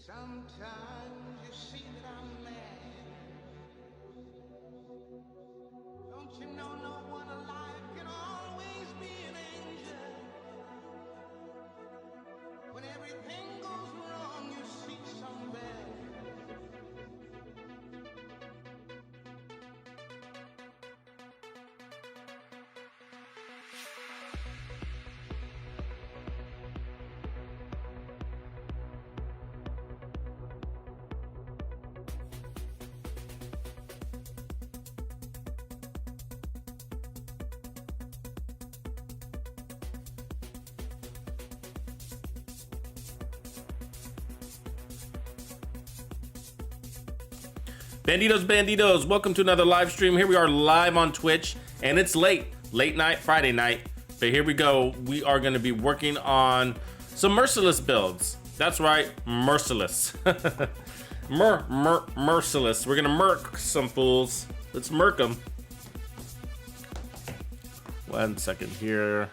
Sometimes you see that I'm mad. Don't you know no one alive can always be an angel? When everything goes wrong, you see some bad. Bandidos, welcome to another live stream. Here we are live on Twitch, and it's late night, Friday night. But here we go. We are going to be working on some Merciless builds. That's right, Merciless. Merciless. We're going to merc some fools. Let's merc them. 1 second here.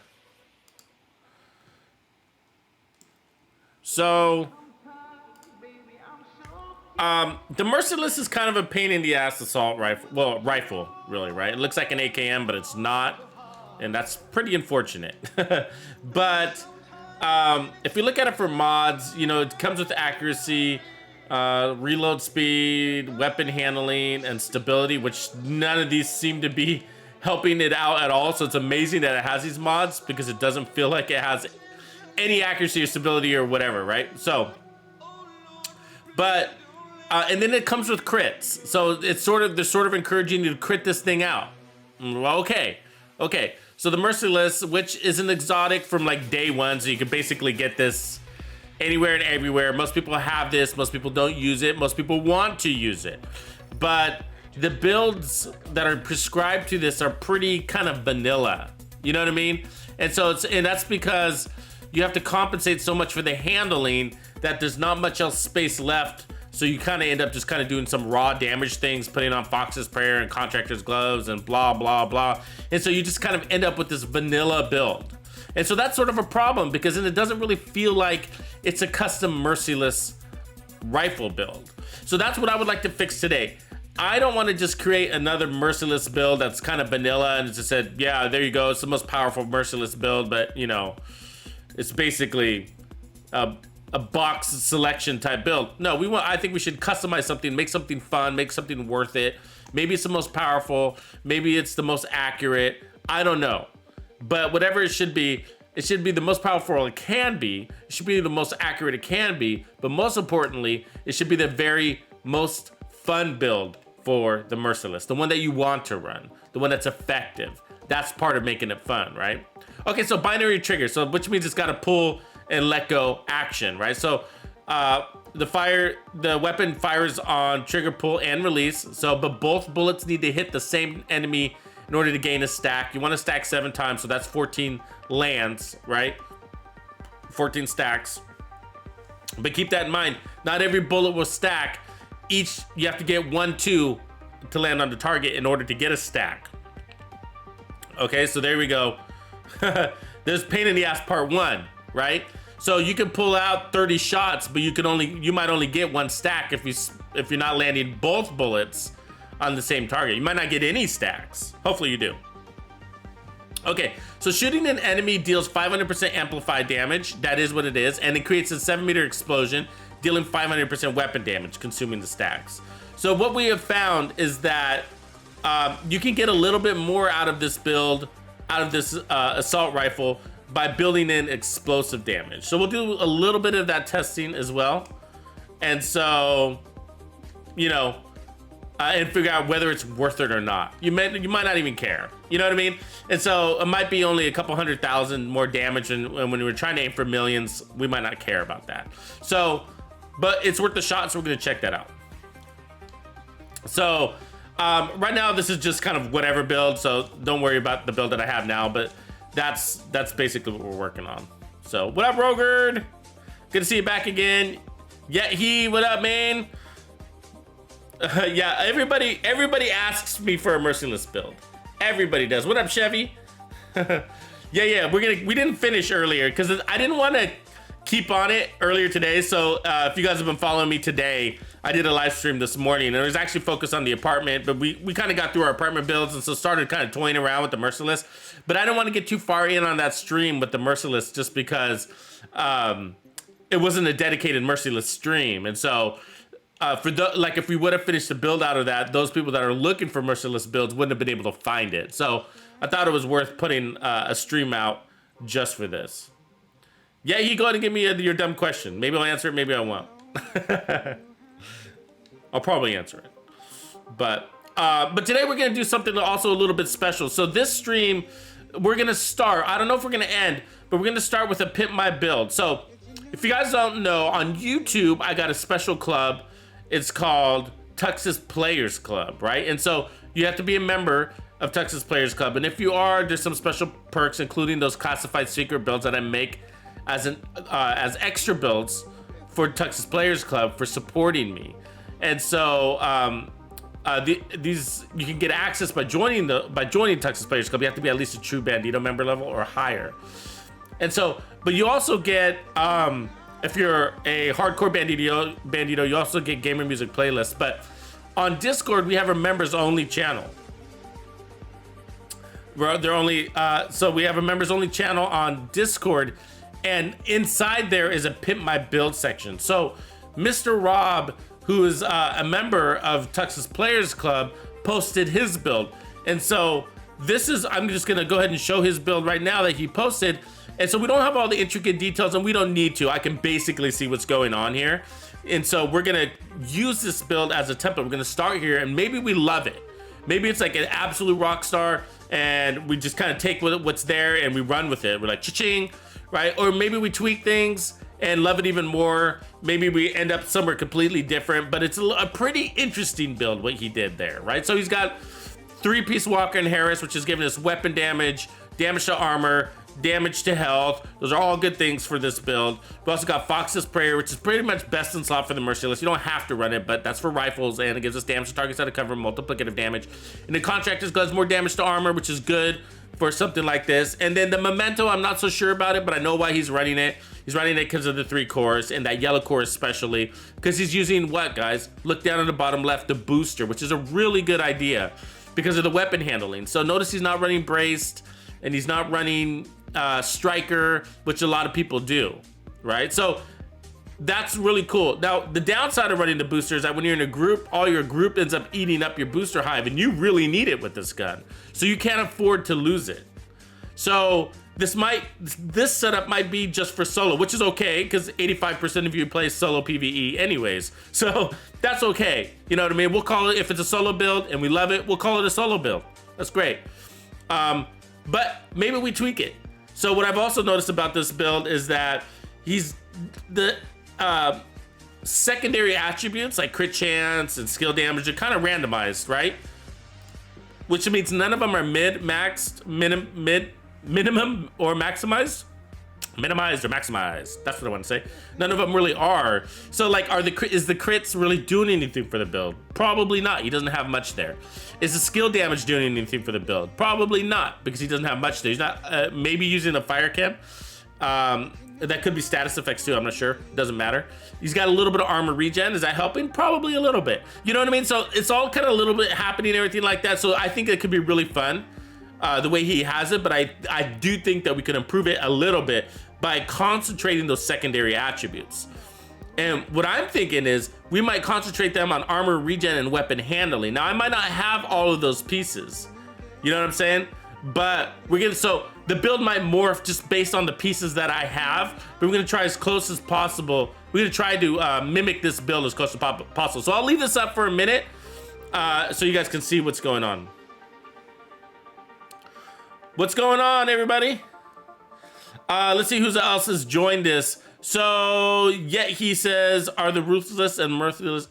So the Merciless is kind of a pain in the ass assault rifle. Well, rifle, really, right? It looks like an AKM, but it's not. And that's pretty unfortunate. But if you look at it for mods, you know, it comes with accuracy, reload speed, weapon handling, and stability, which none of these seem to be helping it out at all. So it's amazing that it has these mods because it doesn't feel like it has any accuracy or stability or whatever, right? So, but and then it comes with crits, so it's they're sort of encouraging you to crit this thing out. Okay. So the Merciless, which is an exotic from like day one, so you can basically get this anywhere and everywhere. Most people have this. Most people don't use it. Most people want to use it, but the builds that are prescribed to this are pretty kind of vanilla. You know what I mean? And so and that's because you have to compensate so much for the handling that there's not much else space left. So you kind of end up just kind of doing some raw damage things, putting on Fox's Prayer and Contractor's Gloves and blah, blah, blah. And so you just kind of end up with this vanilla build. And so that's sort of a problem because then it doesn't really feel like it's a custom Merciless rifle build. So that's what I would like to fix today. I don't want to just create another Merciless build that's kind of vanilla and just said, yeah, there you go. It's the most powerful Merciless build, but you know, it's basically a box selection type build. No, I think we should customize something, make something fun, make something worth it. Maybe it's the most powerful, maybe it's the most accurate. I don't know. But whatever it should be the most powerful it can be. It should be the most accurate it can be. But most importantly, it should be the very most fun build for the Merciless, the one that you want to run, the one that's effective. That's part of making it fun, right? Okay, so binary trigger, so which means it's got to pull and let go action, right? So the weapon fires on trigger, pull, and release. So, but both bullets need to hit the same enemy in order to gain a stack. You want to stack 7 times, so that's 14 lands, right? 14 stacks. But keep that in mind, not every bullet will stack. Each, you have to get 1, 2 to land on the target in order to get a stack. Okay, so there we go. There's pain in the ass part 1, right? So you can pull out 30 shots, but you might only get 1 stack if you're not landing both bullets on the same target. You might not get any stacks. Hopefully you do. Okay, so shooting an enemy deals 500% amplified damage. That is what it is, and it creates a 7-meter explosion, dealing 500% weapon damage, consuming the stacks. So what we have found is that you can get a little bit more out of this build, out of this assault rifle, by building in explosive damage. So we'll do a little bit of that testing as well. And so, you know, and figure out whether it's worth it or not. You might not even care. You know what I mean? And so it might be only a couple 100,000 more damage, and when we're trying to aim for millions, we might not care about that. So, but it's worth the shot, so we're gonna check that out. So, right now this is just kind of whatever build, so don't worry about the build that I have now, but that's basically what we're working on. So what up, Rogerd? Good to see you back again. Yeah, what up, man? Yeah, everybody asks me for a Merciless build. Everybody does. What up, Chevy? Yeah, we didn't finish earlier because I didn't want to keep on it earlier today. So if you guys have been following me today, I did a live stream this morning, and it was actually focused on the apartment, but we kind of got through our apartment builds, and so started kind of toying around with the Merciless. But I don't want to get too far in on that stream with the Merciless just because it wasn't a dedicated Merciless stream. And so if we would have finished the build out of that, those people that are looking for Merciless builds wouldn't have been able to find it. So I thought it was worth putting a stream out just for this. Yeah, you go ahead and give me your dumb question. Maybe I'll answer it, maybe I won't. I'll probably answer it. But today we're gonna do something also a little bit special. So this stream, we're gonna start, I don't know if we're gonna end, but we're gonna start with a Pimp My Build. So if you guys don't know, on YouTube, I got a special club. It's called Tux's Players Club, right? And so you have to be a member of Tux's Players Club. And if you are, there's some special perks, including those classified secret builds that I make as extra builds for Tux's Players Club for supporting me. And so these you can get access by joining Tux's Players Club. You have to be at least a True Bandido member level or higher. And so, but you also get if you're a hardcore Bandido, you also get gamer music playlists. But on Discord, we have a members only channel. So we have a members only channel on Discord, and inside there is a Pimp My Build section. So Mr. Rob, who is a member of Tux's Players Club, posted his build. And so I'm just gonna go ahead and show his build right now that he posted. And so we don't have all the intricate details, and we don't need to. I can basically see what's going on here. And so we're gonna use this build as a template. We're gonna start here, and maybe we love it. Maybe it's like an absolute rock star, and we just kind of take what's there and we run with it. We're like, cha-ching, right? Or maybe we tweak things and love it even more. Maybe we end up somewhere completely different, but it's a pretty interesting build what he did there, right? So he's got 3-piece Walker and Harris, which is giving us weapon damage, damage to armor, damage to health. Those are all good things for this build. We also got Fox's Prayer, which is pretty much best in slot for the Merciless. You don't have to run it, but that's for rifles, and it gives us damage to targets out of cover, multiplicative damage. And the Contractors does more damage to armor, which is good for something like this. And then the Memento, I'm not so sure about it, but I know why he's running it. He's running it because of the 3 cores, and that yellow core especially, because he's using what, guys? Look down in the bottom left, the booster, which is a really good idea because of the weapon handling. So notice he's not running braced, and he's not running striker, which a lot of people do, right? So that's really cool. Now, the downside of running the booster is that when you're in a group, all your group ends up eating up your booster hive, and you really need it with this gun. So you can't afford to lose it. So this setup might be just for solo, which is okay, because 85% of you play solo PvE anyways. So that's okay. You know what I mean? We'll call it, if it's a solo build and we love it, we'll call it a solo build. That's great. But maybe we tweak it. So what I've also noticed about this build is that the secondary attributes like crit chance and skill damage are kind of randomized, right? Which means none of them are minimum or maximized. Minimized or maximized. That's what I want to say. None of them really are. So like, is the crits really doing anything for the build? Probably not. He doesn't have much there. Is the skill damage doing anything for the build? Probably not, because he doesn't have much there. He's not maybe using a fire chem. That could be status effects too. I'm not sure. Doesn't matter. He's got a little bit of armor regen. Is that helping? Probably a little bit. You know what I mean? So it's all kind of a little bit happening and everything like that. So I think it could be really fun the way he has it. But I do think that we could improve it a little bit by concentrating those secondary attributes. And what I'm thinking is we might concentrate them on armor regen and weapon handling. Now, I might not have all of those pieces. You know what I'm saying? But so the build might morph just based on the pieces that I have, but we're gonna try as close as possible. We're gonna try to mimic this build as close as possible. So I'll leave this up for a minute so you guys can see what's going on. What's going on, everybody? Let's see who else has joined this. So, yeah, he says, are the Ruthless and Merciless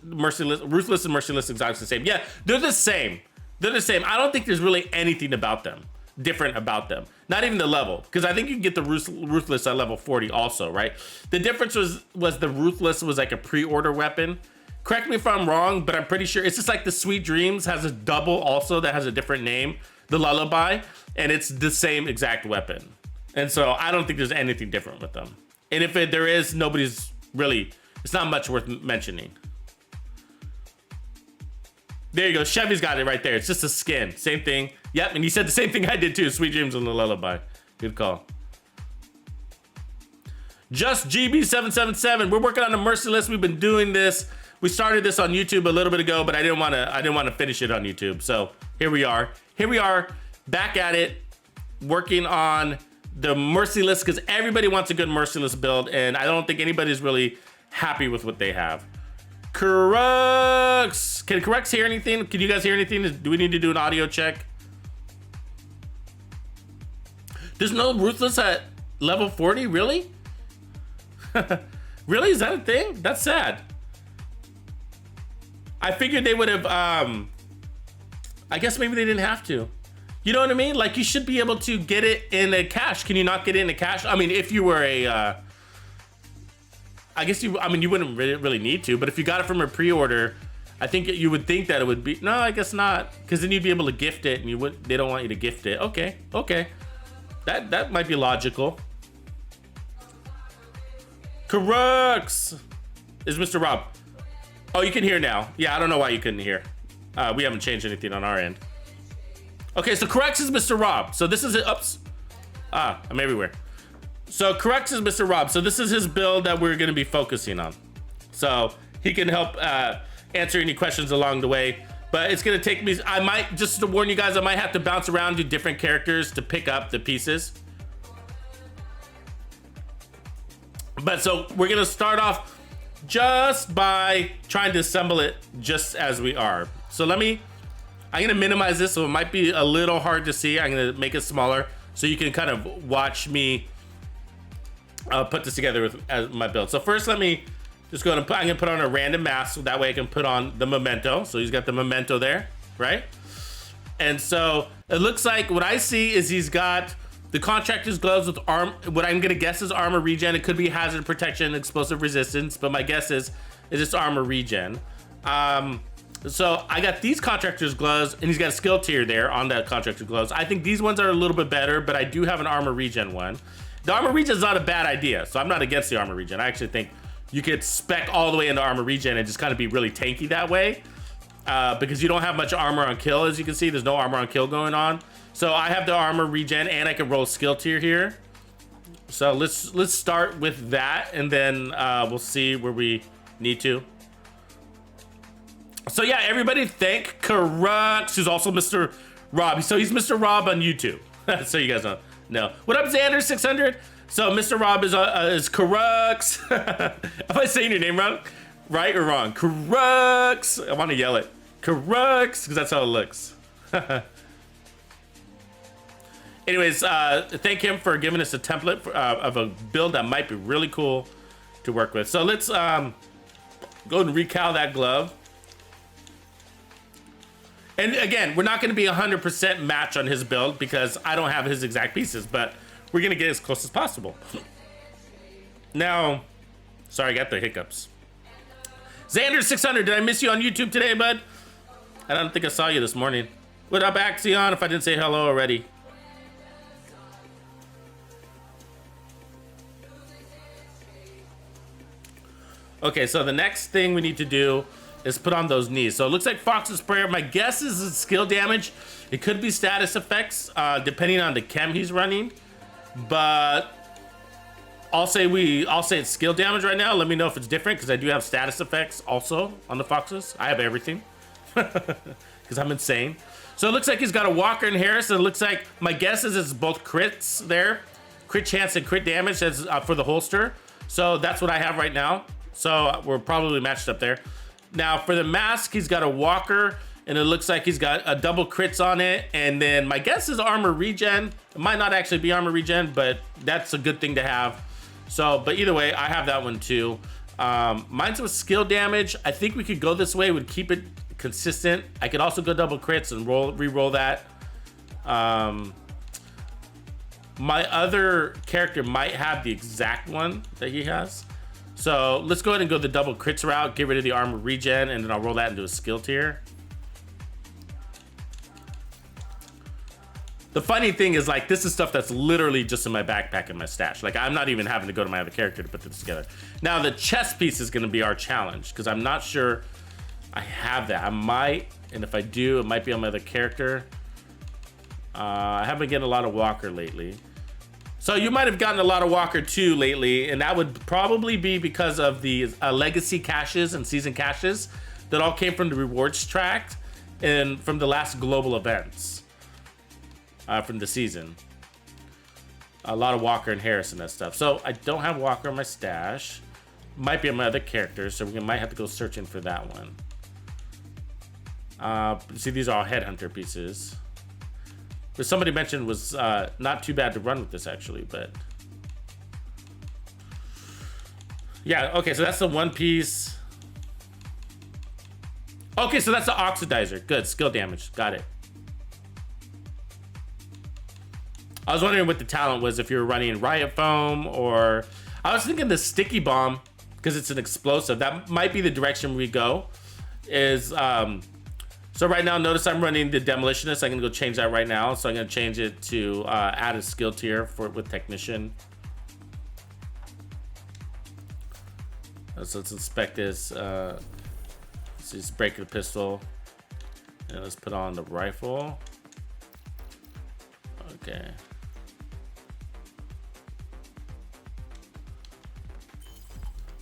exactly the same? Yeah, they're the same. They're the same. I don't think there's really anything about them, different about them. Not even the level, because I think you can get the Ruthless at level 40 also, right? The difference was the Ruthless was like a pre-order weapon. Correct me if I'm wrong, but I'm pretty sure it's just like the Sweet Dreams has a double also that has a different name, the Lullaby, and it's the same exact weapon. And so I don't think there's anything different with them. And if there is, nobody's really, it's not much worth mentioning. There you go. Chevy's got it right there. It's just a skin. Same thing. Yep. And he said the same thing I did too. Sweet dreams on the lullaby. Good call. Just GB777. We're working on a Merciless. We've been doing this. We started this on YouTube a little bit ago, but I didn't want to finish it on YouTube. So here we are. Here we are back at it, working on the Merciless because everybody wants a good Merciless build, and I don't think anybody's really happy with what they have. Crux! Can Crux hear anything? Can you guys hear anything? Do we need to do an audio check? There's no Ruthless at level 40? Really? Really? Is that a thing? That's sad. I figured they would have, I guess maybe they didn't have to. You know what I mean? Like, you should be able to get it in a cache. Can you not get it in a cache? I mean, if you were a, I guess you wouldn't really need to, but if you got it from a pre-order, I think you would think that it would be, no, I guess not. Because then you'd be able to gift it, and they don't want you to gift it. Okay. That might be logical. Crux is Mr. Rob. Oh, you can hear now. Yeah, I don't know why you couldn't hear. We haven't changed anything on our end. Okay, so Crux is Mr. Rob. So this is it. Oops. I'm everywhere. So Crux is Mr. Rob. So this is his build that we're going to be focusing on. So he can help answer any questions along the way. But it's going to take me, I might, just to warn you guys, I might have to bounce around to different characters to pick up the pieces. But so we're going to start off just by trying to assemble it just as we are. So I'm going to minimize this so it might be a little hard to see. I'm going to make it smaller so you can kind of watch me put this together with my build. So first, let me just go ahead and I'm going to put on a random mask so that way I can put on the memento. So he's got the memento there, right? And so it looks like what I see is he's got the contractor's gloves with what I'm going to guess is armor regen. It could be hazard protection, explosive resistance, but my guess is it's armor regen. So I got these contractor's gloves, and he's got a skill tier there on that contractor's gloves. I think these ones are a little bit better, but I do have an armor regen one. The armor regen is not a bad idea, so I'm not against the armor regen. I actually think you could spec all the way into armor regen and just kind of be really tanky that way, because you don't have much armor on kill. As you can see, there's no armor on kill going on. So I have the armor regen, and I can roll skill tier here. So let's start with that, and then we'll see where we need to. So yeah, everybody thank Crux, who's also Mr. Rob. So he's Mr. Rob on YouTube. So you guys don't know. What up, Xander600? So Mr. Rob is Crux. Am I saying your name wrong? Right or wrong? Crux. I want to yell it. Crux, because that's how it looks. Anyways, thank him for giving us a template of a build that might be really cool to work with. So let's go and recal that glove. And again, we're not going to be 100% match on his build because I don't have his exact pieces, but we're going to get as close as possible. Now, sorry, I got the hiccups. Xander600, did I miss you on YouTube today, bud? I don't think I saw you this morning. What up, Axion, if I didn't say hello already? Okay, so the next thing we need to do is put on those knees. So it looks like Fox's Prayer. My guess is it's skill damage. It could be status effects, depending on the chem he's running. But I'll say it's skill damage right now. Let me know if it's different, because I do have status effects also on the Foxes. I have everything, because I'm insane. So it looks like he's got a Walker and Harris. It looks like, my guess is it's both crits there. Crit chance and crit damage as for the holster. So that's what I have right now. So we're probably matched up there. Now for the mask, he's got a Walker, and it looks like he's got a double crits on it. And then my guess is armor regen. It might not actually be armor regen, but that's a good thing to have. So, but either way, I have that one too. Mine's with skill damage. I think we could go this way, would keep it consistent. I could also go double crits and re-roll that. My other character might have the exact one that he has. So let's go ahead and go the double crits route, get rid of the armor regen, and then I'll roll that into a skill tier. The funny thing is, like, this is stuff that's literally just in my backpack and my stash. Like, I'm not even having to go to my other character to put this together. Now, the chest piece is going to be our challenge, because I'm not sure I have that. I might, and if I do, it might be on my other character. I haven't been getting a lot of Walker lately. So you might have gotten a lot of Walker too lately, and that would probably be because of the legacy caches and season caches that all came from the rewards track and from the last global events from the season. A lot of Walker and Harris and that stuff. So I don't have Walker in my stash. Might be on my other characters, so we might have to go searching for that one. See, these are all headhunter pieces. But somebody mentioned was not too bad to run with this actually, but yeah. Okay, so that's the one piece. Okay, so that's the oxidizer. Good, skill damage. Got it. I was wondering what the talent was, if you were running riot foam, or I was thinking the sticky bomb because it's an explosive. That might be the direction we go. Is so right now, notice I'm running the demolitionist. I'm gonna go change that right now. So I'm gonna change it to add a skill tier with technician. So let's inspect this. Let's just break the pistol, and let's put on the rifle. Okay.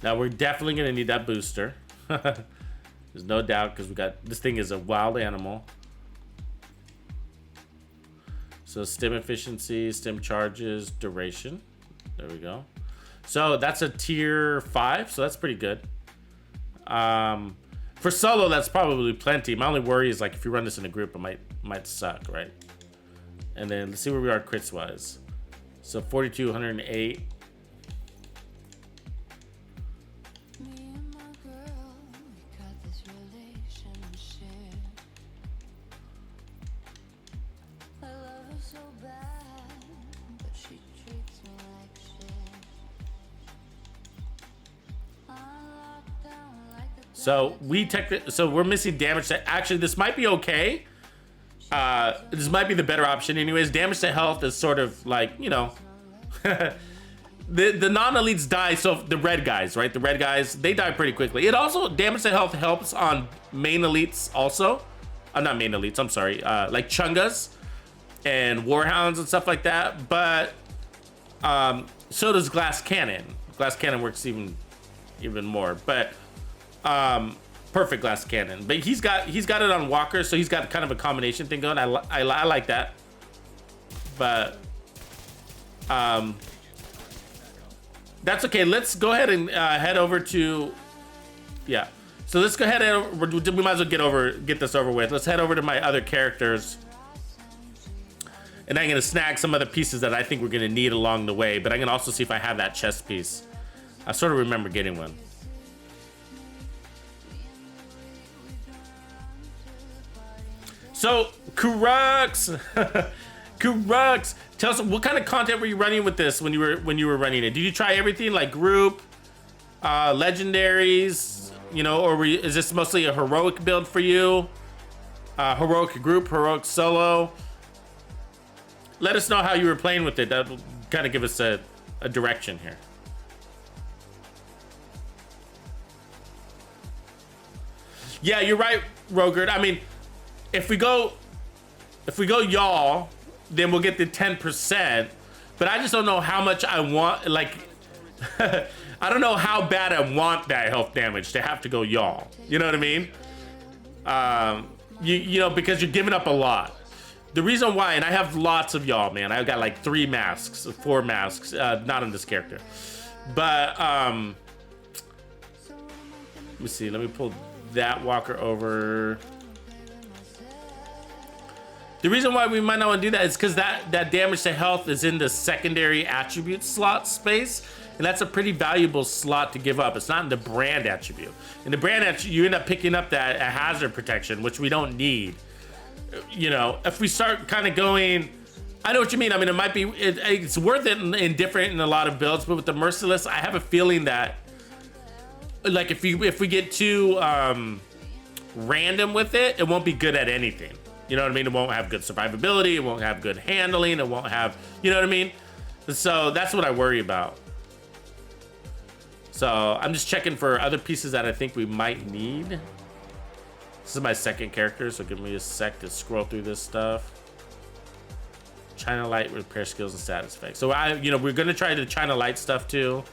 Now we're definitely gonna need that booster. There's no doubt, because we got, this thing is a wild animal. So stim efficiency, stim charges, duration. There we go. So that's a tier 5, so that's pretty good. For solo, that's probably plenty. My only worry is, like, if you run this in a group, it might suck, right? And then let's see where we are crits wise. So 42, 108. So we're missing damage to, actually this might be okay. This might be the better option anyways. Damage to health is sort of like, you know, the non-elites die, so the red guys, right? The red guys, they die pretty quickly. It also, damage to health helps on main elites also. Not main elites, I'm sorry. Like Chungas and Warhounds and stuff like that. But so does Glass Cannon. Glass Cannon works even more. But perfect Glass Cannon. But he's got it on Walker, so he's got kind of a combination thing going. I like that. But that's okay. Let's go ahead and head over to, yeah. So let's go ahead and we might as well get this over with. Let's head over to my other characters. And I'm gonna snag some other pieces that I think we're gonna need along the way, but I'm gonna also see if I have that chest piece. I sort of remember getting one. So, Kurux, Kurux, tell us, what kind of content were you running with this when you were running it? Did you try everything, like group, legendaries, you know, or is this mostly a heroic build for you? Heroic group, heroic solo? Let us know how you were playing with it. That will kind of give us a direction here. Yeah, you're right, Rogert. I mean, if we go y'all, then we'll get the 10%. But I just don't know how much I want. Like, I don't know how bad I want that health damage to have to go y'all. You know what I mean? You know, because you're giving up a lot. The reason why, and I have lots of y'all, man. I've got like 4 masks, not on this character. But let me see. Let me pull that Walker over. The reason why we might not want to do that is because that damage to health is in the secondary attribute slot space, and that's a pretty valuable slot to give up. It's not in the brand attribute. In the brand attribute, you end up picking up that hazard protection, which we don't need. You know, if we start kind of going, I know what you mean. I mean, it might be, it's worth it in different in a lot of builds, but with the Merciless, I have a feeling that, like, if we get too random with it, it won't be good at anything. You know what I mean? It won't have good survivability. It won't have good handling. It won't have, you know what I mean? So that's what I worry about. So I'm just checking for other pieces that I think we might need. This is my second character, so give me a sec to scroll through this stuff. China Light repair skills and status effects. So we're gonna try the China Light stuff too.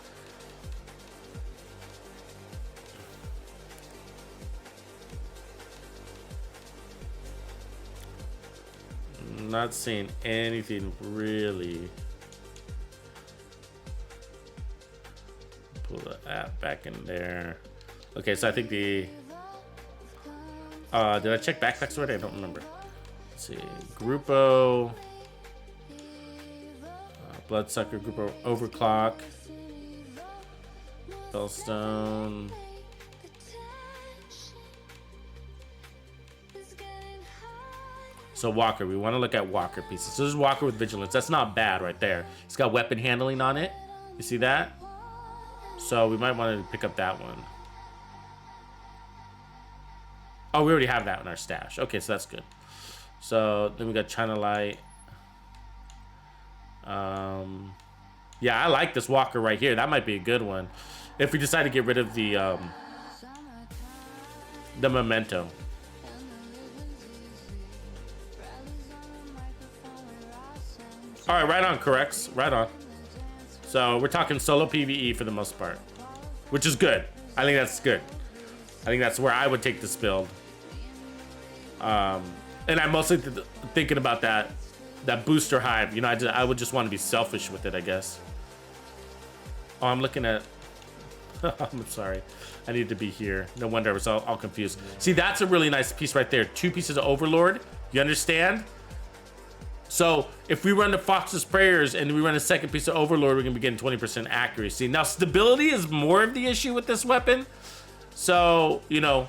Not seeing anything really. Pull the app back in there. Okay, so I think the did I check backpacks already? I don't remember. Let's see. Grupo, Bloodsucker, Grupo Overclock, Bellstone. So Walker, we want to look at Walker pieces. So this is Walker with Vigilance. That's not bad right there. It's got weapon handling on it. You see that? So we might want to pick up that one. Oh, we already have that in our stash. Okay, so that's good. So then we got China Light. Yeah, I like this Walker right here. That might be a good one. If we decide to get rid of the Memento. All right, right on, corrects. Right on. So we're talking solo PvE for the most part, which is good. I think that's good. I think that's where I would take this build. And I'm mostly thinking about that booster hive. You know, I would just want to be selfish with it, I guess. Oh, I'm looking at. I'm sorry. I need to be here. No wonder I was all confused. See, that's a really nice piece right there. 2 pieces of Overlord. You understand? So if we run the Fox's Prayers and we run a second piece of Overlord, we're gonna be getting 20% accuracy. Now stability is more of the issue with this weapon. So, you know,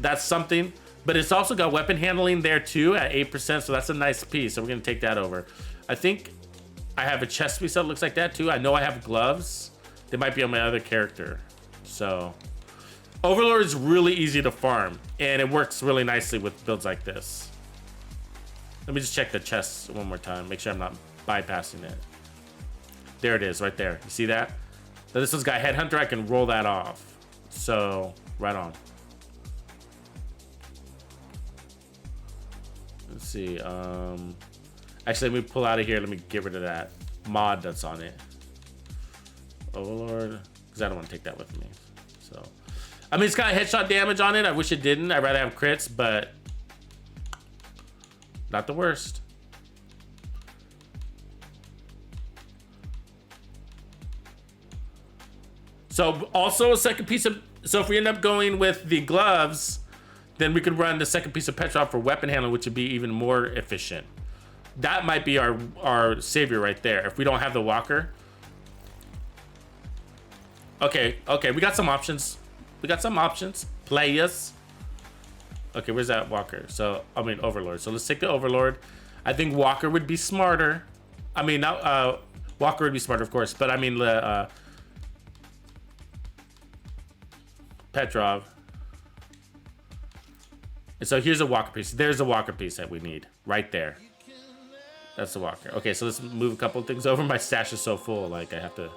that's something. But it's also got weapon handling there too at 8%, so that's a nice piece. So we're gonna take that over. I think I have a chest piece that looks like that too. I know I have gloves. They might be on my other character. So Overlord is really easy to farm and it works really nicely with builds like this. Let me just check the chest one more time. Make sure I'm not bypassing it. There it is, right there. You see that? Now this one's got Headhunter. I can roll that off. So, right on. Let's see. Actually, let me pull out of here. Let me get rid of that mod that's on it. Overlord. Because I don't want to take that with me. So, I mean, it's got headshot damage on it. I wish it didn't. I'd rather have crits, but not the worst. So also a second piece of, so if we end up going with the gloves, then we could run the second piece of Petrov for weapon handling, which would be even more efficient. That might be our savior right there. If we don't have the Walker. Okay, we got some options. Players. Okay, where's that Walker? So, I mean, Overlord. So let's take the Overlord. I think Walker would be smarter. I mean, not, Walker would be smarter, of course. But I mean, Petrov. And so here's a Walker piece. There's a Walker piece that we need. Right there. That's the Walker. Okay, so let's move a couple things over. My stash is so full, like, I have to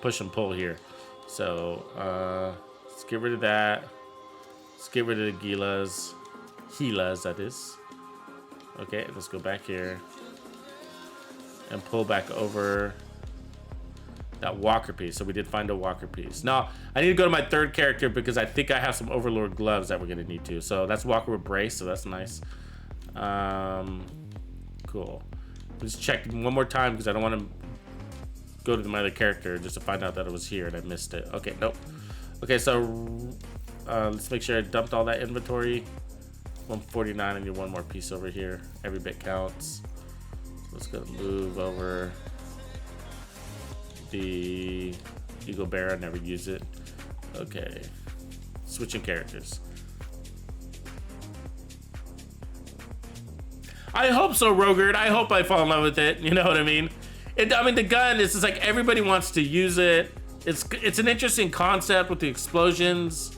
push and pull here. So, let's get rid of that. Let's get rid of the Gilas, that is. Okay, let's go back here and pull back over that Walker piece. So we did find a Walker piece. Now, I need to go to my third character because I think I have some Overlord gloves that we're gonna need to. So that's Walker with Brace, so that's nice. Cool. Let's check one more time because I don't want to go to my other character just to find out that it was here and I missed it. Okay, nope. Okay, so let's make sure I dumped all that inventory. 149, I need one more piece over here. Every bit counts. So let's go move over the Eagle Bear. I never use it. Okay, switching characters. I hope so, Rogert. I hope I fall in love with it. You know what I mean? I mean, the gun is just like everybody wants to use it. It's an interesting concept with the explosions.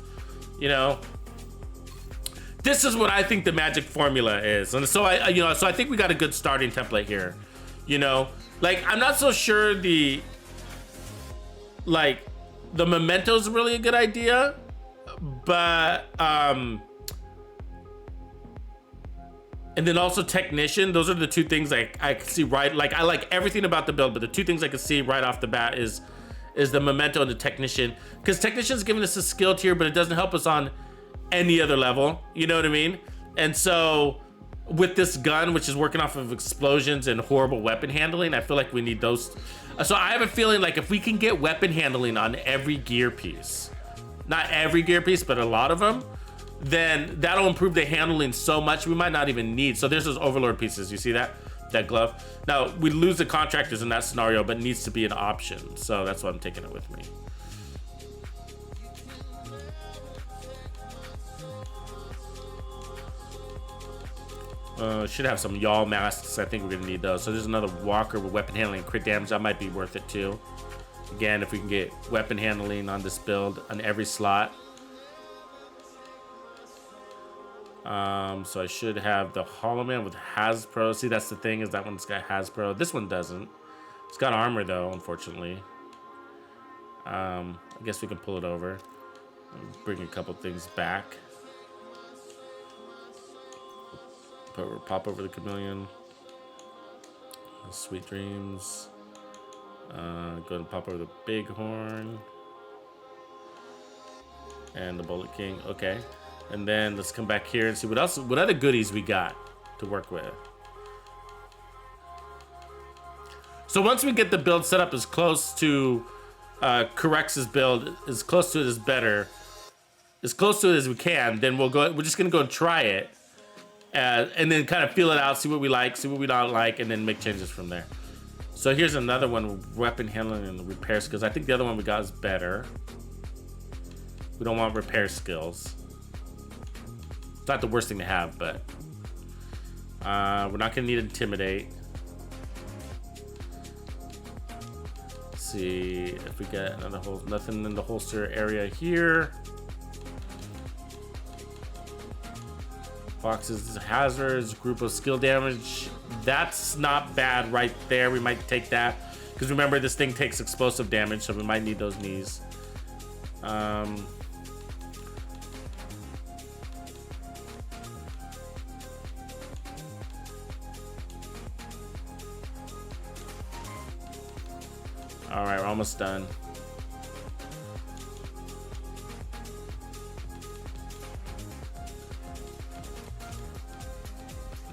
You know, this is what I think the magic formula is. And so so I think we got a good starting template here. You know, like I'm not so sure the memento is really a good idea, but and then also technician. Those are the two things I can see right. Like I like everything about the build, but the two things I can see right off the bat is the memento and the technician, because technician's giving us a skill tier, but it doesn't help us on any other level. You know what I mean? And so with this gun, which is working off of explosions and horrible weapon handling, I feel like we need those. So I have a feeling like if we can get weapon handling on every gear piece, not every gear piece, but a lot of them, then that'll improve the handling so much we might not even need. So there's those overlord pieces. You see that glove? Now we lose the contractors in that scenario, but it needs to be an option. So that's why I'm taking it with me. Should have some y'all masks. I think we're gonna need those. So there's another walker with weapon handling and crit damage. That might be worth it too. Again, if we can get weapon handling on this build on every slot. So I should have the Hollow Man with Hasbro. See, that's the thing, is that one's got Hasbro. This one doesn't. It's got armor though, unfortunately. I guess we can pull it over. Bring a couple things back. Pop over the chameleon. Sweet dreams. Go and pop over the bighorn. And the bullet king. Okay. And then let's come back here and see what other goodies we got to work with. So once we get the build set up as close to Correx's build, as close to it as better, as close to it as we can, then we're just gonna go and try it. And then kind of feel it out, see what we like, see what we don't like, and then make changes from there. So here's another one with weapon handling and repair skills. I think the other one we got is better. We don't want repair skills. It's not the worst thing to have, but we're not gonna need intimidate. Let's see if we get another nothing in the holster area here. Boxes, hazards, group of skill damage. That's not bad right there. We might take that, because remember this thing takes explosive damage, so we might need those knees. All right, we're almost done.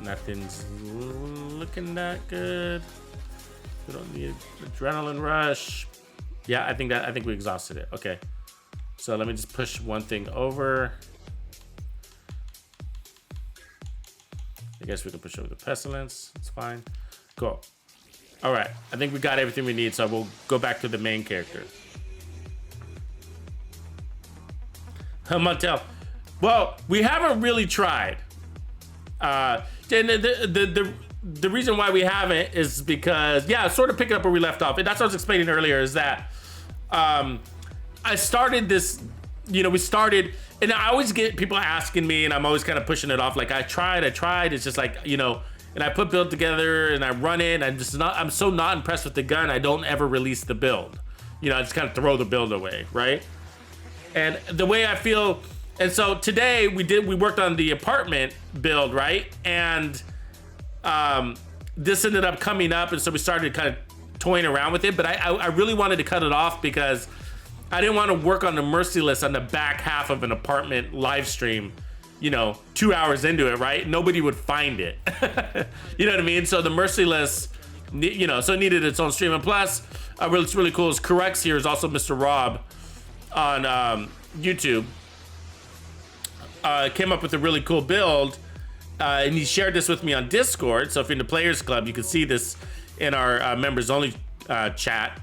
Nothing's looking that good. We don't need adrenaline rush. Yeah, I think we exhausted it. Okay. So let me just push one thing over. I guess we can push over the pestilence. It's fine. Cool. All right. I think we got everything we need, so we'll go back to the main character. Montel. Well, we haven't really tried. The reason why we haven't is because, yeah, sort of picking up where we left off. And that's what I was explaining earlier, is that I started this, we started, and I always get people asking me, and I'm always kind of pushing it off. Like, I tried. It's just like, and I put build together and I run it. I'm so not impressed with the gun. I don't ever release the build. I just kind of throw the build away, right? And the way I feel, and so today we worked on the apartment build, right? And this ended up coming up, and so we started kind of toying around with it, but I really wanted to cut it off because I didn't want to work on the Merciless on the back half of an apartment live stream, 2 hours into it, right? Nobody would find it. You know what I mean? So the Merciless, so it needed its own stream. And plus, what's really cool is Correx here is also Mr. Rob on YouTube. Came up with a really cool build, and he shared this with me on Discord. So if you're in the Players Club, you can see this in our members only chat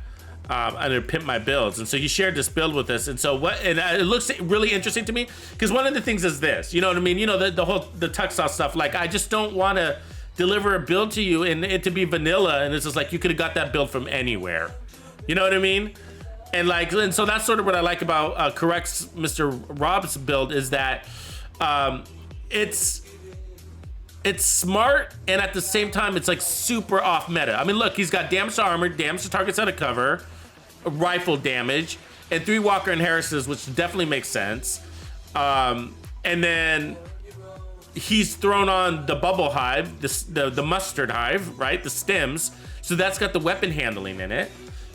under Pimp My Builds. And so he shared this build with us. And so it looks really interesting to me, because one of the things is this, you know what I mean? The whole Tuxedo stuff. Like, I just don't want to deliver a build to you and it to be vanilla, and it's just like you could have got that build from anywhere. You know what I mean? And so that's sort of what I like about Correct's Mr. Rob's build, is that it's smart, and at the same time, it's like super off meta. I mean, look, he's got damage to armor, damage to targets out of cover, rifle damage, and 3 Walker inheritors, which definitely makes sense. And then he's thrown on the bubble hive, the mustard hive, right? The stems. So that's got the weapon handling in it.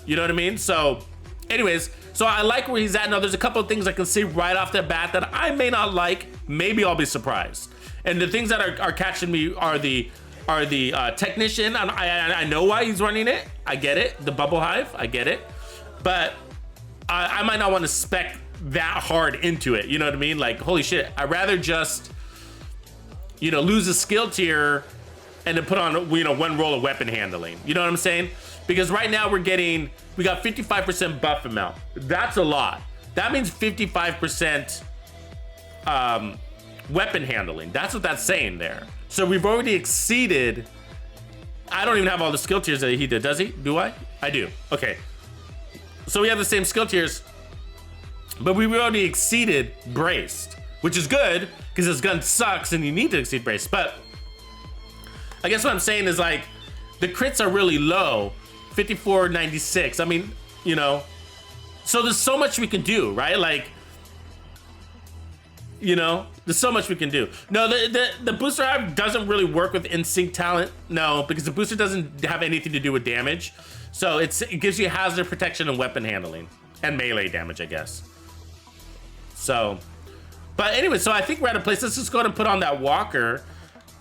You know what I mean? So, anyways, so I like where he's at. Now, there's a couple of things I can see right off the bat that I may not like. Maybe I'll be surprised. And the things that are catching me are the technician. I know why he's running it. I get it. The bubble hive, I get it. But I might not want to spec that hard into it. You know what I mean? Like, holy shit, I'd rather just, you know, lose a skill tier and then put on, you know, 1 roll of weapon handling. You know what I'm saying? Because right now we got 55% buff amount. That's a lot. That means 55% weapon handling. That's what that's saying there. So we've already exceeded. I don't even have all the skill tiers that he did. Does he? Do I? I do. Okay. So we have the same skill tiers, but we already exceeded braced, which is good because this gun sucks and you need to exceed braced. But I guess what I'm saying is, like, the crits are really low, 54.96. I mean, you know, so there's so much we can do, right? Like, you know, there's so much we can do. No, the booster hive doesn't really work with in-sync talent. No, because the booster doesn't have anything to do with damage. So it gives you hazard protection and weapon handling and melee damage, I guess. So, but anyway, so I think we're at a place. Let's just go ahead and put on that walker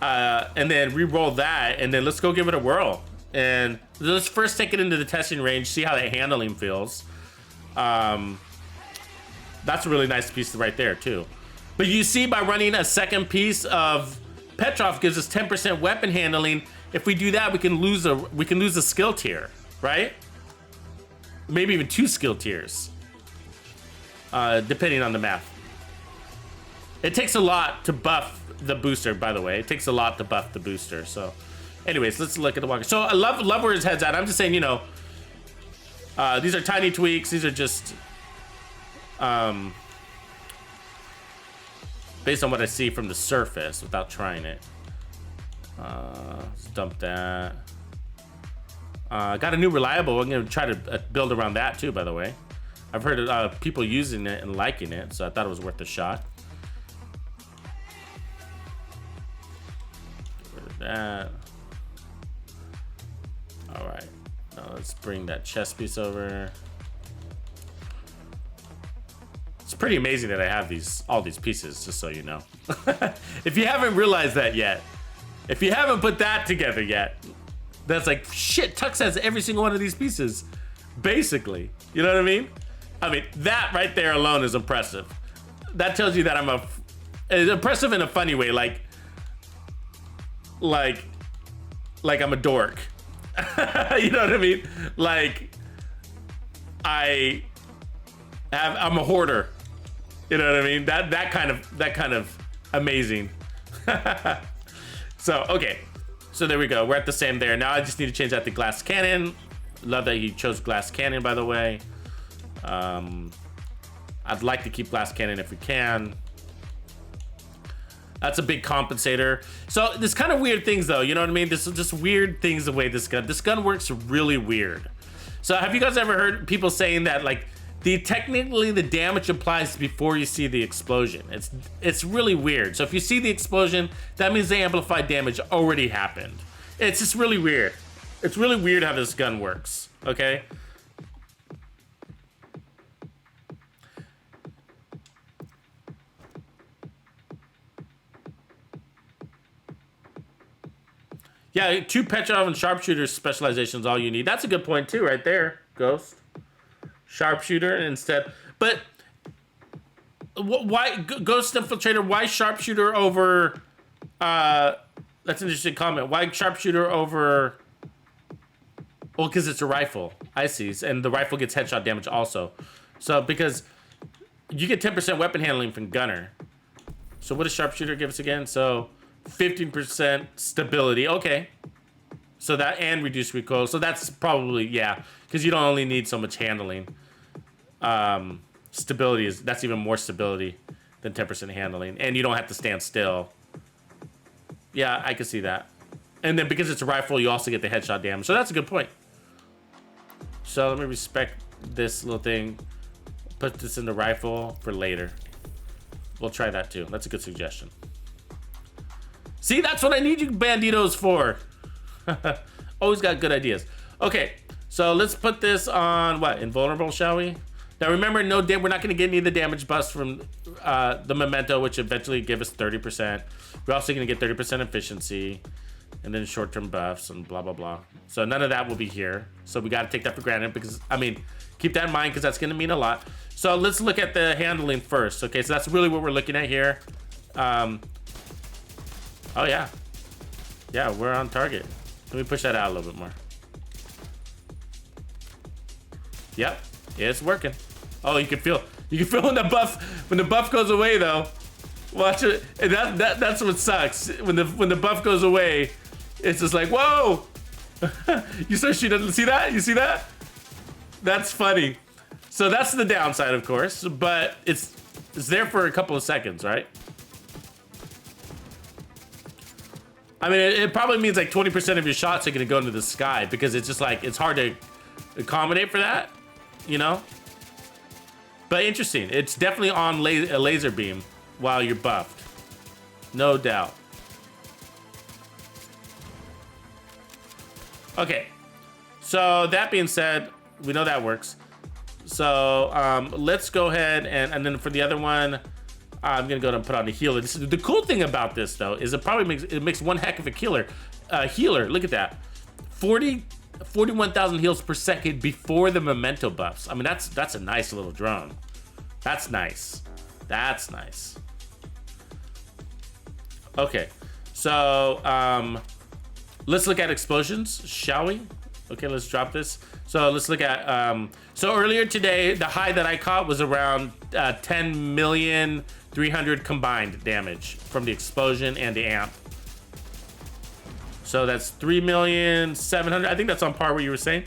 and then re-roll that, and then let's go give it a whirl. And let's first take it into the testing range, see how that handling feels. That's a really nice piece right there too. But you see, by running a second piece of Petrov gives us 10% weapon handling. If we do that, we can lose a skill tier, right? Maybe even 2 skill tiers, depending on the math. It takes a lot to buff the booster, by the way. It takes a lot to buff the booster. So, anyways, let's look at the walker. So I love where his head's at. I'm just saying, you know, these are tiny tweaks. These are just based on what I see from the surface without trying it. Let's dump that. Got a new reliable. I'm gonna try to build around that too, by the way. I've heard people using it and liking it, so I thought it was worth a shot. Get rid of that. All right, now let's bring that chest piece over. It's pretty amazing that I have all these pieces, just so you know. If you haven't realized that yet, if you haven't put that together yet, that's like, shit, Tux has every single one of these pieces, basically. You know what I mean? I mean, that right there alone is impressive. That tells you that it's impressive in a funny way, like I'm a dork. You know what I mean? Like, I'm a hoarder. You know what I mean? That kind of amazing. So, okay. So there we go. We're at the same there. Now I just need to change that to glass cannon. Love that he chose glass cannon, by the way. I'd like to keep glass cannon if we can. That's a big compensator. So there's kind of weird things though. You know what I mean? This is just weird things the way this gun works really weird. So have you guys ever heard people saying that, like, technically the damage applies before you see the explosion? It's really weird. So if you see the explosion, that means the amplified damage already happened. It's just really weird. It's really weird how this gun works, okay? Yeah, 2 Petrov and sharpshooter specializations all you need. That's a good point too, right there, Ghost. Sharpshooter instead, but why Ghost Infiltrator? Why sharpshooter over? That's an interesting comment. Why sharpshooter over? Well, because it's a rifle. I see, and the rifle gets headshot damage also. So because you get 10% weapon handling from gunner. So what does sharpshooter give us again? So 15% stability. Okay. So that and reduced recoil. So that's probably, yeah, because you don't only need so much handling. Stability that's even more stability than 10% handling, and you don't have to stand still. Yeah, I can see that. And then because it's a rifle, you also get the headshot damage. So that's a good point. So let me respect this little thing. Put this in the rifle for later. We'll try that too. That's a good suggestion. See, that's what I need you banditos for. Always got good ideas. Okay, so let's put this on what? Invulnerable, shall we? Now remember, we're not going to get any of the damage buffs from the memento, which eventually give us 30%. We're also going to get 30% efficiency, and then short-term buffs and blah blah blah. So none of that will be here. So we got to take that for granted because keep that in mind because that's going to mean a lot. So let's look at the handling first. Okay, so that's really what we're looking at here. Oh yeah, we're on target. Let me push that out a little bit more. Yep, it's working. Oh, you can feel when the buff goes away though. Watch it. And that's what sucks. When the buff goes away, it's just like, whoa. You said she doesn't see that? You see that? That's funny. So that's the downside, of course, but it's there for a couple of seconds, right? I mean, it probably means like 20% of your shots are gonna go into the sky because it's just like, it's hard to accommodate for that, you know? But interesting, it's definitely on a laser beam while you're buffed. No doubt. Okay, so that being said, we know that works. So let's go ahead and then for the other one, I'm gonna go ahead and put on the healer. The cool thing about this though is it makes one heck of a healer. Look at that, 41,000 heals per second before the memento buffs. I mean, that's a nice little drone. That's nice. That's nice. Okay, so let's look at explosions, shall we? Okay, let's drop this. So let's look at, so earlier today, the high that I caught was around 10,300,000 combined damage from the explosion and the amp. So that's 3,700,000. I think that's on par what you were saying.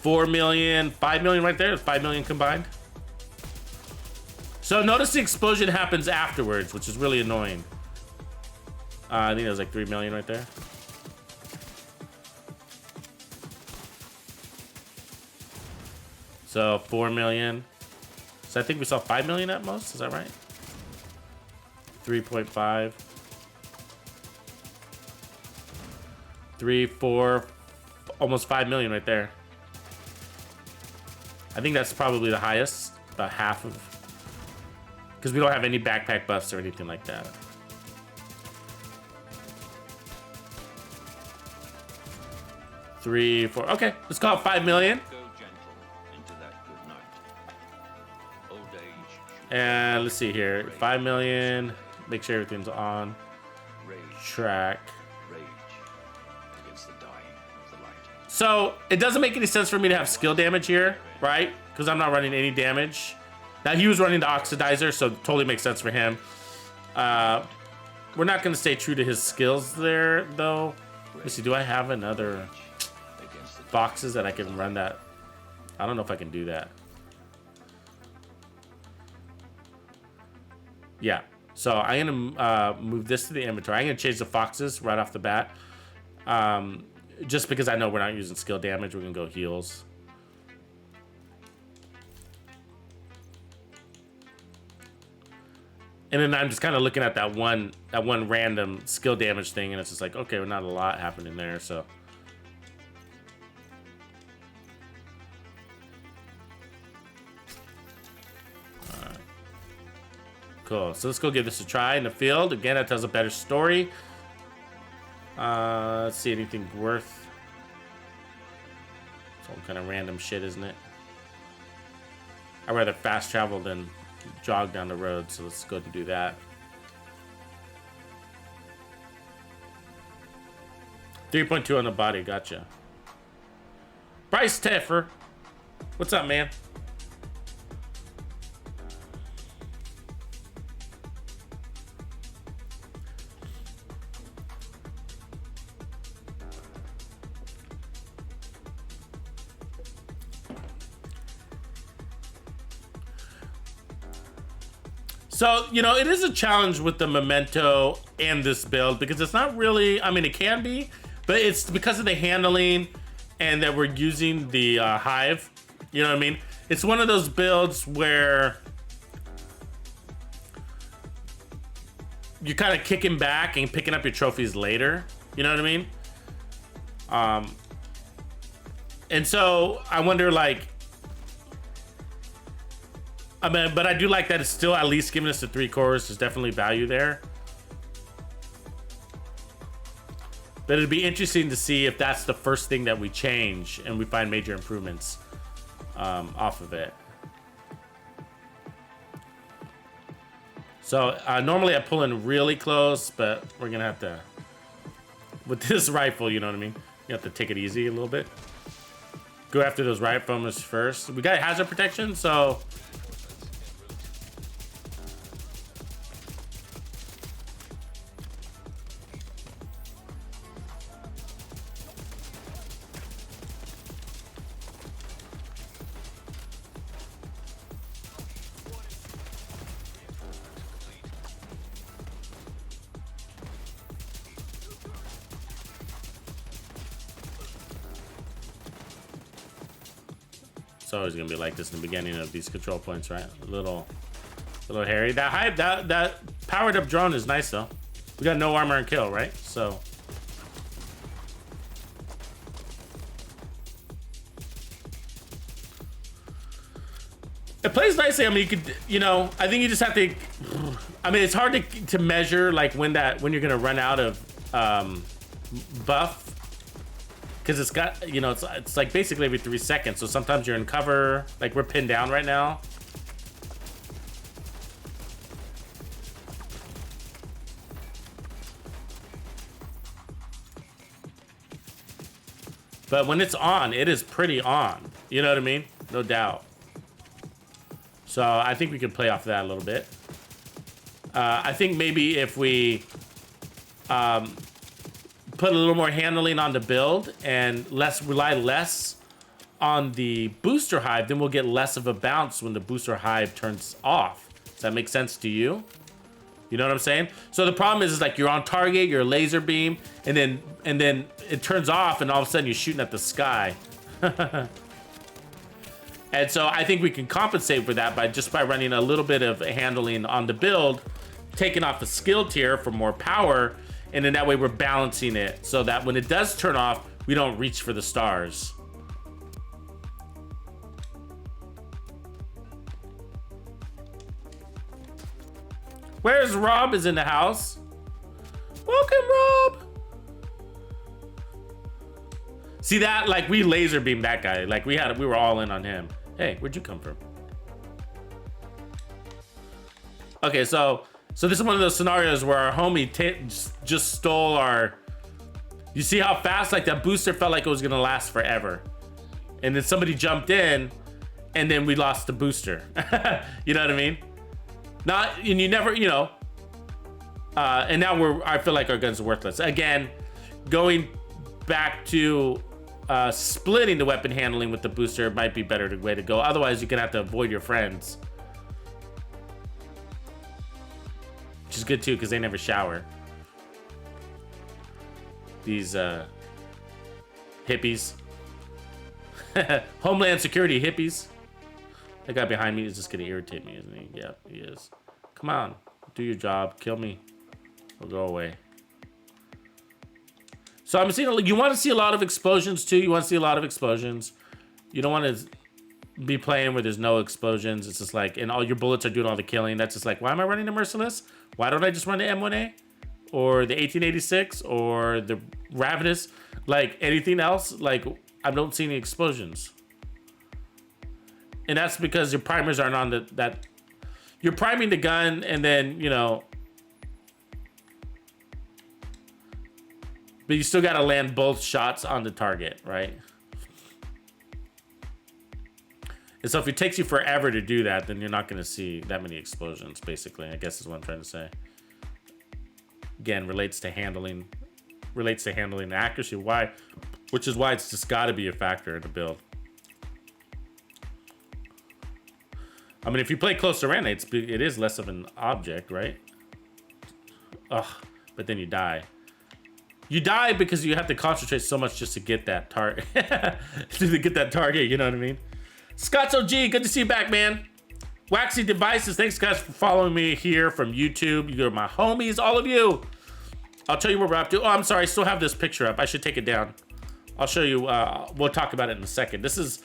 4 million, 5 million right there. 5 million combined. So notice the explosion happens afterwards, which is really annoying. I think it was like 3 million right there. So 4 million. So I think we saw 5 million at most. Is that right? 3.5. 3, 4, almost 5 million right there. I think that's probably the highest, about half of, because we don't have any backpack buffs or anything like that. Three, 4. Okay, let's call it 5 million. And let's see here, 5 million. Make sure everything's on track. So it doesn't make any sense for me to have skill damage here, right? Because I'm not running any damage. Now he was running the oxidizer, so it totally makes sense for him. We're not going to stay true to his skills there, though. Let's see, do I have another boxes that I can run that? I don't know if I can do that. Yeah, so I'm gonna move this to the inventory. I'm gonna change the foxes right off the bat. Just because I know we're not using skill damage, we're gonna go heals. And then I'm just kind of looking at that one random skill damage thing, and it's just like, okay, well, not a lot happening there, so. Cool, so let's go give this a try in the field. Again, that tells a better story. Let's see, anything worth. It's all kind of random shit, isn't it? I'd rather fast travel than jog down the road, so let's go ahead and do that. 3.2 on the body, gotcha. Bryce Teffer, what's up, man? So, you know, it is a challenge with the Memento and this build because it's not really, I mean, it can be, but it's because of the handling and that we're using the Hive. You know what I mean? It's one of those builds where you're kind of kicking back and picking up your trophies later. You know what I mean? And so I wonder, like, I mean, but I do like that it's still at least giving us the 3 cores. There's definitely value there. But it'd be interesting to see if that's the first thing that we change and we find major improvements off of it. So normally I pull in really close, but we're gonna have to, with this rifle, you know what I mean? You have to take it easy a little bit. Go after those rifles first. We got hazard protection, so it's always gonna be like this in the beginning of these control points, right? A little hairy. That hype, that powered up drone is nice though. We got no armor and kill, right? So it plays nicely. I mean, you could, you know, I think you just have to. I mean, it's hard to measure like when you're gonna run out of buff. Because it's got, you know, it's like basically every 3 seconds. So sometimes you're in cover, like we're pinned down right now. But when it's on, it is pretty on. You know what I mean? No doubt. So I think we could play off that a little bit. I think maybe if we put a little more handling on the build and rely less on the booster hive, then we'll get less of a bounce when the booster hive turns off. Does that make sense to you? You know what I'm saying? So the problem is like you're on target, you're laser beam, and then it turns off, and all of a sudden you're shooting at the sky. And so I think we can compensate for that by running a little bit of handling on the build, taking off the skill tier for more power. And then that way we're balancing it so that when it does turn off, we don't reach for the stars. Where's Rob is in the house? Welcome, Rob. See that? Like we laser beamed that guy. Like we were all in on him. Hey, where'd you come from? Okay, so this is one of those scenarios where our homie just stole our... You see how fast, like that booster felt like it was gonna last forever. And then somebody jumped in and then we lost the booster. You know what I mean? And you never, you know, and now I feel like our guns are worthless. Again, going back to splitting the weapon handling with the booster might be better way to go. Otherwise, you're gonna have to avoid your friends. Which is good too, because they never shower. These hippies. Homeland Security hippies. That guy behind me is just gonna irritate me, isn't he? Yeah, he is. Come on, do your job, kill me, or go away. So I'm seeing, you want to see a lot of explosions too. You want to see a lot of explosions. You don't want to be playing where there's no explosions. It's just like, and all your bullets are doing all the killing. That's just like, why am I running the Merciless? Why don't I just run the M1A? Or the 1886? Or the Ravenous? Like, anything else? Like, I don't see any explosions. And that's because your primers aren't on that... You're priming the gun, and then, you know... But you still gotta land both shots on the target, right? And so if it takes you forever to do that, then you're not gonna see that many explosions, basically, I guess is what I'm trying to say. Again, relates to handling and accuracy. Why? Which is why it's just gotta be a factor in the build. I mean, if you play close to range, it is less of an object, right? Ugh, but then you die. You die because you have to concentrate so much just to get that target. To get that target, you know what I mean? Scott's OG, good to see you back, man. Waxy Devices, thanks guys for following me here from YouTube. You're my homies, all of you. I'll tell you what we're up to. Oh, I'm sorry, I still have this picture up. I should take it down. I'll show you, we'll talk about it in a second. This is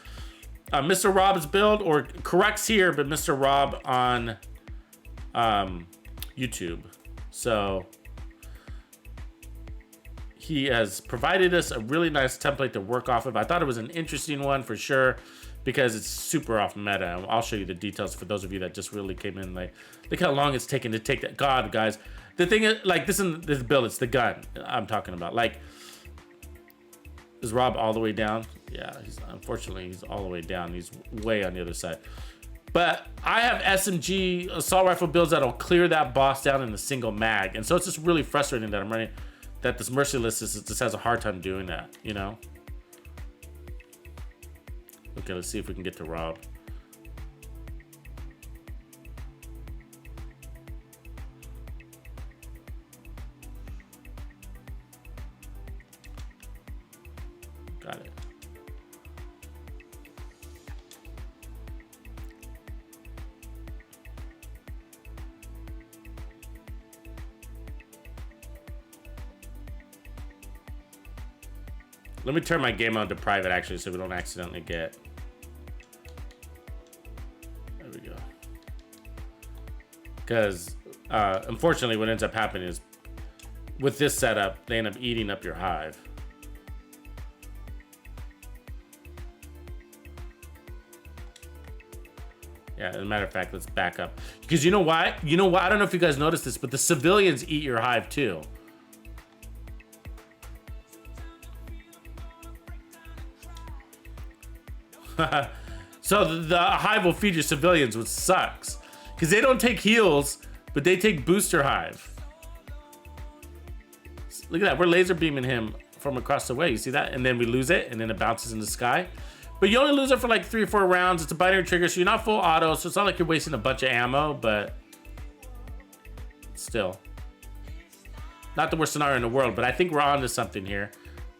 Mr. Rob's build, or corrects here, but Mr. Rob on YouTube. So he has provided us a really nice template to work off of. I thought it was an interesting one for sure, because it's super off meta. I'll show you the details for those of you that just really came in like, look how long it's taken to take that. God, guys, the thing is, like, this build, it's the gun I'm talking about. Like, is Rob all the way down? Yeah, unfortunately he's all the way down. He's way on the other side. But I have SMG assault rifle builds that'll clear that boss down in a single mag, and so it's just really frustrating that I'm running, that this Merciless just has a hard time doing that, you know? Okay, let's see if we can get to Rob. Got it. Let me turn my game mode to private, actually, so we don't accidentally get... There we go. Because, unfortunately, what ends up happening is, with this setup, they end up eating up your hive. Yeah, as a matter of fact, let's back up. Because you know why? You know why? I don't know if you guys noticed this, but the civilians eat your hive, too. So the hive will feed your civilians, which sucks, because they don't take heals, but they take booster hive. Look at that, we're laser beaming him from across the way. You see that? And then we lose it, and then it bounces in the sky. But you only lose it for like 3 or 4 rounds. It's a binary trigger, so you're not full auto, so it's not like you're wasting a bunch of ammo, but still. Not the worst scenario in the world, but I think we're on to something here.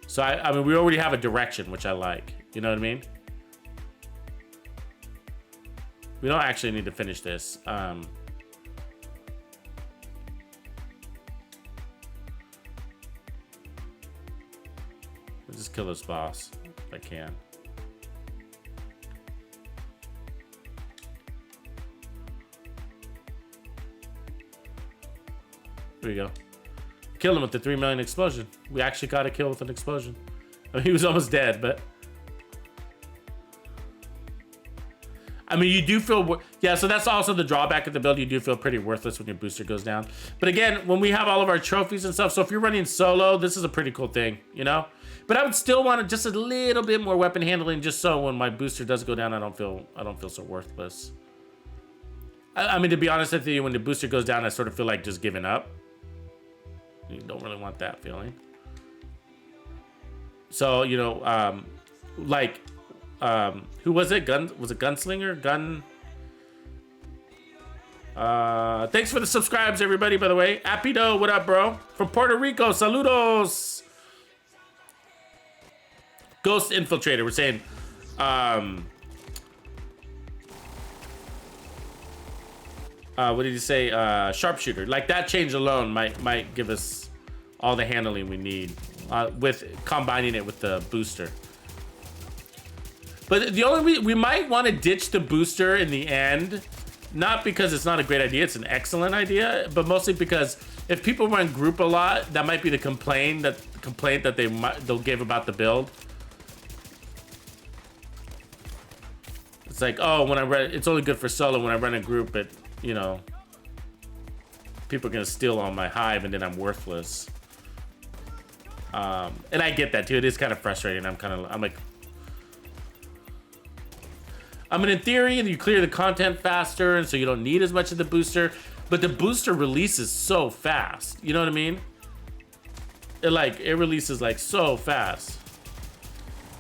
So I mean, we already have a direction, which I like. You know what I mean? We don't actually need to finish this. Let's just kill this boss if I can. There we go. Killed him with the 3 million explosion. We actually got a kill with an explosion. I mean, he was almost dead, but... I mean, you do feel, yeah, so that's also the drawback of the build. You do feel pretty worthless when your booster goes down. But again, when we have all of our trophies and stuff, so if you're running solo, this is a pretty cool thing, you know? But I would still want just a little bit more weapon handling, just so when my booster does go down, I don't feel so worthless. I mean, to be honest with you, when the booster goes down, I sort of feel like just giving up. You don't really want that feeling. So, you know, like... who was it? Was it Gunslinger? Thanks for the subscribes, everybody, by the way. Apido, what up, bro? From Puerto Rico, saludos. Ghost Infiltrator, we're saying, what did you say? Sharpshooter. Like, that change alone might give us all the handling we need, with combining it with the booster. But the only we might want to ditch the booster in the end, not because it's not a great idea, it's an excellent idea, but mostly because if people run group a lot, that might be the complaint that they'll give about the build. It's like, oh, when I run, it's only good for solo. When I run a group, it, you know, people are gonna steal all my hive, and then I'm worthless. And I get that too. It is kind of frustrating. I'm like. I mean, in theory, you clear the content faster, and so you don't need as much of the booster, but the booster releases so fast. You know what I mean? It releases like so fast.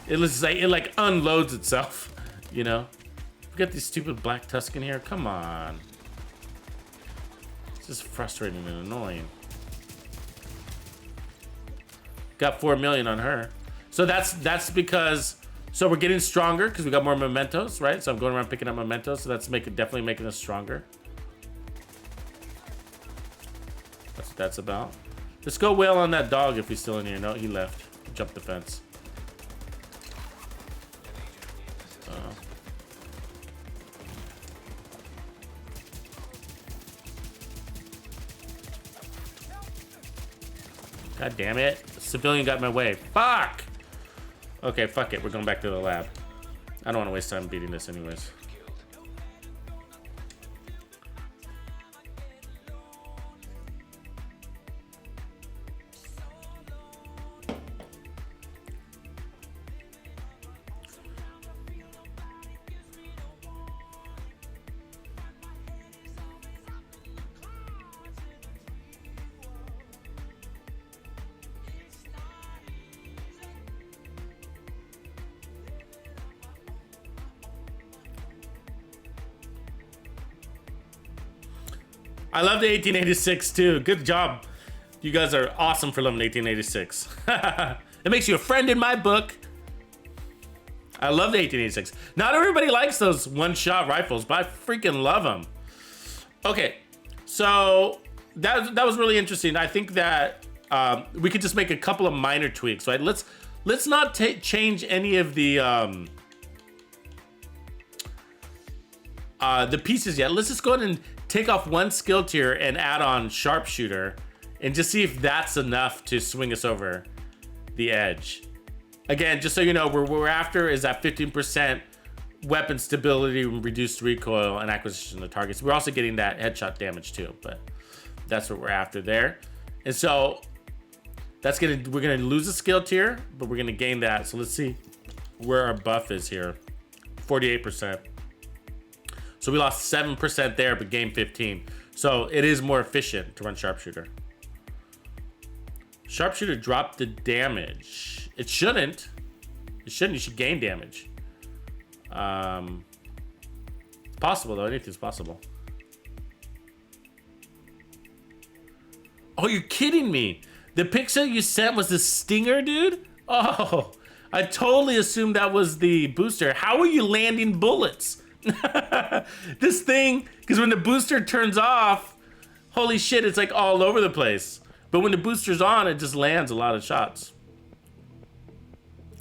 It like unloads itself, you know? We got these stupid black Tuscan here. Come on. It's just frustrating and annoying. Got 4 million on her. So that's because, so we're getting stronger because we got more mementos, right? So I'm going around picking up mementos. So that's definitely making us stronger. That's what that's about. Let's go wail on that dog if he's still in here. No, he left. He jumped the fence. God damn it. Civilian got in my way. Fuck! Okay, fuck it. We're going back to the lab. I don't want to waste time beating this anyways. I love the 1886 too. Good job. You guys are awesome for loving 1886. It makes you a friend in my book. I love the 1886. Not everybody likes those one-shot rifles, but I freaking love them. Okay, so that was really interesting. I think that we could just make a couple of minor tweaks, right? Let's not change any of the pieces yet. Let's just go ahead and take off one skill tier and add on sharpshooter and just see if that's enough to swing us over the edge. Again, just so you know, what we're after is that 15% weapon stability, reduced recoil, and acquisition of targets. We're also getting that headshot damage too, but that's what we're after there. And so we're gonna lose a skill tier, but we're gonna gain that. So let's see where our buff is here. 48%. So we lost 7% there, but gained 15. So it is more efficient to run sharpshooter. Sharpshooter dropped the damage. It shouldn't. It shouldn't. You should gain damage. It's possible though. Anything's possible. Oh, you're kidding me. The picture you sent was the stinger, dude? Oh, I totally assumed that was the booster. How are you landing bullets? This thing, because when the booster turns off, holy shit, it's like all over the place. But when the booster's on, it just lands a lot of shots.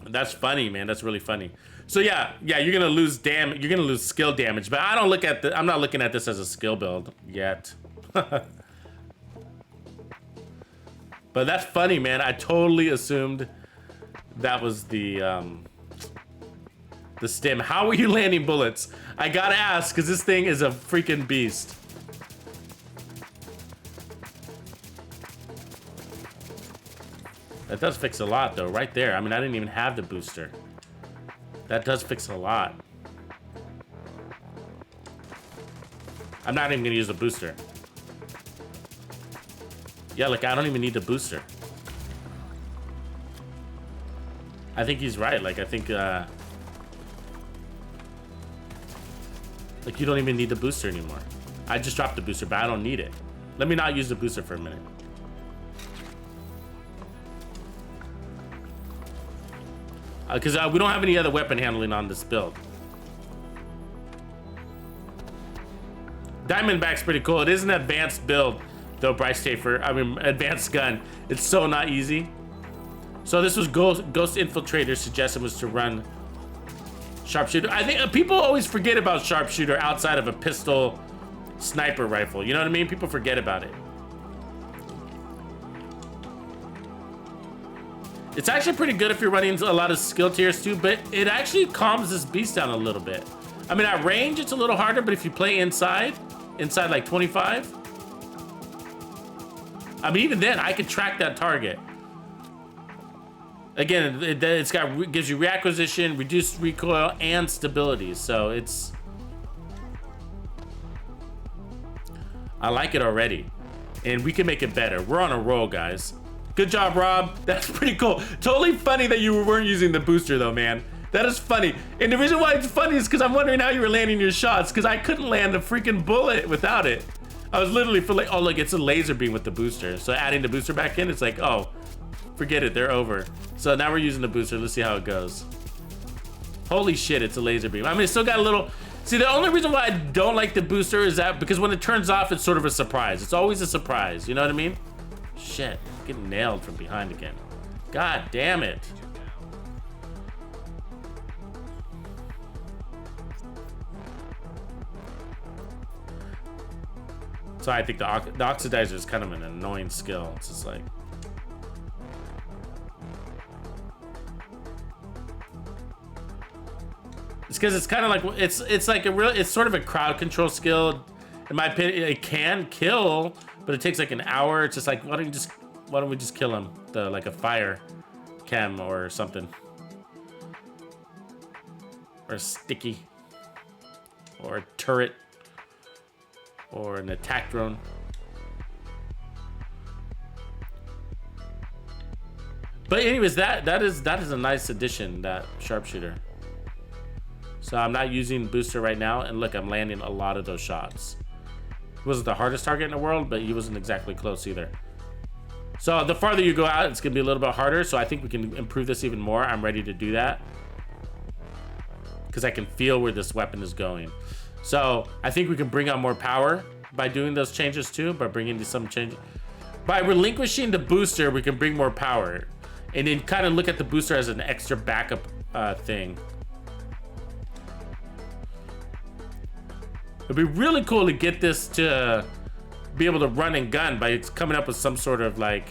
That's funny, man. That's really funny. So yeah, you're gonna lose damage. You're gonna lose skill damage. But I'm not looking at this as a skill build yet. But that's funny, man. I totally assumed that was the stim. How are you landing bullets? I gotta ask, because this thing is a freaking beast. That does fix a lot, though, right there. I mean, I didn't even have the booster. That does fix a lot. I'm not even gonna use the booster. Yeah, look, I don't even need the booster. I think he's right. Like, I think, like, you don't even need the booster anymore. I just dropped the booster, but I don't need it. Let me not use the booster for a minute. Because we don't have any other weapon handling on this build. Diamondback's pretty cool. It is an advanced build, though, Bryce Tafer. I mean, advanced gun. It's so not easy. So this was Ghost Infiltrator's suggestion was to run sharpshooter. I think people always forget about sharpshooter outside of a pistol sniper rifle. You know what I mean? People forget about it. It's actually pretty good if you're running a lot of skill tiers too, but it actually calms this beast down a little bit. I mean, at range, it's a little harder, but if you play inside like 25, I mean, even then, I could track that target. Again, it gives you reacquisition, reduced recoil, and stability. So it's, I like it already, and we can make it better. We're on a roll, guys. Good job, Rob. That's pretty cool. Totally funny that you weren't using the booster though, man. That is funny. And the reason why it's funny is because I'm wondering how you were landing your shots, because I couldn't land a freaking bullet without it. I was literally for like, oh look, it's a laser beam with the booster. So adding the booster back in, it's like, oh, forget it, they're over. So now we're using the booster. Let's see how it goes. Holy shit, it's a laser beam. I mean, it's still got a little. See, the only reason why I don't like the booster is that because when it turns off, it's sort of a surprise. It's always a surprise. You know what I mean? Shit, getting nailed from behind again. God damn it. So I think the oxidizer is kind of an annoying skill. It's just like. It's because it's kind of like it's like a real, it's sort of a crowd control skill. In my opinion, it can kill, but it takes like an hour. It's just like, why don't we just kill him? Like a fire chem or something, or a sticky, or a turret, or an attack drone. But anyways, that is a nice addition, that sharpshooter. So I'm not using booster right now, and look, I'm landing a lot of those shots. He wasn't the hardest target in the world, but he wasn't exactly close either. So the farther you go out, it's gonna be a little bit harder, so I think we can improve this even more. I'm ready to do that, because I can feel where this weapon is going. So I think we can bring on more power by doing those changes too, by bringing some change. By relinquishing the booster, we can bring more power, and then kind of look at the booster as an extra backup thing. It'd be really cool to get this to be able to run and gun by coming up with some sort of like.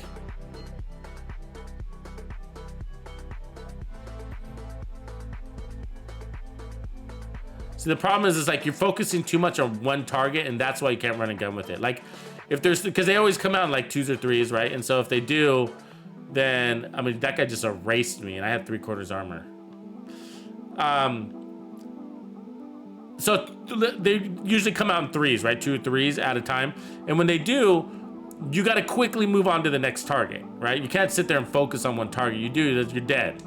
So the problem is like you're focusing too much on one target, and that's why you can't run and gun with it. Like if there's, because they always come out in like 2s or 3s, right? And so if they do, then I mean that guy just erased me, and I had 3/4 armor. So they usually come out in 3s, right? 2 or 3s at a time. And when they do, you got to quickly move on to the next target, right? You can't sit there and focus on one target. You do, you're dead.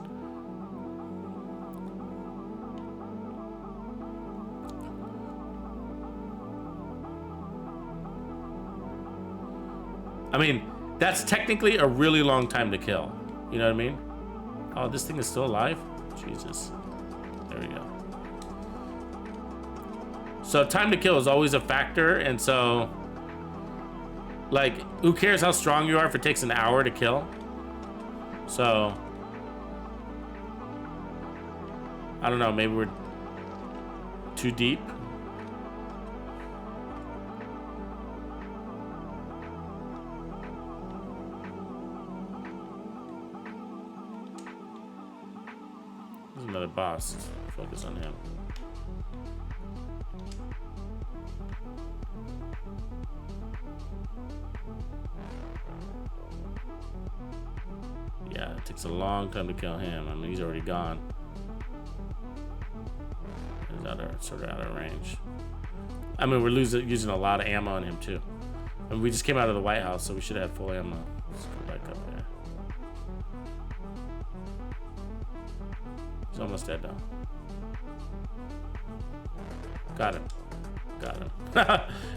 I mean, that's technically a really long time to kill. You know what I mean? Oh, this thing is still alive? Jesus. There we go. So time to kill is always a factor, and so like who cares how strong you are if it takes an hour to kill? So I don't know, maybe we're too deep. There's another boss. Let's focus on him. Yeah, it takes a long time to kill him. I mean, he's already gone. He's sort of out of range. I mean, we're using a lot of ammo on him too. And we just came out of the White House, so we should have full ammo. Let's go back up there. He's almost dead though. Got him. Got him.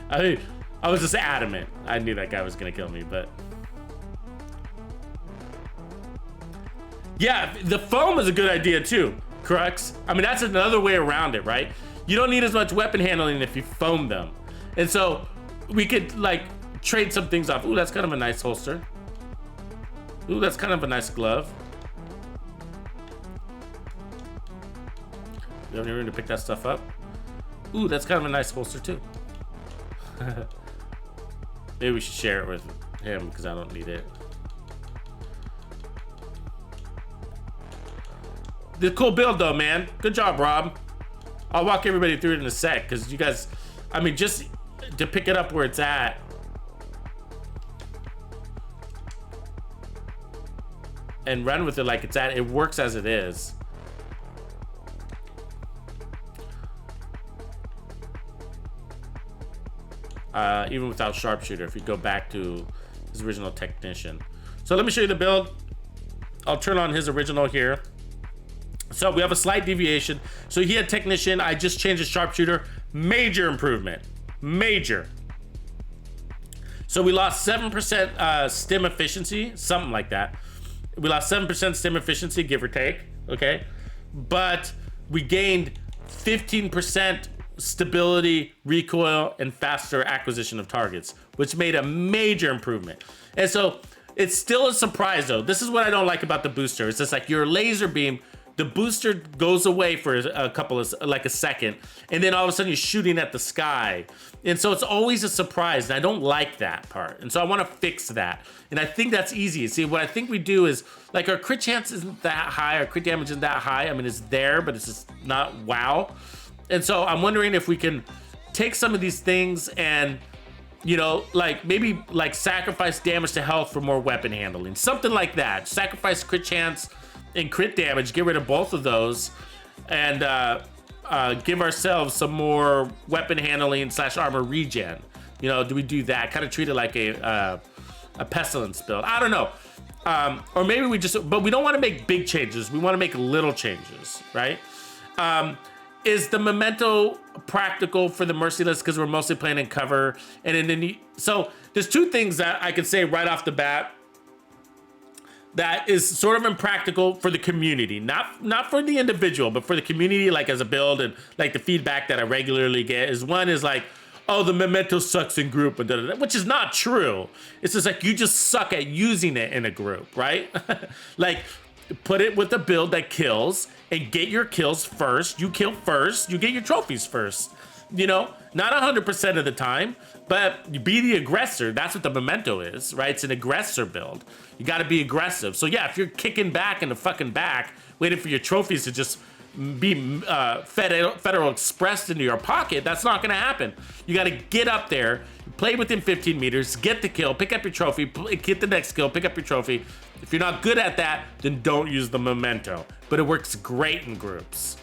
I mean, I was just adamant. I knew that guy was gonna kill me, but. Yeah, the foam is a good idea too, Crux. I mean, that's another way around it, right? You don't need as much weapon handling if you foam them. And so we could like trade some things off. Ooh, that's kind of a nice holster. Ooh, that's kind of a nice glove. You have any room to pick that stuff up? Ooh, that's kind of a nice holster too. Maybe we should share it with him because I don't need it. The cool build though, man. Good job, Rob. I'll walk everybody through it in a sec because you guys, I mean, just to pick it up where it's at. And run with it like it's at, it works as it is. Even without sharpshooter, if you go back to his original technician. So let me show you the build. I'll turn on his original here. So we have a slight deviation. So he had technician. I just changed the sharpshooter. Major improvement. Major. So we lost 7% stim efficiency, something like that. We lost 7% stim efficiency, give or take, okay? But we gained 15% stability, recoil, and faster acquisition of targets, which made a major improvement. And so it's still a surprise though. This is what I don't like about the booster. It's just like your laser beam, the booster goes away for a couple of, like a second, and then all of a sudden you're shooting at the sky. And so it's always a surprise, and I don't like that part. And so I want to fix that. And I think that's easy. See, what I think we do is, like, our crit chance isn't that high, our crit damage isn't that high. I mean, it's there, but it's just not wow. And so I'm wondering if we can take some of these things and, you know, like maybe like sacrifice damage to health for more weapon handling. Something like that. Sacrifice crit chance and crit damage, get rid of both of those, and give ourselves some more weapon handling / armor regen. You know, do we do that? Kind of treat it like a pestilence build. I don't know. Or maybe we just, but we don't want to make big changes. We want to make little changes, right? Is the memento practical for the Merciless because we're mostly playing in cover? And then so there's two things that I could say right off the bat that is sort of impractical for the community, not for the individual, but for the community, like as a build, and like the feedback that I regularly get is, one is like, oh, the memento sucks in group, and which is not true. It's just like, you just suck at using it in a group, right? Like, put it with a build that kills and get your kills first. You kill first, you get your trophies first. You know, not 100% of the time, but you be the aggressor. That's what the memento is, right? It's an aggressor build. You got to be aggressive. So yeah, if you're kicking back in the fucking back, waiting for your trophies to just be Federal Expressed into your pocket, that's not going to happen. You got to get up there, play within 15 meters, get the kill, pick up your trophy, get the next kill, pick up your trophy. If you're not good at that, then don't use the memento. But it works great in groups.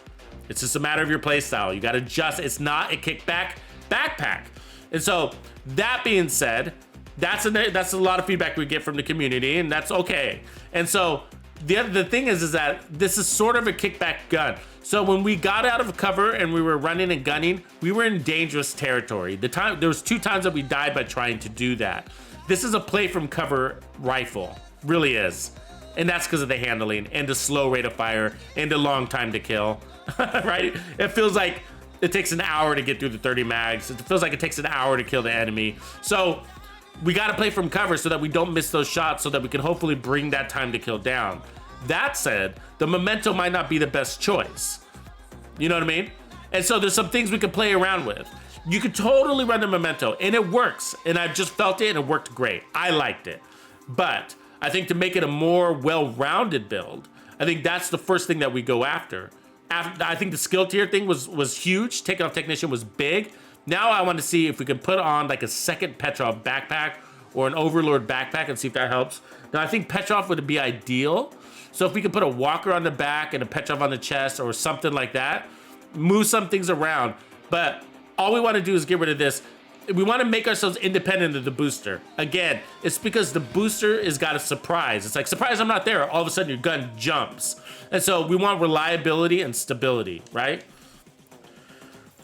It's just a matter of your playstyle. You got to adjust. It's not a kickback backpack. And so that being said, that's a lot of feedback we get from the community, and that's okay. And so the thing is that this is sort of a kickback gun. So when we got out of cover and we were running and gunning, we were in dangerous territory. There was 2 times that we died by trying to do that. This is a play from cover rifle, really is. And that's because of the handling and the slow rate of fire and the long time to kill, right? It feels like it takes an hour to get through the 30 mags. It feels like it takes an hour to kill the enemy. So we got to play from cover so that we don't miss those shots, so that we can hopefully bring that time to kill down. That said, the memento might not be the best choice. You know what I mean? And so there's some things we could play around with. You could totally run the memento, and it works. And I've just felt it, and it worked great. I liked it. But I think to make it a more well-rounded build, I think that's the first thing that we go after. I think the skill tier thing was huge. Taking off technician was big. Now I want to see if we can put on like a second Petrov backpack or an Overlord backpack and see if that helps. Now I think Petrov would be ideal. So if we could put a Walker on the back and a Petrov on the chest or something like that, move some things around. But all we want to do is get rid of this. We want to make ourselves independent of the booster. Again, it's because the booster has got a surprise. It's like, surprise, I'm not there. All of a sudden your gun jumps. And so we want reliability and stability, right?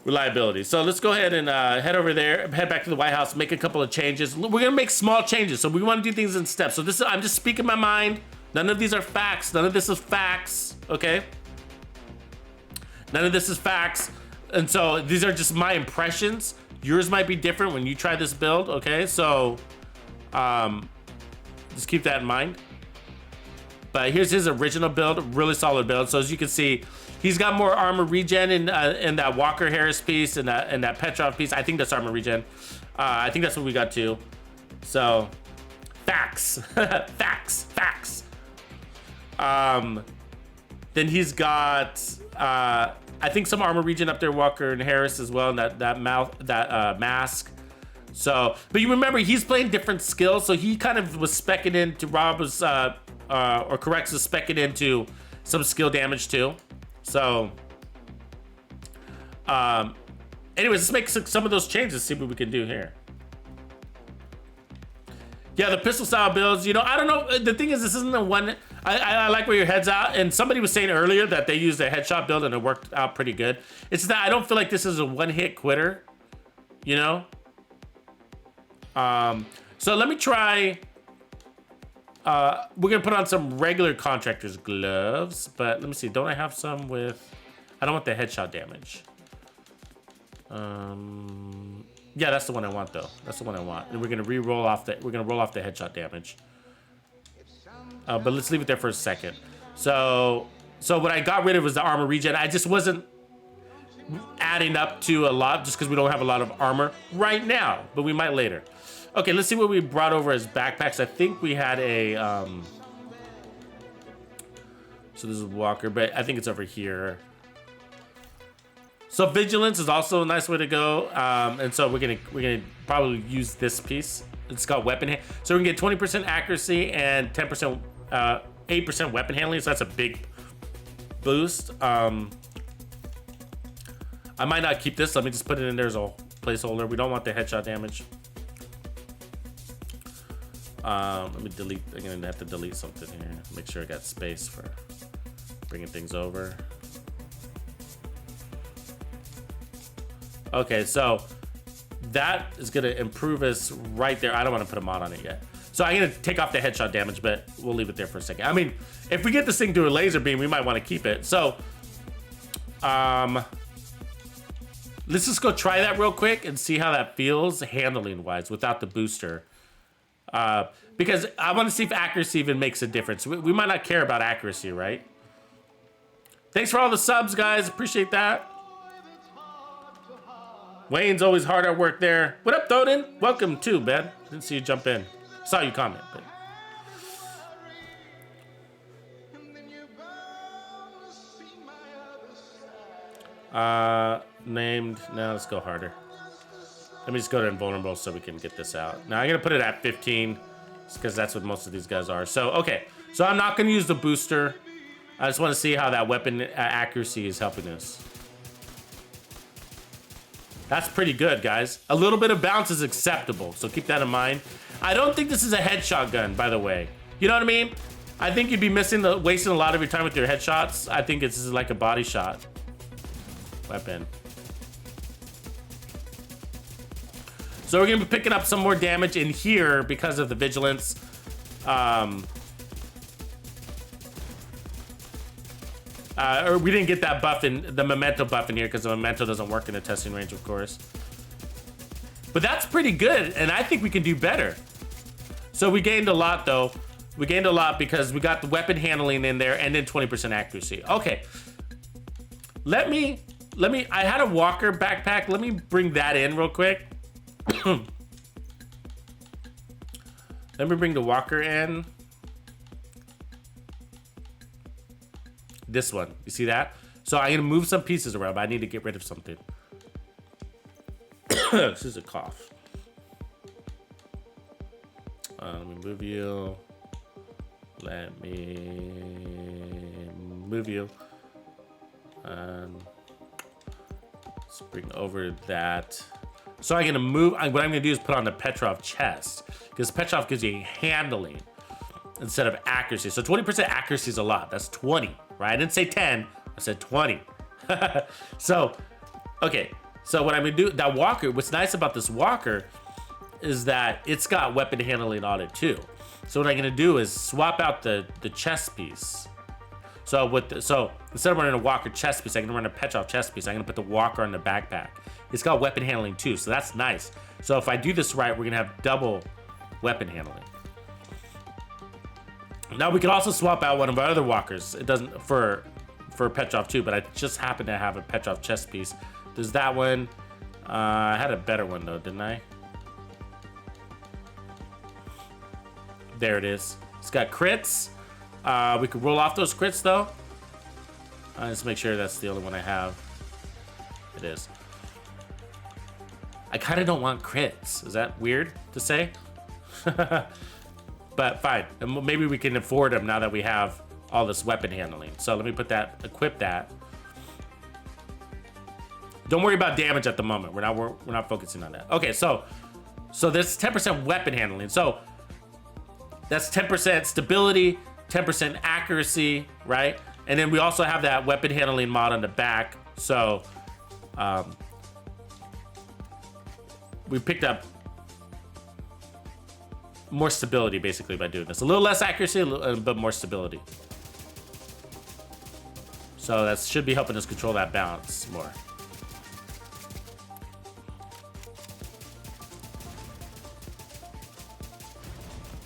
Reliability. So let's go ahead and head over there, head back to the White House, make a couple of changes. We're gonna make small changes. So we want to do things in steps. So this is, I'm just speaking my mind. None of these are facts. None of this is facts, okay? None of this is facts. And so these are just my impressions. Yours might be different when you try this build, okay? So just keep that in mind. But here's his original build, really solid build. So as you can see, he's got more armor regen in that Walker Harris piece and that Petrov piece. I think that's armor regen. I think that's what we got too. So facts, facts. Then he's got I think some armor regen up there, Walker and Harris as well, and that mask. So, but you remember he's playing different skills, so he kind of was specking into Rob was or Correx was specking into some skill damage too. So, anyways, let's make some of those changes. See what we can do here. Yeah, the pistol style builds, you know, I don't know. The thing is, this isn't the one. I like where your head's at. And somebody was saying earlier that they used a headshot build and it worked out pretty good. It's that I don't feel like this is a one-hit quitter, you know? So let me try. We're gonna put on some regular contractor's gloves, but let me see. Don't I have some with? I don't want the headshot damage. Yeah, that's the one I want though. That's the one I want. And we're gonna roll off the headshot damage. But let's leave it there for a second. So what I got rid of was the armor regen. I just wasn't adding up to a lot just because we don't have a lot of armor right now, but we might later. Okay, let's see what we brought over as backpacks. I think we had a, so this is Walker, but I think it's over here. So vigilance is also a nice way to go. And so we're gonna probably use this piece. It's got weapon hand. So we can get 20% accuracy and 10%, 8% weapon handling. So that's a big boost. I might not keep this. Let me just put it in there as a placeholder. We don't want the headshot damage. Let me delete. I'm gonna have to delete something here. Make sure I got space for bringing things over. Okay, so that is gonna improve us right there. I don't want to put a mod on it yet. So I'm gonna take off the headshot damage, but we'll leave it there for a second. I mean, if we get this thing through a laser beam, we might want to keep it. So, let's just go try that real quick and see how that feels handling wise without the booster. Because I want to see if accuracy even makes a difference. We might not care about accuracy, right? Thanks for all the subs, guys. Appreciate that. Wayne's always hard at work there. What up, Thoden? Welcome too, man. Didn't see you jump in. Saw you comment, but named. Now let's go harder. Let me just go to invulnerable so we can get this out. Now I'm gonna put it at 15, because that's what most of these guys are. So okay, so I'm not gonna use the booster. I just want to see how that weapon accuracy is helping us. That's pretty good, guys. A little bit of bounce is acceptable, so keep that in mind. I don't think this is a headshot gun, by the way. You know what I mean? I think you'd be wasting a lot of your time with your headshots. I think it's like a body shot weapon. So we're gonna be picking up some more damage in here because of the vigilance. Or we didn't get that buff in the memento buff in here because the memento doesn't work in the testing range, of course. But that's pretty good, and I think we can do better. So we gained a lot, though. We gained a lot because we got the weapon handling in there and then 20% accuracy. Okay. Let me. I had a Walker backpack. Let me bring that in real quick. Let me bring the Walker in. This one, you see that? So I'm gonna move some pieces around, but I need to get rid of something. This is a cough. Let me move you. Let me move you. Let's bring over that. So I'm gonna move. What I'm gonna do is put on the Petrov chest, because Petrov gives you handling instead of accuracy. So 20% accuracy is a lot. That's 20. Right? I didn't say 10, I said 20. So, okay. So what I'm gonna do, that Walker, what's nice about this Walker is that it's got weapon handling on it too. So what I'm gonna do is swap out the chest piece. So instead of running a Walker chest piece, I'm gonna run a Petrov chest piece. I'm gonna put the Walker on the backpack. It's got weapon handling too, so that's nice. So if I do this right, we're gonna have double weapon handling. Now we could also swap out one of our other Walkers. It doesn't for Petrov too, but I just happen to have a Petrov chest piece. There's that one. I had a better one though, didn't I? There it is. It's got crits. We could roll off those crits though. Let's make sure that's the only one I have. It is. I kind of don't want crits. Is that weird to say? But fine, and maybe we can afford them now that we have all this weapon handling. So let me equip that. Don't worry about damage at the moment. We're not focusing on that. Okay, so this 10% weapon handling. So That's 10% stability, 10% accuracy, right? And then we also have that weapon handling mod on the back. So we picked up more stability basically by doing this. A little less accuracy, but more stability. So that should be helping us control that balance more.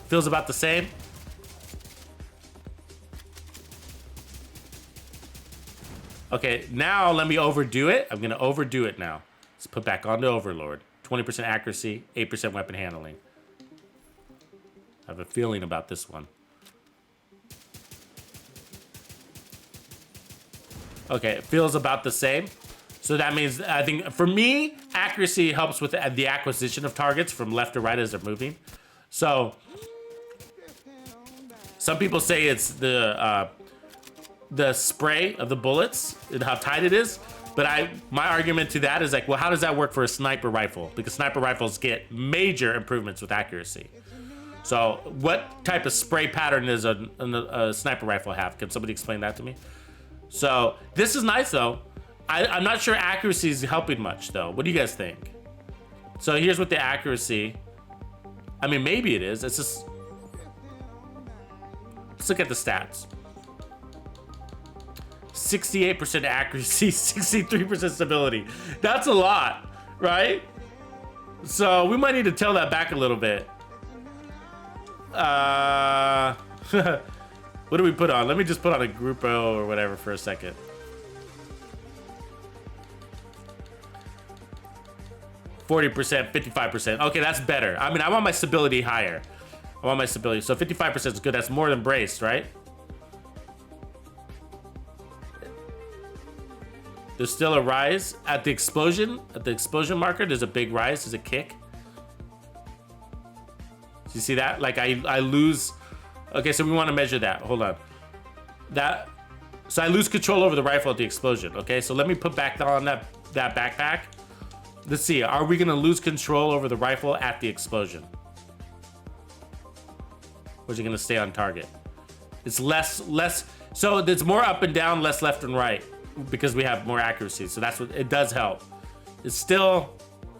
Feels about the same. Okay, now let me overdo it. I'm gonna overdo it now. Let's put back onto Overlord. 20% accuracy, 8% weapon handling. I have a feeling about this one. Okay, it feels about the same. So that means, I think, for me, accuracy helps with the acquisition of targets from left to right as they're moving. So, some people say it's the spray of the bullets and how tight it is. But my argument to that is like, well, how does that work for a sniper rifle? Because sniper rifles get major improvements with accuracy. So what type of spray pattern does a sniper rifle have? Can somebody explain that to me? So this is nice though. I'm not sure accuracy is helping much though. What do you guys think? So here's what the accuracy. I mean, maybe it is. It's just, let's look at the stats. 68% accuracy, 63% stability. That's a lot, right? So we might need to tail that back a little bit. What do we put on? Let me just put on a Grupo or whatever for a second. %, 55%. Okay, that's better. I mean, I want my stability higher. I want my stability. So 55% is good. That's more than braced, right? There's still a rise at the explosion. At the explosion marker, there's a big rise. There's a kick. Do you see that? Like I lose. Okay, so we want to measure that. Hold on. So I lose control over the rifle at the explosion. Okay, so let me put back on that backpack. Let's see. Are we gonna lose control over the rifle at the explosion? Or is it gonna stay on target? It's less. So it's more up and down, less left and right, because we have more accuracy. So that's what it does help. It's still,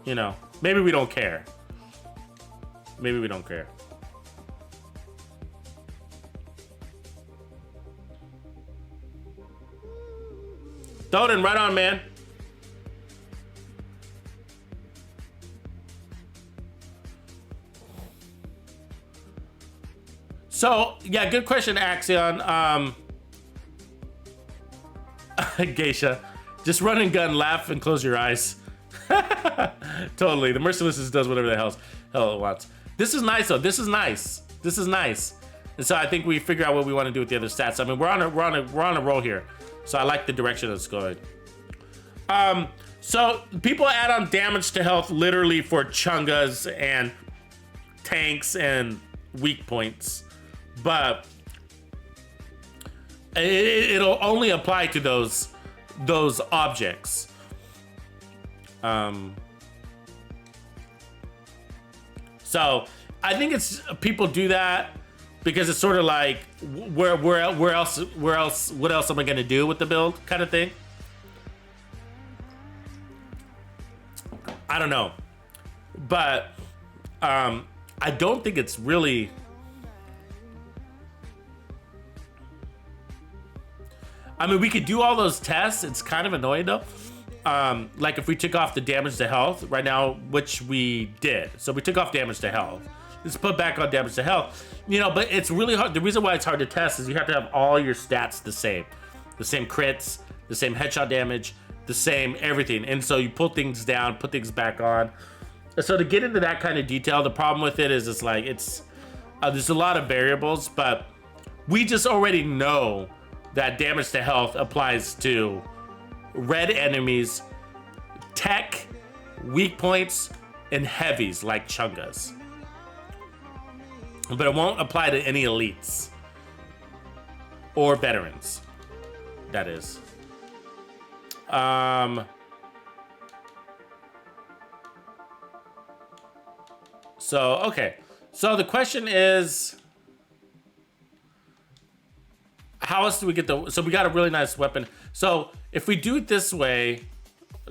you know, maybe we don't care. Maybe we don't care. Doden, right on, man. So, yeah, good question, Axion. Geisha, just run and gun, laugh, and close your eyes. Totally. The Merciless does whatever the hell it wants. This is nice, though. This is nice. This is nice. And so I think we figure out what we want to do with the other stats. I mean, we're on a roll here. So I like the direction it's going. So people add on damage to health literally for chungas and tanks and weak points, but it'll only apply to those objects. So I think it's people do that because it's sort of like what else am I gonna do with the build kind of thing. I don't know, but I don't think it's really. I mean, we could do all those tests. It's kind of annoying though. Like if we took off the damage to health right now, which we did. So we took off damage to health. Let's put back on damage to health. You know, but it's really hard. The reason why it's hard to test is you have to have all your stats the same crits, the same headshot damage, the same everything. And so you pull things down, put things back on. So to get into that kind of detail, the problem with it is it's like, there's a lot of variables, but we just already know that damage to health applies to red enemies, tech, weak points, and heavies like chungas. But it won't apply to any elites or veterans, that is. So, okay. So the question is, how else do we get the? So we got a really nice weapon. So if we do it this way,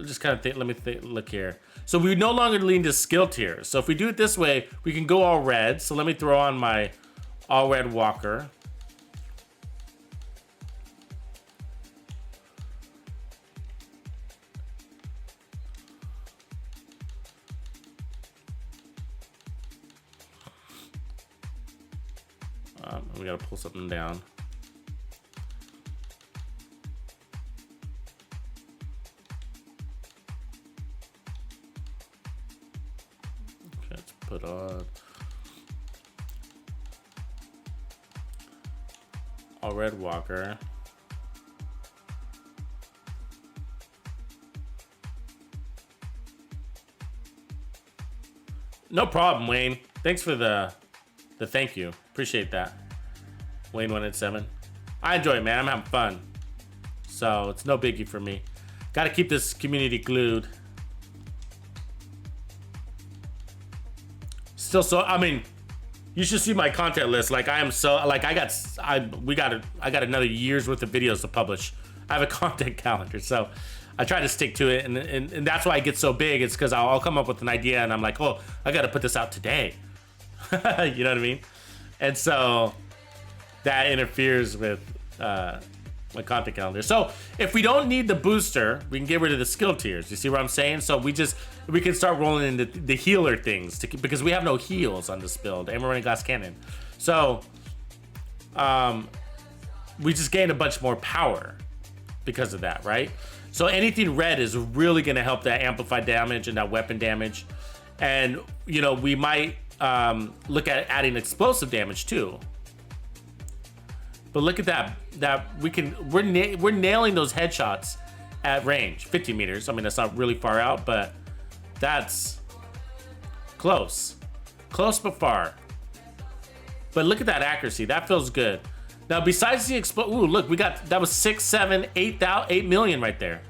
just kind of think. Let me look here. So we no longer lean to skill tiers. So if we do it this way, we can go all red. So let me throw on my all red walker. We gotta pull something down. Okay, let's put on all red walker. No problem, Wayne. Thanks for the thank you. Appreciate that. Wayne 187. I enjoy it, man. I'm having fun. So it's no biggie for me. Got to keep this community glued. Still, so I mean, you should see my content list. Like I am so like I got another year's worth of videos to publish. I have a content calendar, so I try to stick to it, and that's why I get so big. It's because I'll come up with an idea and I'm like, oh, I got to put this out today. You know what I mean? And so that interferes with my content calendar. So if we don't need the booster, we can get rid of the skill tiers. You see what I'm saying? So we can start rolling into the healer things because we have no heals on this build, and we're running glass cannon. So we just gained a bunch more power because of that, right? So anything red is really going to help that amplified damage and that weapon damage. And you know, we might look at adding explosive damage too. But look at that we're nailing those headshots at range, 50 meters. I mean, that's not really far out, but that's close but far. But look at that accuracy. That feels good. Now, besides the ooh, look, we got, that was 6, 7, 8 million right there.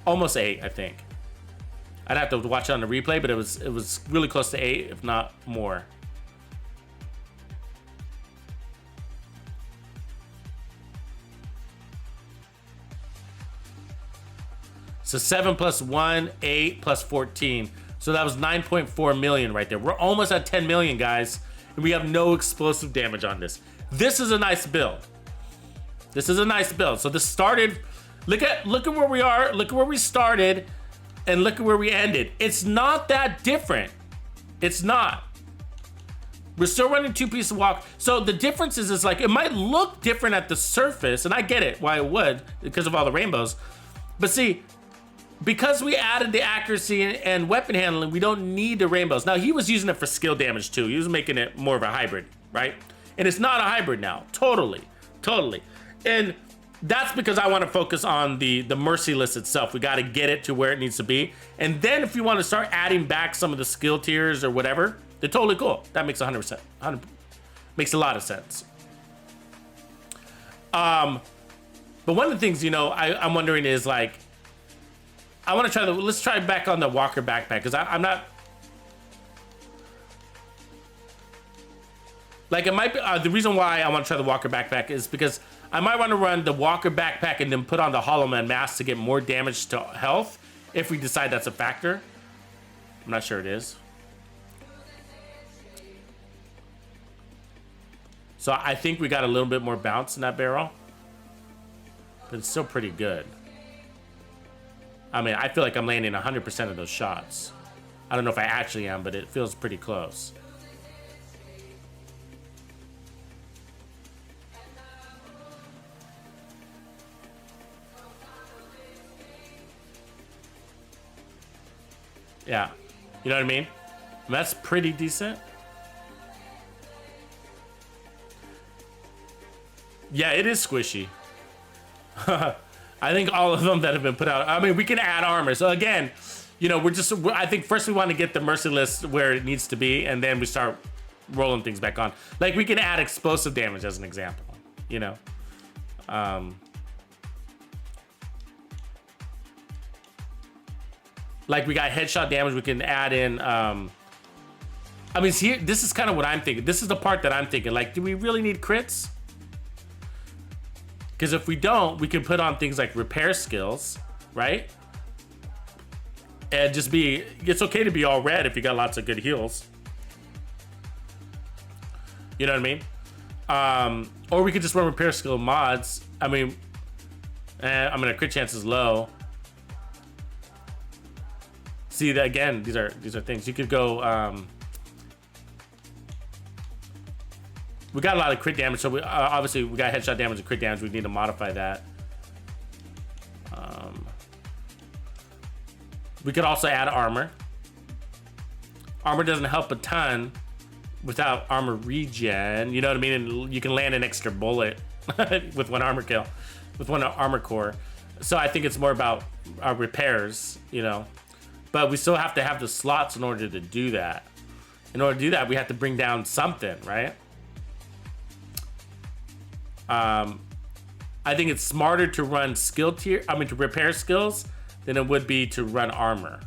Almost 8, I think. I'd have to watch it on the replay, but it was really close to 8, if not more. So 7 plus 1, 8 plus 14. So that was 9.4 million right there. We're almost at 10 million, guys. And we have no explosive damage on this. This is a nice build. This is a nice build. So this started, look at where we are, look at where we started, and look at where we ended. It's not that different. It's not. We're still running 2-piece walk. So the difference is like, it might look different at the surface, and I get it, why it would, because of all the rainbows. But see, because we added the accuracy and weapon handling, we don't need the rainbows. Now, he was using it for skill damage too. He was making it more of a hybrid, right? And it's not a hybrid now, totally. And that's because I want to focus on the Merciless itself. We got to get it to where it needs to be. And then if you want to start adding back some of the skill tiers or whatever, they're totally cool. That makes 100%. Makes a lot of sense. But one of the things, you know, I'm wondering is like, I want to try let's try back on the Walker backpack, because I'm not, like, it might be, the reason why I want to try the Walker backpack is because I might want to run the Walker backpack and then put on the Hollow Man mask to get more damage to health, if we decide that's a factor. I'm not sure it is. So I think we got a little bit more bounce in that barrel, but it's still pretty good. I mean, I feel like I'm landing 100% of those shots. I don't know if I actually am, but it feels pretty close. Yeah, you know what I mean? That's pretty decent. Yeah, it is squishy. I think all of them that have been put out, I mean, we can add armor. So again, you know, I think first we want to get the Merciless where it needs to be, and then we start rolling things back on. Like, we can add explosive damage as an example, you know? Like, we got headshot damage, we can add in, I mean, see, this is kind of what I'm thinking. This is the part that I'm thinking. Like, do we really need crits? Because if we don't, we can put on things like repair skills, right? And just be, it's okay to be all red if you got lots of good heals. You know what I mean? Or we could just run repair skill mods. I mean, crit chance is low. See that again? These are things you could go. We got a lot of crit damage, so we obviously we got headshot damage and crit damage. We need to modify that. We could also add armor. Armor doesn't help a ton without armor regen. You know what I mean? And you can land an extra bullet with one armor kill, with one armor core. So I think it's more about repairs, you know. But we still have to have the slots in order to do that. In order to do that, we have to bring down something, right? I think it's smarter to run to repair skills than it would be to run armor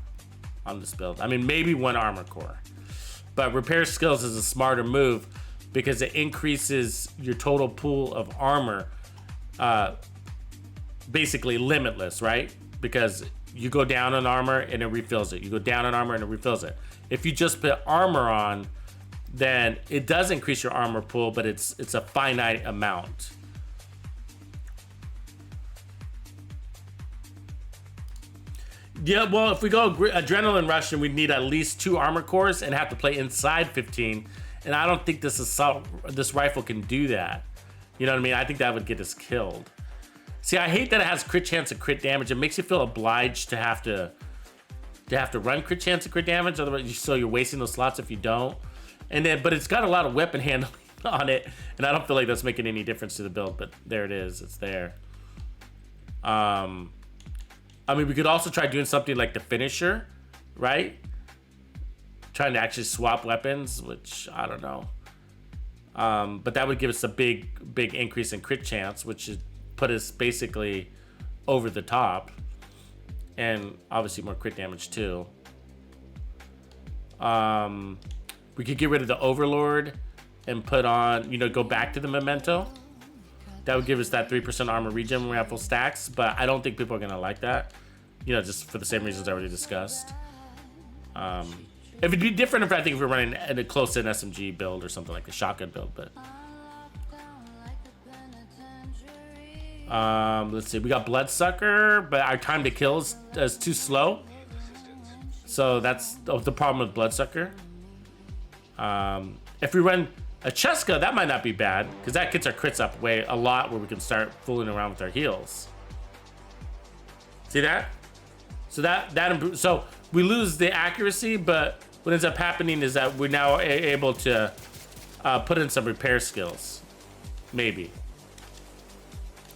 on this build. I mean, maybe one armor core. But repair skills is a smarter move because it increases your total pool of armor, basically limitless, right? Because you go down on armor and it refills it. You go down on armor and it refills it. If you just put armor on, then it does increase your armor pool, but it's a finite amount. Yeah, well, if we go Adrenaline Rush, then we need at least 2 armor cores and have to play inside 15. And I don't think this rifle can do that. You know what I mean? I think that would get us killed. See, I hate that it has crit chance and crit damage. It makes you feel obliged to have to run crit chance and crit damage. Otherwise, so you're wasting those slots if you don't. And then, but it's got a lot of weapon handling on it, and I don't feel like that's making any difference to the build. But there it is. It's there. I mean, we could also try doing something like the finisher, right? Trying to actually swap weapons, which I don't know. But that would give us a big increase in crit chance, which would put us basically over the top. And obviously more crit damage too. We could get rid of the Overlord and put on, go back to the Memento. That would give us that 3% armor regen when we have full stacks, but I don't think people are gonna like that. Just for the same reasons I already discussed. It would be different if we're running a close-in SMG build or something like the shotgun build, but. Let's see, we got Bloodsucker, but our time to kill is too slow. So that's the problem with Bloodsucker. If we run a Cheska, that might not be bad, because that gets our crits up a lot where we can start fooling around with our heals. See that? So that improves. So we lose the accuracy, but what ends up happening is that we're now able to put in some repair skills. Maybe.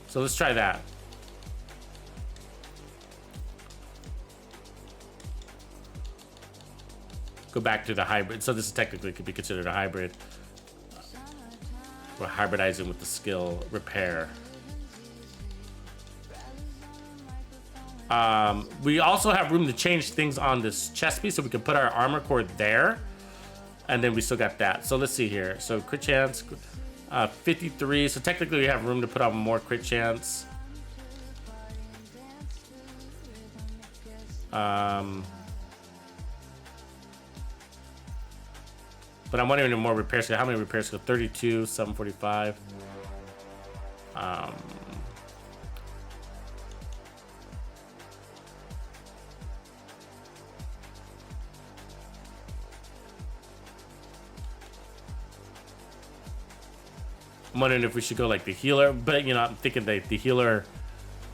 So let's try that. Go back to the hybrid. So this technically could be considered a hybrid. We're hybridizing with the skill repair. We also have room to change things on this chest piece, so we can put our armor core there, and then we still got that. So let's see here. So crit chance, 53. So technically we have room to put on more crit chance. But I'm wondering if more repair skill. How many repair skill? 32, 745. I'm wondering if we should go like the healer, but I'm thinking that the healer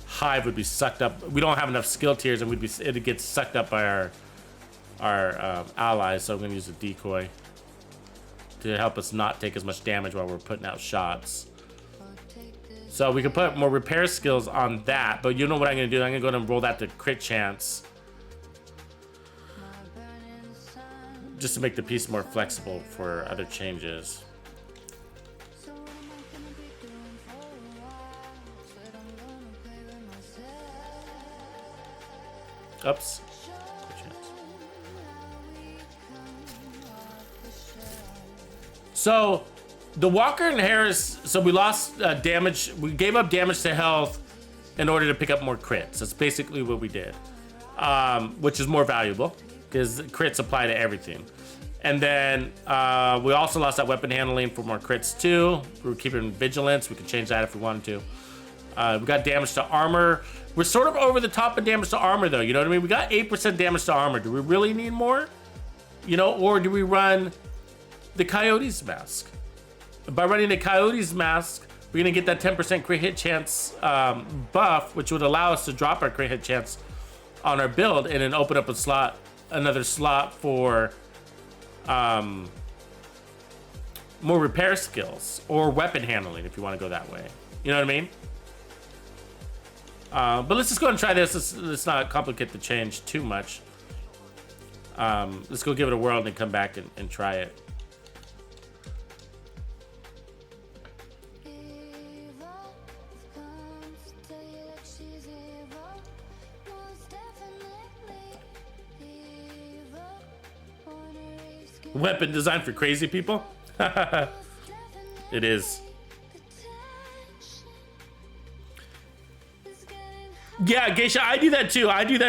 hive would be sucked up. We don't have enough skill tiers, and it'd get sucked up by our allies. So I'm gonna use a decoy to help us not take as much damage while we're putting out shots. So we can put more repair skills on that, but you know what I'm gonna do? I'm gonna go ahead and roll that to crit chance, just to make the piece more flexible for other changes. Oops. So the Walker and Harris, so we lost damage. We gave up damage to health in order to pick up more crits. That's basically what we did, which is more valuable because crits apply to everything. And then we also lost that weapon handling for more crits too. We were keeping vigilance. We could change that if we wanted to. We got damage to armor. We're sort of over the top of damage to armor though. You know what I mean? We got 8% damage to armor. Do we really need more? You know, or do we run the Coyote's Mask? By running the Coyote's Mask, we're gonna get that 10% crit hit chance buff, which would allow us to drop our crit hit chance on our build and then open up a slot, another slot for more repair skills or weapon handling if you want to go that way. You know what I mean? But let's just go ahead and try this. Let's not complicate the change too much. Let's go give it a whirl and then come back and try it. Weapon designed for crazy people? It is. Yeah, Geisha, I do that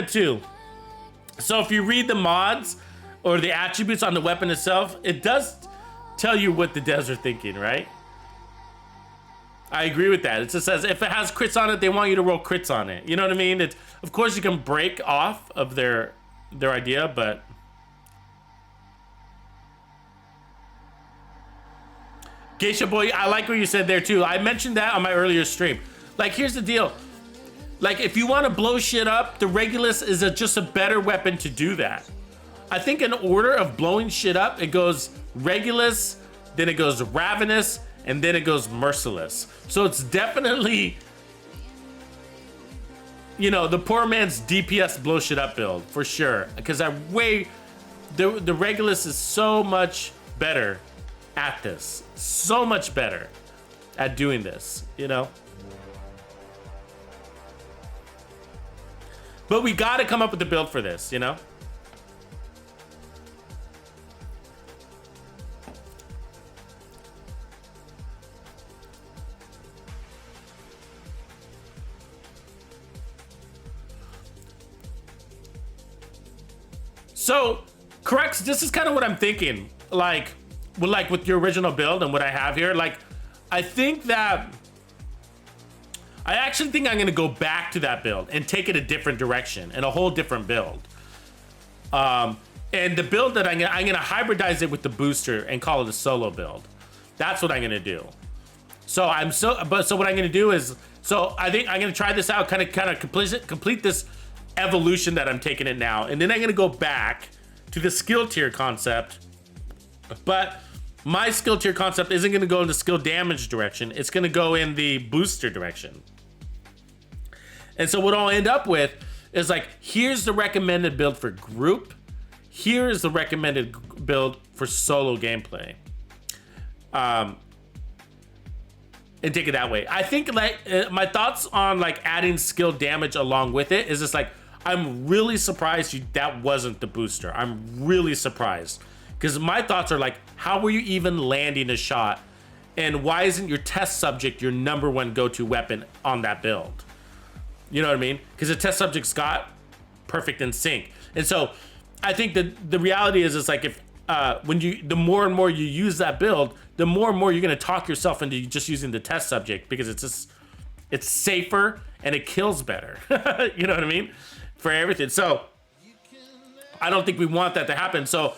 too. So if you read the mods or the attributes on the weapon itself, it does tell you what the devs are thinking, right? I agree with that. It just says if it has crits on it, they want you to roll crits on it. You know what I mean? Of course you can break off of their idea, but Geisha boy, I like what you said there too. I mentioned that on my earlier stream. Like, here's the deal. Like, if you want to blow shit up, the Regulus is just a better weapon to do that. I think in order of blowing shit up, it goes Regulus, then it goes Ravenous, and then it goes Merciless. So it's definitely, you know, the poor man's DPS blow shit up build, for sure. Because the Regulus is so much better at this. So much better at doing this, you know? But we gotta come up with a build for this, you know? So, Corrects, this is kind of what I'm thinking. Like with your original build and what I have here, like, I actually think I'm gonna go back to that build and take it a different direction and a whole different build. And the build that I'm gonna hybridize it with the booster and call it a solo build. That's what I'm gonna do. So what I'm gonna do is, so I think I'm gonna try this out, kind of complete this evolution that I'm taking it now, and then I'm gonna go back to the skill tier concept. But my skill tier concept isn't going to go in the skill damage direction. It's going to go in the booster direction. And so what I'll end up with is like, here's the recommended build for group. Here is the recommended build for solo gameplay. And take it that way. I think like my thoughts on like adding skill damage along with it is just like, I'm really surprised that wasn't the booster. I'm really surprised. Because my thoughts are like, how were you even landing a shot? And why isn't your test subject your #1 go-to weapon on that build? You know what I mean? Because the test subject's got perfect in sync. And so I think that the reality is, it's like, if the more and more you use that build, the more and more you're gonna talk yourself into just using the test subject, because it's safer and it kills better. You know what I mean? For everything. So I don't think we want that to happen. So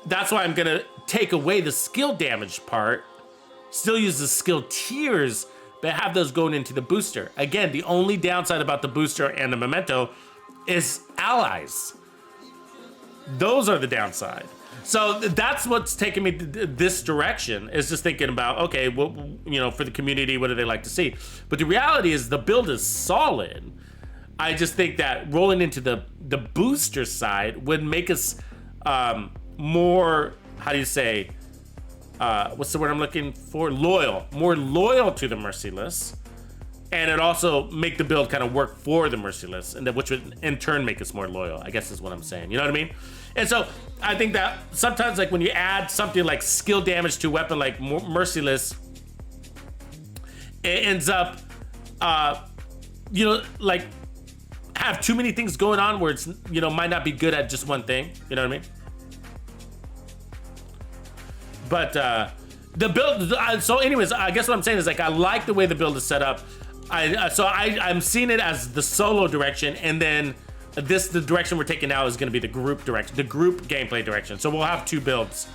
that's why I'm gonna take away the skill damage part, still use the skill tiers, but have those going into the booster. Again, the only downside about the booster and the memento is allies. Those are the downside. So that's what's taking me this direction, is just thinking about, okay, well, you know, for the community, what do they like to see? But the reality is the build is solid. I just think that rolling into the booster side would make us more, how do you say, what's the word I'm looking for? More loyal to the Merciless. And it also make the build kind of work for the Merciless, and which would in turn make us more loyal, I guess is what I'm saying. You know what I mean? And so I think that sometimes like when you add something like skill damage to a weapon like Merciless, it ends up, you know, like have too many things going on where it's, you know, might not be good at just one thing. You know what I mean? But the build, so anyways, I guess what I'm saying is like, I like the way the build is set up. I'm seeing it as the solo direction, and then the direction we're taking now is going to be the group direction, the group gameplay direction. So we'll have 2 builds.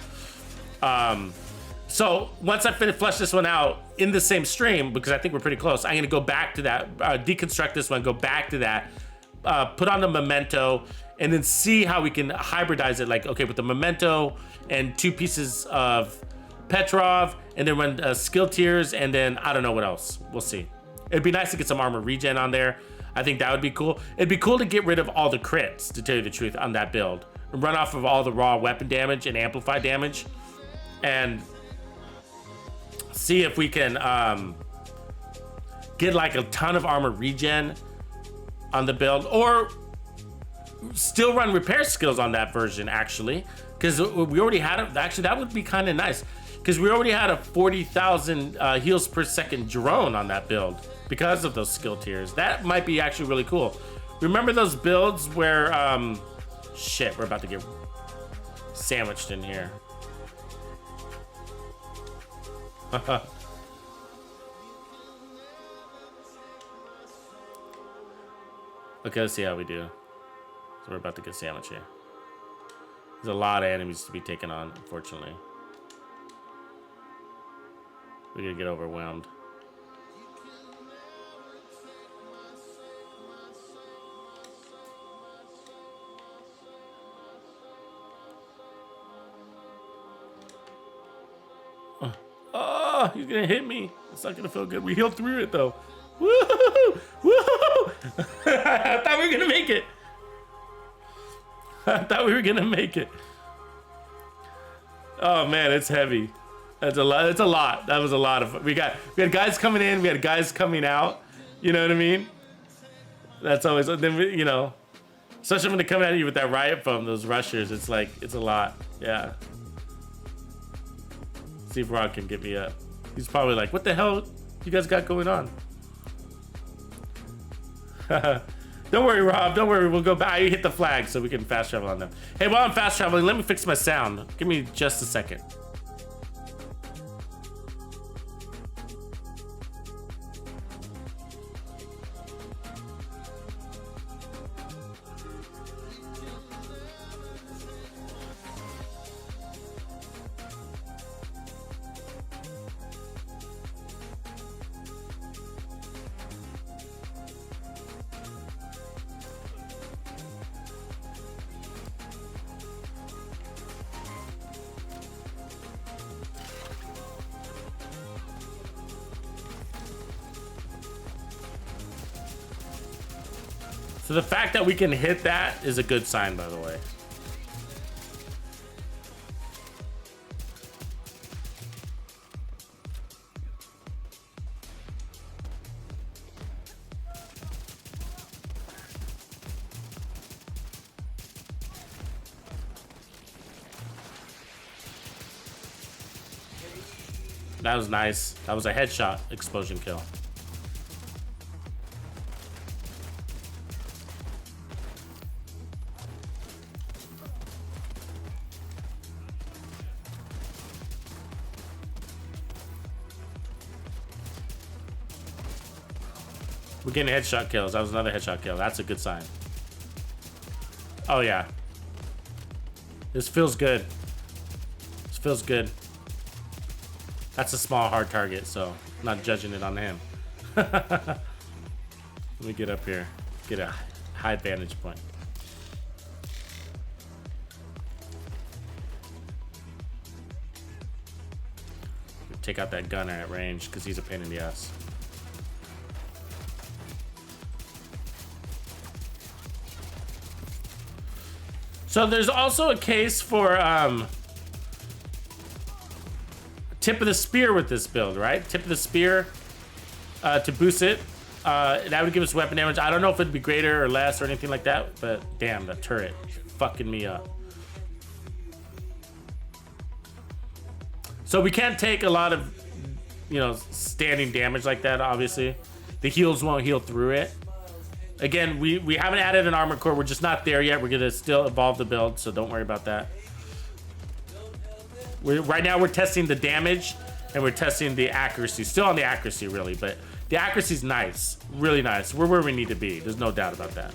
So once I flesh this one out in the same stream, because I think we're pretty close, I'm going to go back to that, deconstruct this one, go back to that, put on the memento, and then see how we can hybridize it. Like, okay, with the memento and 2 pieces of Petrov, and then run skill tiers, and then I don't know what else. We'll see. It'd be nice to get some armor regen on there. I think that would be cool. It'd be cool to get rid of all the crits, to tell you the truth, on that build. And run off of all the raw weapon damage and amplified damage, and see if we can get like a ton of armor regen on the build, or still run repair skills on that version, actually, because we already had it. Actually, that would be kind of nice, because we already had a 40,000 heals per second drone on that build because of those skill tiers. That might be actually really cool. Remember those builds where, shit, we're about to get sandwiched in here. Okay, let's see how we do. So we're about to get sandwiched here. There's a lot of enemies to be taken on, unfortunately. We're gonna get overwhelmed. Oh, you're gonna hit me. It's not gonna feel good. We healed through it though. Woo! Woo! I thought we were gonna make it. I thought we were gonna make it. Oh man, it's heavy. That's a lot. It's a lot. That was a lot of. We had guys coming in. We had guys coming out. You know what I mean? That's always. Then we, you know, especially when they come at you with that riot foam, those rushers. It's like it's a lot. Yeah. See if Rod can get me up. He's probably like, "What the hell you guys got going on?" Don't worry, Rob. Don't worry. We'll go back. You hit the flag so we can fast travel on them. Hey, while I'm fast traveling, let me fix my sound. Give me just a second. So the fact that we can hit that is a good sign, by the way. That was nice. That was a headshot explosion kill. We're getting headshot kills. That was another headshot kill. That's a good sign. Oh, yeah. This feels good. This feels good. That's a small, hard target, so I'm not judging it on him. Let me get up here. Get a high vantage point. Take out that gunner at range, because he's a pain in the ass. So there's also a case for tip of the spear with this build, right? Tip of the spear to boost it. That would give us weapon damage. I don't know if it'd be greater or less or anything like that, but damn, that turret fucking me up. So we can't take a lot of, you know, standing damage like that, obviously. The heals won't heal through it. Again, we haven't added an armor core. We're just not there yet. We're going to still evolve the build, so don't worry about that. Right now, we're testing the damage, and we're testing the accuracy. Still on the accuracy, really, but the accuracy's nice. Really nice. We're where we need to be. There's no doubt about that.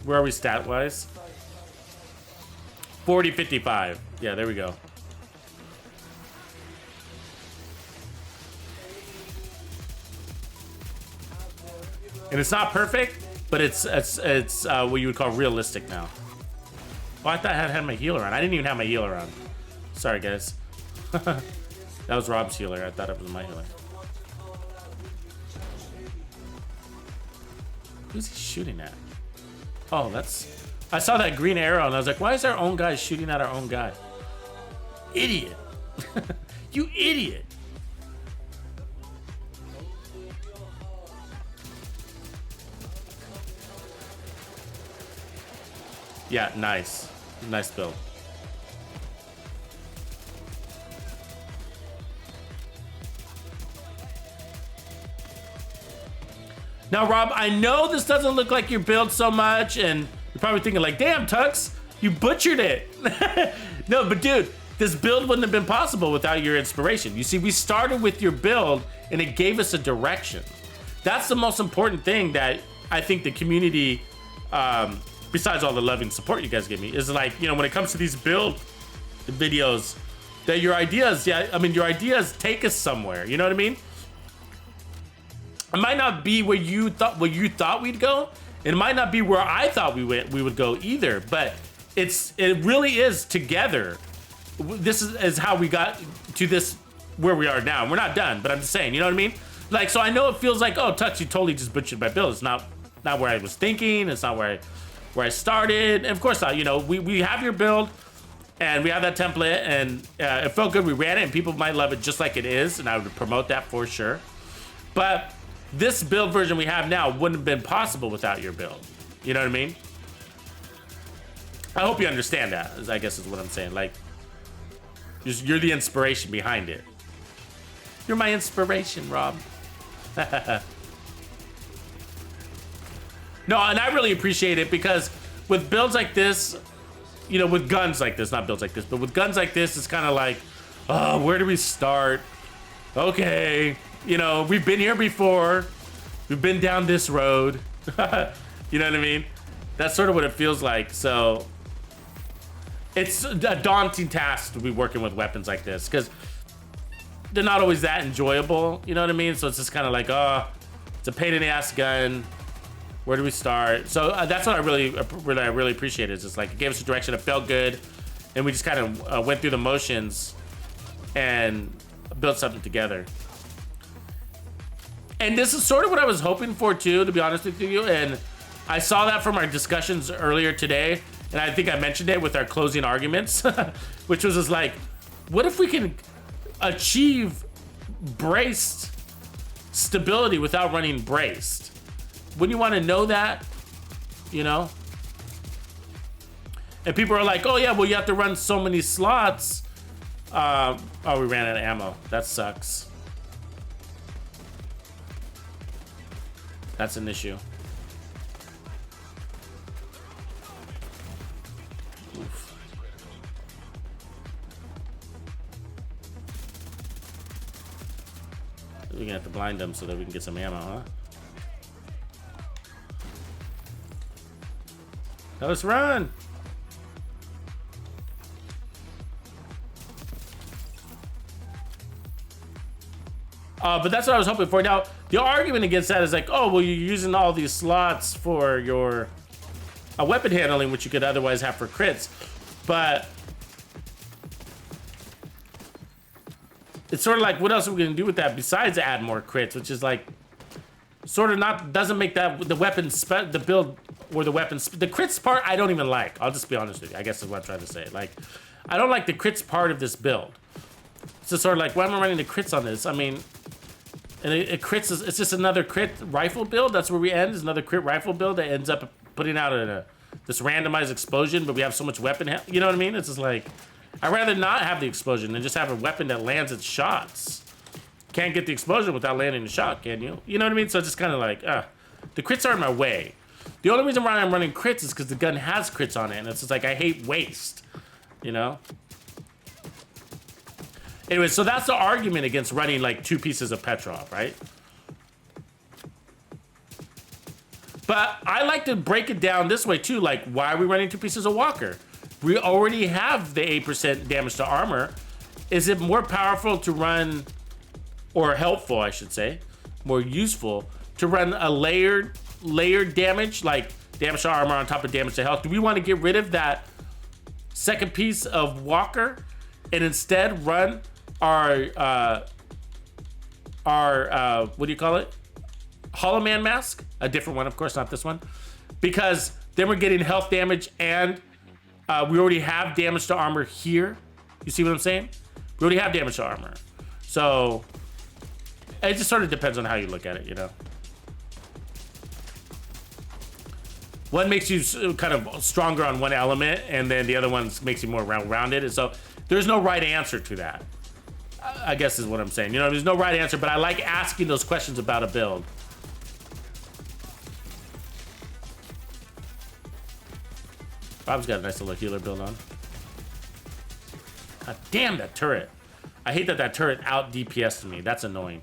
Where are we stat-wise? 40-55. Yeah, there we go. And it's not perfect, but it's what you would call realistic now. Oh, I thought I had my healer on. I didn't even have my healer on. Sorry, guys. That was Rob's healer. I thought it was my healer. Who's he shooting at? Oh, that's... I saw that green arrow, and I was like, why is our own guy shooting at our own guy? Idiot. You idiot. Yeah, nice. Nice build. Now, Rob, I know this doesn't look like your build so much, and you're probably thinking like, damn, Tux, you butchered it. No, but dude, this build wouldn't have been possible without your inspiration. You see, we started with your build, and it gave us a direction. That's the most important thing that I think the community, besides all the loving support you guys give me, is like, you know, when it comes to these build videos, that your ideas, yeah, I mean, your ideas take us somewhere. You know what I mean? It might not be where you thought we'd go. It might not be where I thought we would go either. But it really is together. This is how we got to this where we are now. We're not done, but I'm just saying. You know what I mean? Like, so I know it feels like, oh, Tux, you totally just butchered my build. It's not where I was thinking. It's not where I started. And of course not. You know, we have your build, and we have that template, and it felt good. We ran it, and people might love it just like it is, and I would promote that for sure. But this build version we have now wouldn't have been possible without your build. You know what I mean? I hope you understand that, I guess is what I'm saying. Like, you're the inspiration behind it. You're my inspiration, Rob. No, and I really appreciate it, because with builds like this, you know, with guns like this, not builds like this, but with guns like this, it's kind of like, oh, where do we start? Okay. You know, we've been here before. We've been down this road. You know what I mean? That's sort of what it feels like. So it's a daunting task to be working with weapons like this, because they're not always that enjoyable. You know what I mean? So it's just kind of like, oh, it's a pain in the ass gun. Where do we start? So that's what I really appreciate. It's just like, it gave us a direction. It felt good. And we just kind of went through the motions and built something together. And this is sort of what I was hoping for too, to be honest with you. And I saw that from our discussions earlier today. And I think I mentioned it with our closing arguments, which was just like, what if we can achieve braced stability without running braced? Wouldn't you want to know that? You know? And people are like, oh yeah, well, you have to run so many slots. Oh, we ran out of ammo. That sucks. That's an issue. Oof. We're gonna have to blind them so that we can get some ammo, huh? Now let's run. But that's what I was hoping for. Now, the argument against that is like, oh, well, you're using all these slots for your weapon handling, which you could otherwise have for crits. But it's sort of like, what else are we going to do with that besides add more crits, which is like, sort of not, doesn't make that the weapon, the build, or the weapons, the crits part, I don't even like. I'll just be honest with you. I guess is what I'm trying to say. Like, I don't like the crits part of this build. It's just sort of like, why am I running the crits on this? I mean, and it crits, it's just another crit rifle build. That's where we end, is another crit rifle build that ends up putting out this randomized explosion, but we have so much weapon, you know what I mean? It's just like, I'd rather not have the explosion than just have a weapon that lands its shots. Can't get the explosion without landing the shot, can you? You know what I mean? So it's just kind of like, the crits are in my way. The only reason why I'm running crits is because the gun has crits on it, and it's just like, I hate waste, you know? Anyway, so that's the argument against running like 2 pieces of Petrov, right? But I like to break it down this way too, like why are we running 2 pieces of Walker? We already have the 8% damage to armor. Is it more powerful to run, or helpful, I should say, more useful to run a layered damage, like damage to armor on top of damage to health? Do we want to get rid of that second piece of Walker and instead run our what do you call it? Hollow Man mask? A different one, of course, not this one. Because then we're getting health damage and we already have damage to armor here. You see what I'm saying? We already have damage to armor. So it just sort of depends on how you look at it, you know? One makes you kind of stronger on one element, and then the other one makes you more rounded. And so there's no right answer to that, I guess is what I'm saying. You know, there's no right answer, but I like asking those questions about a build. Bob's got a nice little healer build on. God damn that turret. I hate that turret out DPS'd me. That's annoying.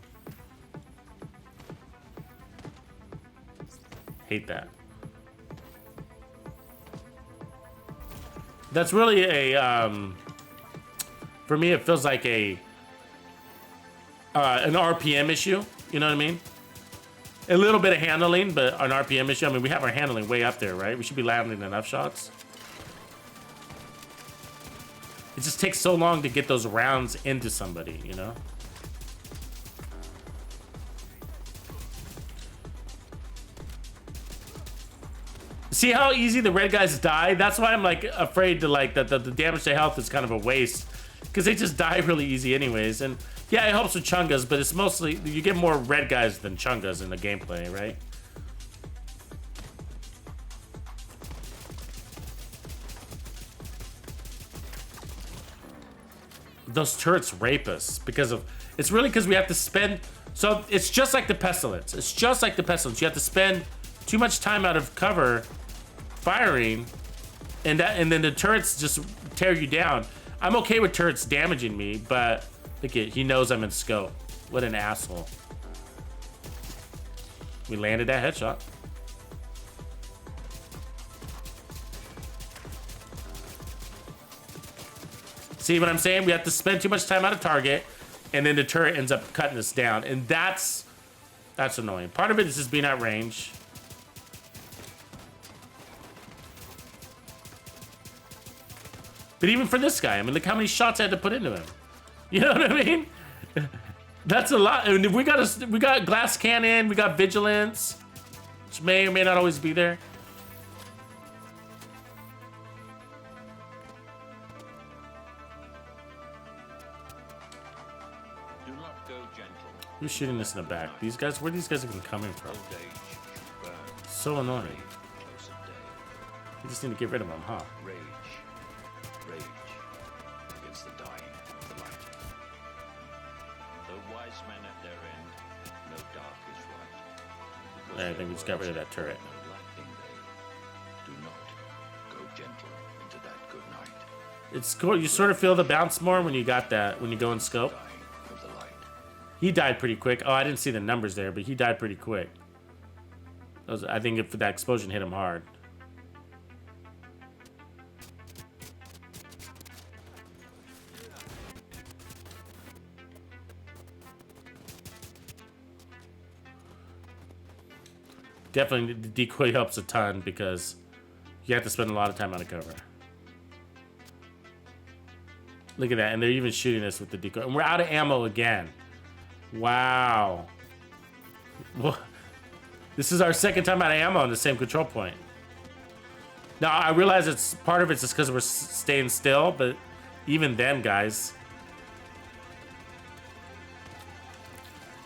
Hate that. That's really a, for me, it feels like an RPM issue. You know what I mean? A little bit of handling, but an RPM issue. I mean, we have our handling way up there, right? We should be landing enough shots. It just takes so long to get those rounds into somebody, you know? See how easy the red guys die? That's why I'm like afraid to like that the damage to health is kind of a waste, because they just die really easy anyways. And yeah, it helps with chungas, but it's mostly you get more red guys than chungas in the gameplay, right? Those turrets rape us because of, it's really because we have to spend, so it's just like the pestilence. It's just like the pestilence. You have to spend too much time out of cover firing, and then the turrets just tear you down. I'm okay with turrets damaging me, but look at, he knows I'm in scope. What an asshole. We landed that headshot. See what I'm saying? We have to spend too much time out of target, and then the turret ends up cutting us down, and that's annoying. Part of it is just being at range. But even for this guy, I mean, look how many shots I had to put into him. You know what I mean? That's a lot. I mean, we got glass cannon, we got vigilance, which may or may not always be there. Who's shooting this in the back? These guys? Where these guys even coming from? So annoying. You just need to get rid of them, huh? Rage against the dying of the light. Though wise men at their end, no dark is right. I think we just got rid of that turret. Do not go gentle into that good night. It's cool. You sort of feel the bounce more when you got that, when you go in scope. He died pretty quick. Oh, I didn't see the numbers there, but he died pretty quick. I think if that explosion hit him hard. Definitely the decoy helps a ton because you have to spend a lot of time out of cover. Look at that, and they're even shooting us with the decoy. And we're out of ammo again. Wow. Well, this is our second time out of ammo on the same control point. Now, I realize it's part of it's just because we're staying still, but even then, guys.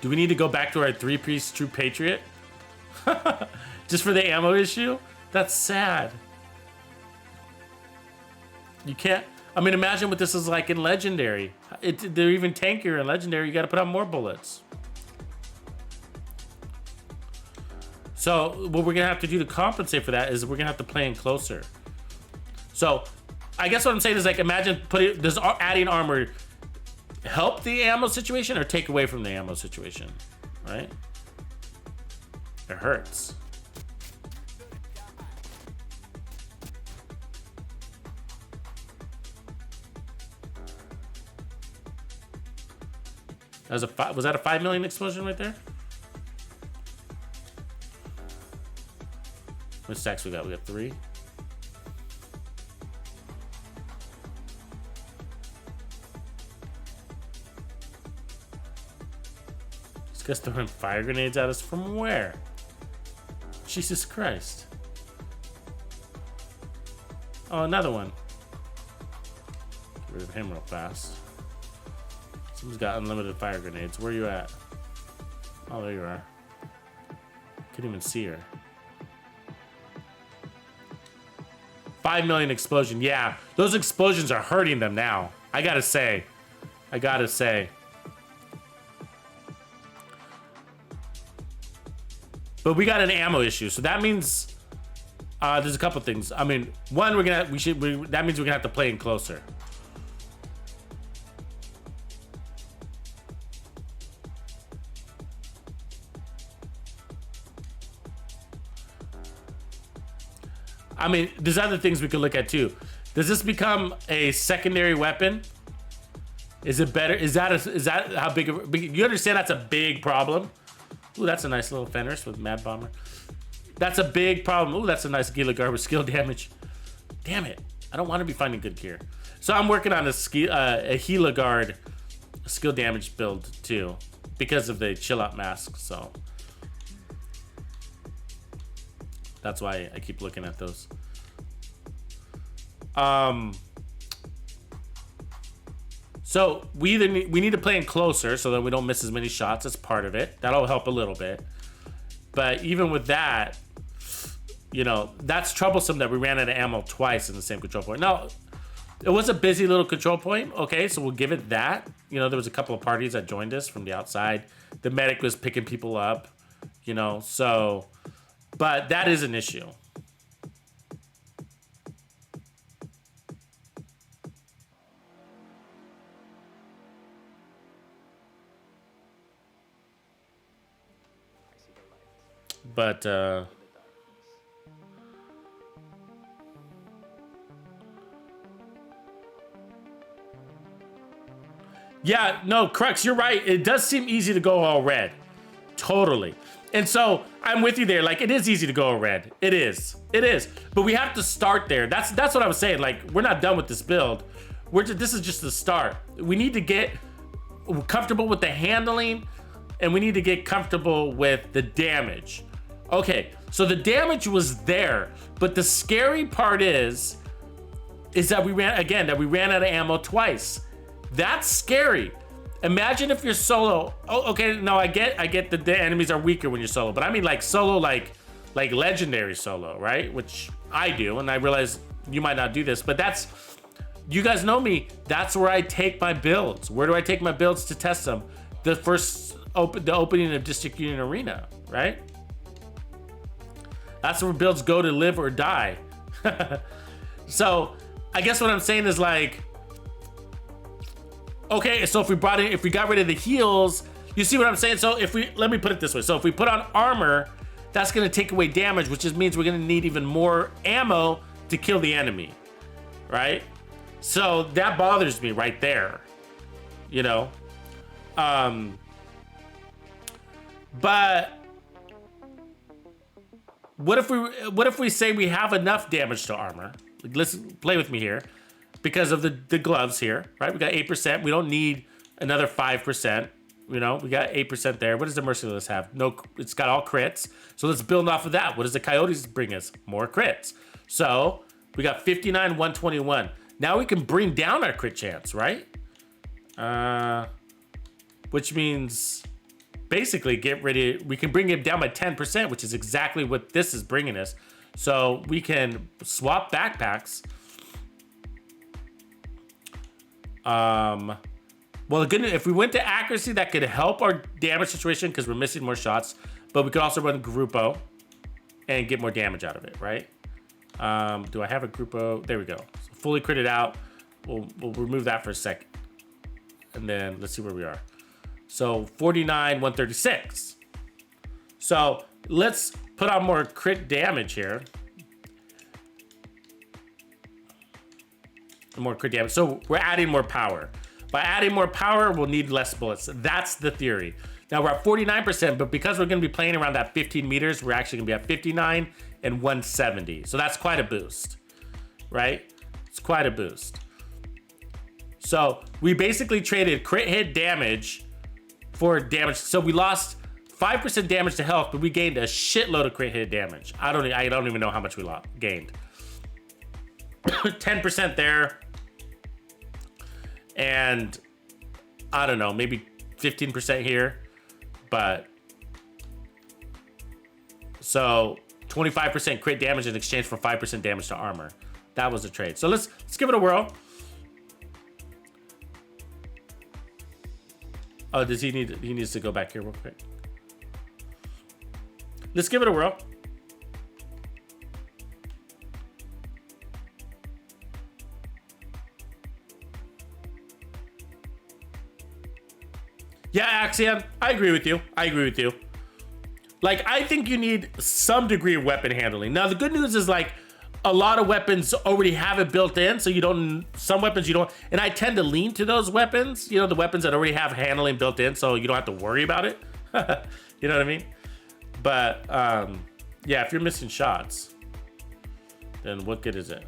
Do we need to go back to our 3-piece True Patriot? Just for the ammo issue? That's sad. You can't... I mean, imagine what this is like in Legendary. They're even tankier in Legendary. You got to put on more bullets. So what we're gonna have to do to compensate for that is we're gonna have to play in closer. So I guess what I'm saying is like, imagine does adding armor help the ammo situation or take away from the ammo situation, right? It hurts. Was that a 5 million explosion right there? What stacks we got? We got 3. This guy's throwing fire grenades at us from where? Jesus Christ. Oh, another one. Get rid of him real fast. Someone's got unlimited fire grenades. Where are you at? Oh, there you are. Couldn't even see her. 5 million explosion. Yeah, those explosions are hurting them now. I gotta say. But we got an ammo issue, so that means there's a couple things. I mean, one, that means we're gonna have to play in closer. I mean, there's other things we could look at too. Does this become a secondary weapon? Is it better? Is that how big of a, you understand that's a big problem? Ooh, that's a nice little Fenris with Mad Bomber. That's a big problem. Ooh, that's a nice Gila Guard with skill damage. Damn it. I don't want to be finding good gear. So I'm working on a Gila Guard skill damage build too, because of the chill out mask, so. That's why I keep looking at those. So we need to play in closer so that we don't miss as many shots. That's part of it. That'll help a little bit. But even with that, you know, that's troublesome that we ran out of ammo twice in the same control point. Now, it was a busy little control point. Okay, so we'll give it that. You know, there was a couple of parties that joined us from the outside. The medic was picking people up, you know, so... But that is an issue. But, yeah, no, Crux, you're right. It does seem easy to go all red. Totally. And so I'm with you there. Like, it is easy to go red. It is. But we have to start there. That's what I was saying. Like, we're not done with this build. This is just the start. We need to get comfortable with the handling, and we need to get comfortable with the damage. Okay, so the damage was there, but the scary part is that we ran out of ammo twice. That's scary. Imagine if you're solo. Oh, okay, no, I get that the enemies are weaker when you're solo, but I mean like solo, like legendary solo, right? Which I do, and I realize you might not do this, but that's, you guys know me, that's where I take my builds. Where do I take my builds to test them? The opening of District Union Arena, right? That's where builds go to live or die. So I guess what I'm saying is like, okay, so if we got rid of the heals, you see what I'm saying? So let me put it this way. So if we put on armor, that's gonna take away damage, which just means we're gonna need even more ammo to kill the enemy, right? So that bothers me right there, you know? But what if we say we have enough damage to armor? Listen, play with me here. Because of the gloves here, right? We got 8%. We don't need another 5%. You know, we got 8% there. What does the Merciless have? No, it's got all crits. So let's build off of that. What does the Coyotes bring us? More crits. So we got 59, 121. Now we can bring down our crit chance, right? Which means basically we can bring it down by 10%, which is exactly what this is bringing us. So we can swap backpacks. Well, the good news, if we went to accuracy, that could help our damage situation because we're missing more shots. But we could also run Gruppo and get more damage out of it, right? Do I have a Gruppo? There we go. So fully critted out. We'll remove that for a second. And then let's see where we are. So 49, 136. So let's put on more crit damage here. More crit damage. So we're adding more power. By adding more power, we'll need less bullets. That's the theory. Now we're at 49%, but because we're going to be playing around that 15 meters, we're actually going to be at 59 and 170. So that's quite a boost, right? It's quite a boost. So we basically traded crit hit damage for damage. So we lost 5% damage to health, but we gained a shitload of crit hit damage. I don't even know how much we gained. 10% there. And I don't know, maybe 15% here, but so 25% crit damage in exchange for 5% damage to armor. That was a trade. So let's give it a whirl. Oh, he needs to go back here real quick. Let's give it a whirl. Yeah, Axiom, I agree with you. Like, I think you need some degree of weapon handling. Now, the good news is, like, a lot of weapons already have it built in, so some weapons you don't, and I tend to lean to those weapons, the weapons that already have handling built in, so you don't have to worry about it. You know what I mean? But, yeah, if you're missing shots, then what good is it?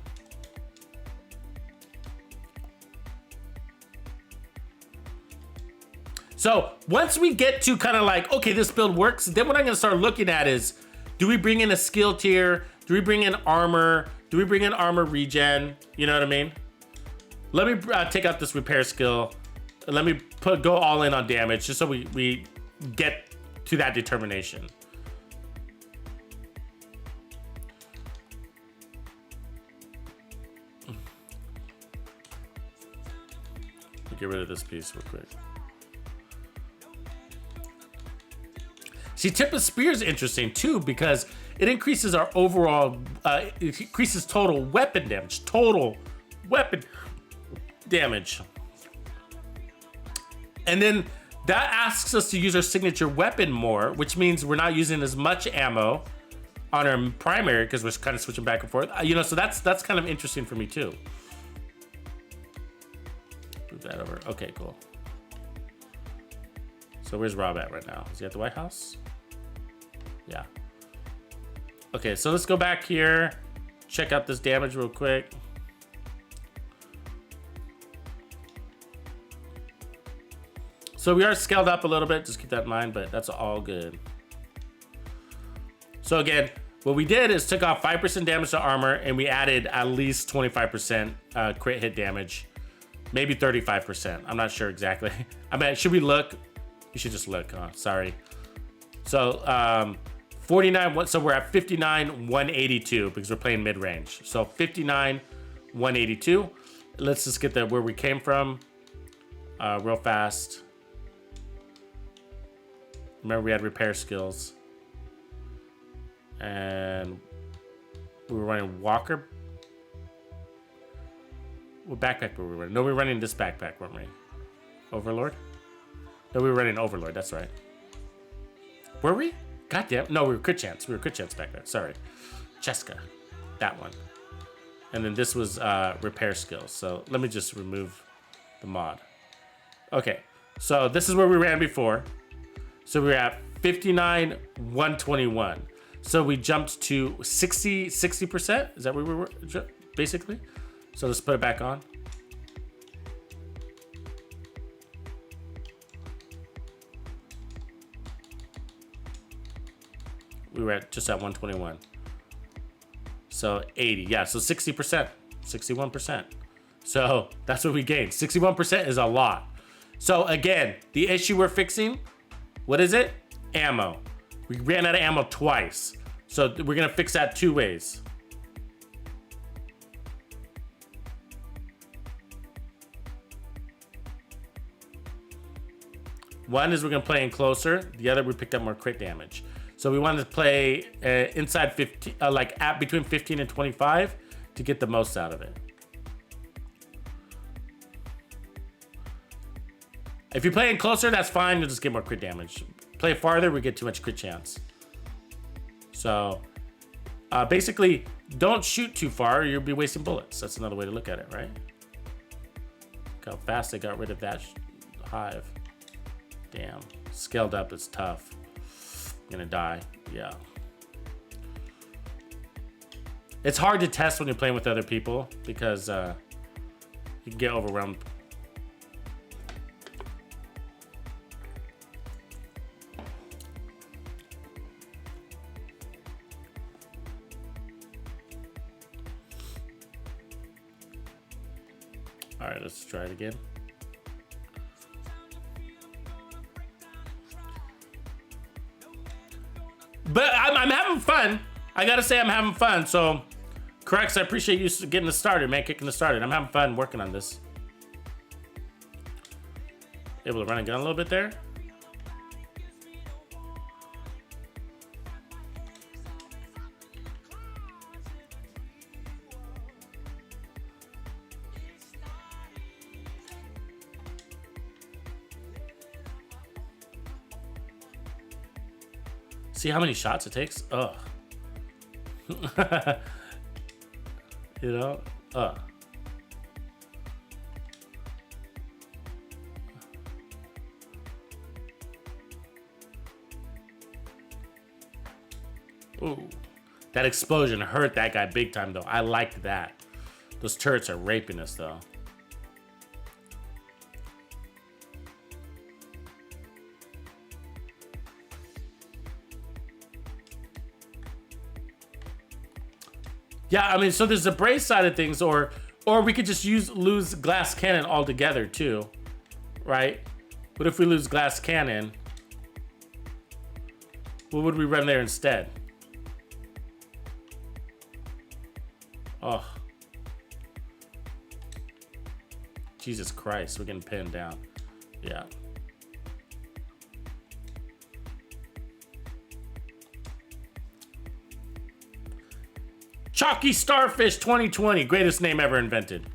So once we get to kind of like, okay, this build works, then what I'm gonna start looking at is, do we bring in a skill tier? Do we bring in armor? Do we bring in armor regen? You know what I mean? Let me take out this repair skill. Let me go all in on damage just so we get to that determination. Get rid of this piece real quick. See, Tip of Spear is interesting too because it increases our overall, it increases total weapon damage. And then that asks us to use our signature weapon more, which means we're not using as much ammo on our primary because we're kind of switching back and forth. So that's kind of interesting for me too. Move that over. Okay, cool. So where's Rob at right now? Is he at the White House? Yeah. Okay, so let's go back here. Check out this damage real quick. So we are scaled up a little bit, just keep that in mind, but that's all good. So again, what we did is took off 5% damage to armor and we added at least 25% crit hit damage. Maybe 35%, I'm not sure exactly. I mean, should we look? You should just look, huh? Sorry. So 49, so we're at 59, 182 because we're playing mid-range. So 59, 182. Let's just get where we came from real fast. Remember we had repair skills. And we were running Walker. What backpack were we running? No, we were running this backpack, weren't we? Overlord? No, we were running Overlord, that's right. Were we? Goddamn. No, we were Crit Chance. We were Crit Chance back there. Sorry. Cheska. That one. And then this was repair skills. So let me just remove the mod. Okay. So this is where we ran before. So we were at 59, 121. So we jumped to 60%. Is that where we were, basically? So let's put it back on. We were just at 121. So 80, yeah, so 60%, 61%. So that's what we gained. 61% is a lot. So again, the issue we're fixing, what is it? Ammo. We ran out of ammo twice. So we're gonna fix that two ways. One is we're gonna play in closer. The other we picked up more crit damage. So we wanted to play inside 15, like at between 15 and 25 to get the most out of it. If you're playing closer, that's fine. You'll just get more crit damage. Play farther, we get too much crit chance. So basically, don't shoot too far, or you'll be wasting bullets. That's another way to look at it, right? Look how fast they got rid of that hive. Damn, scaled up is tough. Gonna die, yeah. It's hard to test when you're playing with other people because you can get overwhelmed. All right, let's try it again. But I'm having fun. I gotta say I'm having fun. So, Corrects, I appreciate you getting us started, man, kicking us started. I'm having fun working on this. Able to run and gun a little bit there. See how many shots it takes? Ugh. You know? Ugh. Ooh. That explosion hurt that guy big time, though. I liked that. Those turrets are raping us, though. Yeah, I mean, so there's the brace side of things, or we could just lose glass cannon altogether too, right? What if we lose glass cannon? What would we run there instead? Oh, Jesus Christ, we're getting pinned down. Yeah. Chalky Starfish 2020, greatest name ever invented.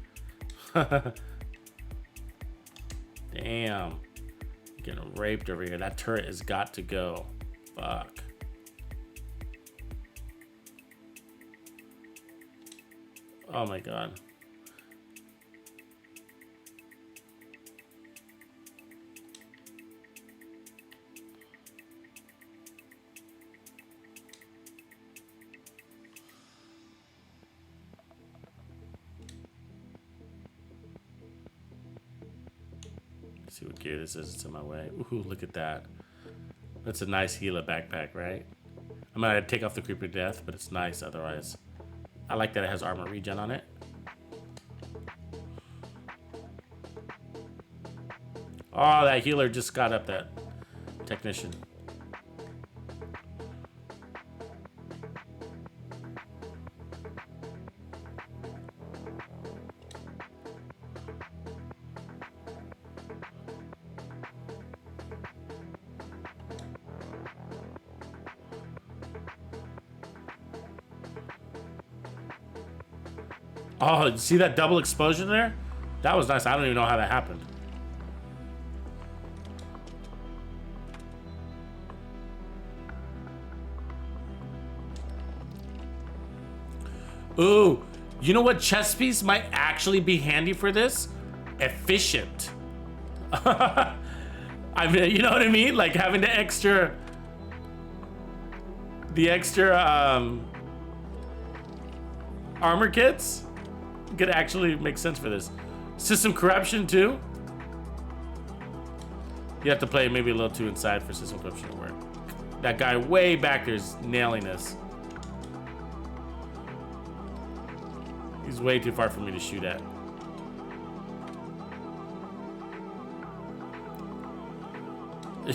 Damn. Getting raped over here. That turret has got to go. Fuck. Oh my god. See what gear this is. It's in my way. Ooh, look at that. That's a nice Gila backpack, right? I might have to take off the Creeper Death, but it's nice otherwise. I like that it has armor regen on it. Oh, that healer just got up that technician. Oh, see that double explosion there? That was nice. I don't even know how that happened. Ooh, you know what chess piece might actually be handy for this? Efficient. I mean, you know what I mean? Like having the extra armor kits could actually make sense for this. System corruption too. You have to play maybe a little too inside for system corruption to work. That guy way back there is nailing us. He's way too far for me to shoot at.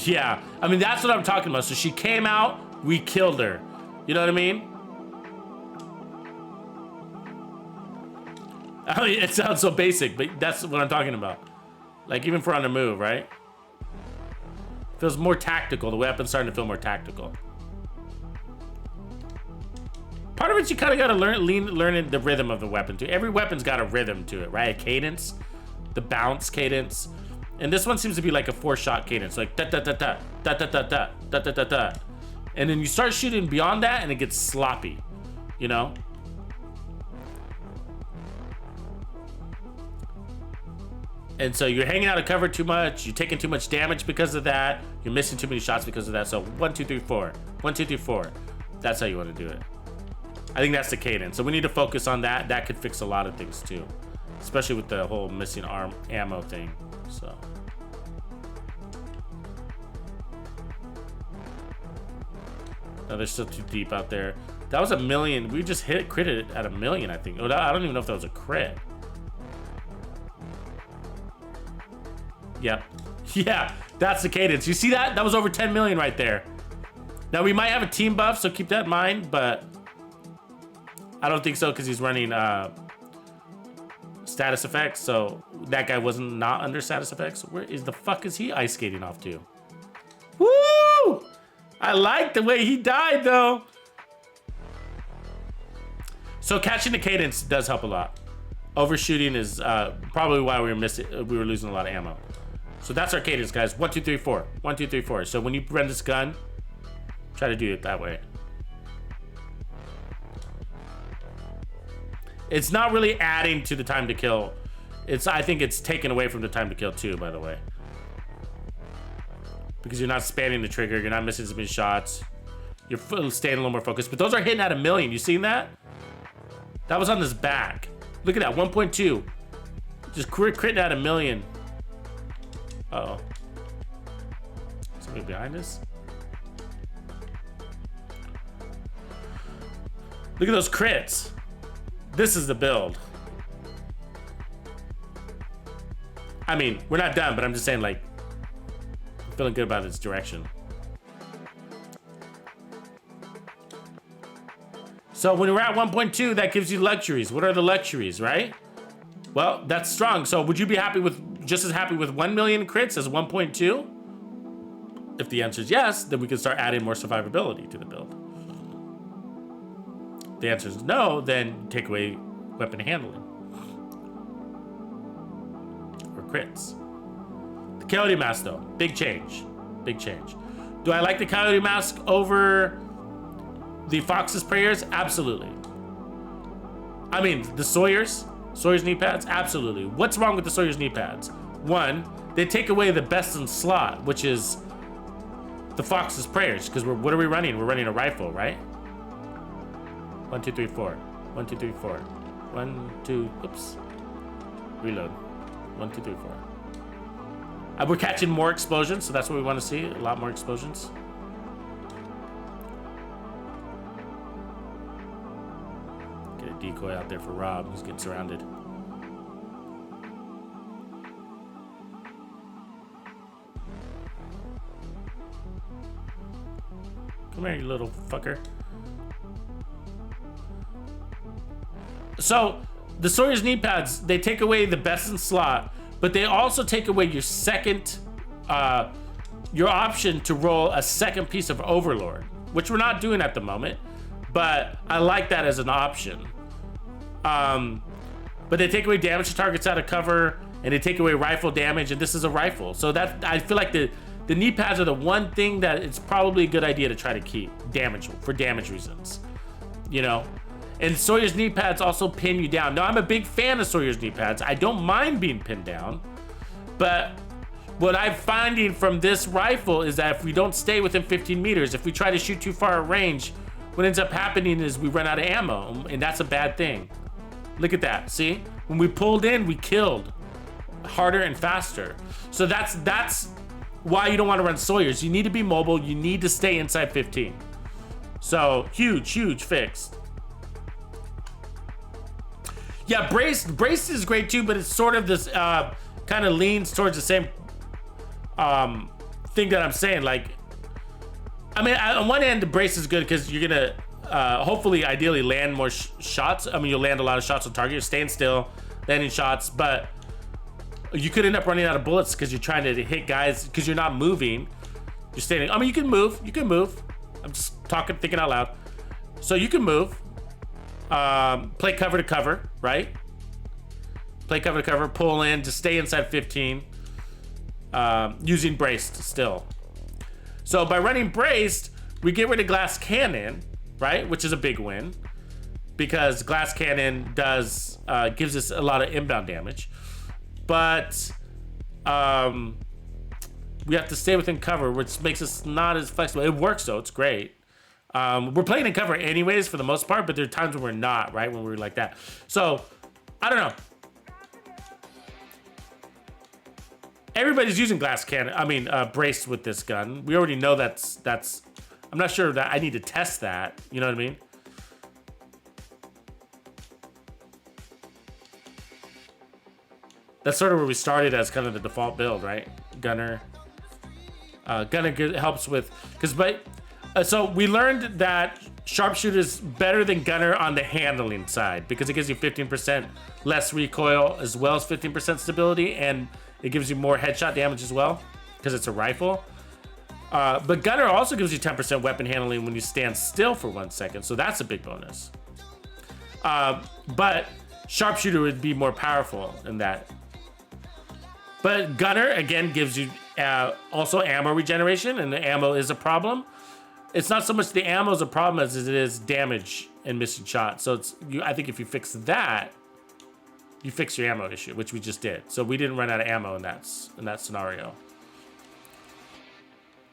Yeah, I mean, that's what I'm talking about. So she came out, we killed her. You know what I mean? I mean, it sounds so basic, but that's what I'm talking about. Like, even for on the move, right? Feels more tactical. The weapon's starting to feel more tactical. Part of it, you kind of got to learn the rhythm of the weapon too. Every weapon's got a rhythm to it, right? A cadence, the bounce cadence. And this one seems to be like a 4-shot cadence, like da da da da da da da da da da da da. And then you start shooting beyond that and it gets sloppy, you know? And so you're hanging out of cover too much, you're taking too much damage because of that, you're missing too many shots because of that. So 1, 2, 3, 4. 1, 2, 3, 4. That's how you want to do it. I think that's the cadence. So we need to focus on that. That could fix a lot of things too, especially with the whole missing ammo thing. So. No, they're still too deep out there. That was 1 million. We just critted at 1 million, I think. Oh, I don't even know if that was a crit. Yep. Yeah, that's the cadence. You see that? That was over 10 million right there. Now we might have a team buff, so keep that in mind, but I don't think so because he's running status effects. So that guy wasn't not under status effects. Where is the fuck is he ice skating off to? Woo! I like the way he died though. So catching the cadence does help a lot. Overshooting is probably why we were losing a lot of ammo. So that's our cadence, guys. 1, 2, 3, 4. 1, 2, 3, 4. So when you run this gun, try to do it that way. It's not really adding to the time to kill. I think it's taken away from the time to kill too, by the way. Because you're not spamming the trigger, you're not missing as many shots. You're staying a little more focused. But those are hitting at 1 million. You seen that? That was on this back. Look at that, 1.2. Just critting at 1 million. Uh-oh. Somebody behind us? Look at those crits. This is the build. I mean, we're not done, but I'm just saying, like, I'm feeling good about this direction. So when we're at 1.2, that gives you luxuries. What are the luxuries, right? Well, that's strong. So would you be happy with, just as happy with 1 million crits as 1.2? If the answer is yes, then we can start adding more survivability to the build. If the answer is no, then take away weapon handling. Or crits. The Coyote Mask though, big change. Big change. Do I like the Coyote Mask over the Fox's Prayers? Absolutely. I mean, the Sawyer's knee pads? Absolutely. What's wrong with the Sawyer's knee pads? One, they take away the best in slot, which is the Fox's Prayers, because what are we running? We're running a rifle, right? 1, 2, 3, 4. 1, 2, 3, 4. 1, 2, oops. Reload. 1, 2, 3, 4. We're catching more explosions, so that's what we want to see. A lot more explosions. Get a decoy out there for Rob, who's getting surrounded. Come here, you little fucker. So, the Sawyer's knee pads, they take away the best in slot, but they also take away your second, your option to roll a second piece of Overlord, which we're not doing at the moment, but I like that as an option. But they take away damage to targets out of cover, and they take away rifle damage, and this is a rifle. So that, I feel like the knee pads are the one thing that it's probably a good idea to try to keep for damage reasons, you know? And Sawyer's knee pads also pin you down. Now, I'm a big fan of Sawyer's knee pads. I don't mind being pinned down, but what I'm finding from this rifle is that if we don't stay within 15 meters, if we try to shoot too far at range, what ends up happening is we run out of ammo, and that's a bad thing. Look at that, see? When we pulled in, we killed harder and faster. So that's why you don't want to run Sawyer's. You need to be mobile, you need to stay inside 15. So, huge fix. Yeah, brace is great too, but it's sort of this kind of leans towards the same thing that I'm saying. Like, I mean, on one end, the brace is good because you're gonna hopefully, ideally, land more shots. I mean, you'll land a lot of shots on target. You're staying still, landing shots, but you could end up running out of bullets because you're trying to hit guys because you're not moving. You're standing. I mean, you can move. You can move. I'm just thinking out loud. So you can move. Play cover to cover, right? Play cover to cover. Pull in to stay inside 15. Using braced still. So by running braced, we get rid of glass cannon, right? Which is a big win because glass cannon does gives us a lot of inbound damage, but we have to stay within cover, which makes us not as flexible. It works though; it's great. We're playing in cover anyways for the most part, but there are times when we're not, right? When we're like that. So I don't know. Everybody's using glass cannon. I mean, braced with this gun. We already know that's. I'm not sure that I need to test that. You know what I mean? That's sort of where we started as kind of the default build, right? Gunner. Gunner helps with so we learned that sharpshooter is better than gunner on the handling side because it gives you 15% less recoil as well as 15% stability, and it gives you more headshot damage as well because it's a rifle. But gunner also gives you 10% weapon handling when you stand still for 1 second, so that's a big bonus. But sharpshooter would be more powerful in that. But gunner again gives you also ammo regeneration, and the ammo is a problem. It's not so much the ammo is a problem as it is damage and missing shots. So I think if you fix that, you fix your ammo issue, which we just did. So we didn't run out of ammo in that scenario.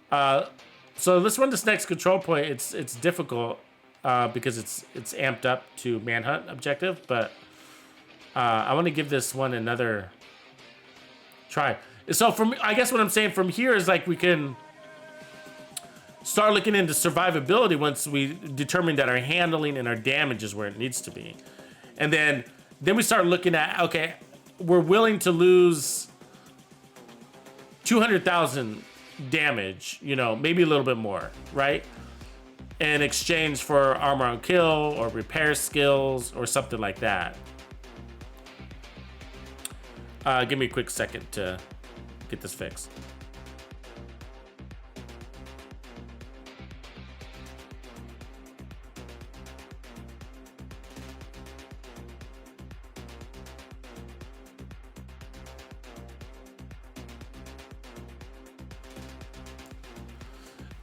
So let's run this next control point. It's difficult because it's amped up to manhunt objective, but I want to give this one another try. So I guess what I'm saying from here is like we can start looking into survivability once we determine that our handling and our damage is where it needs to be, and then we start looking at, okay, we're willing to lose 200,000 damage, you know, maybe a little bit more, right? In exchange for armor on kill or repair skills or something like that. Give me a quick second to get this fixed.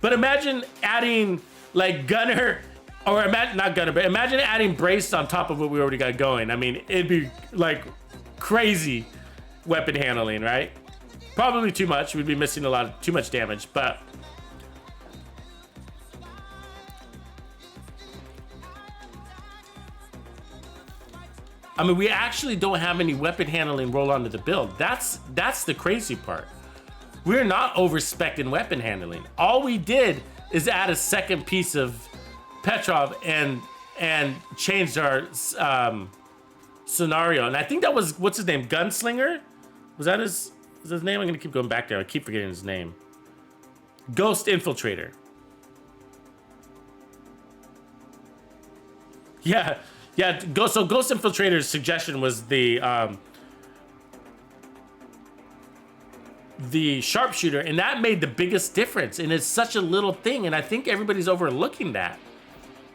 But imagine adding like gunner, or not gunner, but imagine adding braced on top of what we already got going. I mean, it'd be like crazy weapon handling, right? Probably too much. We'd be missing too much damage, but I mean, we actually don't have any weapon handling roll onto the build. That's the crazy part. We're not overspec'ing weapon handling. All we did is add a second piece of Petrov and changed our scenario. And I think that was, what's his name? Gunslinger? Was that his name? I'm gonna keep going back there. I keep forgetting his name. Ghost Infiltrator. Yeah. So Ghost Infiltrator's suggestion was the sharpshooter, and that made the biggest difference, and it's such a little thing, and I think everybody's overlooking that.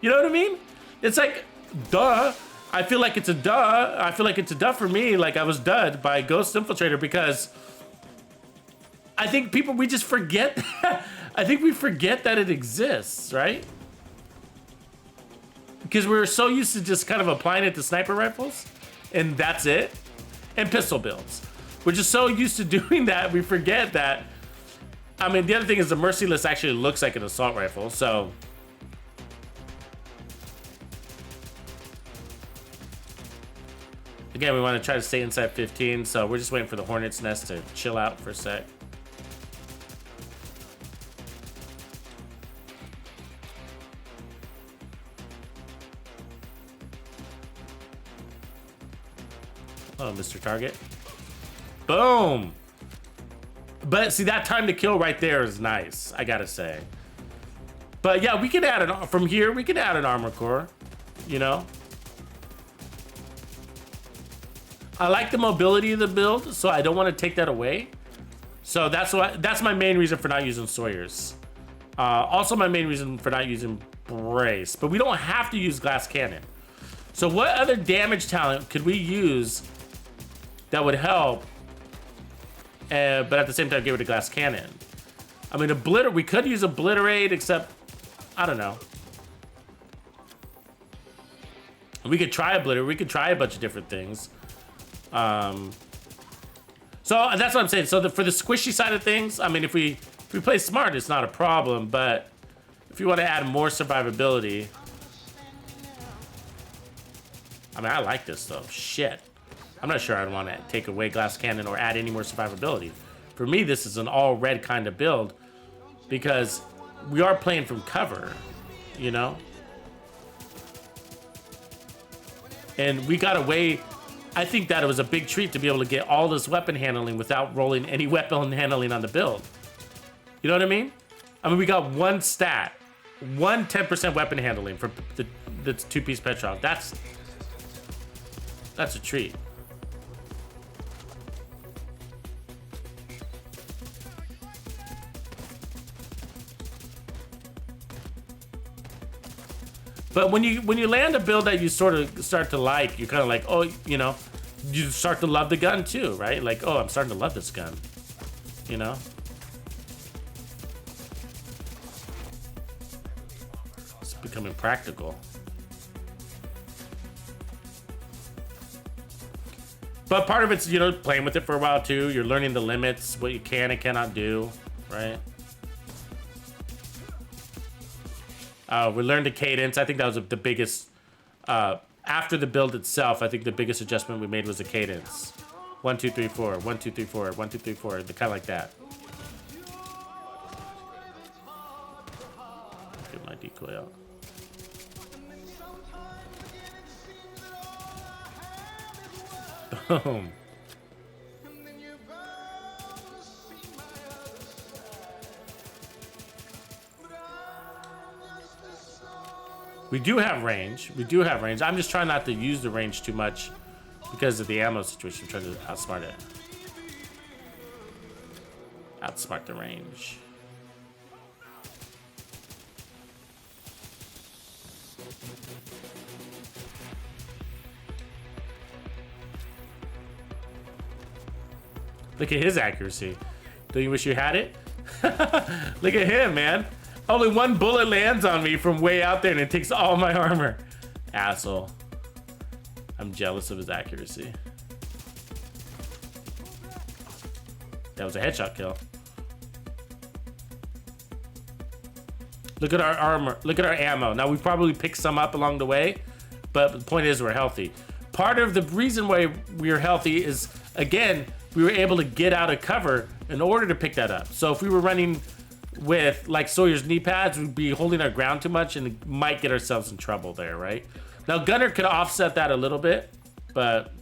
You know what I mean? It's like, duh. I feel like it's a duh for me. Like I was dudded by Ghost Infiltrator because I think we just forget. I think we forget that it exists, right? Because we're so used to just kind of applying it to sniper rifles, and that's it, and pistol builds. We're just so used to doing that, we forget that. I mean, the other thing is the Merciless actually looks like an assault rifle, so. Again, we want to try to stay inside 15, so we're just waiting for the Hornet's Nest to chill out for a sec. Oh, Mr. Target. Boom! But see, that time to kill right there is nice, I gotta say. But yeah, we can add from here, we can add an armor core, you know? I like the mobility of the build, so I don't want to take that away. So that's my main reason for not using Sawyer's. Also my main reason for not using Brace. But we don't have to use Glass Cannon. So what other damage talent could we use that would help, but at the same time give it a Glass Cannon? I mean, we could use Obliterate, except, I don't know. We could try Obliterate. We could try a bunch of different things. So that's what I'm saying. So for the squishy side of things, I mean, if we play smart, it's not a problem. But if you want to add more survivability, I mean, I like this though. Shit, I'm not sure I'd want to take away Glass Cannon or add any more survivability. For me, this is an all red kind of build because we are playing from cover, you know. And we got away. I think that it was a big treat to be able to get all this weapon handling without rolling any weapon handling on the build. You know what I mean? I mean, we got one stat, 10% weapon handling for the two-piece Petrov. That's a treat. But when you land a build that you sort of start to like, you're kind of like, oh, you know, you start to love the gun too, right? Like, oh, I'm starting to love this gun, you know? It's becoming practical. But part of it's, you know, playing with it for a while too. You're learning the limits, what you can and cannot do, right? We learned the cadence. I think that was the biggest, after the build itself, I think the biggest adjustment we made was the cadence. 1, 2, 3, 4, 1, 2, 3, 4, 1, 2, 3, 4, kind of like that. Get my decoy out. Boom. We do have range. We do have range. I'm just trying not to use the range too much because of the ammo situation. I'm trying to outsmart it. Outsmart the range. Look at his accuracy. Do you wish you had it? Look at him, man. Only one bullet lands on me from way out there and it takes all my armor. Asshole. I'm jealous of his accuracy. That was a headshot kill. Look at our armor. Look at our ammo. Now, we probably picked some up along the way, but the point is we're healthy. Part of the reason why we're healthy is, again, we were able to get out of cover in order to pick that up. So if we were running with like Sawyer's knee pads, we'd be holding our ground too much and might get ourselves in trouble there, right? Now Gunner could offset that a little bit, but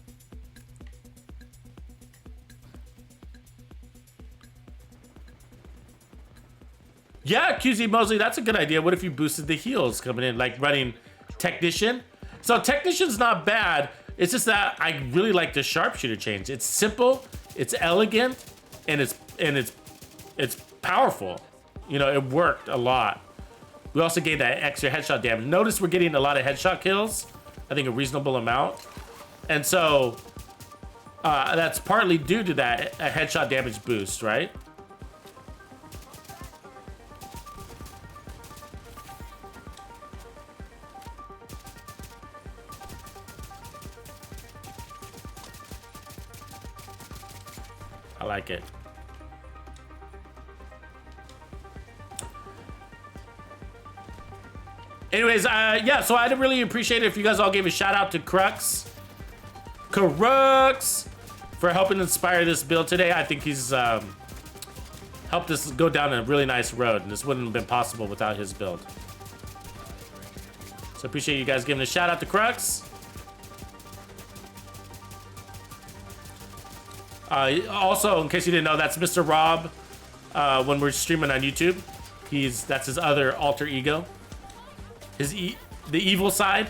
yeah, QZ Mosley, that's a good idea. What if you boosted the heals coming in, like running Technician? So Technician's not bad. It's just that I really like the sharpshooter change. It's simple, it's elegant, and it's powerful. You know, it worked a lot. We also gave that extra headshot damage. Notice we're getting a lot of headshot kills. I think a reasonable amount. And so that's partly due to that a headshot damage boost, right? I like it. Anyways, yeah, so I'd really appreciate it if you guys all gave a shout out to Crux for helping inspire this build today. I think he's helped us go down a really nice road, and this wouldn't have been possible without his build. So appreciate you guys giving a shout out to Crux. Also, in case you didn't know, that's Mr. Rob when we're streaming on YouTube. That's his other alter ego. The evil side.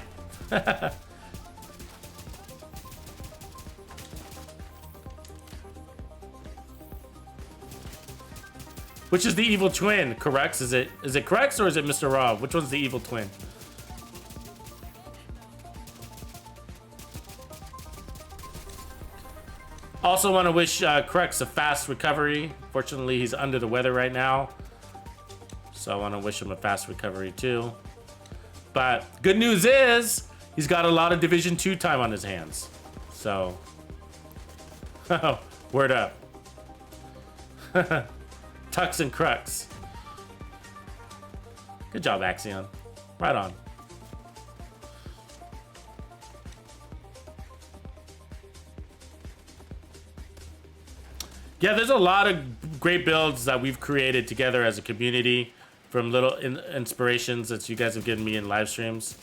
Which is the evil twin? Correct? Is it Correct or is it Mr. Rob? Which one's the evil twin? Also want to wish Corrects a fast recovery. Fortunately, he's under the weather right now. So I want to wish him a fast recovery too. But good news is, he's got a lot of Division 2 time on his hands. So, word up. Tux and Crux. Good job, Axion. Right on. Yeah, there's a lot of great builds that we've created together as a community from little inspirations that you guys have given me in live streams.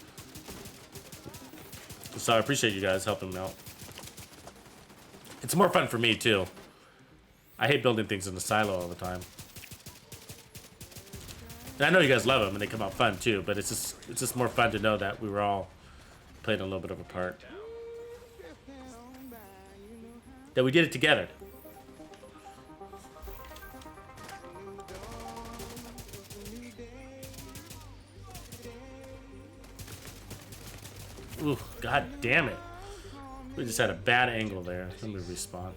So I appreciate you guys helping me out. It's more fun for me too. I hate building things in the silo all the time. And I know you guys love them and they come out fun too, but it's just more fun to know that we were all playing a little bit of a part. That we did it together. Ooh, god damn it. We just had a bad angle there. Let me respawn.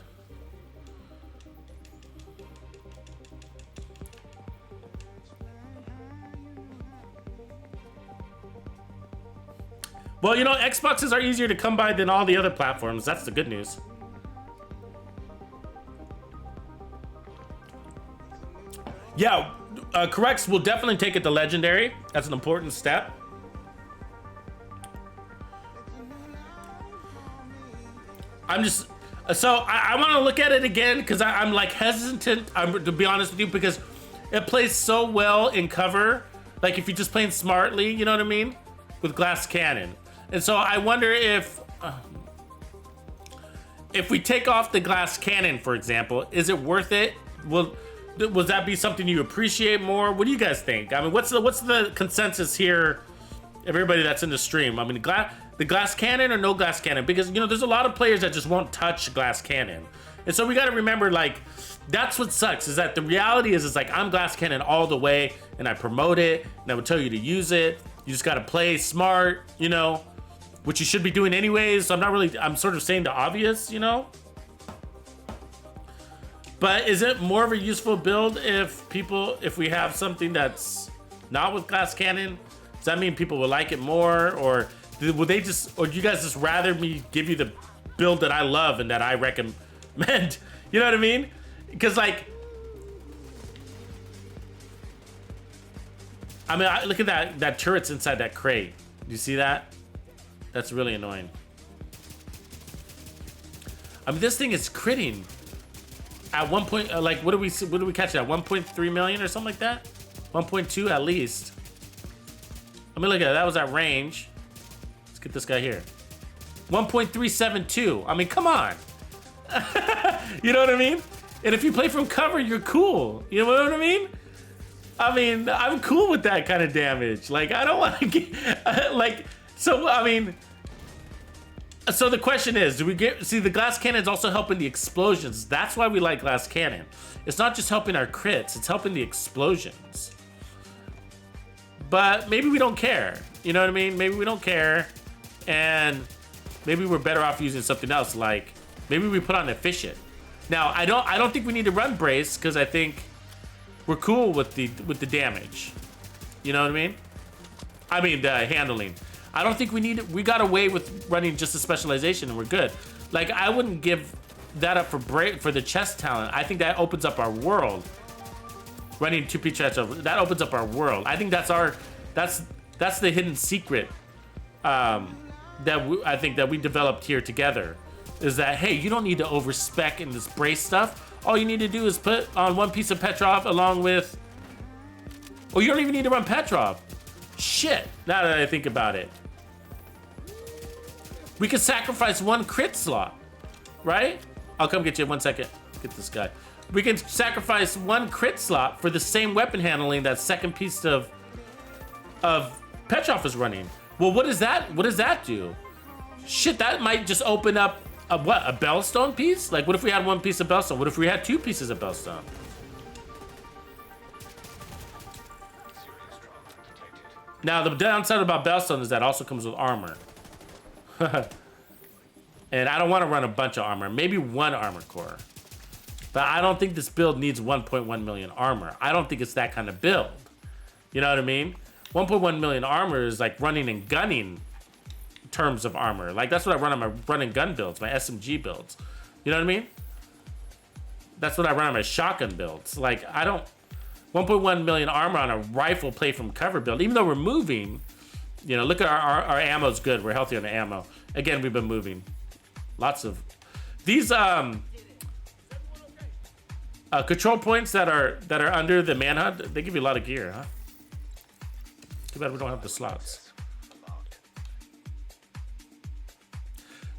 Well, you know, Xboxes are easier to come by than all the other platforms. That's the good news. Yeah, Corrects will definitely take it to Legendary. That's an important step. I'm just, so I want to look at it again because I'm like hesitant, to be honest with you, because it plays so well in cover. Like if you're just playing smartly, you know what I mean? With Glass Cannon. And so I wonder if we take off the Glass Cannon, for example, is it worth it? Will that be something you appreciate more? What do you guys think? I mean, what's the consensus here? Everybody that's in the stream. I mean, the Glass Cannon or no Glass Cannon? Because, you know, there's a lot of players that just won't touch Glass Cannon. And so we got to remember, like, that's what sucks, is that the reality is like, I'm Glass Cannon all the way, and I promote it, and I would tell you to use it. You just got to play smart, you know, which you should be doing anyways. So I'm sort of saying the obvious, you know? But is it more of a useful build if we have something that's not with Glass Cannon? Does that mean people will like it more, or would they just, or do you guys just rather me give you the build that I love and that I recommend? You know what I mean? Because like, I mean, look at that turret's inside that crate. Do you see that? That's really annoying. I mean, this thing is critting at one point. Like, what do we catch it at? 1.3 million or something like that? 1.2 at least. I mean, look at that. That was at range. Let's get this guy here. 1.372. I mean, come on. You know what I mean? And if you play from cover, you're cool. You know what I mean? I mean, I'm cool with that kind of damage. Like, I don't want to get, like, so, I mean, so the question is, see, the Glass Cannon's also helping the explosions. That's why we like Glass Cannon. It's not just helping our crits, it's helping the explosions. But maybe we don't care. You know what I mean? Maybe we don't care. And maybe we're better off using something else, like maybe we put on efficient. Now, I don't think we need to run brace because I think we're cool with the damage. You know what I mean? I mean the handling. I don't think we need it. We got away with running just a specialization and we're good. Like, I wouldn't give that up for the chest talent. I think that opens up our world. Running 2P chest, that opens up our world. I think that's the hidden secret I think that we developed here together. Is that, hey, you don't need to overspec in this brace stuff. All you need to do is put on one piece of Petrov along with, oh, you don't even need to run Petrov. Shit, now that I think about it. We could sacrifice one crit slot, right? I'll come get you in 1 second. Get this guy. We can sacrifice one crit slot for the same weapon handling that second piece of Petrov is running. Well, what does that do? Shit, that might just open up a Bellstone piece? Like, what if we had one piece of Bellstone? What if we had two pieces of Bellstone? Now, the downside about Bellstone is that it also comes with armor. And I don't want to run a bunch of armor. Maybe 1 armor core. But I don't think this build needs 1.1 million armor. I don't think it's that kind of build. You know what I mean? 1.1 million armor is like running and gunning terms of armor. Like, that's what I run on my run and gun builds, my SMG builds. You know what I mean? That's what I run on my shotgun builds. Like, I don't... 1.1 million armor on a rifle play from cover build, even though we're moving, you know, look at our ammo's good. We're healthy on the ammo. Again, we've been moving. Lots of these control points that are under the manhunt, they give you a lot of gear, huh? Too bad we don't have the slots.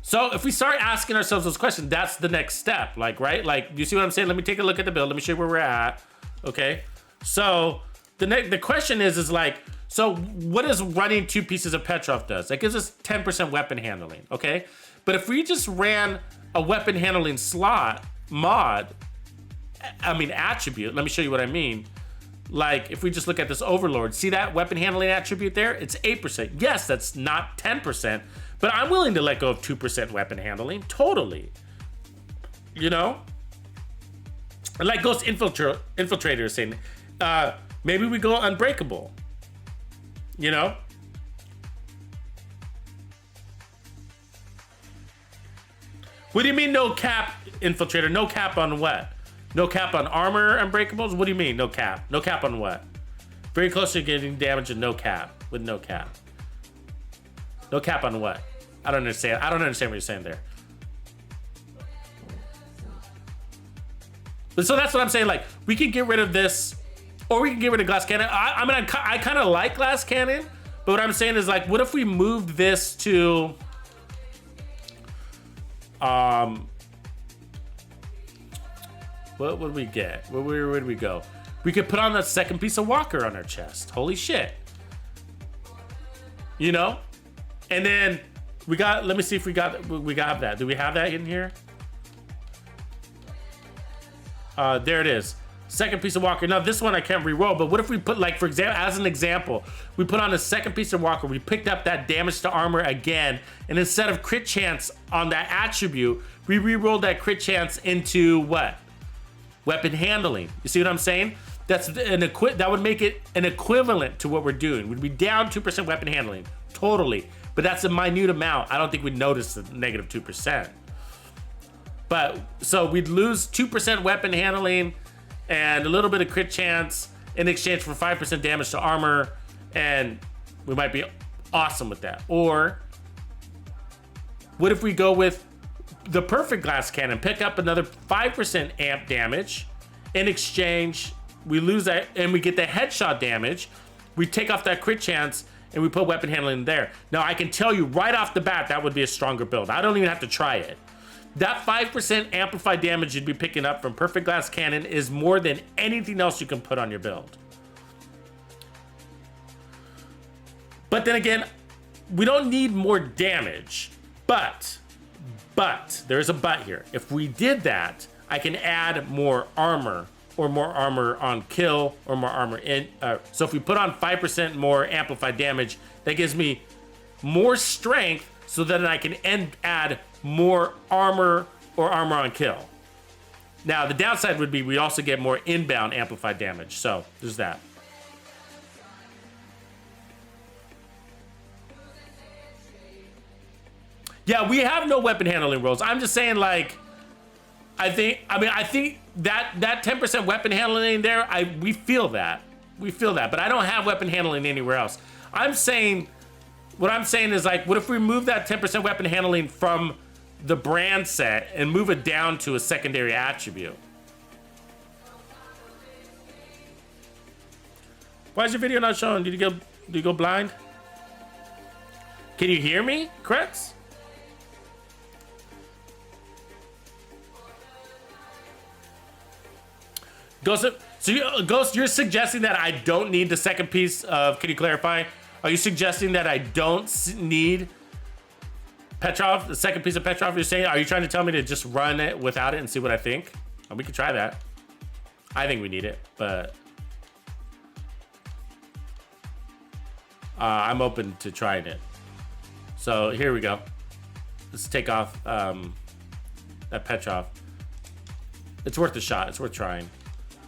So if we start asking ourselves those questions, that's the next step. Like, right? Like, you see what I'm saying? Let me take a look at the build. Let me show you where we're at. Okay. So the question is like, so what does running 2 pieces of Petrov does? That gives us 10% weapon handling. Okay. But if we just ran a weapon handling slot mod, attribute, let me show you what I mean. Like, if we just look at this overlord, see that weapon handling attribute there? It's 8%. Yes, that's not 10%, but I'm willing to let go of 2% weapon handling, totally. You know? Like Ghost Infiltrator is saying, maybe we go unbreakable. You know? What do you mean no cap, Infiltrator? No cap on what? No cap on armor unbreakables? What do you mean no cap? No cap on what? Very close to getting damage and no cap. With no cap. No cap on what? I don't understand. I don't understand what you're saying there. But so that's what I'm saying. Like, we can get rid of this, or we can get rid of glass cannon. I kind of like glass cannon, but what I'm saying is, like, what if we moved this to what would we get? Where would we go? We could put on that second piece of Walker on our chest. Holy shit. You know? And then we got, let me see if we got that. Do we have that in here? There it is. Second piece of Walker. Now this one I can't re-roll, but what if we put, like, for example, as an example, we put on a second piece of Walker, we picked up that damage to armor again, and instead of crit chance on that attribute, we re-rolled that crit chance into what? Weapon handling. You see what I'm saying? That's that would make it an equivalent to what we're doing. We'd be down 2% weapon handling, totally. But that's a minute amount. I don't think we'd notice the negative 2%. But so we'd lose 2% weapon handling and a little bit of crit chance in exchange for 5% damage to armor, and we might be awesome with that. Or what if we go with the perfect glass cannon, pick up another 5% amp damage. In exchange, we lose that and we get the headshot damage. We take off that crit chance and we put weapon handling there. Now I can tell you right off the bat, that would be a stronger build. I don't even have to try it. That 5% amplified damage you'd be picking up from perfect glass cannon is more than anything else you can put on your build. But then again, we don't need more damage, but there's a but here. If we did that, I can add more armor, or more armor on kill, or more armor in. So if we put on 5% more amplified damage, that gives me more strength, so that I can add more armor or armor on kill. Now the downside would be we also get more inbound amplified damage. So there's that. Yeah, we have no weapon handling rolls. I'm just saying, like, I think that 10% weapon handling there, we feel that. We feel that, but I don't have weapon handling anywhere else. What I'm saying is, like, what if we move that 10% weapon handling from the brand set and move it down to a secondary attribute? Why is your video not showing? Did you go blind? Can you hear me, Kretz? Ghost, you're suggesting that I don't need the second piece of, can you clarify? Are you suggesting that I don't need Petrov, the second piece of Petrov you're saying? Are you trying to tell me to just run it without it and see what I think? We could try that. I think we need it, but... I'm open to trying it. So here we go. Let's take off that Petrov. It's worth a shot. It's worth trying.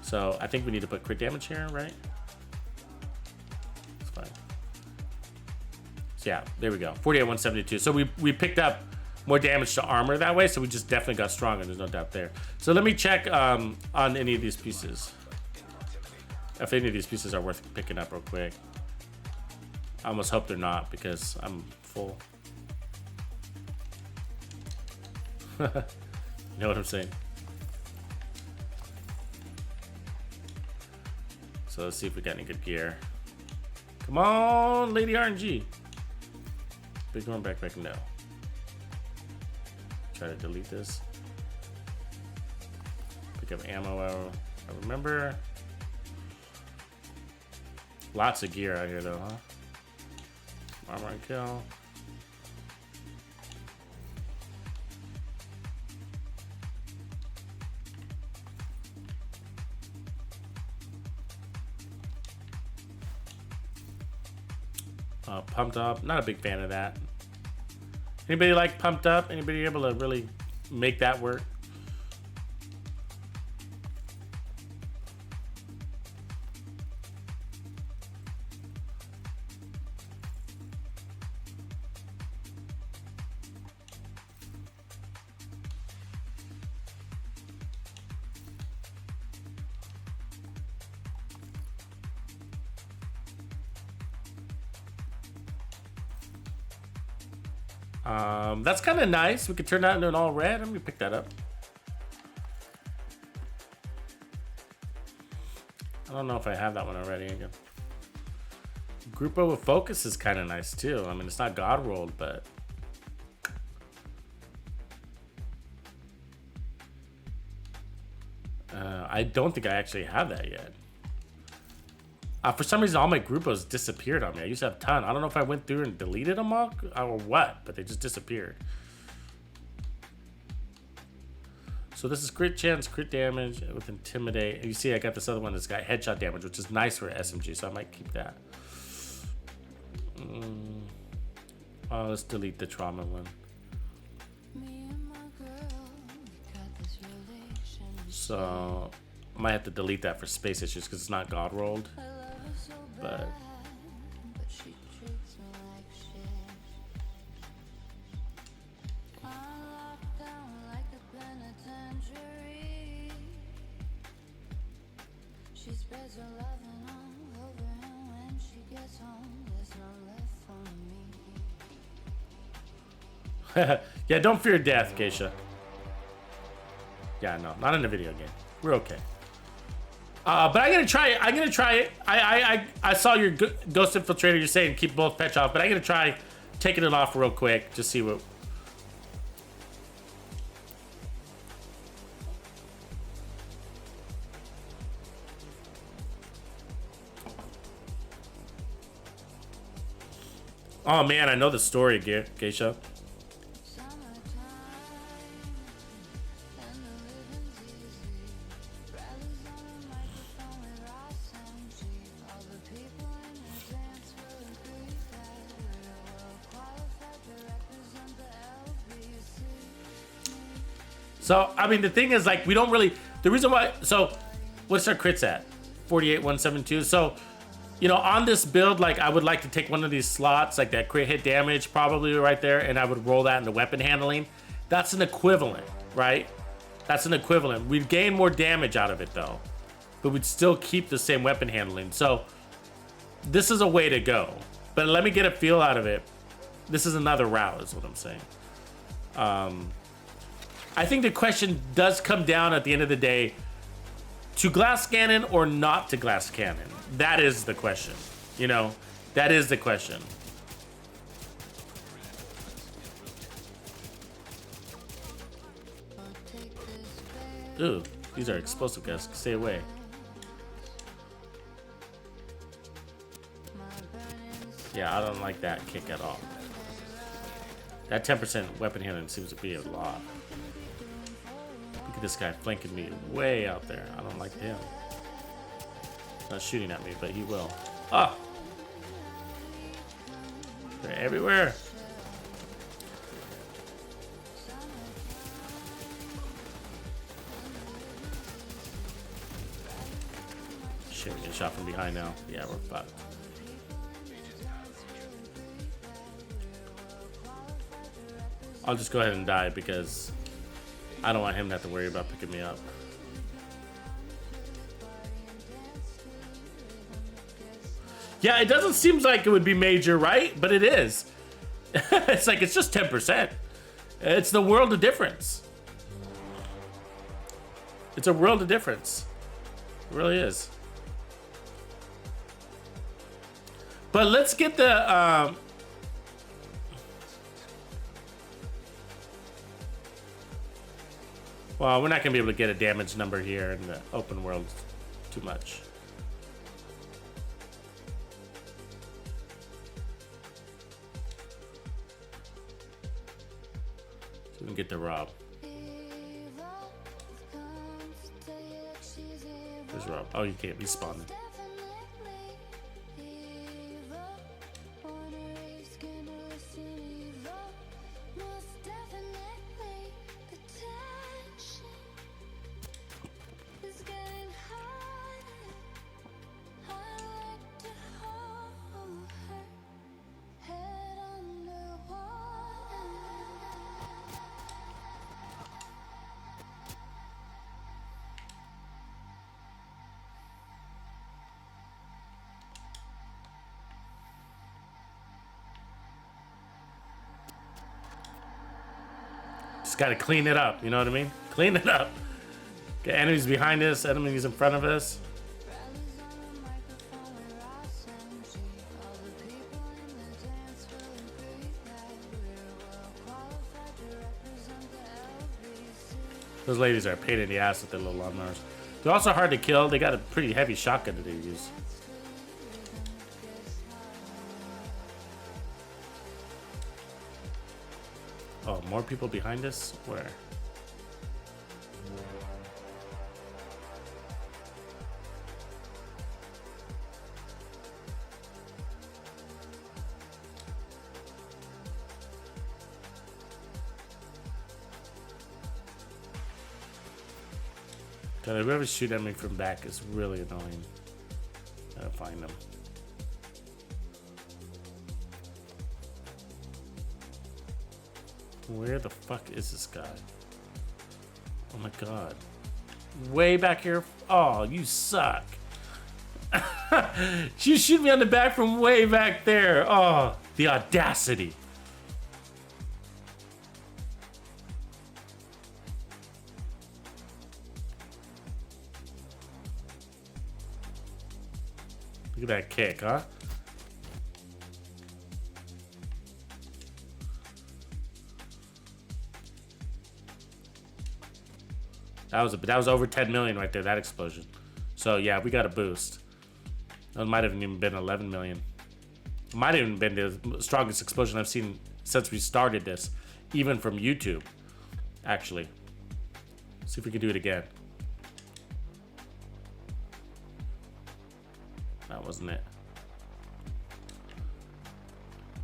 So I think we need to put crit damage here, right? It's fine. So yeah, there we go. 48, 172. So we picked up more damage to armor that way, so we just definitely got stronger. There's no doubt there. So let me check on any of these pieces. If any of these pieces are worth picking up real quick. I almost hope they're not because I'm full. You know what I'm saying? So let's see if we got any good gear. Come on, Lady RNG. Big one backpack, no. Try to delete this. Pick up ammo. I remember. Lots of gear out here though, huh? Armor and kill. Pumped up. Not a big fan of that. Anybody like pumped up? Anybody able to really make that work? That's kind of nice. We could turn that into an all red. Let me pick that up. I don't know if I have that one already. Again. Grupo with focus is kind of nice too. I mean, it's not God rolled, but I don't think I actually have that yet. For some reason, all my Grupos disappeared on me. I used to have a ton. I don't know if I went through and deleted them all or what, but they just disappeared. So this is crit chance, crit damage with intimidate. You see, I got this other one that's got headshot damage, which is nice for SMG, so I might keep that. Let's delete the trauma one. So I might have to delete that for space issues because it's not God rolled. But yeah, don't fear death, Geisha. Yeah, no, not in a video game. We're okay. But I'm gonna try it. I'm gonna try it. I saw your Ghost Infiltrator. You're saying keep both patch off, but I'm gonna try taking it off real quick. Just see what. Oh man, I know the story, Geisha. So, I mean, the thing is, like, we don't really... The reason why... So, what's our crits at? 48, 172. So, you know, on this build, like, I would like to take one of these slots, like that crit hit damage, probably right there, and I would roll that into weapon handling. That's an equivalent, right? That's an equivalent. We'd gain more damage out of it, though. But we'd still keep the same weapon handling. So, this is a way to go. But let me get a feel out of it. This is another route, is what I'm saying. I think the question does come down at the end of the day to glass cannon or not to glass cannon. That is the question. You know, that is the question. Ooh, these are explosive guys. Stay away. Yeah, I don't like that kick at all. That 10% weapon handling seems to be a lot. Look at this guy flanking me way out there. I don't like him. Not shooting at me, but he will. Ah! They're everywhere. Shit, we get shot from behind now. Yeah, we're fucked. I'll just go ahead and die because I don't want him to have to worry about picking me up. Yeah, it doesn't seem like it would be major, right? But it is. It's like, it's just 10%. It's the world of difference. It's a world of difference. It really is. But let's get the... Well, we're not going to be able to get a damage number here in the open world too much. So we can get the Rob. Where's Rob? Oh, you can't be spawning. Just gotta clean it up, you know what I mean? Clean it up. Get enemies behind us, enemies in front of us. Those ladies are a pain in the ass with their little lawnmowers. They're also hard to kill. They got a pretty heavy shotgun that they use. Oh, more people behind us? Where? God, whoever shoot at me from back is really annoying. Gotta find them. Where the fuck is this guy? Oh my god. Way back here. Oh, you suck. You shoot me on the back from way back there. Oh, the audacity. Look at that kick, huh? That was over 10 million right there, that explosion. So yeah, we got a boost. That might have even been 11 million. It might have even been the strongest explosion I've seen since we started this, even from YouTube, actually. Let's see if we can do it again. That wasn't it.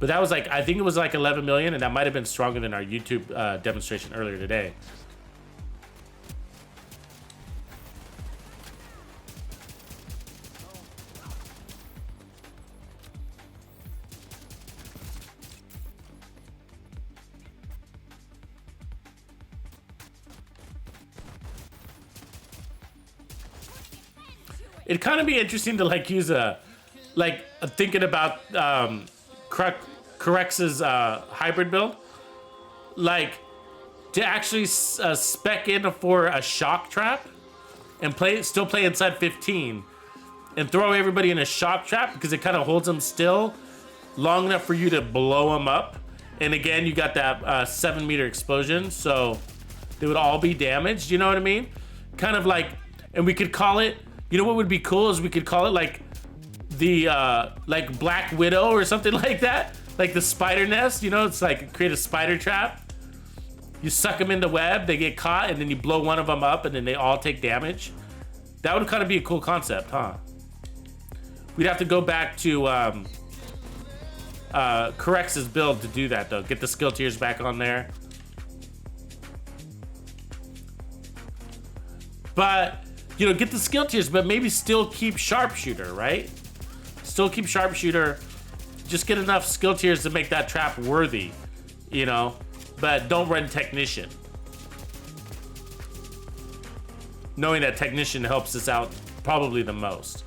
But that was like, I think it was like 11 million, and that might have been stronger than our YouTube demonstration earlier today. It'd kind of be interesting to like use thinking about Correx's hybrid build, like to actually spec in for a shock trap and still play inside 15 and throw everybody in a shock trap because it kind of holds them still long enough for you to blow them up. And again, you got that 7-meter explosion, so they would all be damaged. You know what I mean? Kind of like, and we could call it. You know what would be cool is we could call it like the like Black Widow or something like that, like the spider nest. You know, it's like create a spider trap. You suck them into web, they get caught, and then you blow one of them up, and then they all take damage. That would kind of be a cool concept, huh? We'd have to go back to corrects his build to do that though. Get the skill tiers back on there. But, you know, get the skill tiers, but maybe still keep sharpshooter, right? Still keep sharpshooter. Just get enough skill tiers to make that trap worthy, you know? But don't run technician. Knowing that technician helps us out probably the most.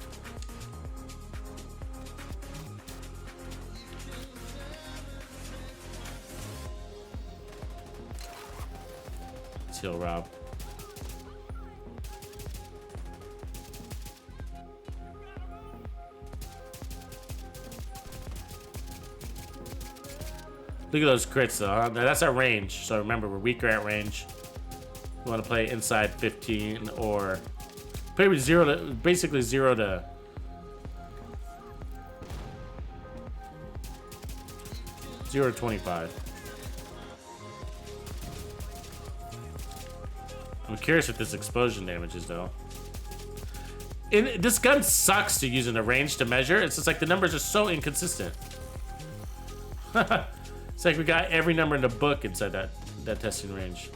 Let's heal Rob. Look at those crits though, huh? That's our range. So remember, we're weaker at range. We want to play inside 15 or basically 0 to zero to 25. I'm curious what this explosion damage is though. This gun sucks to use in the range to measure. It's just like the numbers are so inconsistent. It's like we got every number in the book inside that testing range.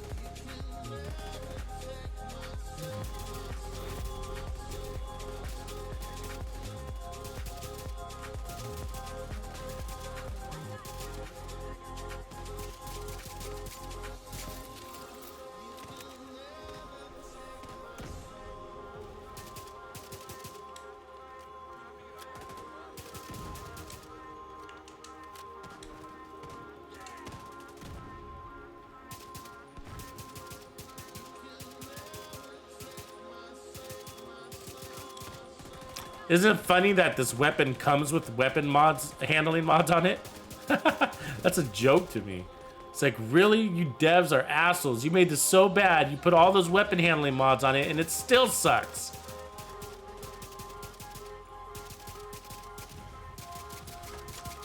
Isn't it funny that this weapon comes with weapon mods, handling mods on it? That's a joke to me. It's like, really? You devs are assholes. You made this so bad. You put all those weapon handling mods on it and it still sucks.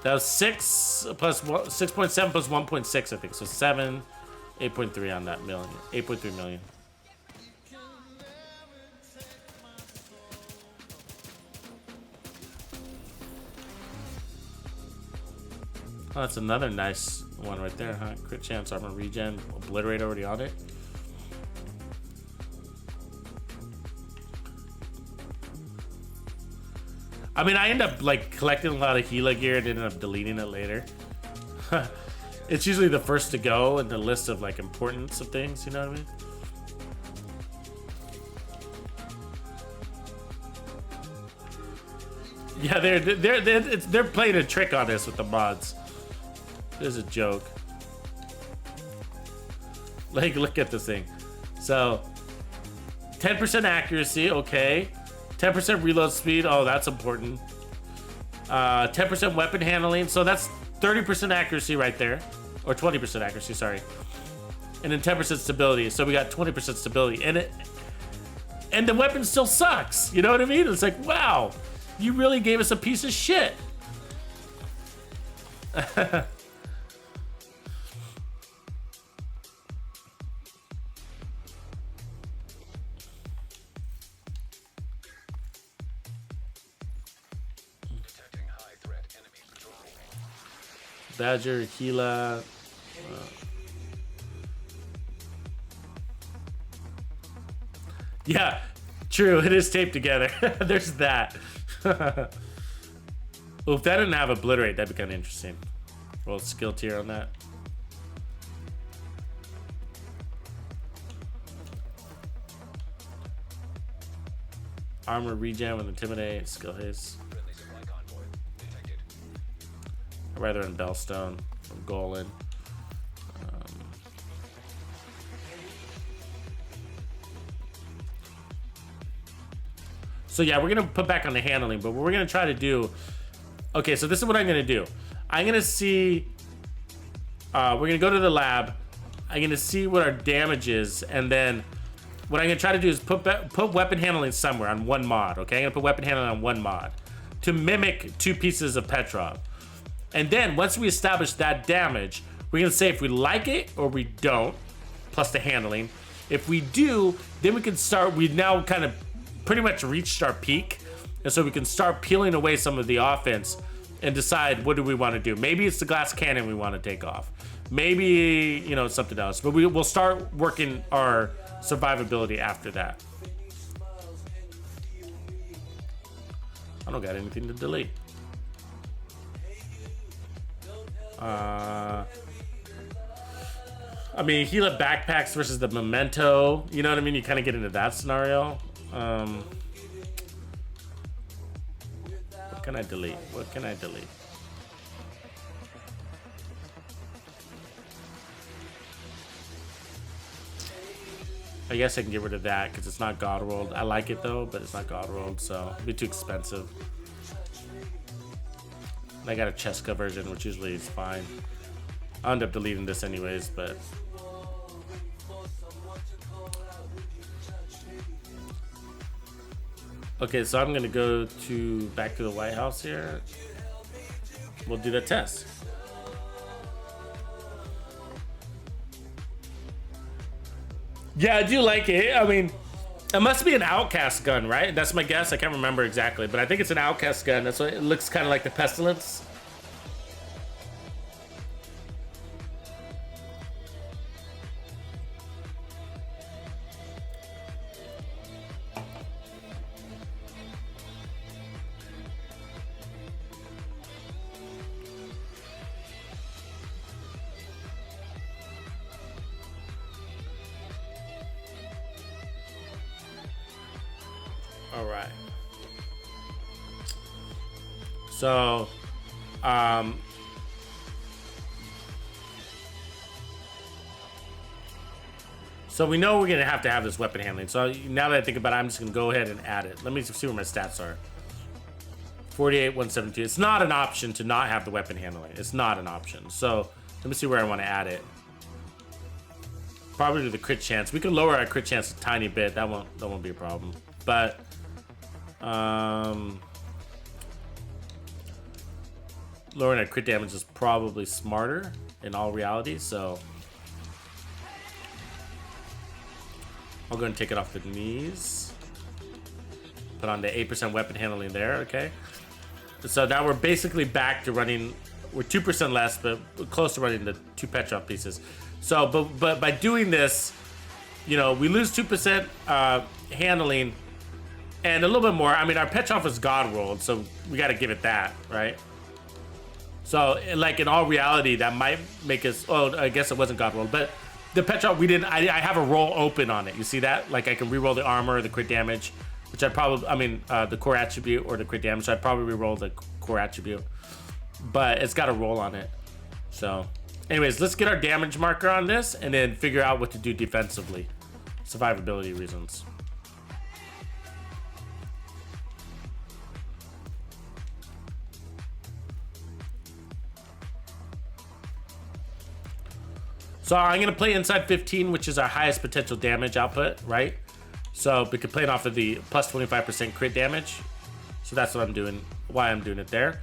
That was 6 plus 6.7 plus 1.6, I think. So 7, 8.3 on that million. 8.3 million. Oh, that's another nice one right there, huh? Crit chance, armor regen, obliterate already on it. I mean, I end up like collecting a lot of Gila gear and ended up deleting it later. It's usually the first to go in the list of like importance of things, you know what I mean? Yeah, they're playing a trick on us with the mods. There's a joke. Like, look at this thing. So, 10% accuracy, okay. 10% reload speed, oh, that's important. 10% weapon handling, so that's 30% accuracy right there. Or 20% accuracy, sorry. And then 10% stability, so we got 20% stability. And the weapon still sucks, you know what I mean? It's like, wow, you really gave us a piece of shit. Badger, Gila. Yeah, true. It is taped together. There's that. Well, if that didn't have obliterate, that'd be kind of interesting. Roll skill tier on that. Armor regen with intimidate, skill haste. Rather than Bellstone from Golan. So yeah, we're gonna put back on the handling, but what we're gonna try to do. Okay, so this is what I'm gonna do. I'm gonna see. We're gonna go to the lab. I'm gonna see what our damage is, and then what I'm gonna try to do is put weapon handling somewhere on one mod. Okay, I'm gonna put weapon handling on one mod to mimic 2 pieces of Petrov. And then once we establish that damage, we're gonna say if we like it or we don't, plus the handling. If we do, then we can start, we've now kind of pretty much reached our peak. And so we can start peeling away some of the offense and decide what do we want to do. Maybe it's the glass cannon we want to take off. Maybe, you know, something else. But we'll start working our survivability after that. I don't got anything to delete. I mean, Gila backpacks versus the memento. You know what I mean? You kind of get into that scenario. What can I delete? What can I delete? I guess I can get rid of that because it's not God World. I like it though, but it's not God World, so it'd be too expensive. And I got a Cheska version, which usually is fine. I'll end up deleting this anyways, but okay, so I'm gonna go back to the White House here. We'll do the test. Yeah, I do like it. I mean, it must be an Outcast gun, right? That's my guess. I can't remember exactly, but I think it's an Outcast gun. That's what it looks kind of like, the Pestilence. All right. So, so we know we're gonna have to have this weapon handling. So now that I think about it, I'm just gonna go ahead and add it. Let me see where my stats are. 48, 172. It's not an option to not have the weapon handling. It's not an option. So let me see where I want to add it. Probably to the crit chance. We can lower our crit chance a tiny bit. That won't be a problem. But lowering our crit damage is probably smarter in all reality, so I'll go and take it off the knees. Put on the 8% weapon handling there, okay? So now we're basically back to running, we're 2% less, but we're close to running the 2 Petrov pieces. So, but by doing this, you know, we lose 2% handling and a little bit more. I mean, our Petrov is God rolled, so we got to give it that, right? So, like, in all reality, that might make us, oh, I guess it wasn't God rolled, but the Petrov, we didn't, I have a roll open on it. You see that? Like, I can reroll the armor, the crit damage, which I'd probably, I mean, the core attribute or the crit damage, so I'd probably reroll the core attribute. But it's got a roll on it. So, anyways, let's get our damage marker on this and then figure out what to do defensively. Survivability reasons. So I'm going to play inside 15, which is our highest potential damage output, right? So we could play it off of the plus 25% crit damage. So that's what I'm doing, why I'm doing it there.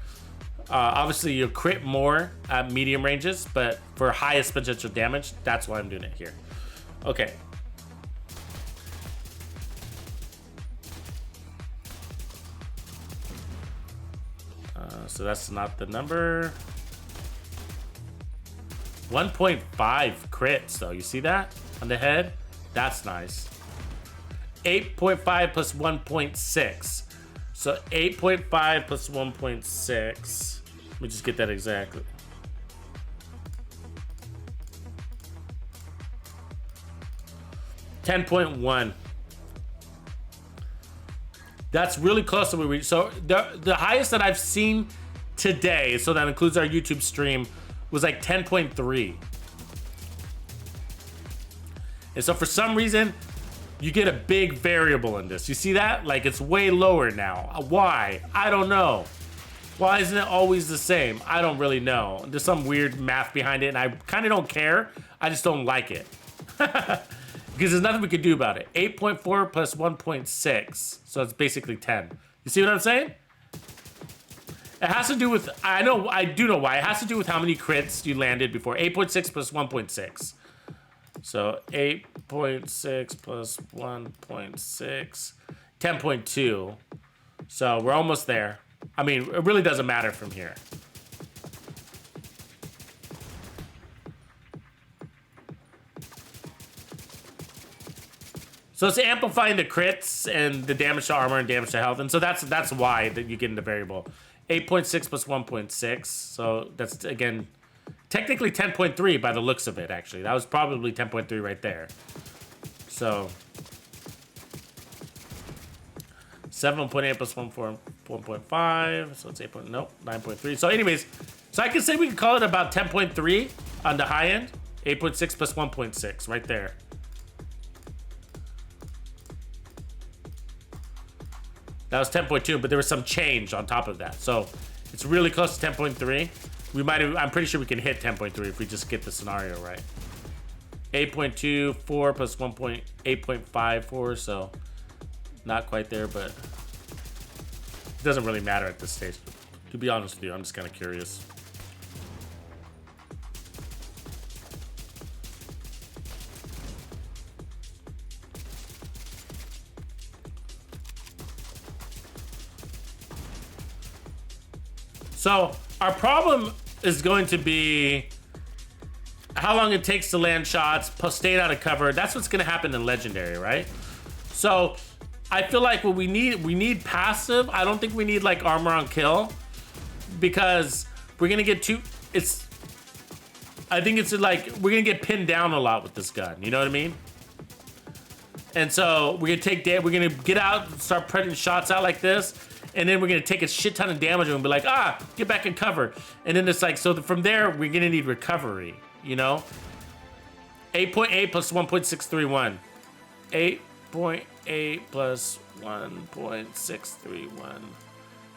Obviously, you'll crit more at medium ranges, but for highest potential damage, that's why I'm doing it here. Okay. So that's not the number. 1.5 crits, though. You see that on the head? That's nice. 8.5 plus 1.6. So 8.5 plus 1.6. Let me just get that exactly. $10.1. That's really close to what we reached. So the highest that I've seen today, so that includes our YouTube stream, was like 10.3. And so for some reason, you get a big variable in this. You see that? Like, it's way lower now. Why? I don't know. Why isn't it always the same? I don't really know. There's some weird math behind it, and I kind of don't care. I just don't like it. Because there's nothing we can do about it. 8.4 plus 1.6. So it's basically 10. You see what I'm saying? It has to do with, I do know why. It has to do with how many crits you landed before. 8.6 plus 1.6. So 8.6 plus 1.6, 10.2. So we're almost there. I mean, it really doesn't matter from here. So it's amplifying the crits and the damage to armor and damage to health. And so that's why that you get into variable. 8.6 plus 1.6. So that's, again, technically 10.3 by the looks of it, actually. That was probably 10.3 right there. So 7.8 plus 1.5. So it's 8. Nope, 9.3. So anyways, so I can say we can call it about 10.3 on the high end. 8.6 plus 1.6 right there. That was 10.2, but there was some change on top of that. So it's really close to 10.3. We might have, I'm pretty sure we can hit 10.3 if we just get the scenario right. 8.24 plus 8.54, so not quite there, but it doesn't really matter at this stage. To be honest with you, I'm just kind of curious. So our problem is going to be how long it takes to land shots, plus stay out of cover. That's what's going to happen in Legendary, right? So I feel like what we need passive. I don't think we need like armor on kill, because we're going to get I think it's like we're going to get pinned down a lot with this gun. You know what I mean? And so we're going to get out, start putting shots out like this. And then we're gonna take a shit ton of damage and be like, get back in cover. And then it's like, so from there, we're gonna need recovery, you know? 8.8 plus 1.631. 8.8 plus 1.631.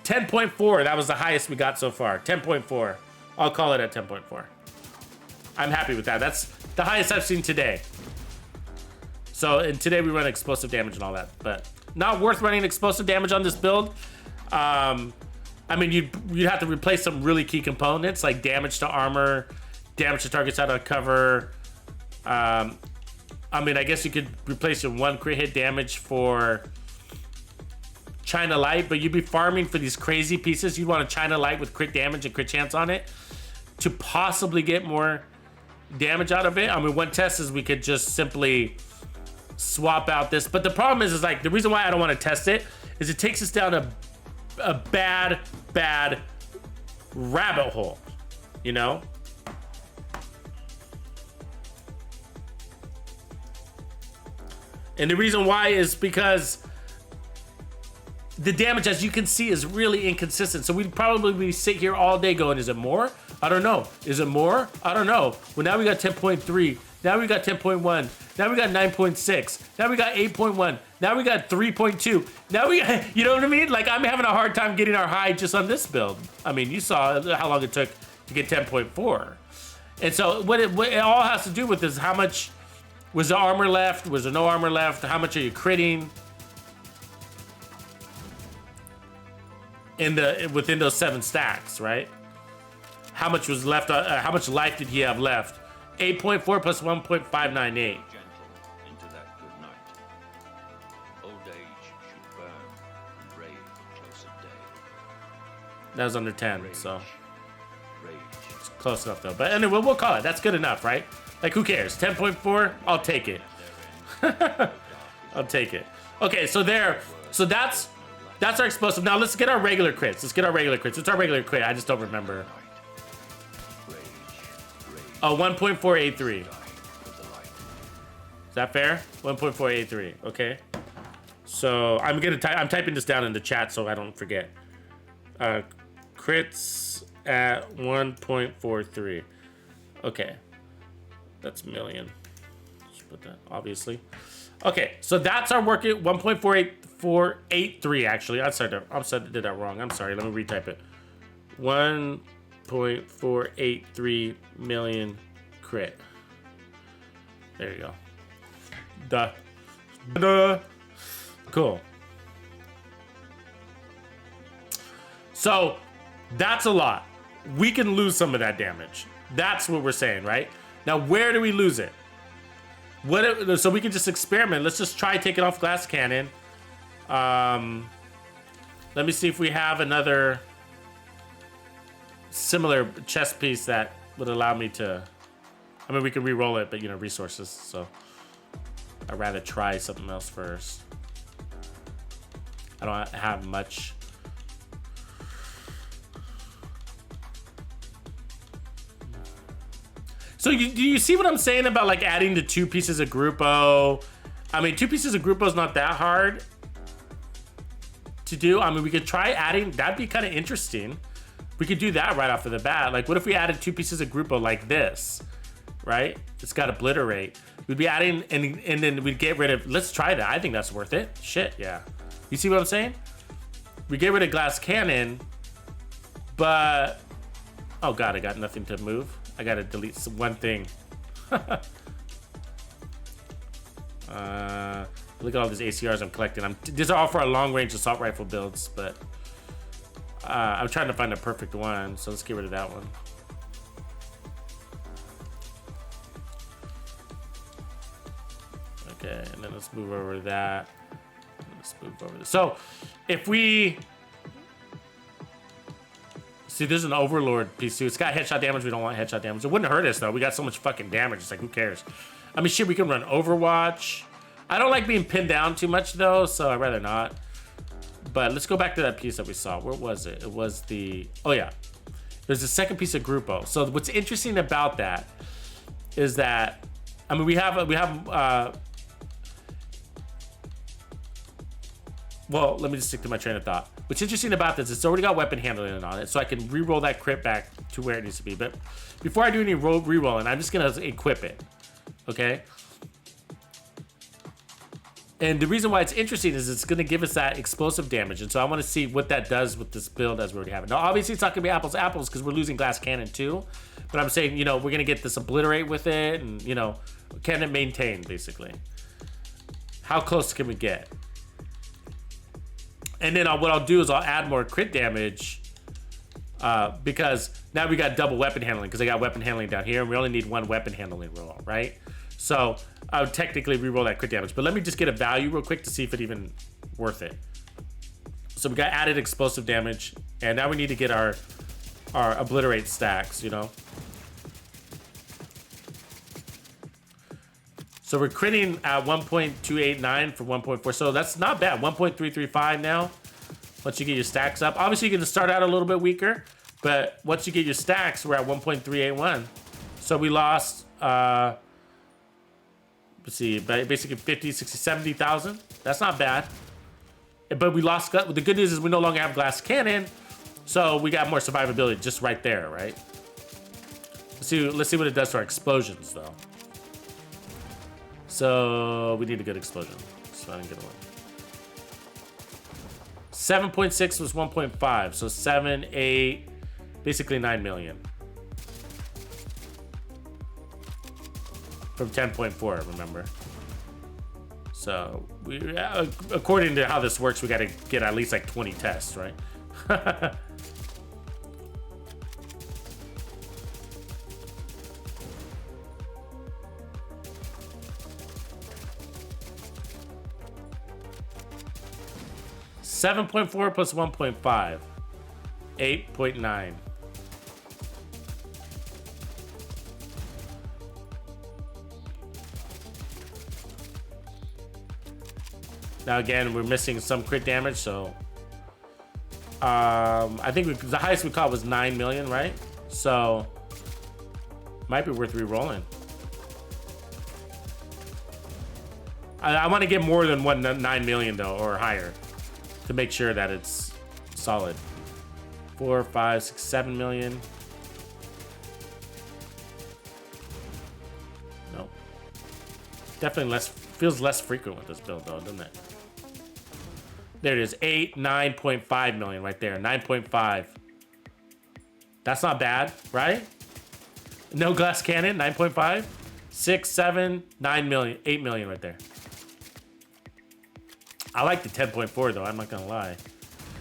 10.4, that was the highest we got so far. 10.4, I'll call it at 10.4. I'm happy with that. That's the highest I've seen today. So, and today we run explosive damage and all that, but not worth running explosive damage on this build. I mean, you'd have to replace some really key components like damage to armor, damage to targets out of cover. I mean, I guess you could replace your 1 crit hit damage for China Light, but you'd be farming for these crazy pieces. You'd want a China Light with crit damage and crit chance on it to possibly get more damage out of it. I mean, one test is we could just simply swap out this, but the problem is like the reason why I don't want to test it is it takes us down a bad rabbit hole, you know? And the reason why is because the damage, as you can see, is really inconsistent. So we'd probably sit here all day going, is it more? I don't know. Is it more? I don't know. Well, now we got 10.3. Now we got 10.1. Now we got 9.6. Now we got 8.1. Now we got 3.2. Now we, you know what I mean? Like, I'm having a hard time getting our high just on this build. I mean, you saw how long it took to get 10.4. And so what it all has to do with is how much was the armor left? Was there no armor left? How much are you critting? Within those 7 stacks, right? How much was left? How much life did he have left? 8.4 plus 1.598. That was under 10, so it's close enough though. But anyway, we'll call it. That's good enough, right? Like, who cares? 10.4, I'll take it. I'll take it. Okay, so that's our explosive. Now let's get our regular crits. Let's get our regular crits. What's our regular crit? I just don't remember. Oh, 1.483. Is that fair? 1.483. Okay. So I'm typing this down in the chat so I don't forget. Crits at 1.43. Okay. That's million. Just put that, obviously. Okay, so that's our work at 1.483 actually. I did that wrong. I'm sorry. Let me retype it. 1.483 million crit. There you go. Duh. Cool. So that's a lot. We can lose some of that damage. That's what we're saying, right? Now, where do we lose it? So we can just experiment. Let's just try taking off glass cannon. Let me see if we have another similar chest piece that would allow me to... I mean, we can re-roll it, but, you know, resources, so... I'd rather try something else first. I don't have much. So do you see what I'm saying about like adding the 2 pieces of Grupo? I mean, 2 pieces of Grupo is not that hard to do. I mean, we could try adding, that'd be kind of interesting. We could do that right off of the bat. Like, what if we added 2 pieces of Grupo like this, right? It's got obliterate. We'd be adding, and then we'd get rid of, let's try that. I think that's worth it. Shit, yeah. You see what I'm saying? We get rid of glass cannon, but, oh God, I got nothing to move. I gotta delete one thing. Look at all these ACRs I'm collecting. These are all for our long-range assault rifle builds, but I'm trying to find a perfect one, so let's get rid of that one. Okay, and then let's move over to that. Let's move over this. So, if we... See, there's an Overlord piece too. It's got headshot damage. We don't want headshot damage. It wouldn't hurt us though. We got so much fucking damage. It's like, who cares? I mean, shit, we can run Overwatch. I don't like being pinned down too much though, so I'd rather not. But let's go back to that piece that we saw. Where was it? It was the... Oh yeah. There's the second piece of Grupo. So what's interesting about that is that... I mean, we have well, let me just stick to my train of thought. What's interesting about this is it's already got weapon handling on it, so I can re-roll that crit back to where it needs to be. But before I do any re-rolling, I'm just gonna equip it, okay? And the reason why it's interesting is it's gonna give us that explosive damage, and so I wanna see what that does with this build as we already have it. Now, obviously it's not gonna be apples to apples because we're losing glass cannon too, but I'm saying, you know, we're gonna get this obliterate with it, and, you know, can it maintain, basically? How close can we get? And then what I'll do is I'll add more crit damage because now we got double weapon handling because I got weapon handling down here and we only need 1 weapon handling roll, right? So I would technically re-roll that crit damage, but let me just get a value real quick to see if it even worth it. So we got added explosive damage and now we need to get our obliterate stacks, you know? So we're critting at 1.289 for 1.4. So that's not bad. 1.335 now. Once you get your stacks up. Obviously, you're going to start out a little bit weaker. But once you get your stacks, we're at 1.381. So we lost, let's see, basically 50, 60, 70,000. That's not bad. But we lost, the good news is we no longer have glass cannon. So we got more survivability just right there, right? Let's see what it does to our explosions, though. So we need a good explosion. So I didn't get one. 7.6 was 1.5. So 7, 8, basically 9 million. From 10.4, remember? So we, according to how this works, we got to get at least like 20 tests, right? 7.4 plus 1.5, 8.9. Now again, we're missing some crit damage, so I think the highest we caught was 9 million, right? So might be worth re-rolling. I want to get more than 9 million though, or higher, to make sure that it's solid. 4, 5, 6, 7 million. Nope. Definitely feels less frequent with this build though, doesn't it? There it is, 9.5 million right there, 9.5. That's not bad, right? No glass cannon, 9.5. 6, 7, 9 million, 8 million right there. I like the 10.4 though, I'm not gonna lie.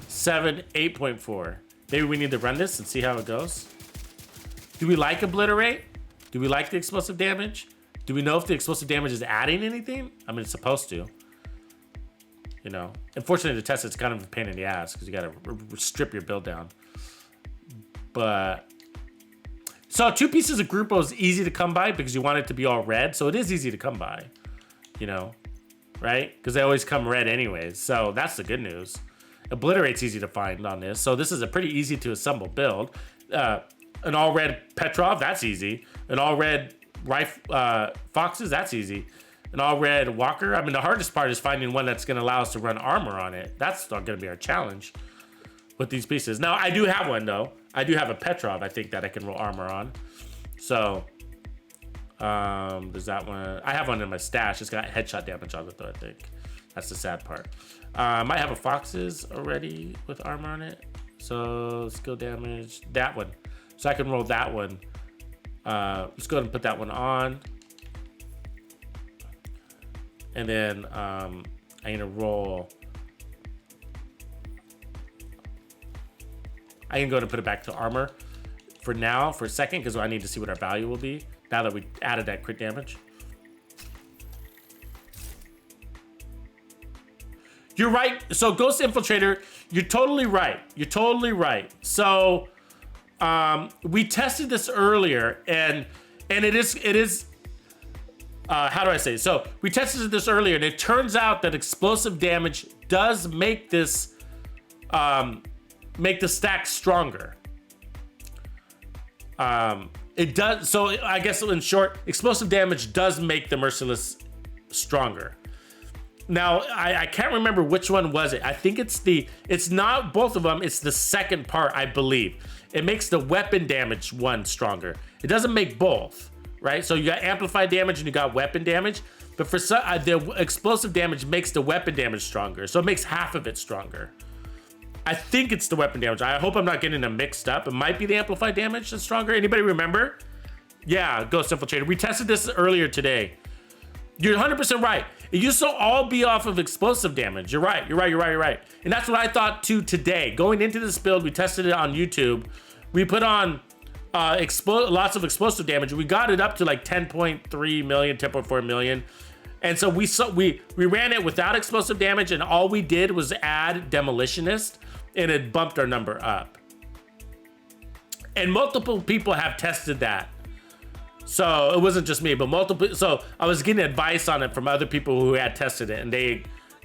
7, 8.4. Maybe we need to run this and see how it goes. Do we like obliterate? Do we like the explosive damage? Do we know if the explosive damage is adding anything? I mean, it's supposed to. you know. Unfortunately, to test it's kind of a pain in the ass because you got to strip your build down. But so 2 pieces of Grupo is easy to come by because you want it to be all red. So it is easy to come by, you know, right? Because they always come red anyways. So that's the good news. Obliterate's easy to find on this. So this is a pretty easy to assemble build. An all red Petrov, that's easy. An all red Foxes, that's easy. An all red Walker. I mean, the hardest part is finding one that's going to allow us to run armor on it. That's not going to be our challenge with these pieces. Now, I do have one though. I do have a Petrov, I think, that I can roll armor on. So, there's that one. I have one in my stash. It's got headshot damage on it though, I think. That's the sad part. I might have a Foxes already with armor on it. So, skill damage, that one. So I can roll that one. Let's go ahead and put that one on. And then I'm gonna roll. I can go to put it back to armor for now, for a second, because I need to see what our value will be now that we added that crit damage. You're right. So Ghost Infiltrator, you're totally right. You're totally right. So we tested this earlier, and it is how do I say it? So we tested this earlier, and it turns out that explosive damage does make this make the stack stronger. It does. So I guess in short, explosive damage does make the Merciless stronger. Now, I can't remember which one was it. I think it's not both of them. It's the second part, I believe. It makes the weapon damage one stronger. It doesn't make both, right? So you got amplified damage and you got weapon damage. But for some, the explosive damage makes the weapon damage stronger. So it makes half of it stronger. I think it's the weapon damage. I hope I'm not getting them mixed up. It might be the amplified damage that's stronger. Anybody remember? Yeah, Ghost Infiltrator. We tested this earlier today. You're 100% right. It used to all be off of explosive damage. You're right. And that's what I thought too today. Going into this build, we tested it on YouTube. We put on lots of explosive damage. We got it up to like 10.3 million, 10.4 million. And so we ran it without explosive damage, and all we did was add Demolitionist, and it bumped our number up. And multiple people have tested that. So it wasn't just me, but multiple. So I was getting advice on it from other people who had tested it, and they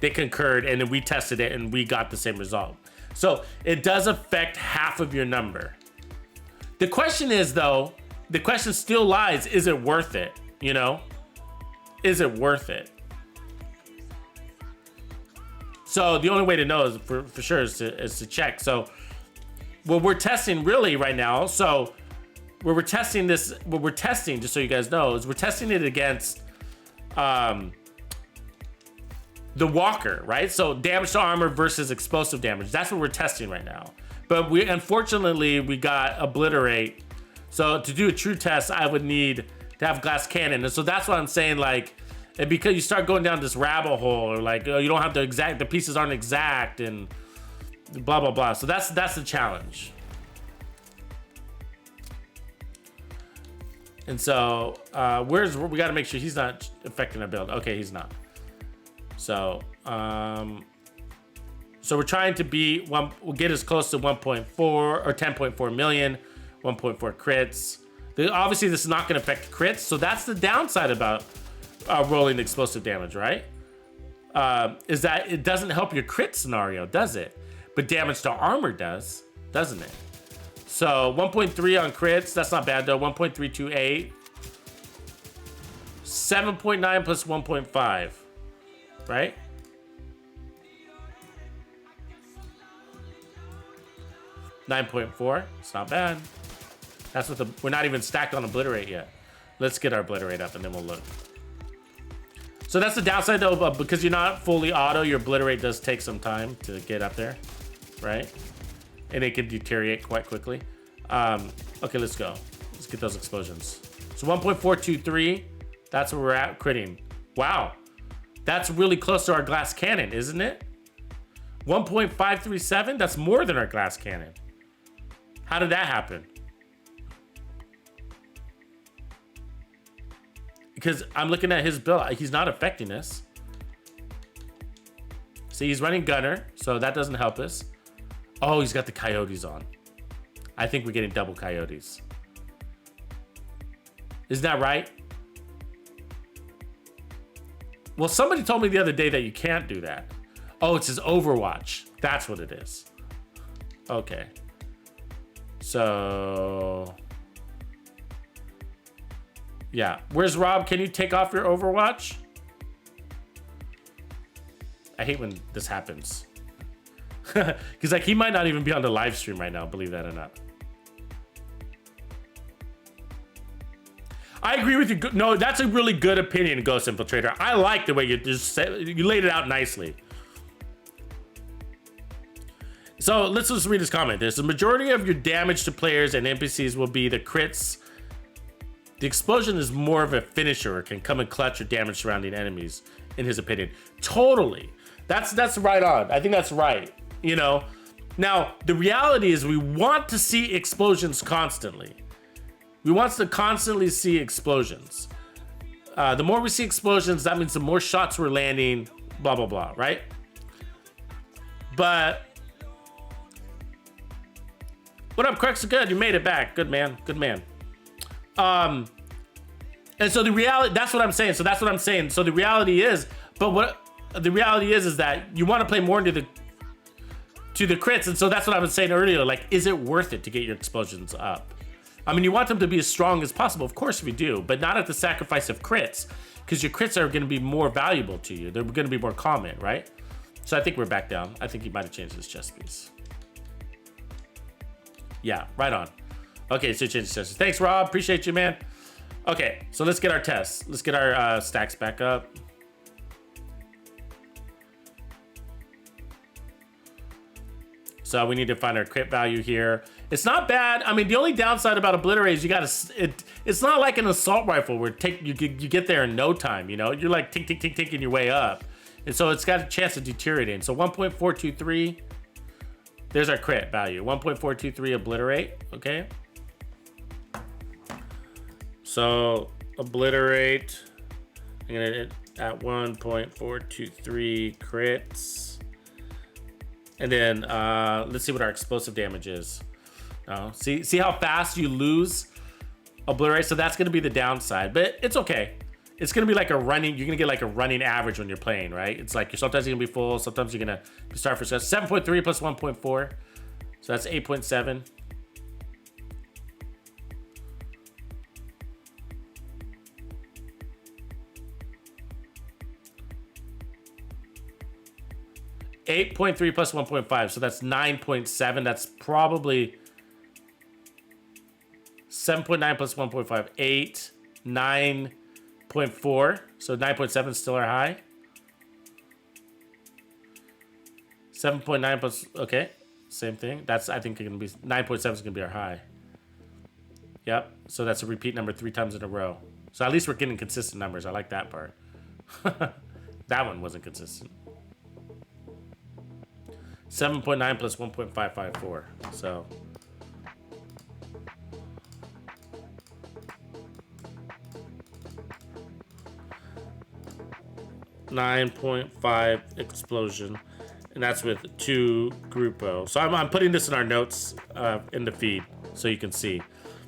concurred, and then we tested it, and we got the same result. So it does affect half of your number. The question is, though, the question still lies: is it worth it? You know, is it worth it? So the only way to know is for sure is to check. So what we're testing really right now. So where we're testing this, what we're testing, just so you guys know, is we're testing it against the Walker, right? So damage to armor versus explosive damage. That's what we're testing right now. But unfortunately, we got Obliterate. So to do a true test, I would need to have glass cannon. And so that's what I'm saying, like, and because you start going down this rabbit hole, or like, you don't have the pieces aren't exact, and blah, blah, blah. So that's the challenge. And so, we got to make sure he's not affecting our build. Okay, he's not. So, so we're trying to we'll get as close to 1.4 or 10.4 million, 1.4 crits. Obviously, this is not going to affect crits, so that's the downside about rolling explosive damage, right? Is that it doesn't help your crit scenario, does it? But damage to armor does, doesn't it? So 1.3 on crits, that's not bad though. 1.328. 7.9 plus 1.5, right? $9.4, it's not bad. That's what we're not even stacked on Obliterate yet. Let's get our Obliterate up and then we'll look. So that's the downside though, but because you're not fully auto, your Obliterate does take some time to get up there, right? And it can deteriorate quite quickly. Okay, let's go. Let's get those explosions. So 1.423, that's where we're at critting. Wow, that's really close to our glass cannon, isn't it? 1.537, that's more than our glass cannon. How did that happen? Because I'm looking at his build, he's not affecting us. See, he's running gunner, so that doesn't help us. Oh, he's got the coyotes on. I think we're getting double coyotes. Isn't that right? Well, somebody told me the other day that you can't do that. Oh, it's his Overwatch. That's what it is. Okay. So... yeah. Where's Rob? Can you take off your Overwatch? I hate when this happens. Because like he might not even be on the live stream right now, believe that or not. I agree with you. No, that's a really good opinion, Ghost Infiltrator. I like the way you just said, you laid it out nicely. So let's just read this comment. There's the majority of your damage to players and NPCs will be the crits. The explosion is more of a finisher, or can come in clutch or damage surrounding enemies, in his opinion. Totally. That's right on. I think that's right. You know, now the reality is we want to see explosions constantly. We want to constantly see explosions. The more we see explosions, that means the more shots we're landing, blah, blah, blah, right? But what up, Crux? Good, you made it back. Good man, good man. And so the reality, that's what I'm saying. So that's what I'm saying. So the reality is, but what the reality is that you want to play more into the crits. And so that's what I was saying earlier. Like, is it worth it to get your explosions up? I mean, you want them to be as strong as possible. Of course we do, but not at the sacrifice of crits, because your crits are going to be more valuable to you. They're going to be more common, right? So I think we're back down. I think he might have changed his chest piece. Yeah, right on. Okay, so he changed his chest piece. Thanks, Rob. Appreciate you, man. Okay, so let's get our tests. Let's get our stacks back up. So we need to find our crit value here. It's not bad. I mean, the only downside about Obliterate is you gotta, it's not like an assault rifle where you get there in no time, you know? You're like tink, tink, tink, tinking your way up. And so it's got a chance of deteriorating. So 1.423, there's our crit value. 1.423 Obliterate, okay? So Obliterate, I'm gonna at 1.423 crits. And then let's see what our explosive damage is. See how fast you lose Obliterate? So that's gonna be the downside, but it's okay. It's gonna be like a running, you're gonna get like a running average when you're playing, right? It's like sometimes you're gonna be full, sometimes you're gonna start for 7.3 plus 1.4. So that's 8.7. .3 plus 1.5, so that's 9.7. That's probably 7.9 plus 1.5, 8, 9.4. So 9.7 is still our high. 7.9 plus, okay, same thing. That's, I think, going to be 9.7 is going to be our high. Yep, so that's a repeat number 3 times in a row. So at least we're getting consistent numbers. I like that part. That one wasn't consistent. 7.9 plus 1.554. So .5 explosion, and that's with 2 Grupo. So I'm putting this in our notes in the feed so you can see,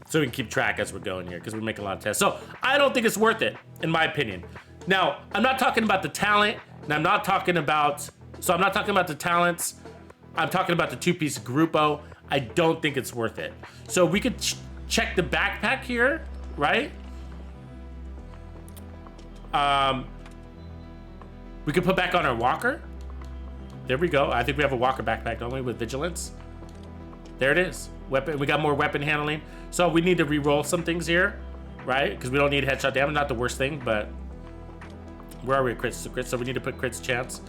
so we can keep track as we're going here, because we make a lot of tests. So I don't think it's worth it, in my opinion. Now, I'm not talking about the talent, and I'm not talking about, so I'm not talking about the talents. I'm talking about the 2-piece Grupo. I don't think it's worth it. So we could check the backpack here, right? We could put back on our walker. There we go. I think we have a walker backpack, don't we, with vigilance? There it is. Weapon. We got more weapon handling. So we need to re-roll some things here, right? Because we don't need headshot damage. Not the worst thing, but where are we? Crits to crits. So we need to put crits chance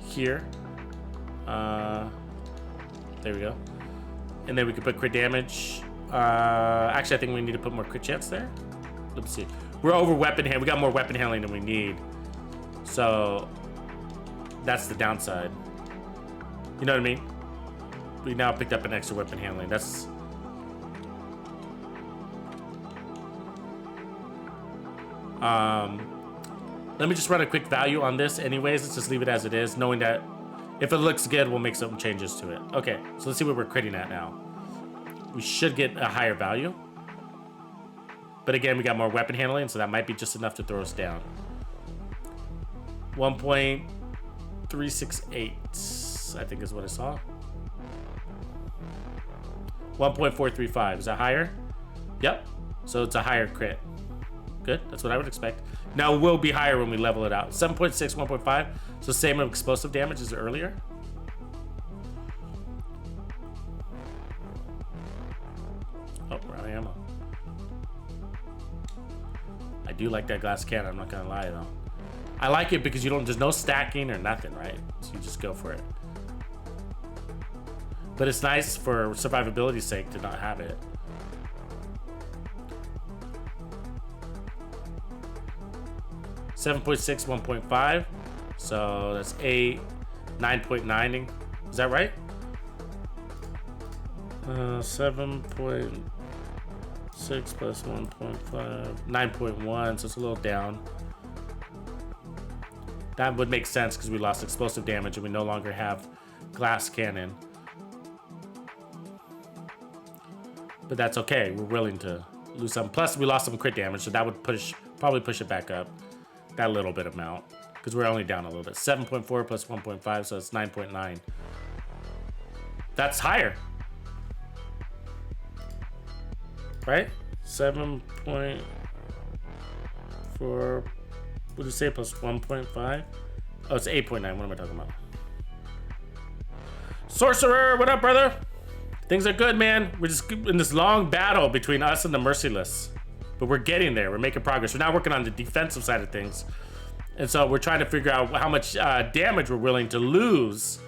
here. There we go. And then we could put crit damage. Actually, I think we need to put more crit chance there. Let's see. We're over weapon hand. We got more weapon handling than we need. So that's the downside. You know what I mean? We now picked up an extra weapon handling. That's... let me just run a quick value on this anyways. Let's just leave it as it is, knowing that If it looks good, we'll make some changes to it. Okay, so let's see what we're critting at now. We should get a higher value. But again, we got more weapon handling, so that might be just enough to throw us down. 1.368, I think is what I saw. 1.435, is that higher? Yep, so it's a higher crit. Good, that's what I would expect. Now it will be higher when we level it out. 7.6, 1.5, so same explosive damage as earlier. Oh, we're out of ammo. I do like that glass cannon, I'm not gonna lie though. I like it because there's no stacking or nothing, right? So you just go for it. But it's nice for survivability's sake to not have it. .6, 1.5. So that's 8, 9.9. Is that right? 7.6 plus 1.5, 9.1. So it's a little down. That would make sense because we lost explosive damage and we no longer have glass cannon. But that's okay. We're willing to lose some. Plus, we lost some crit damage, so that would probably push it back up that little bit amount because we're only down a little bit. 7.4 plus 1.5, so it's 9.9. That's higher, right? 7.4. What did you say? Plus 1.5? Oh, it's 8.9. What am I talking about? Sorcerer, what up, brother? Things are good, man. We're just in this long battle between us and the Merciless. But we're getting there. We're making progress. We're now working on the defensive side of things. And so we're trying to figure out how much damage we're willing to lose.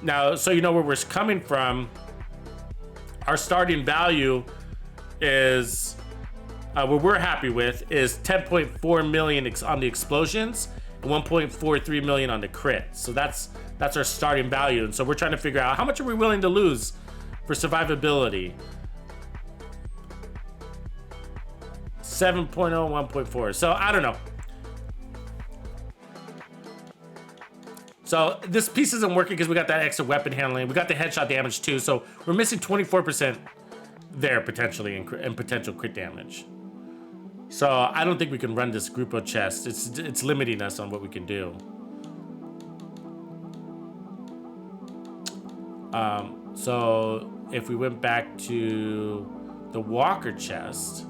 Now, so you know where we're coming from, our starting value is, what we're happy with is 10.4 million on the explosions and 1.43 million on the crit. So that's our starting value. And so we're trying to figure out how much are we willing to lose for survivability. 7.0, 1.4. So I don't know. So this piece isn't working because we got that extra weapon handling. We got the headshot damage too. So we're missing 24% there potentially in potential crit damage. So I don't think we can run this Grupo chest. It's limiting us on what we can do. So if we went back to the Walker chest,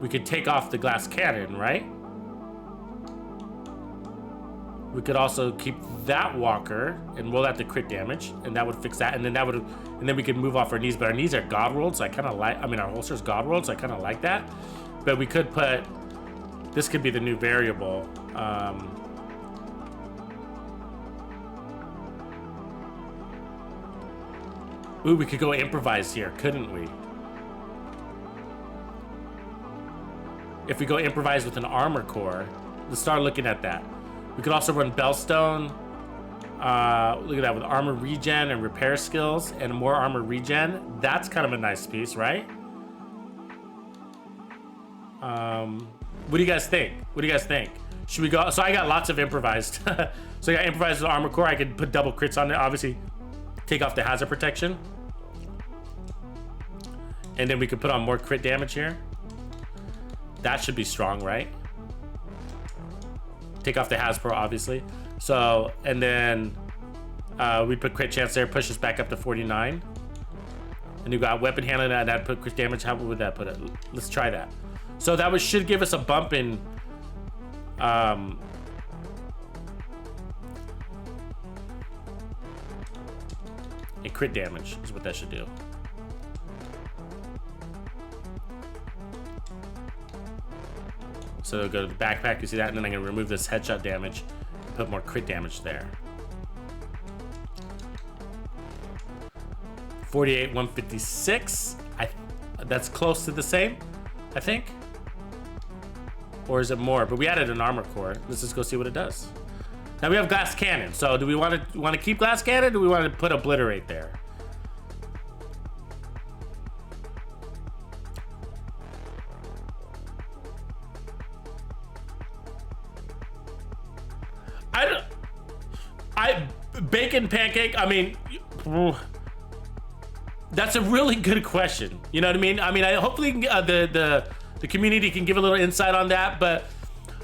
we could take off the glass cannon, right? We could also keep that Walker and roll out the crit damage, and that would fix that. And then we could move off our knees. But our knees are God rolled, so I kind of like. I mean, our holster's God rolled, so I kind of like that. But we could put. This could be the new variable. Ooh, we could go improvise here, couldn't we? If we go improvise with an armor core, let's start looking at that. We could also run Bellstone. Look at that, with armor regen and repair skills and more armor regen. That's kind of a nice piece, right? What do you guys think? What do you guys think? Should we go? So I got lots of improvised. So I got improvised with armor core. I could put double crits on it. Obviously, take off the hazard protection. And then we could put on more crit damage here. That should be strong, right? Take off the Hasbro, obviously. So, and then we put crit chance there, push us back up to 49. And you got weapon handling that put crit damage. How would that put it? Let's try that. So that should give us a bump in a crit damage is what that should do. So go to the backpack, you see that, and then I'm gonna remove this headshot damage and put more crit damage there. 48, 156. That's close to the same, I think. Or is it more? But we added an armor core. Let's just go see what it does. Now we have glass cannon. So do we want to keep glass cannon? Or do we want to put obliterate there? Bacon pancake. I mean, that's a really good question. You know what I mean? I mean, hopefully the community can give a little insight on that. But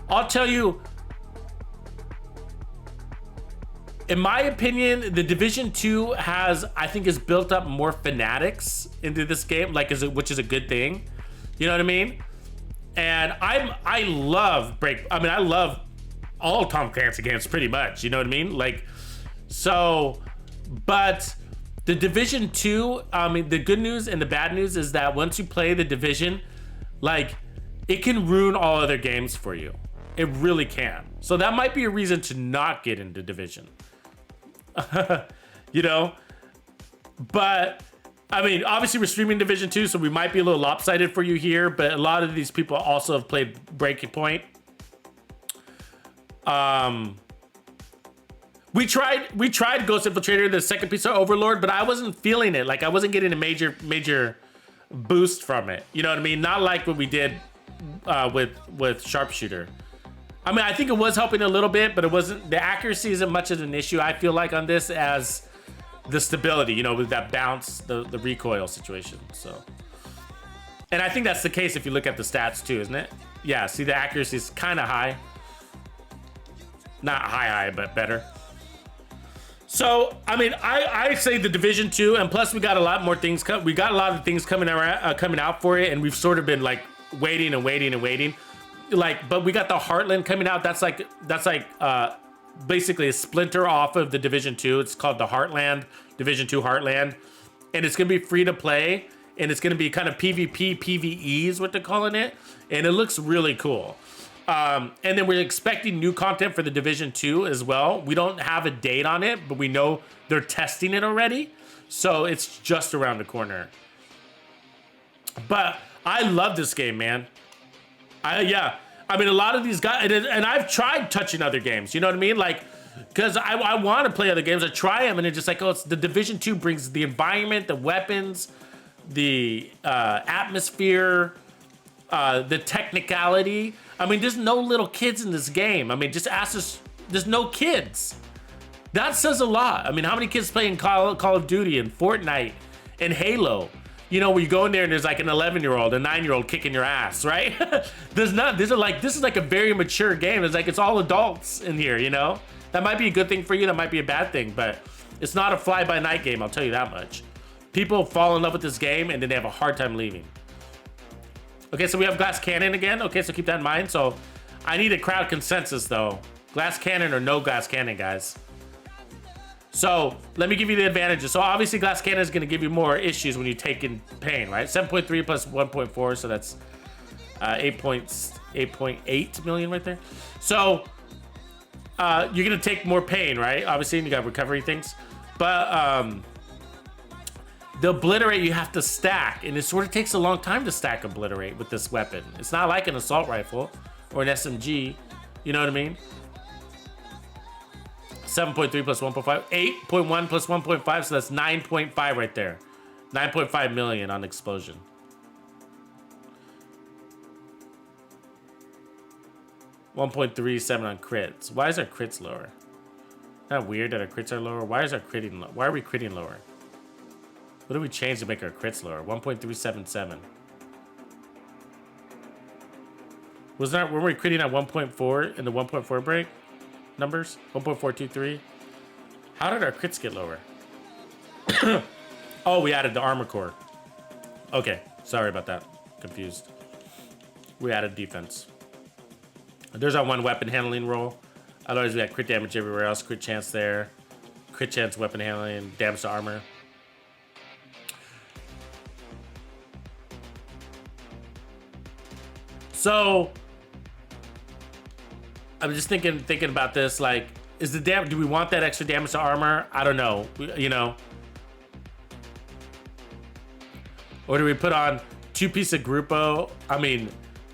I'll tell you, in my opinion, the Division 2 I think is built up more fanatics into this game, which is a good thing. You know what I mean? And I love I love all Tom Clancy games pretty much. You know what I mean? But the Division 2, I mean, the good news and the bad news is that once you play the Division, it can ruin all other games for you. It really can. So that might be a reason to not get into Division. You know? But, I mean, obviously we're streaming Division 2, so we might be a little lopsided for you here, but a lot of these people also have played Breaking Point. We tried Ghost Infiltrator, the second piece of Overlord, but I wasn't feeling it. I wasn't getting a major boost from it. You know what I mean? Not like what we did with Sharpshooter. I mean, I think it was helping a little bit, but it wasn't. The accuracy isn't much of an issue, I feel like, on this as the stability, you know, with that bounce, the recoil situation. So, and I think that's the case if you look at the stats too, isn't it? Yeah, see, the accuracy is kind of high. Not high, but better. So, I mean, I say the Division 2, and plus we got a lot more things. We got a lot of things coming out for it, and we've sort of been waiting. But we got the Heartland coming out. That's basically a splinter off of the Division 2. It's called the Heartland, Division 2 Heartland, and it's gonna be free to play, and it's gonna be kind of PvP, PvE is what they're calling it, and it looks really cool. And then we're expecting new content for the Division 2 as well. We don't have a date on it, but we know they're testing it already. So it's just around the corner. But I love this game, man. Yeah. I mean, a lot of these guys, and I've tried touching other games, you know what I mean? Because I want to play other games. I try them, and it's just it's the Division 2 brings the environment, the weapons, the atmosphere, the technicality. I mean, there's no little kids in this game. I mean, just ask us, there's no kids. That says a lot. I mean, how many kids playing Call of Duty and Fortnite and Halo? You know, where you go in there and there's an 11-year-old, a 9-year-old kicking your ass, right? This is a very mature game. It's all adults in here, you know? That might be a good thing for you, that might be a bad thing, but it's not a fly-by-night game, I'll tell you that much. People fall in love with this game and then they have a hard time leaving. Okay, so we have Glass Cannon again. Okay, so keep that in mind. So I need a crowd consensus though. Glass Cannon or no Glass Cannon, guys. So let me give you the advantages. So obviously Glass Cannon is gonna give you more issues when you take in pain, right? 7.3 plus 1.4, so that's 8.8 million right there. So you're gonna take more pain, right? Obviously, and you got recovery things. But the Obliterate you have to stack, and it sort of takes a long time to stack Obliterate with this weapon. It's not like an assault rifle or an SMG, you know what I mean? 7.3 plus 1.5, 8.1 plus 1.5, so that's 9.5 right there. 9.5 million on explosion. $1.37 on crits. Why is our crits lower? Isn't that weird that our crits are lower? Why is our critting low? Why are we critting lower? What did we change to make our crits lower? 1.377. Were we critting at 1.4 in the 1.4 break numbers? 1.423. How did our crits get lower? Oh, we added the armor core. Okay, sorry about that. Confused. We added defense. There's our one weapon handling roll. Otherwise, we had crit damage everywhere else. Crit chance there. Crit chance, weapon handling, damage to armor. So I'm just thinking about this. Is the damage? Do we want that extra damage to armor? I don't know. You know. Or do we put on 2-piece of Grupo? I mean,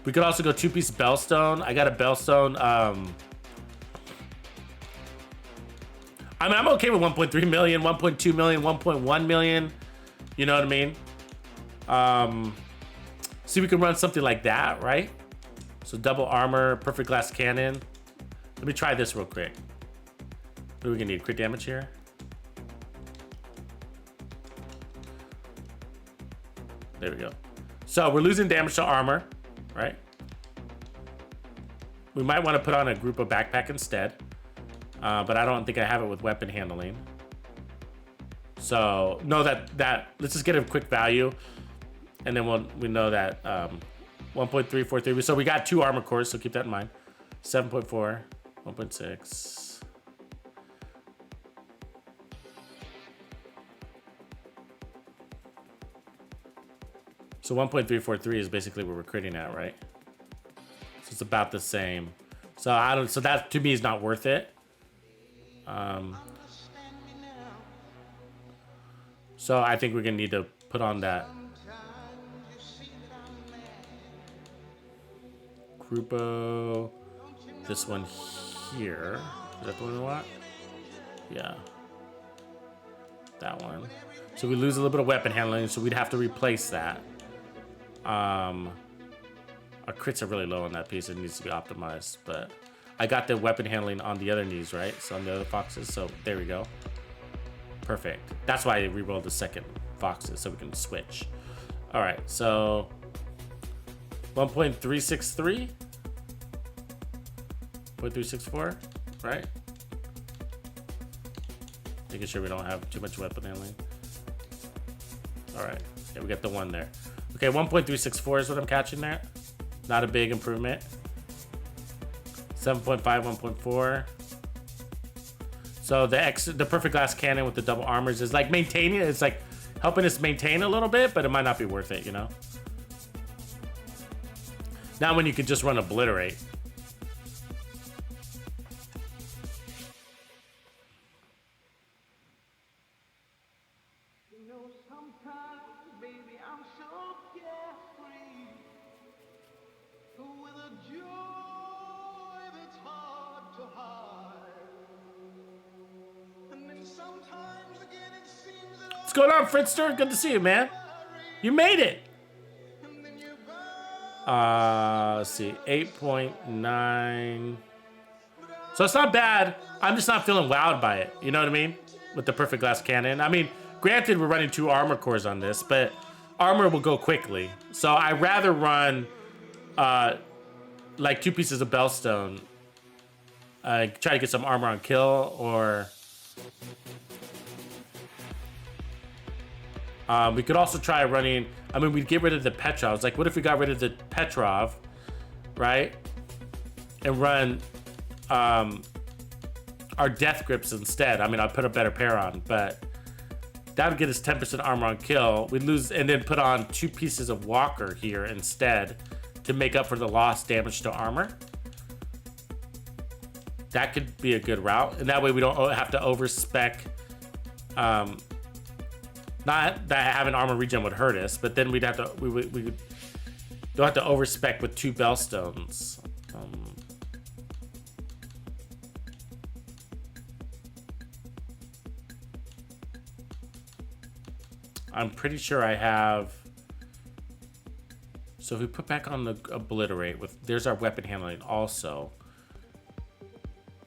we could also go 2-piece Bellstone. I got a Bellstone. I mean, I'm okay with 1.3 million, 1.2 million, 1.1 million. You know what I mean? See, we can run something like that, right? So double armor, perfect glass cannon. Let me try this real quick. What are we gonna need? Crit damage here? There we go. So we're losing damage to armor, right? We might want to put on a group of backpack instead. But I don't think I have it with weapon handling. So know that let's just get a quick value. And then we know that 1.343. So we got 2 armor cores, so keep that in mind. 7.4, 1.6. So 1.343 is basically what we're critting at, right? So it's about the same. So so that to me is not worth it. So I think we're gonna need to put on that Grupo, this one here. Is that the one we want? Yeah. That one. So we lose a little bit of weapon handling, so we'd have to replace that. Our crits are really low on that piece. It needs to be optimized, but I got the weapon handling on the other knees, right? So on the other foxes, so there we go. Perfect. That's why I re-rolled the second foxes, so we can switch. All right, so 1.363, 0.364, right? Making sure we don't have too much weapon handling. All right, yeah, we got the 1 there. Okay, 1.364 is what I'm catching there. Not a big improvement. 7.5, 1.4. So the perfect glass cannon with the double armors is like maintaining. It's like helping us maintain a little bit, but it might not be worth it, you know. Not when you could just run obliterate. You know, sometimes, baby, I'm so carefree with a joy that's hard to hide. And then sometimes again it seems that What's going on, Fritzster? Good to see you, man. You made it. Let's see, 8.9. So it's not bad. I'm just not feeling wowed by it. You know what I mean? With the perfect glass cannon. I mean, granted, we're running 2 armor cores on this, but armor will go quickly. So I'd rather run like 2 pieces of bellstone. Try to get some armor on kill, or we could also try running. I mean, we'd get rid of the Petrovs. Like, what if we got rid of the Petrov, right? And run our death grips instead. I mean, I'll put a better pair on, but that would get us 10% armor on kill. We'd lose, and then put on 2 pieces of Walker here instead to make up for the lost damage to armor. That could be a good route, and that way we don't have to overspec. Not that having armor regen would hurt us, but then we'd have to we don't have to overspec with 2 bellstones. I'm pretty sure I have. So if we put back on the obliterate with, there's our weapon handling also.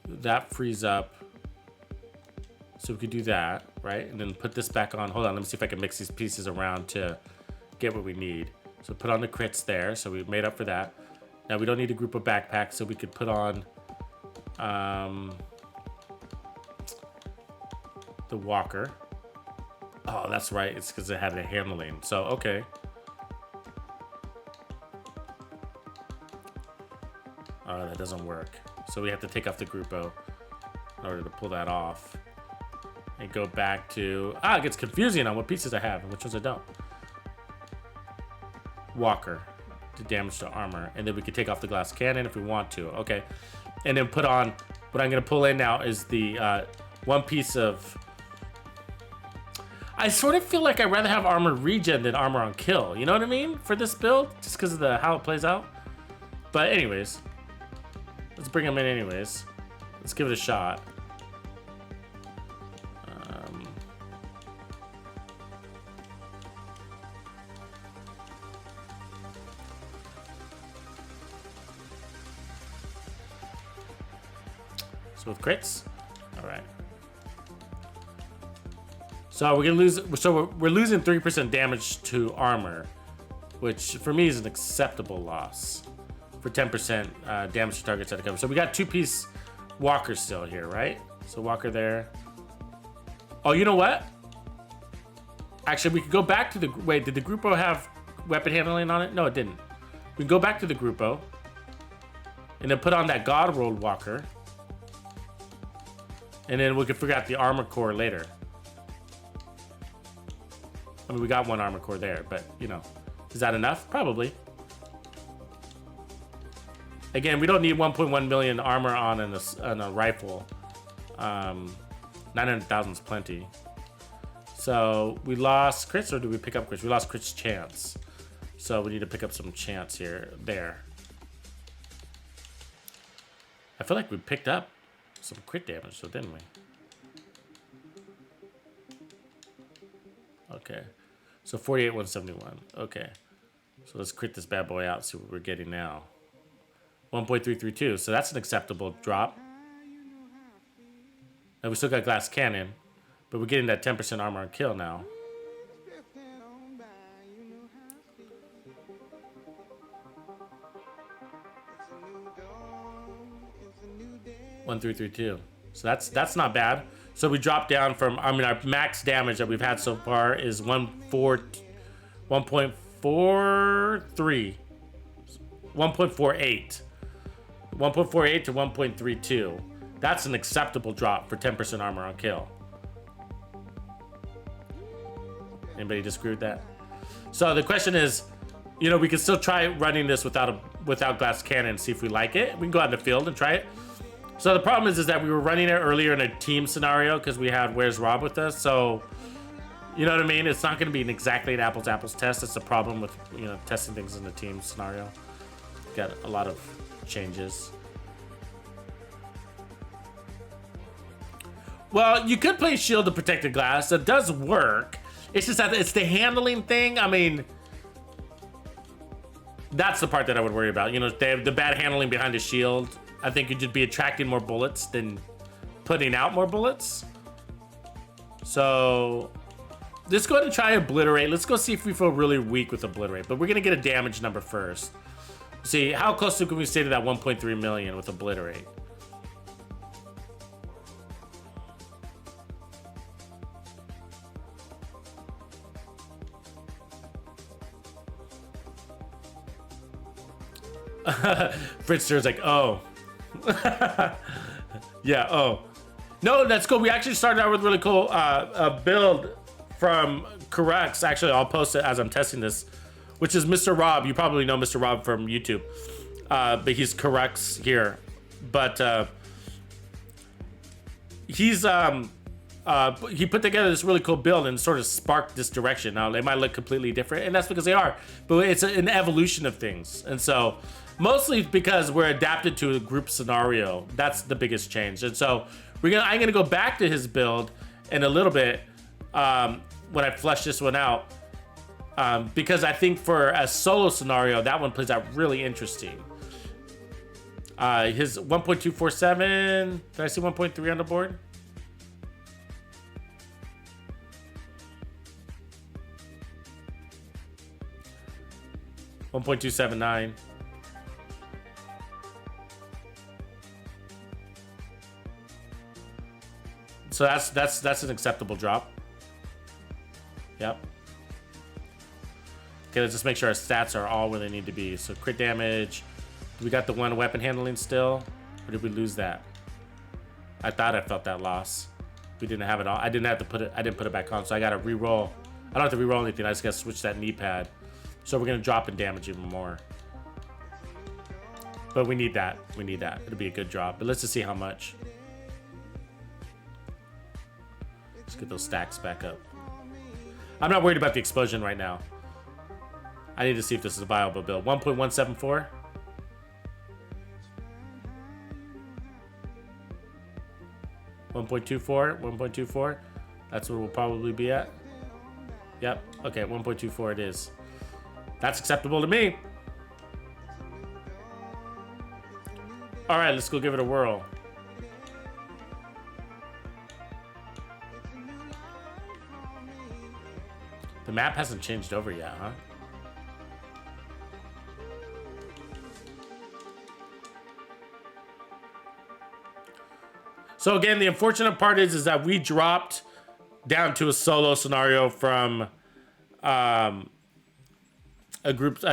That frees up. So we could do that, right? And then put this back on. Hold on, let me see if I can mix these pieces around to get what we need. So put on the crits there. So we've made up for that. Now we don't need a group of backpacks, so we could put on the Walker. Oh, that's right. It's because it had the handling. So, okay. Oh, that doesn't work. So we have to take off the Grupo in order to pull that off. And go back to... it gets confusing on what pieces I have and which ones I don't. Walker. To damage to armor. And then we can take off the glass cannon if we want to. Okay. And then put on... What I'm going to pull in now is the 1 piece of... I sort of feel like I'd rather have armor regen than armor on kill. You know what I mean? For this build. Just because of how it plays out. But anyways. Let's bring them in anyways. Let's give it a shot. So with crits. All right. So we're gonna lose. So we're losing 3% damage to armor, which for me is an acceptable loss for 10% damage to targets at a cover. So we got 2-piece Walker still here, right? So Walker there. Oh, you know what? Actually, we could go back to the... Wait, did the Grupo have weapon handling on it? No, it didn't. We can go back to the Grupo and then put on that God Rolled Walker. And then we can figure out the armor core later. I mean, we got one armor core there, but, you know, is that enough? Probably. Again, we don't need 1.1 million armor on a rifle. 900,000 is plenty. So we lost crits, or did we pick up crits? We lost crits chance. So we need to pick up some chance here, there. I feel like we picked up some crit damage, so didn't we? Okay. So 48, 171. Okay. So let's crit this bad boy out, see what we're getting now. 1.332. So that's an acceptable drop. And we still got glass cannon, but we're getting that 10% armor on kill now. One, 332. So that's not bad. So we dropped down from, I mean, our max damage that we've had so far is 1.43, 1.48 to 1.32. That's an acceptable drop for 10% armor on kill. Anybody disagree with that? So the question is, you know, we can still try running this without glass cannon and see if we like it. We can go out in the field and try it. So the problem is that we were running it earlier in a team scenario because we had Where's Rob with us. So, you know what I mean? It's not going to be exactly an apples to apples test. That's the problem with, you know, testing things in the team scenario. Got a lot of changes. Well, you could play Shield to protect the glass. That does work. It's just that it's the handling thing. I mean, that's the part that I would worry about. You know, they have the bad handling behind the shield. I think you'd just be attracting more bullets than putting out more bullets. So let's go ahead and try Obliterate. Let's go see if we feel really weak with Obliterate. But we're going to get a damage number first. See, how close can we stay to that 1.3 million with Obliterate? Fritzster's like, oh. Yeah, oh. No, that's cool. We actually started out with a really cool build from Corrects. Actually, I'll post it as I'm testing this, which is Mr. Rob. You probably know Mr. Rob from YouTube, but he's Corrects here. But he's he put together this really cool build and sort of sparked this direction. Now, they might look completely different, and that's because they are, but it's an evolution of things. And so mostly because we're adapted to a group scenario. That's the biggest change. And so I'm gonna go back to his build in a little bit when I flesh this one out, because I think for a solo scenario, that one plays out really interesting. His 1.247, did I see 1.3 on the board? $1.279. So that's an acceptable drop. Yep. Okay, let's just make sure our stats are all where they need to be. So crit damage. We got the one weapon handling still, or did we lose that? I thought I felt that loss. We didn't have it all. I didn't put it back on, so I gotta re-roll. I don't have to re-roll anything. I just gotta switch that knee pad. So we're gonna drop in damage even more. But we need that. We need that. It'll be a good drop. But let's just see how much. Let's get those stacks back up. I'm not worried about the explosion right now. I need to see if this is a viable build. 1.174. $1.24. That's where we'll probably be at. Yep. Okay, 1.24 it is. That's acceptable to me. All right, let's go give it a whirl. The map hasn't changed over yet, huh? So again, the unfortunate part is that we dropped down to a solo scenario from a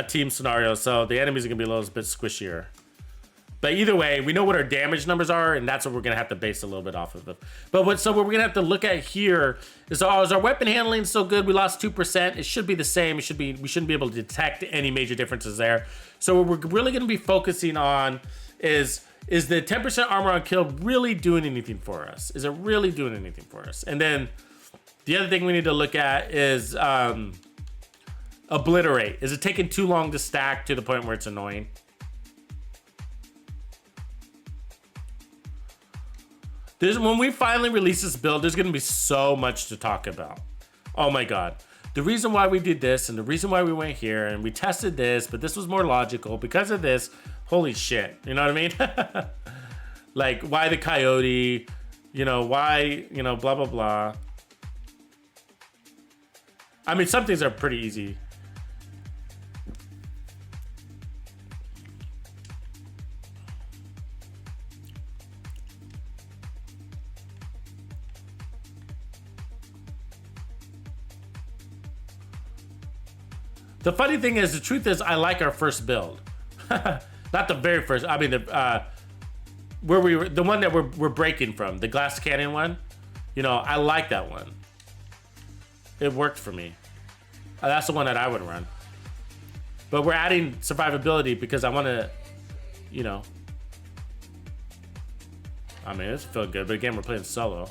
team scenario, so the enemies are gonna be a little bit squishier. But either way, we know what our damage numbers are, and that's what we're gonna have to base a little bit off of. But what we're gonna have to look at here is, is our weapon handling so good? We lost 2%. It should be the same. We shouldn't be able to detect any major differences there. So what we're really gonna be focusing on is the 10% armor on kill really doing anything for us? Is it really doing anything for us? And then the other thing we need to look at is obliterate. Is it taking too long to stack to the point where it's annoying? When we finally release this build, there's gonna be so much to talk about. Oh my God. The reason why we did this and the reason why we went here and we tested this, but this was more logical because of this. Holy shit. You know what I mean? Like, why the coyote? You know, why, you know, blah, blah, blah. I mean, some things are pretty easy. The funny thing is, the truth is, I like our first build. Not the very first. I mean, the one that we're breaking from, the glass cannon one. You know, I like that one. It worked for me. That's the one that I would run. But we're adding survivability because I want to, you know. I mean, it's feeling good, but again, we're playing solo.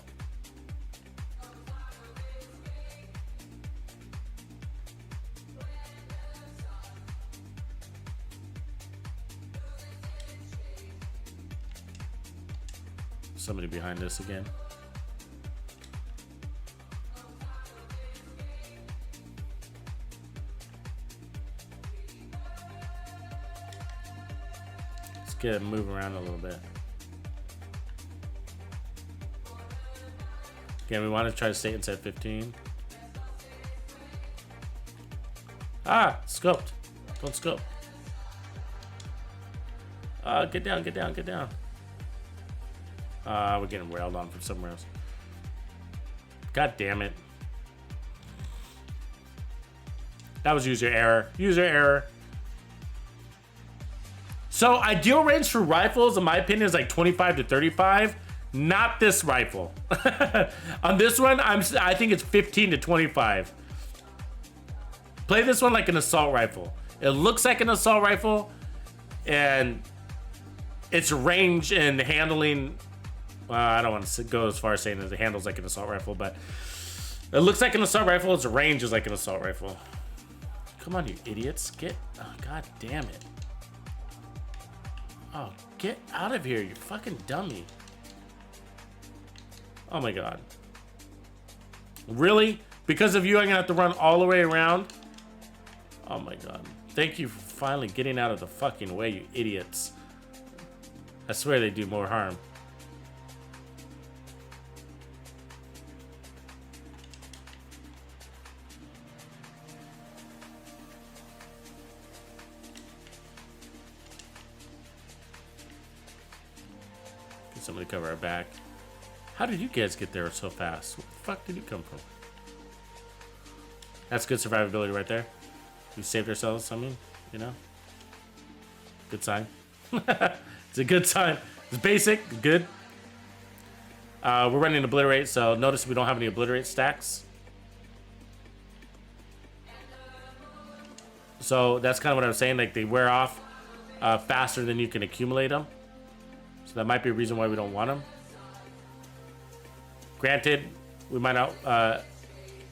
Somebody behind us again. Let's get him moving around a little bit. Again, we want to try to stay inside 15. Ah, scoped. Don't scope. Get down, get down, get down. We're getting railed on from somewhere else. God damn it. That was user error. User error. So ideal range for rifles, in my opinion, is like 25 to 35. Not this rifle. On this one, I think it's 15 to 25. Play this one like an assault rifle. It looks like an assault rifle, and its range and handling. I don't want to go as far as saying that it handles like an assault rifle, but it looks like an assault rifle. Its range is like an assault rifle. Come on, you idiots. Oh, God damn it. Oh, get out of here, you fucking dummy. Oh my God. Really? Because of you, I'm gonna have to run all the way around? Oh my God. Thank you for finally getting out of the fucking way, you idiots. I swear they do more harm. Somebody cover our back. How did you guys get there so fast? Where the fuck did you come from? That's good survivability right there. We saved ourselves, I mean, you know. Good sign. It's a good sign. It's basic, good. We're running obliterate, so notice we don't have any obliterate stacks. So that's kind of what I was saying, like they wear off faster than you can accumulate them. So that might be a reason why we don't want them. Granted, we might not,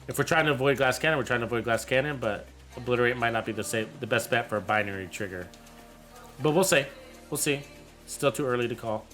if we're trying to avoid glass cannon, we're trying to avoid glass cannon, but obliterate might not be the best bet for a binary trigger. But we'll see. We'll see. Still too early to call.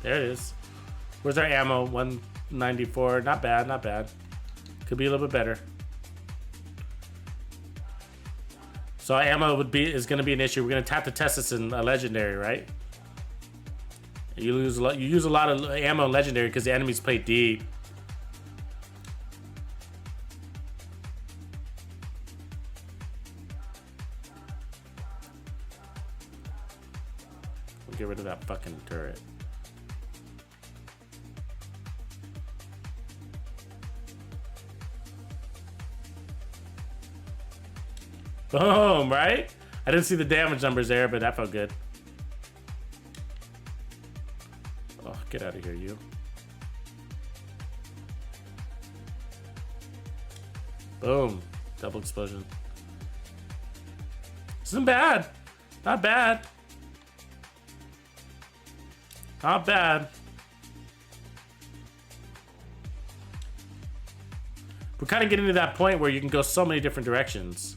There it is. Where's our ammo? 194. Not bad, not bad. Could be a little bit better. So ammo is going to be an issue. We're going to have to test this in a legendary, right? You use a lot of ammo in legendary because the enemies play deep. We'll get rid of that fucking turret. Boom, right? I didn't see the damage numbers there, but that felt good. Oh, get out of here, you. Boom. Double explosion. This isn't bad. Not bad. Not bad. We're kind of getting to that point where you can go so many different directions.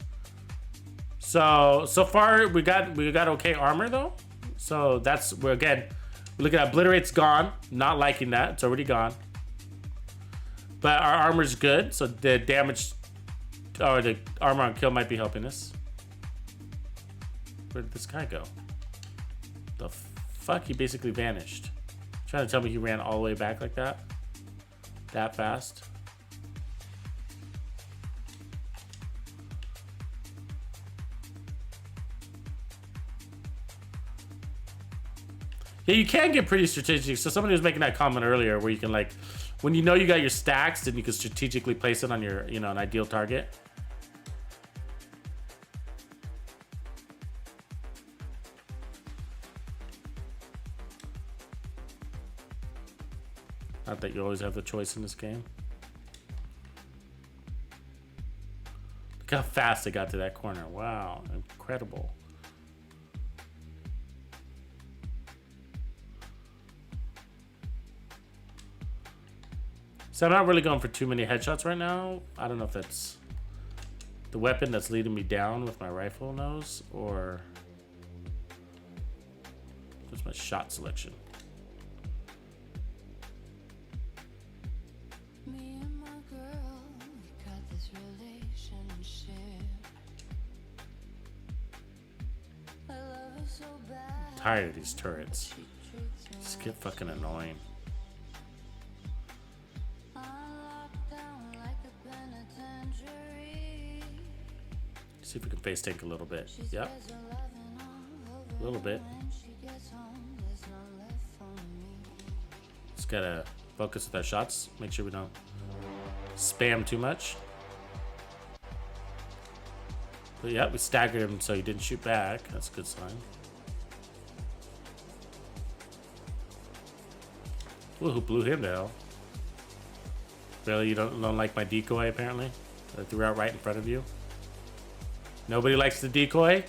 So far we got okay armor though. So again, we look at obliterate's gone. Not liking that. It's already gone. But our armor's good, so the damage or the armor on kill might be helping us. Where did this guy go? The fuck? He basically vanished. Trying to tell me he ran all the way back like that? That fast? Yeah, you can get pretty strategic. So somebody was making that comment earlier where you can like, when you know you got your stacks, then you can strategically place it on your, an ideal target. Not that you always have the choice in this game. Look how fast they got to that corner. Wow, incredible. So I'm not really going for too many headshots right now. I don't know if that's the weapon that's leading me down with my rifle nose or just my shot selection. Me and my girl, we got this relationship. I love her so bad. I'm tired of these turrets. Just get fucking annoying. See if we can face tank a little bit. Yep. A little bit. Just gotta focus with our shots. Make sure we don't spam too much. But yeah, we staggered him so he didn't shoot back. That's a good sign. Ooh, who blew him to hell? Really, you don't like my decoy apparently? That I threw out right in front of you? Nobody likes the decoy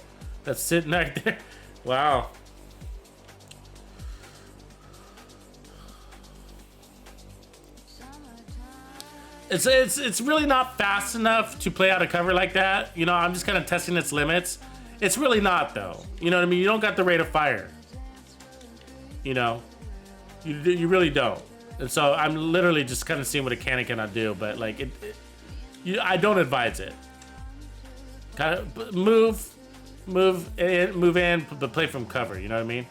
that's sitting right there. Wow. It's really not fast enough to play out of cover like that. I'm just kind of testing its limits. It's really not though. You know what I mean? You don't got the rate of fire. You really don't. And so I'm literally just kind of seeing what it can and cannot do. But like I don't advise it. Kind of move in, but play from cover. You know what I mean?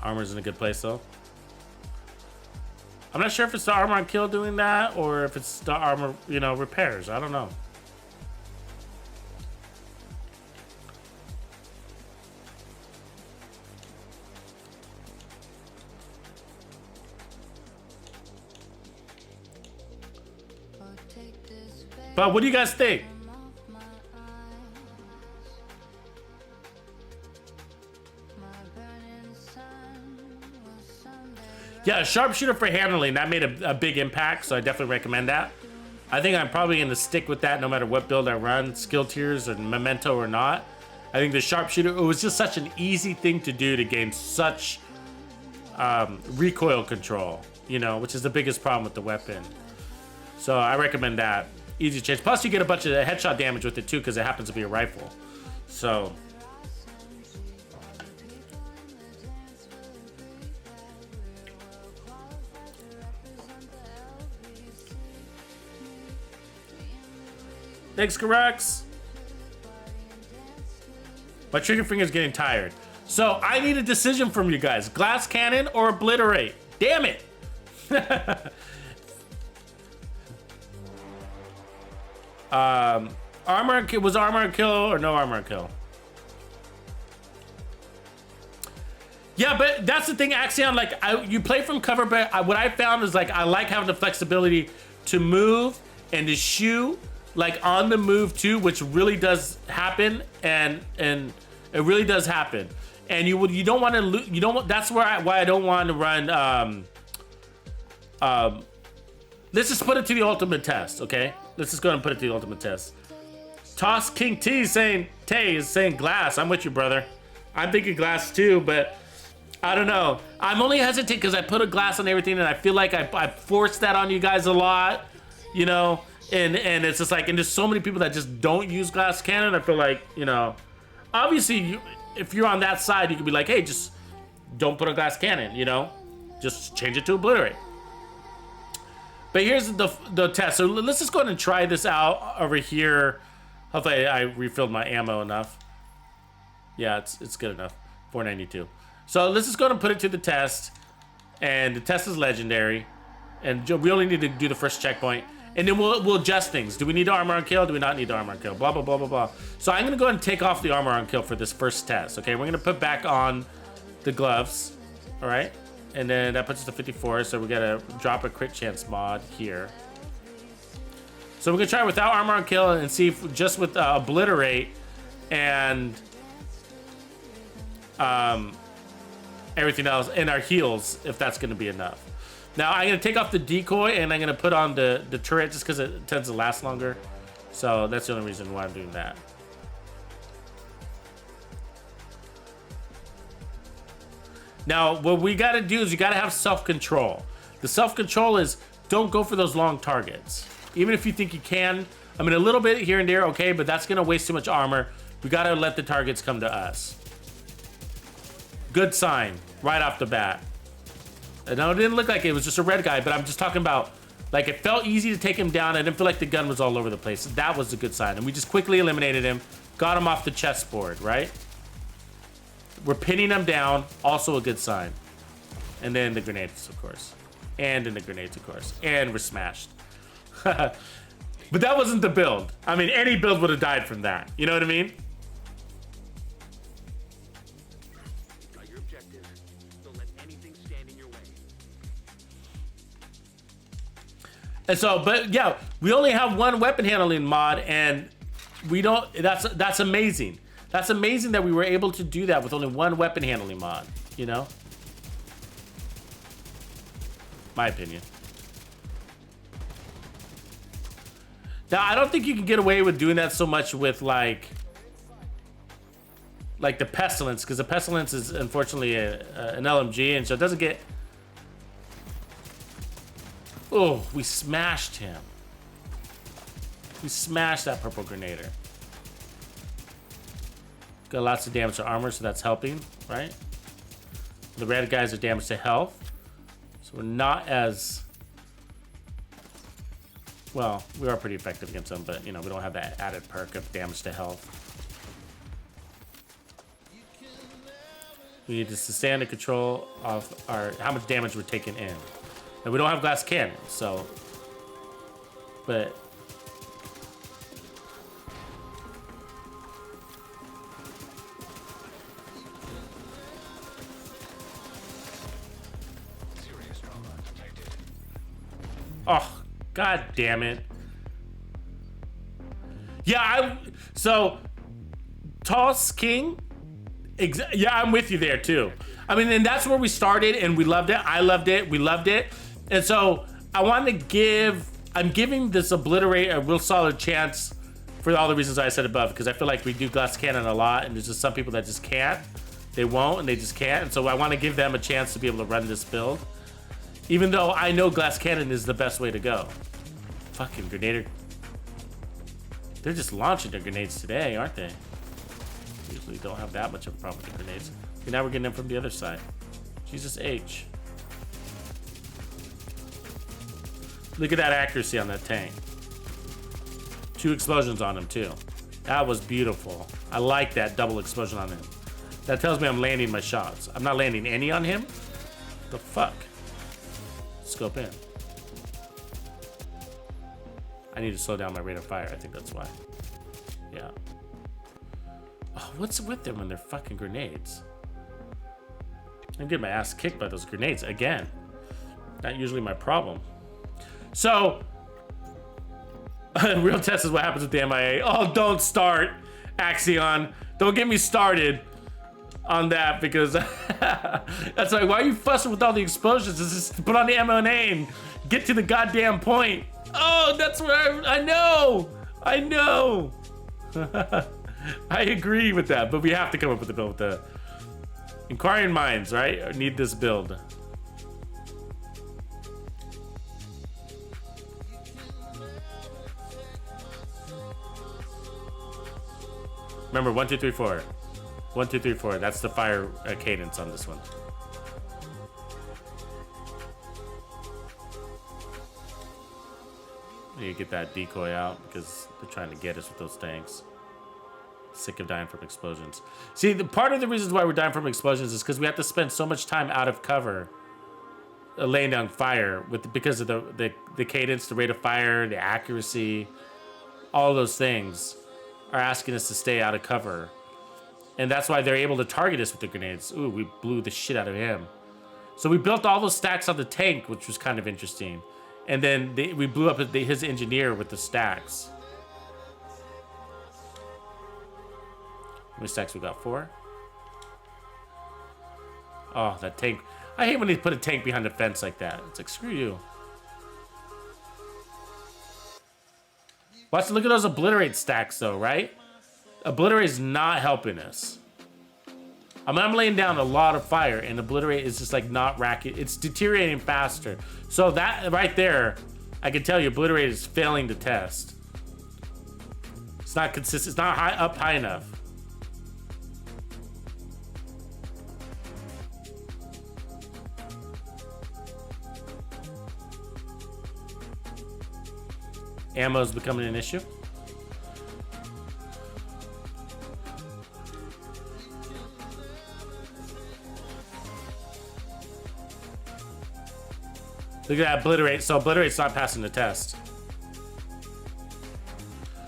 Armor's in a good place though. I'm not sure if it's the armor on kill doing that or if it's the armor, repairs. I don't know. But what do you guys think? Yeah, a sharpshooter for handling, that made a big impact, so I definitely recommend that. I think I'm probably going to stick with that no matter what build I run, skill tiers or memento or not. I think the sharpshooter, it was just such an easy thing to do to gain such recoil control, you know, which is the biggest problem with the weapon. So I recommend that. Easy change. Plus you get a bunch of headshot damage with it too, because it happens to be a rifle. So thanks, Karax. My trigger finger's getting tired. So I need a decision from you guys. Glass cannon or obliterate? Damn it. Was armor and kill or no armor and kill? Yeah, but that's the thing, Axion. Like, you play from cover, but what I found is like I like having the flexibility to move and to shoot like on the move too, which really does happen, and it really does happen. And you don't want to that's why I don't want to run. Let's just put it to the ultimate test, okay? Let's just go ahead and put it to the ultimate test. Toss King T is saying glass. I'm with you, brother. I'm thinking glass too, but I don't know. I'm only hesitant because I put a glass on everything, and I feel like I forced that on you guys a lot, you know. And it's just like, and there's so many people that just don't use glass cannon. I feel like, you know, obviously if you're on that side, you could be like, hey, just don't put a glass cannon, you know, just change it to obliterate. But here's the test. So let's just go ahead and try this out over here. Hopefully I refilled my ammo enough. Yeah, it's good enough. 492. So let's just go ahead and put it to the test. And the test is legendary. And we only need to do the first checkpoint. And then we'll adjust things. Do we need armor on kill? Do we not need armor on kill? Blah, blah, blah, blah, blah. So I'm going to go ahead and take off the armor on kill for this first test. Okay, we're going to put back on the gloves. All right. And then that puts us to 54. So we got to drop a crit chance mod here. So we're going to try without armor on kill and see if just with obliterate and everything else and our heals, if that's going to be enough. Now I'm going to take off the decoy and I'm going to put on the turret just because it tends to last longer. So that's the only reason why I'm doing that. Now, what we got to do is you got to have self-control. The self-control is don't go for those long targets. Even if you think you can, I mean, a little bit here and there, okay, but that's going to waste too much armor. We got to let the targets come to us. Good sign right off the bat. Now, it didn't look like it was just a red guy, but I'm just talking about, like, it felt easy to take him down. I didn't feel like the gun was all over the place. That was a good sign. And we just quickly eliminated him, got him off the chessboard, right? We're pinning him down, also a good sign. And then the grenades, of course. And then the grenades, of course. And we're smashed. But that wasn't the build. I mean, any build would have died from that. You know what I mean? Your objective. Don't let anything stand in your way. And so, but yeah, we only have one weapon handling mod, and we don't. That's amazing. That's amazing that we were able to do that with only one weapon handling mod. You know, my opinion. Now, I don't think you can get away with doing that so much with like the Pestilence, because the Pestilence is unfortunately an LMG, and so it doesn't get... Oh, we smashed him. We smashed that purple grenader. Got lots of damage to armor, so that's helping, right? The red guys are damaged to health, so we're not as... Well, we are pretty effective against them, but, you know, we don't have that added perk of damage to health. We need to stay under control of how much damage we're taking in. And we don't have glass cannon, so... But... Oh, god damn it. Yeah, so Toss King, yeah, I'm with you there too. I mean, and that's where we started, and we loved it. I loved it. We loved it. And so I wanted to I'm giving this obliterate a real solid chance for all the reasons I said above, because I feel like we do glass cannon a lot, and there's just some people that just can't. They won't, and they just can't. And so I want to give them a chance to be able to run this build. Even though I know glass cannon is the best way to go. Fucking grenader. They're just launching their grenades today, aren't they? Usually don't have that much of a problem with the grenades. Okay, now we're getting them from the other side. Jesus H. Look at that accuracy on that tank. 2 explosions on him too. That was beautiful. I like that double explosion on him. That tells me I'm landing my shots. I'm not landing any on him. The fuck? Scope in. I need to slow down my rate of fire. I think that's why. Yeah. Oh, what's with them when they're fucking grenades? I'm getting my ass kicked by those grenades again. Not usually my problem. So, real test is what happens with the MIA. Oh, don't start, Axion. Don't get me started on that, because that's like, why are you fussing with all the explosions? Just put on the ammo and aim. Get to the goddamn point. Oh, that's where I know. I know. I agree with that, but we have to come up with a build with the Inquiring Minds, right? I need this build. Remember, 1, 2, 3, 4. 1, 2, 3, 4. That's the fire cadence on this one. You get that decoy out because they're trying to get us with those tanks. Sick of dying from explosions. See, the part of the reasons why we're dying from explosions is because we have to spend so much time out of cover, laying down fire because of the cadence, the rate of fire, the accuracy, all those things are asking us to stay out of cover. And that's why they're able to target us with the grenades. Ooh, we blew the shit out of him. So we built all those stacks on the tank, which was kind of interesting. And then we blew up his engineer with the stacks. How many stacks we got? 4? Oh, that tank. I hate when they put a tank behind the fence like that. It's like, screw you. Watch, look at those obliterate stacks though, right? Obliterate is not helping us. I mean, I'm laying down a lot of fire, and obliterate is just like not racking. It's deteriorating faster. So that right there, I can tell you, obliterate is failing the test. It's not consistent. It's not high enough. Ammo is becoming an issue. Look at that obliterate. So obliterate's not passing the test.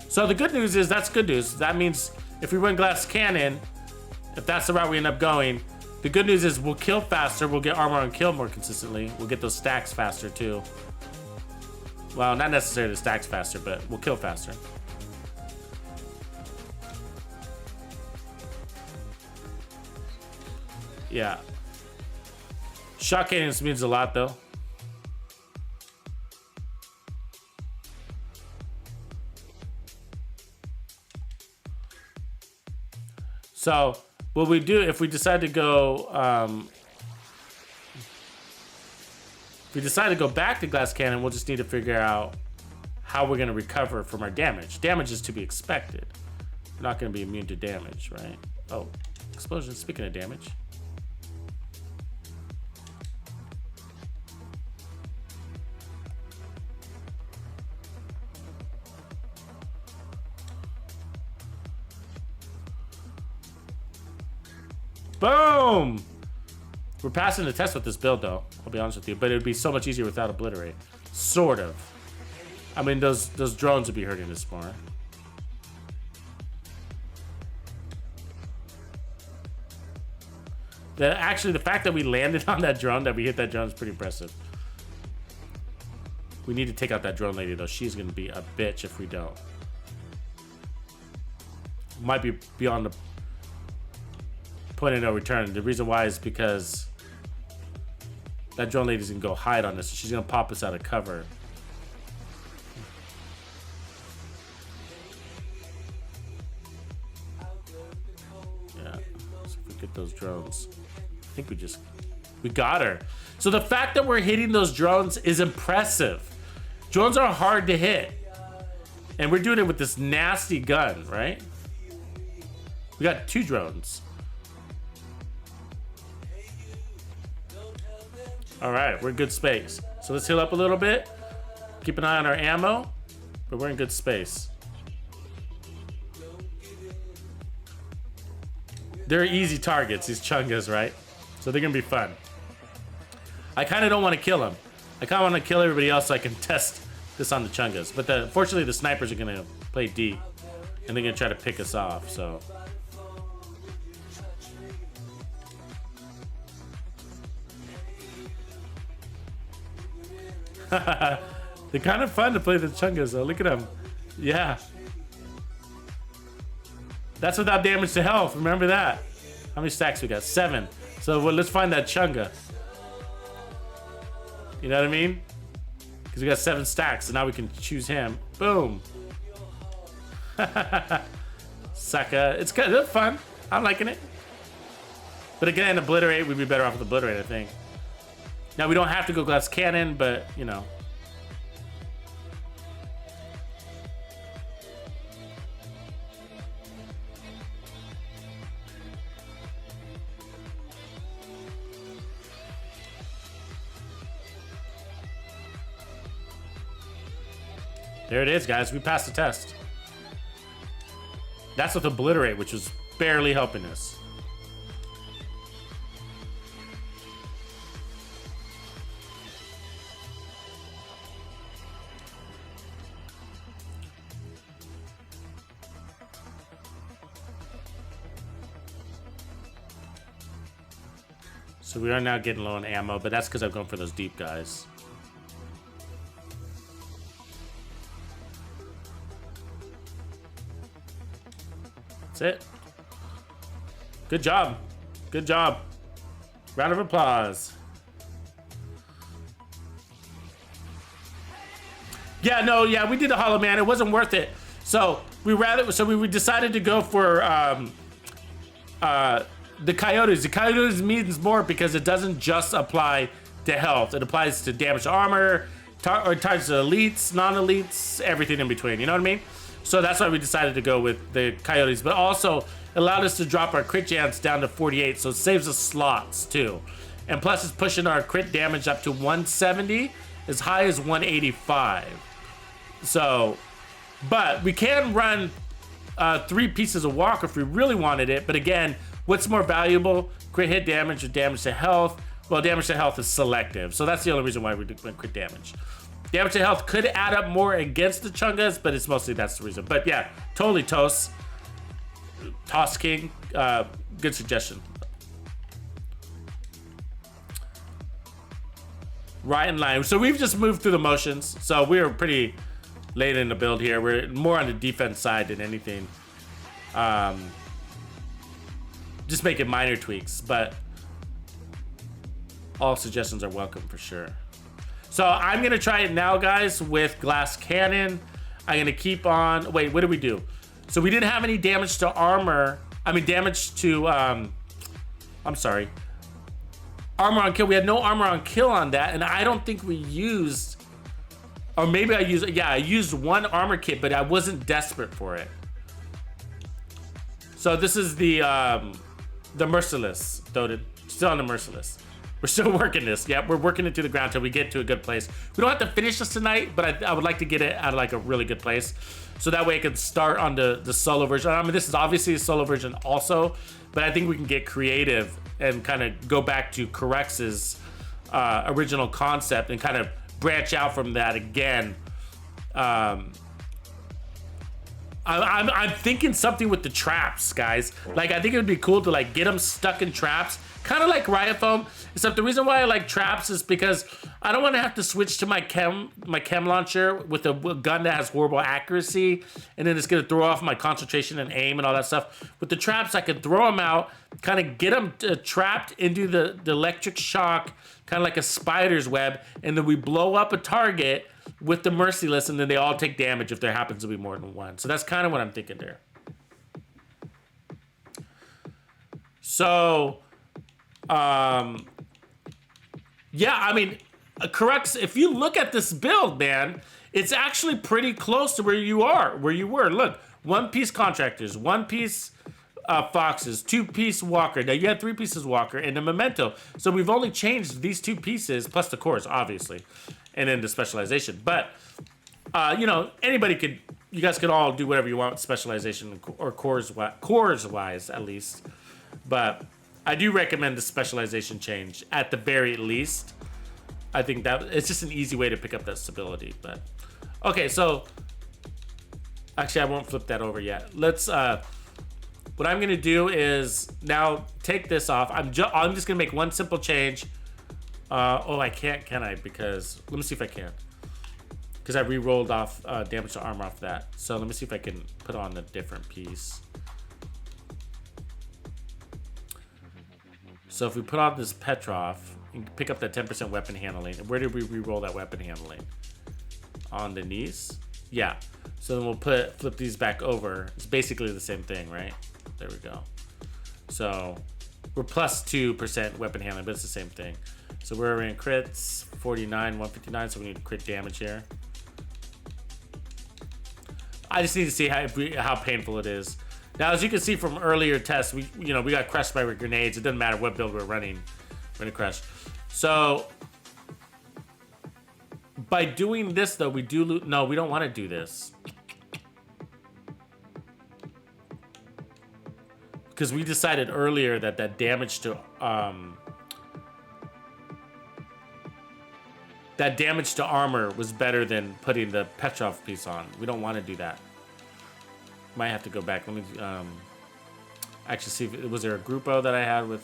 So the good news is that's good news. That means if we run glass cannon, if that's the route we end up going, the good news is we'll kill faster. We'll get armor and kill more consistently. We'll get those stacks faster too. Well, not necessarily the stacks faster, but we'll kill faster. Yeah. Shot cadence means a lot though. So what we do if we decide to go, if we decide to go back to glass cannon, we'll just need to figure out how we're going to recover from our damage. Damage is to be expected. We're not going to be immune to damage, right? Oh, explosion. Speaking of damage. Boom! We're passing the test with this build, though. I'll be honest with you. But it would be so much easier without obliterate. Sort of. I mean, those drones would be hurting us more. Actually, the fact that we landed on that drone, that we hit that drone, is pretty impressive. We need to take out that drone lady, though. She's going to be a bitch if we don't. Might be beyond the point of no return. The reason why is because that drone lady's gonna go hide on us. So she's gonna pop us out of cover. Yeah. So if we Get those drones. I think we got her. So the fact that we're hitting those drones is impressive. Drones are hard to hit. And we're doing it with this nasty gun, right? We got 2 drones. All right, we're in good space. So let's heal up a little bit. Keep an eye on our ammo, but we're in good space. They're easy targets, these chungas, right? So they're gonna be fun. I kind of don't want to kill them. I kind of want to kill everybody else so I can test this on the chungas. But fortunately, the snipers are gonna play deep, and they're gonna try to pick us off. So. They're kind of fun to play the chungas though. Look at them. Yeah. That's without damage to health. Remember that. How many stacks we got? 7. So let's find that chunga. You know what I mean? Because we got 7 stacks, so now we can choose him. Boom. Sucker. It's good. It's fun. I'm liking it. But again, obliterate, we'd be better off with obliterate, I think. Now we don't have to go glass cannon, but you know. There it is, guys. We passed the test. That's with obliterate, which was barely helping us. So we are now getting low on ammo, but that's because I'm going for those deep guys. That's it. Good job. Good job. Round of applause. Yeah, no, yeah, we did the Hollow Man. It wasn't worth it. So we decided to go for the coyotes. The coyotes means more because it doesn't just apply to health. It applies to damage to armor, or targets to elites, non-elites, everything in between. You know what I mean? So that's why we decided to go with the coyotes, but also allowed us to drop our crit chance down to 48, so it saves us slots too. And plus it's pushing our crit damage up to 170, as high as 185. So, but we can run 3 pieces of walk if we really wanted it, but again, what's more valuable, crit hit damage or damage to health? Well, damage to health is selective, so that's the only reason why we went crit damage. Damage to health could add up more against the chungas, but it's mostly that's the reason. But yeah, totally Toss King, good suggestion. Right in line. So we've just moved through the motions. So we were pretty late in the build here. We're more on the defense side than anything. Just making minor tweaks, but all suggestions are welcome for sure. So I'm gonna try it now, guys, with glass cannon. I'm gonna keep on, wait, what did we do? So we didn't have any damage to armor. I mean, damage to, I'm sorry. Armor on kill, we had no armor on kill on that, and I don't think we used, or maybe I used 1 armor kit, but I wasn't desperate for it. So this is the Merciless, Doded, still on the Merciless. We're still working this. Yeah, we're working it to the ground till we get to a good place. We don't have to finish this tonight, but I would like to get it at like a really good place. So that way I can start on the solo version. I mean, this is obviously a solo version also, but I think we can get creative and kind of go back to Correx's original concept and kind of branch out from that again. I'm thinking something with the traps, guys. Like, I think it would be cool to like get them stuck in traps, kind of like Riot Foam. Except the reason why I like traps is because I don't want to have to switch to my chem launcher with a gun that has horrible accuracy, and then it's gonna throw off my concentration and aim and all that stuff. With the traps, I can throw them out, kind of get them trapped into the electric shock, kind of like a spider's web, and then we blow up a target with the Merciless, and then they all take damage if there happens to be more than one. So that's kind of what I'm thinking there. So, yeah, I mean, corrects. If you look at this build, man, it's actually pretty close to where you were. Look, one-piece contractors, one-piece foxes, two-piece walker. Now you had three pieces walker and a memento. So we've only changed these two pieces plus the cores, obviously, and then the specialization. But you know, you guys could all do whatever you want with specialization or cores wise at least. But I do recommend the specialization change at the very least. I think that it's just an easy way to pick up that stability. But okay, so actually I won't flip that over yet. Let's what I'm gonna do is now take this off. I'm just gonna make one simple change. Oh, I can't, can I? Because let me see if I can. Because I re-rolled off damage to armor off that. So let me see if I can put on a different piece. So if we put on this Petrov, you can pick up that 10% weapon handling. And where did we re-roll that weapon handling? On the knees? Yeah. So then we'll flip these back over. It's basically the same thing, right? There we go. So we're plus 2% weapon handling, but it's the same thing. So we're in crits, 49, 159, so we need crit damage here. I just need to see how painful it is. Now, as you can see from earlier tests, we got crushed by grenades. It doesn't matter what build we're running, we're gonna crush. So by doing this, though, we do lose. No, we don't want to do this because we decided earlier that damage to armor was better than putting the Petrov piece on. We don't want to do that. Might have to go back. Let me actually see if was there a Grupo that I had with.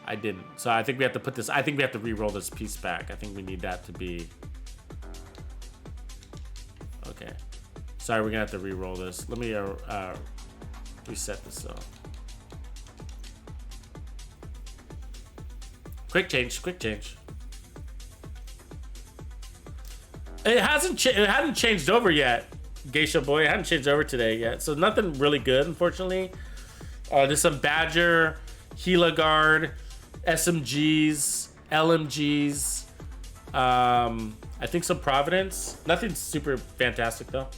I didn't. So I think we have to put this. I think we have to re-roll this piece back. I think we need that to be. Okay. Sorry, we're gonna have to re-roll this. Let me reset this though. Quick change. It hadn't changed over yet, Geisha boy. It hadn't changed over today yet, so nothing really good, unfortunately. There's some Badger, Gila Guard, SMGs, LMGs. I think some Providence. Nothing super fantastic though.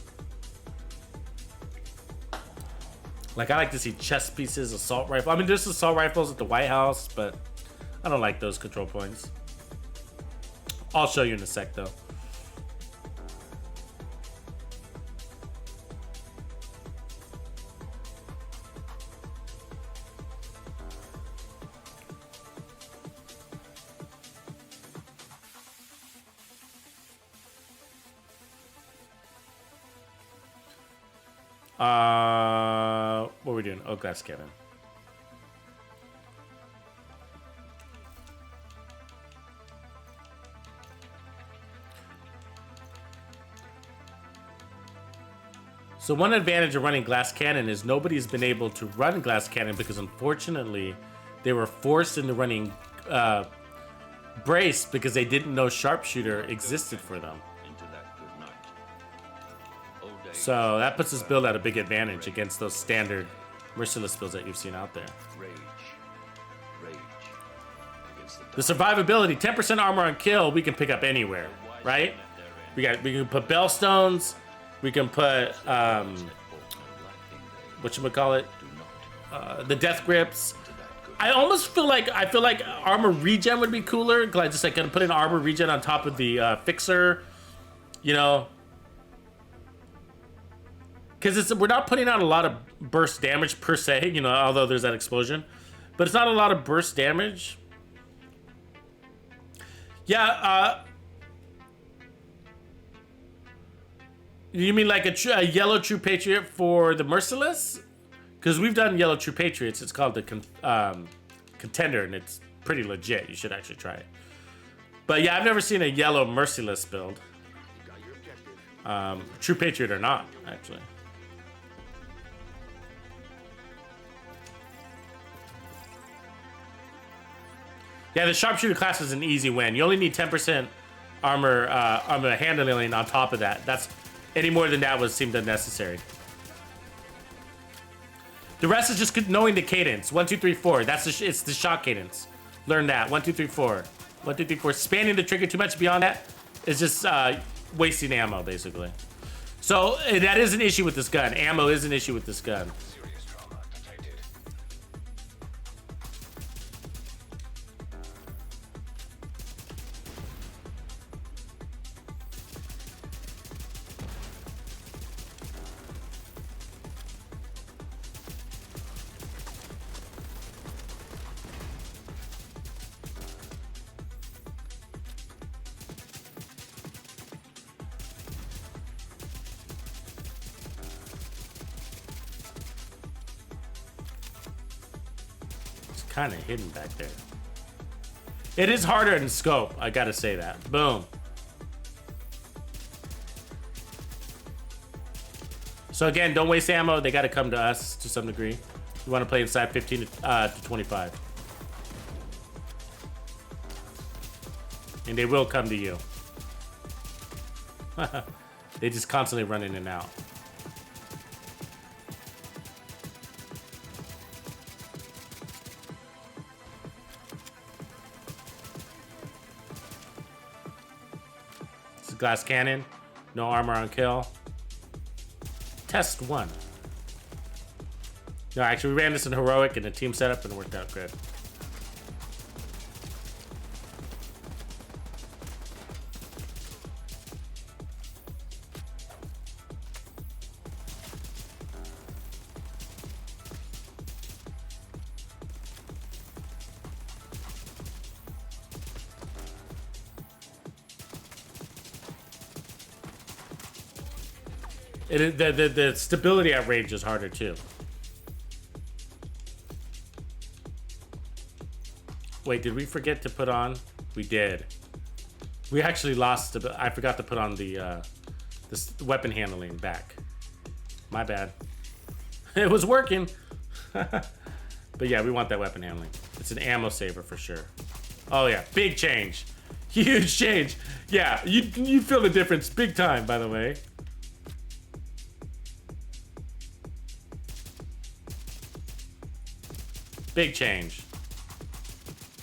Like I like to see chest pieces, assault rifle. I mean, there's assault rifles at the White House, but I don't like those control points. I'll show you in a sec though. What are we doing? Oh, glass cannon. So one advantage of running glass cannon is nobody's been able to run glass cannon because unfortunately they were forced into running brace because they didn't know sharpshooter existed for them. So that puts this build at a big advantage against those standard Merciless builds that you've seen out there. The survivability, 10% armor on kill, we can pick up anywhere, right? We can put Bellstones, we can put whatchamacallit, the death grips. I almost feel like armor regen would be cooler. Cause I just like gonna put an armor regen on top of the fixer, you know. Because we're not putting out a lot of burst damage per se, you know, although there's that explosion. But it's not a lot of burst damage. Yeah, you mean like a yellow True Patriot for the Merciless? Because we've done yellow True Patriots. It's called the Contender, and it's pretty legit. You should actually try it. But yeah, I've never seen a yellow Merciless build. True Patriot or not, actually. Yeah, the sharpshooter class is an easy win. You only need 10% armor handling on top of that. That's any more than that would seem unnecessary. The rest is just knowing the cadence. 1, 2, 3, 4. That's it's the shot cadence. Learn that. 1, 2, 3, 4. 1, 2, 3, 4. Spamming the trigger too much beyond that is just wasting ammo, basically. So that is an issue with this gun. Ammo is an issue with this gun. Serious trauma detected. It's kind of hidden back there. It is harder in scope, I gotta say that. Boom. So again, don't waste ammo. They gotta come to us to some degree. You wanna play inside 15 to 25. And they will come to you. They just constantly run in and out. It's a glass cannon. No armor on kill. Test 1. No, actually, we ran this in heroic and the team setup and it worked out good. The stability at range is harder too. Wait, did we forget to put on? We did. We actually lost. I forgot to put on the weapon handling back. My bad. It was working. But yeah, we want that weapon handling. It's an ammo saver for sure. Oh yeah, big change. Huge change. Yeah, you feel the difference big time, by the way. Big change.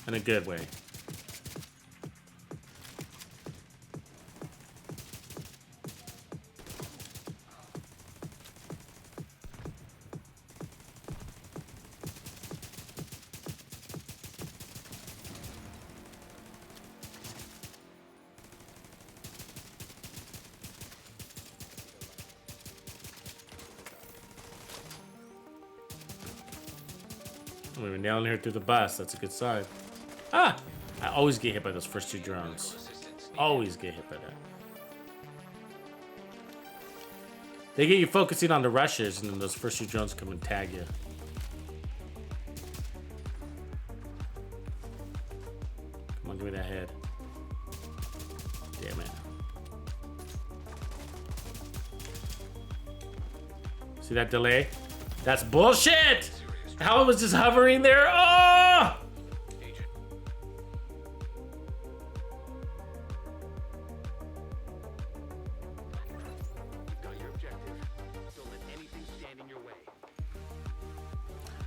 In a good way. We were nailing her through the bus. That's a good sign. Ah! I always get hit by those first 2 drones. Always get hit by that. They get you focusing on the rushers, and then those first 2 drones come and tag you. Come on, give me that head. Damn it. See that delay? That's bullshit! How it was just hovering there. Oh!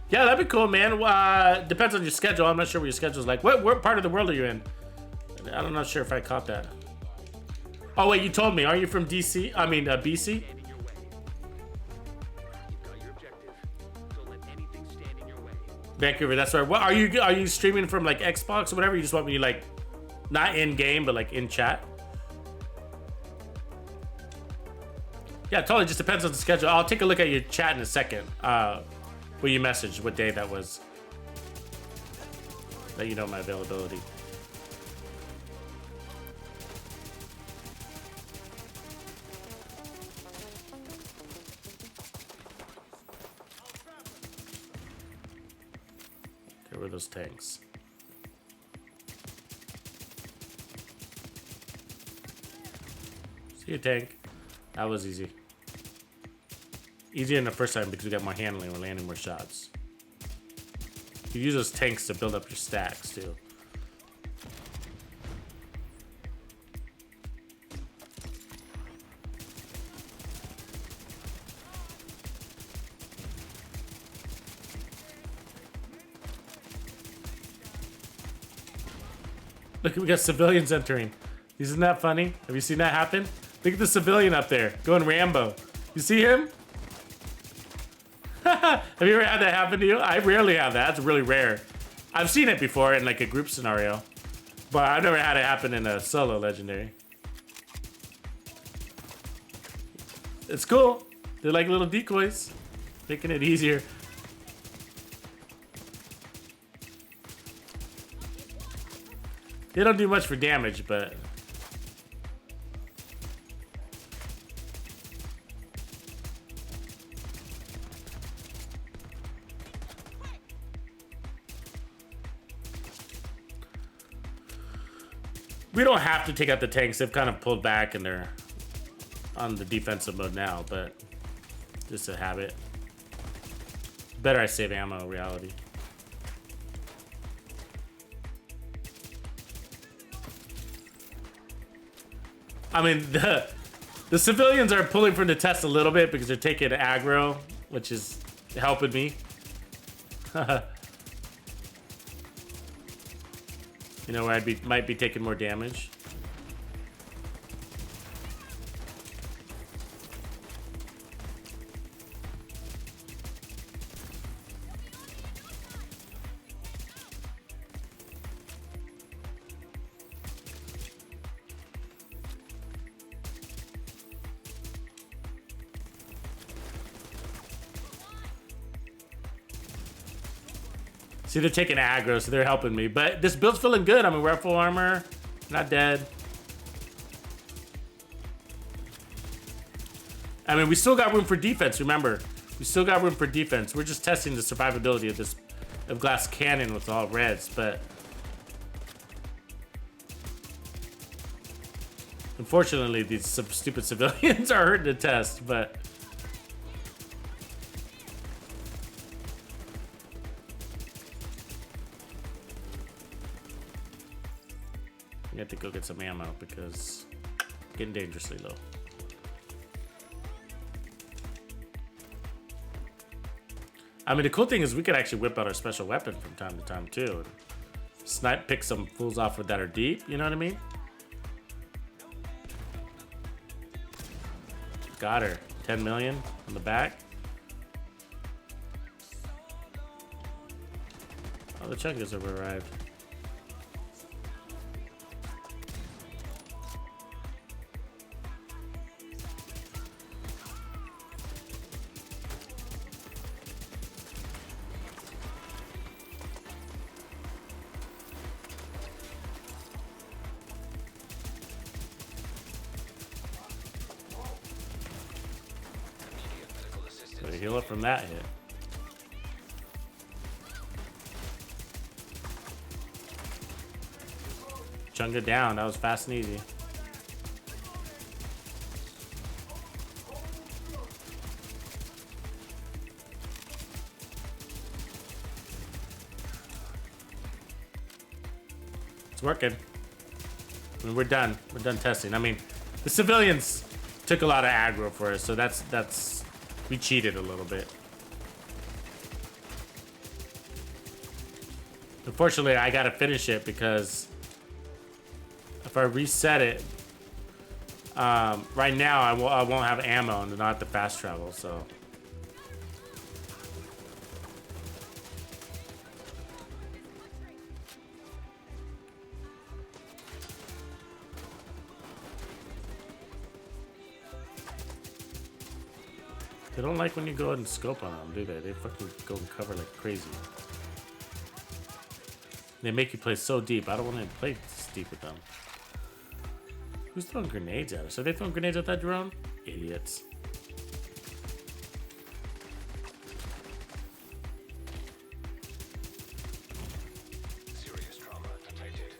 Yeah, that'd be cool, man. Depends on your schedule. I'm not sure what your schedule's like. What part of the world are you in? I'm not sure if I caught that. Oh, wait, you told me. Are you from DC? I mean, BC? Vancouver, that's right. What are you streaming from like Xbox or whatever? You just want me like not in game but like in chat? Yeah, totally just depends on the schedule. I'll take a look at your chat in a second. Where you messaged what day that was. Let you know my availability. Get rid of those tanks. See a tank. That was easy. Easier than the first time because we got more handling. We're landing more shots. You use those tanks to build up your stacks too. Look, we got civilians entering. Isn't that funny? Have you seen that happen? Look at the civilian up there going Rambo. You see him? Have you ever had that happen to you? I rarely have that. That's really rare. I've seen it before in like a group scenario, but I've never had it happen in a solo legendary. It's cool. They're like little decoys, making it easier. They don't do much for damage, but we don't have to take out the tanks. They've kind of pulled back and they're on the defensive mode now, but just a habit. Better I save ammo, reality. I mean, the civilians are pulling from the test a little bit because they're taking aggro, which is helping me. You know where might be taking more damage. See, they're taking aggro, so they're helping me. But this build's feeling good. I mean, we're at full armor. Not dead. I mean, we still got room for defense, remember. We still got room for defense. We're just testing the survivability of this glass cannon with all reds, but unfortunately, these stupid civilians are hurting the test, but I have to go get some ammo because it's getting dangerously low. I mean, the cool thing is we could actually whip out our special weapon from time to time too. Snipe, pick some fools off that are deep, you know what I mean? Got her. 10 million on the back. Oh, the chunkers have arrived. Gotta heal up from that hit. Chunk it down. That was fast and easy. It's working. I mean, we're done. We're done testing. I mean, the civilians took a lot of aggro for us, so that's we cheated a little bit. Unfortunately, I gotta finish it because if I reset it, right now I won't have ammo and not the fast travel, so. They don't like when you go ahead and scope on them, do they? They fucking go and cover like crazy. They make you play so deep. I don't want to play this deep with them. Who's throwing grenades at us? Are they throwing grenades at that drone? Idiots. Serious trauma detected.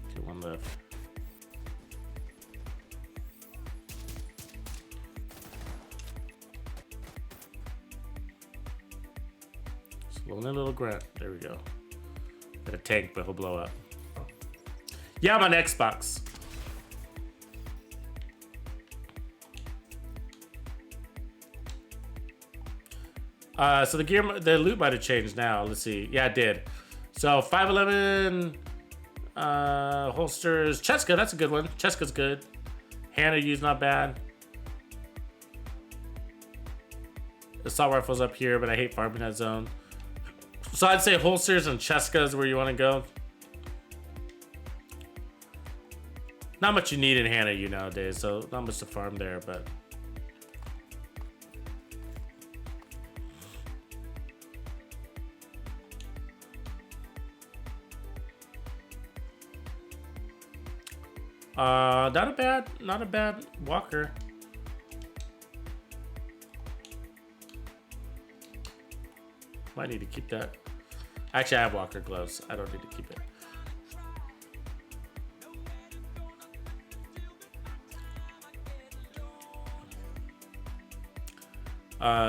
Okay, one left. Lonely little grunt. There we go. Got a tank, but he'll blow up. Yeah, I'm on Xbox. So the loot might have changed now. Let's see. Yeah, it did. So 511 holsters. Cheska, that's a good one. Cheska's good. Hannah U's not bad. Assault rifle's up here, but I hate farming that zone. So I'd say holsters and Cheska is where you want to go. Not much you need in Hannah U nowadays, so not much to farm there, but. Not a bad walker. Might need to keep that. Actually, I have walker gloves. I don't need to keep it.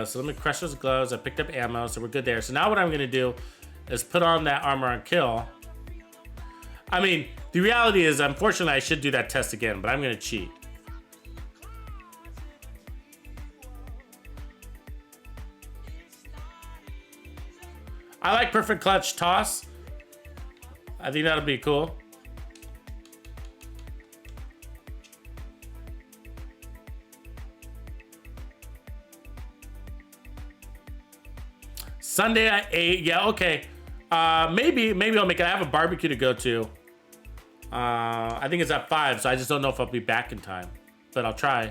So let me crush those gloves. I picked up ammo, so we're good there. So now what I'm gonna do is put on that armor on kill. I mean, the reality is, unfortunately, I should do that test again, but I'm gonna cheat. I like perfect clutch toss. I think that'll be cool. Sunday at 8. Yeah, okay. Maybe I'll make it. I have a barbecue to go to. I think it's at 5, so I just don't know if I'll be back in time. But I'll try.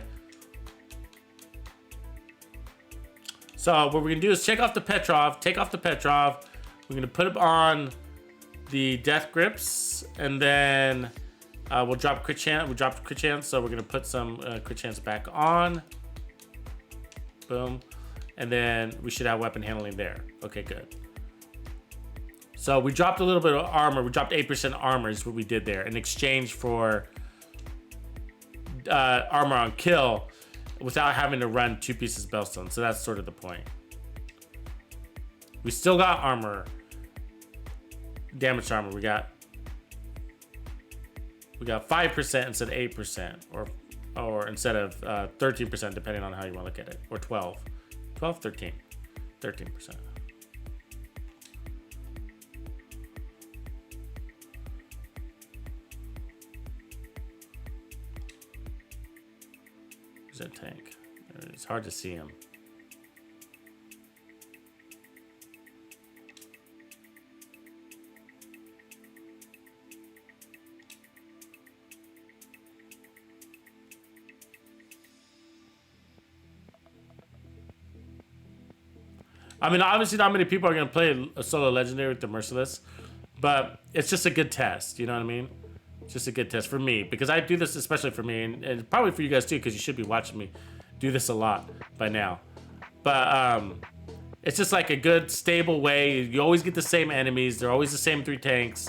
So what we're gonna do is take off the Petrov. We're gonna put it on the death grips, and then we'll drop crit chance. We dropped crit chance, so we're gonna put some crit chance back on. Boom, and then we should have weapon handling there. Okay, good. So we dropped a little bit of armor. We dropped 8% armor is what we did there in exchange for armor on kill without having to run 2 pieces of Bellstone. So that's sort of the point. We still got armor. Damage armor. We got 5% instead of 8%, or instead of 13%, depending on how you want to look at it, or 12, 13, 13%. Where's that tank? It's hard to see him. I mean, obviously not many people are going to play a solo legendary with the Merciless, but it's just a good test, you know what I mean? It's just a good test for me, because I do this especially for me, and probably for you guys too, because you should be watching me do this a lot by now. But it's just like a good, stable way. You always get the same enemies. They're always the same 3 tanks.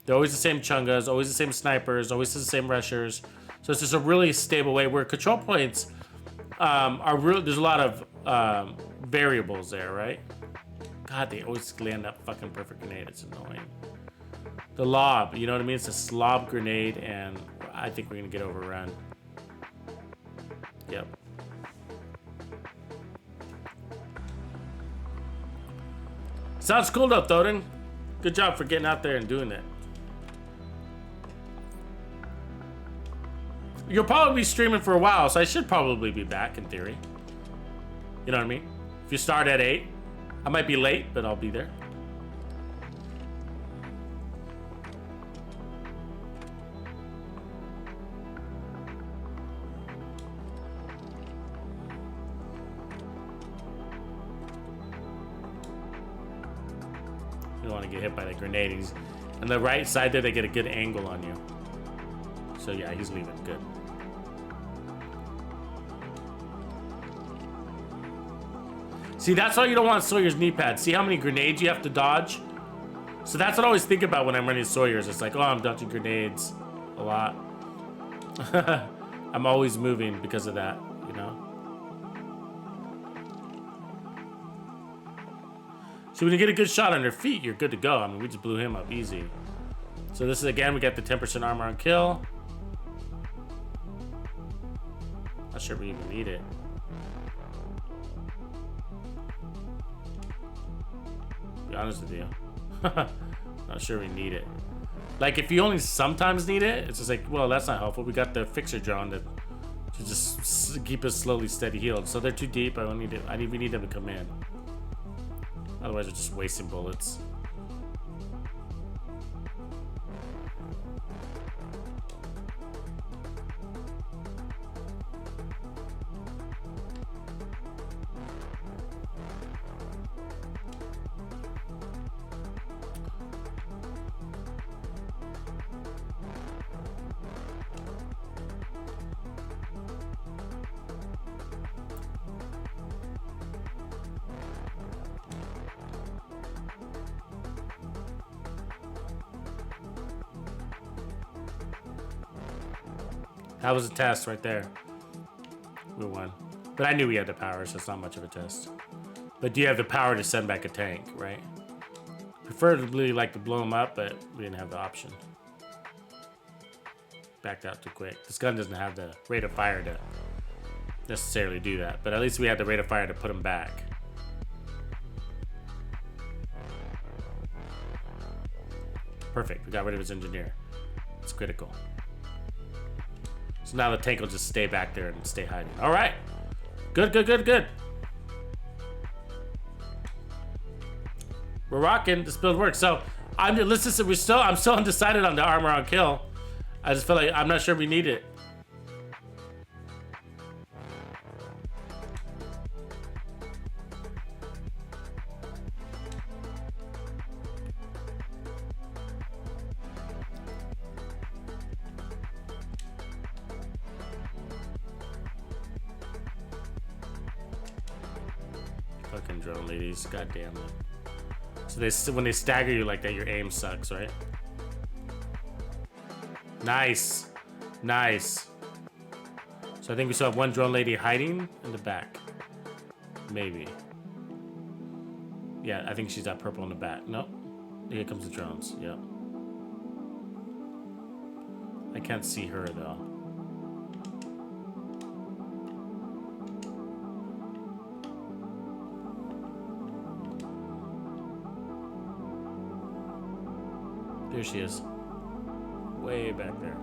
They're always the same chungas, always the same snipers, always the same rushers. So it's just a really stable way where control points are real. There's a lot of variables there, right? God, they always land that fucking perfect grenade. It's annoying. The lob, you know what I mean? It's a slob grenade, and I think we're gonna get overrun. Yep. Sounds cool though, Thoden. Good job for getting out there and doing it. You'll probably be streaming for a while, so I should probably be back in theory. You know what I mean? If you start at 8, I might be late, but I'll be there. You don't want to get hit by the grenade. He's on the right side there, they get a good angle on you. So yeah, he's leaving. Good. See, that's why you don't want Sawyer's knee pad. See how many grenades you have to dodge? So that's what I always think about when I'm running Sawyer's. It's like, oh, I'm dodging grenades a lot. I'm always moving because of that, you know? So when you get a good shot on their feet, you're good to go. I mean, we just blew him up easy. So this is, again, we got the 10% armor on kill. Not sure we even need it. To be honest with you. Not sure we need it. Like, if you only sometimes need it, it's just like, well, that's not helpful. We got the fixer drone to just keep us slowly steady healed. So they're too deep. We need them to come in. Otherwise, we're just wasting bullets. That was a test right there. We won. But I knew we had the power, so it's not much of a test. But do you have the power to send back a tank, right? Preferably like to blow them up, but we didn't have the option. Backed out too quick. This gun doesn't have the rate of fire to necessarily do that, but at least we had the rate of fire to put them back. Perfect. We got rid of his engineer. It's critical. So now the tank will just stay back there and stay hiding. All right. Good, good, good, good. We're rocking. This build works. So I'm still undecided on the armor on kill. I just feel like I'm not sure we need it. Fucking drone ladies, goddamn it. So when they stagger you like that, your aim sucks, right? Nice, nice. So I think we still have one drone lady hiding in the back. Maybe. Yeah, I think she's that purple in the back. Nope. Here comes the drones. Yep. I can't see her though. There she is. Way back there.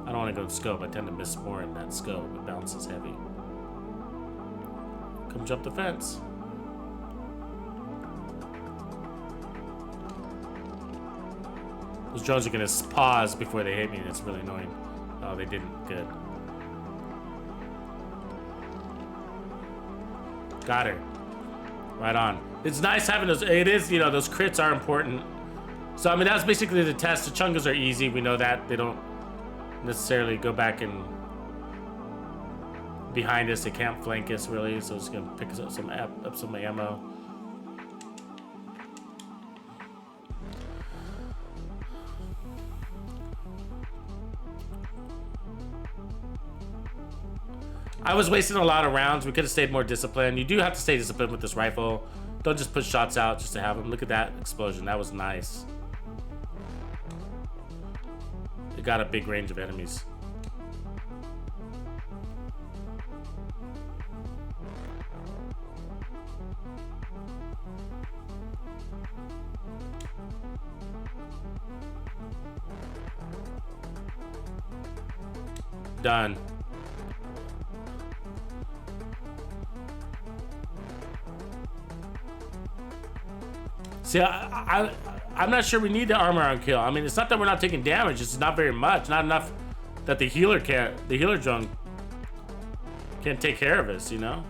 I don't want to go scope. I tend to miss more in that scope. It bounces heavy. Come jump the fence. Those drones are going to pause before they hit me, and it's really annoying. Oh, they didn't. Good. Got her. Right on. It's nice having those. It is, you know, those crits are important. So, I mean, that's basically the test. The chungas are easy. We know that. They don't necessarily go back and behind us. They can't flank us, really. So, it's going to pick up some ammo. I was wasting a lot of rounds. We could have stayed more disciplined. You do have to stay disciplined with this rifle. Don't just put shots out just to have them. Look at that explosion. That was nice. It got a big range of enemies. Done. See, I'm not sure we need the armor on kill. I mean, it's not that we're not taking damage. It's not very much. Not enough that the healer drone can't take care of us, you know?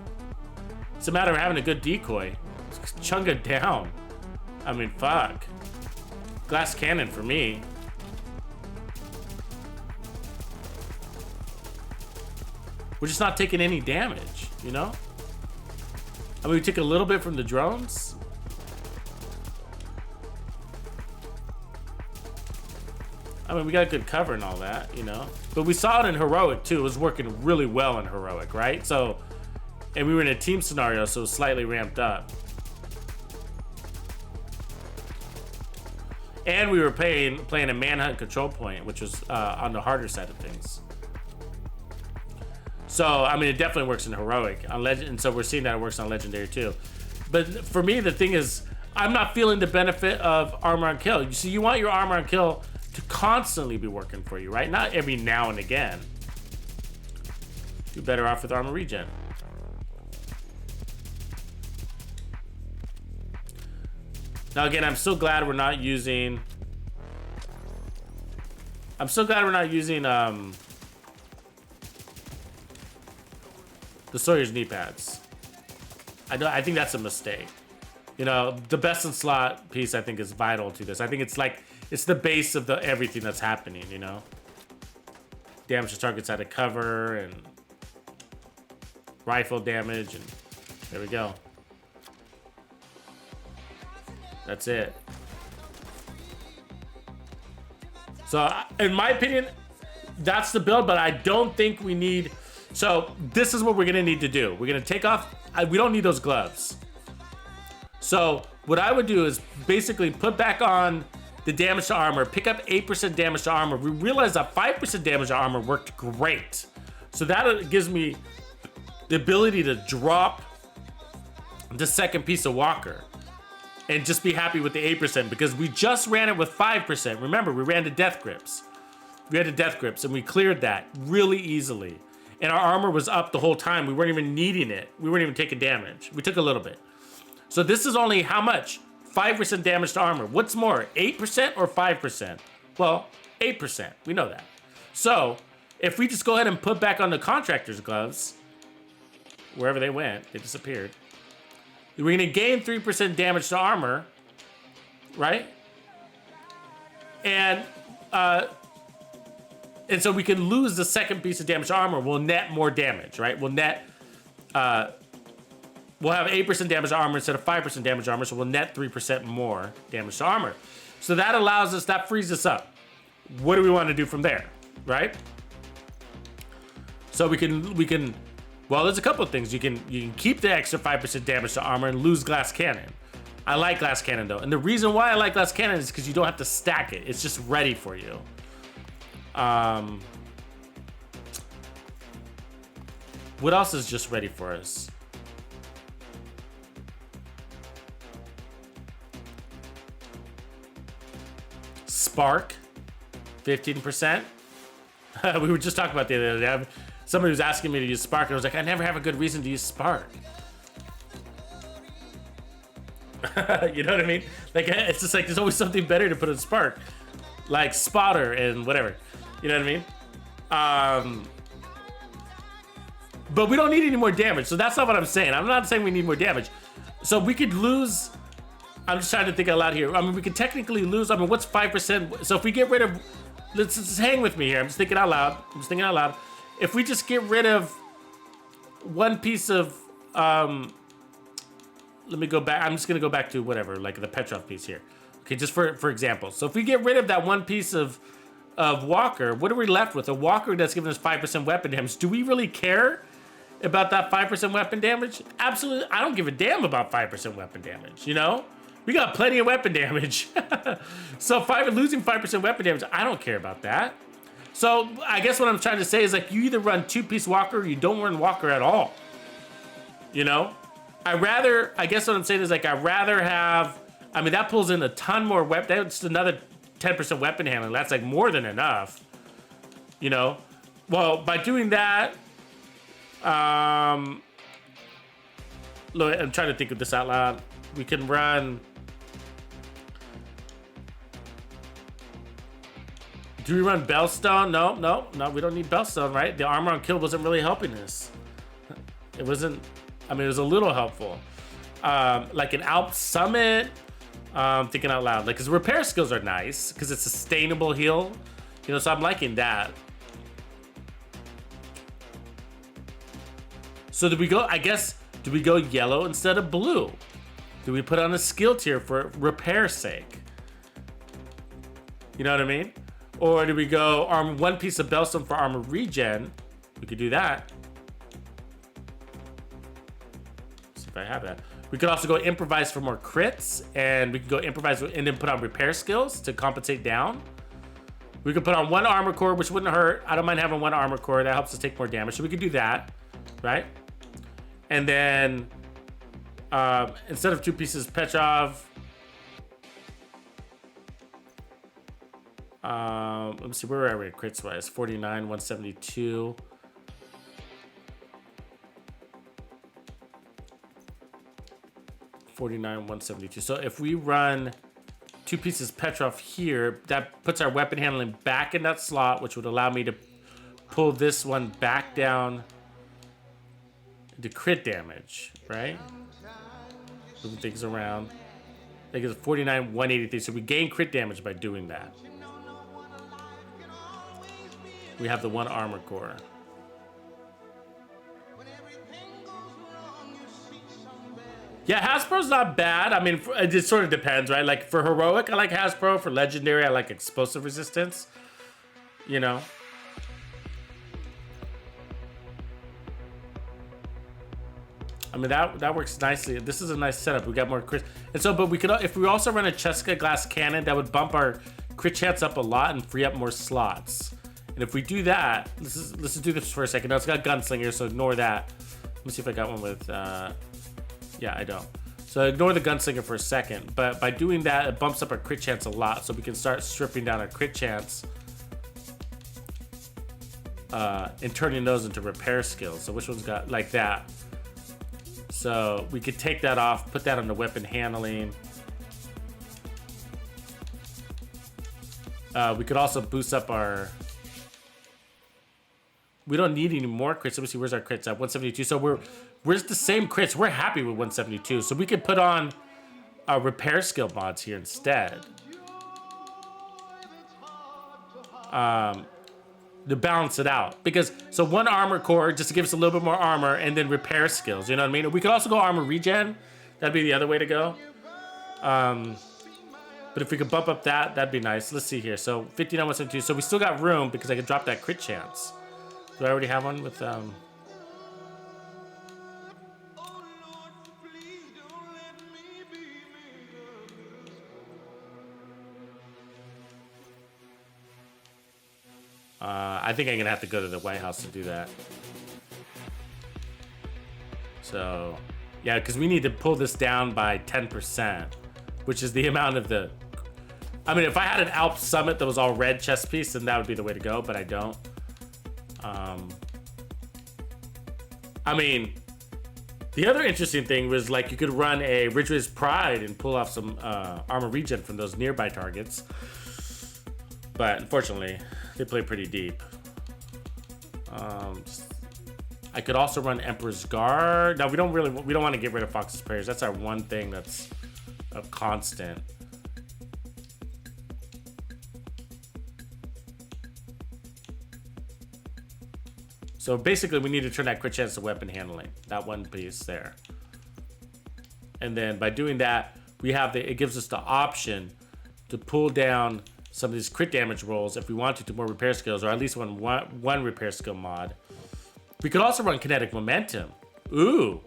It's a matter of having a good decoy. Chunk it down. I mean, fuck. Glass cannon for me. We're just not taking any damage, you know? I mean, we took a little bit from the drones. I mean, we got good cover and all that, you know? But we saw it in Heroic, too. It was working really well in Heroic, right? So, and we were in a team scenario, so it was slightly ramped up. And we were playing a manhunt control point, which was on the harder side of things. So, I mean, it definitely works in heroic. On legend, and so we're seeing that it works on legendary too. But for me, the thing is, I'm not feeling the benefit of armor on kill. You see, you want your armor on kill to constantly be working for you, right? Not every now and again. You're better off with armor regen. Now again, I'm so glad we're not using the Sawyer's knee pads. I think that's a mistake. You know, the best in slot piece I think is vital to this. I think it's the base of the everything that's happening, you know? Damage to targets out of cover and rifle damage, and there we go. That's it. So, in my opinion, that's the build, but I don't think we need... So, this is what we're gonna need to do. We're gonna take off... we don't need those gloves. So, what I would do is basically put back on the damage to armor, pick up 8% damage to armor. We realized that 5% damage to armor worked great. So that gives me the ability to drop the second piece of Walker and just be happy with the 8% because we just ran it with 5%. Remember, we ran the death grips. We had the death grips and we cleared that really easily. And our armor was up the whole time. We weren't even needing it. We weren't even taking damage. We took a little bit. So this is only how much? 5% damage to armor. What's more, 8% or 5%? Well, 8%. We know that. So if we just go ahead and put back on the contractor's gloves, wherever they went, they disappeared. We're gonna gain 3% damage to armor, right? And so we can lose the second piece of damage to armor. We'll net more damage, right? We'll net, we'll have 8% damage to armor instead of 5% damage to armor, so we'll net 3% more damage to armor. So that allows us, that frees us up. What do we want to do from there, right? So we can, well, there's a couple of things. You can keep the extra 5% damage to armor and lose glass cannon. I like glass cannon though, and the reason why I like glass cannon is because you don't have to stack it. It's just ready for you. What else is just ready for us? Spark, 15%. We were just talking about the other day. Somebody was asking me to use Spark, and I was like, I never have a good reason to use Spark. You know what I mean? Like, it's just like there's always something better to put in Spark, like Spotter and whatever. You know what I mean? But we don't need any more damage, so that's not what I'm saying. I'm not saying we need more damage. So we could lose. I'm just trying to think out loud here. I mean, we could technically lose. I mean, what's 5%? So if we get rid of, let's just hang with me here. I'm just thinking out loud. If we just get rid of one piece of, let me go back. I'm just gonna go back to whatever, like the Petrov piece here. Okay, just for example. So if we get rid of that one piece of Walker, what are we left with? A Walker that's giving us 5% weapon damage. Do we really care about that 5% weapon damage? Absolutely. I don't give a damn about 5% weapon damage, you know? We got plenty of weapon damage. So losing 5% weapon damage, I don't care about that. So I guess what I'm trying to say is like you either run 2-piece Walker or you don't run Walker at all. You know? I guess what I'm saying is like I'd rather have, I mean, that pulls in a ton more weapon. That's another 10% weapon handling. That's like more than enough. You know? Well, by doing that, look, I'm trying to think of this out loud. We can run. Do we run Bellstone? No, we don't need Bellstone, right? The armor on kill wasn't really helping us. It wasn't, I mean, it was a little helpful. Like an Alp Summit, thinking out loud. Like, because repair skills are nice, because it's sustainable heal. You know, so I'm liking that. So do we go, I guess, do we go yellow instead of blue? Do we put on a skill tier for repair's sake? You know what I mean? Or do we go one piece of Bellstone for armor regen? We could do that. See if I have that. We could also go improvise for more crits, and we could go improvise and then put on repair skills to compensate down. We could put on 1 armor core, which wouldn't hurt. I don't mind having 1 armor core. That helps us take more damage. So we could do that, right? And then instead of 2 pieces Petrov, let me see, where are we crits wise? 49, 172. So if we run 2 pieces Petrov here, that puts our weapon handling back in that slot, which would allow me to pull this one back down to crit damage, right? Moving things around. I think it's 49, 183. So we gain crit damage by doing that. We have the 1 armor core. Yeah, Hasbro's not bad. I mean, it just sort of depends, right? Like for heroic, I like Hasbro. For legendary, I like explosive resistance. You know. I mean, that works nicely. This is a nice setup. We got more crit, and so, but we could, if we also run a Cheska glass cannon, that would bump our crit chance up a lot and free up more slots. And if we do that, let's just do this for a second. Now it's got gunslinger, so ignore that. Let me see if I got one with. Yeah, I don't. So ignore the gunslinger for a second. But by doing that, it bumps up our crit chance a lot, so we can start stripping down our crit chance and turning those into repair skills. So which one's got like that? So we could take that off, put that on the weapon handling. We could also boost up our. We don't need any more crits. Let me see, where's our crits at? 172. So we're the same crits. We're happy with 172. So we could put on our repair skill mods here instead. To balance it out. Because, so 1 armor core, just to give us a little bit more armor, and then repair skills, you know what I mean? We could also go armor regen. That'd be the other way to go. But if we could bump up that, that'd be nice. Let's see here. So 59, 172. So we still got room because I could drop that crit chance. Do I already have one with I think I'm gonna have to go to the White House to do that. So, yeah, because we need to pull this down by 10%, which is the amount of the. I mean, if I had an Alp Summit that was all red chest piece, then that would be the way to go, but I don't. I mean, the other interesting thing was like you could run a Ridgeway's Pride and pull off some armor regen from those nearby targets, but unfortunately, they play pretty deep. I could also run Emperor's Guard. Now we don't want to get rid of Fox's Prayers. That's our one thing that's a constant. So basically, we need to turn that crit chance to weapon handling. That one piece there. And then by doing that, it gives us the option to pull down some of these crit damage rolls if we want to more repair skills, or at least one repair skill mod. We could also run kinetic momentum. Ooh.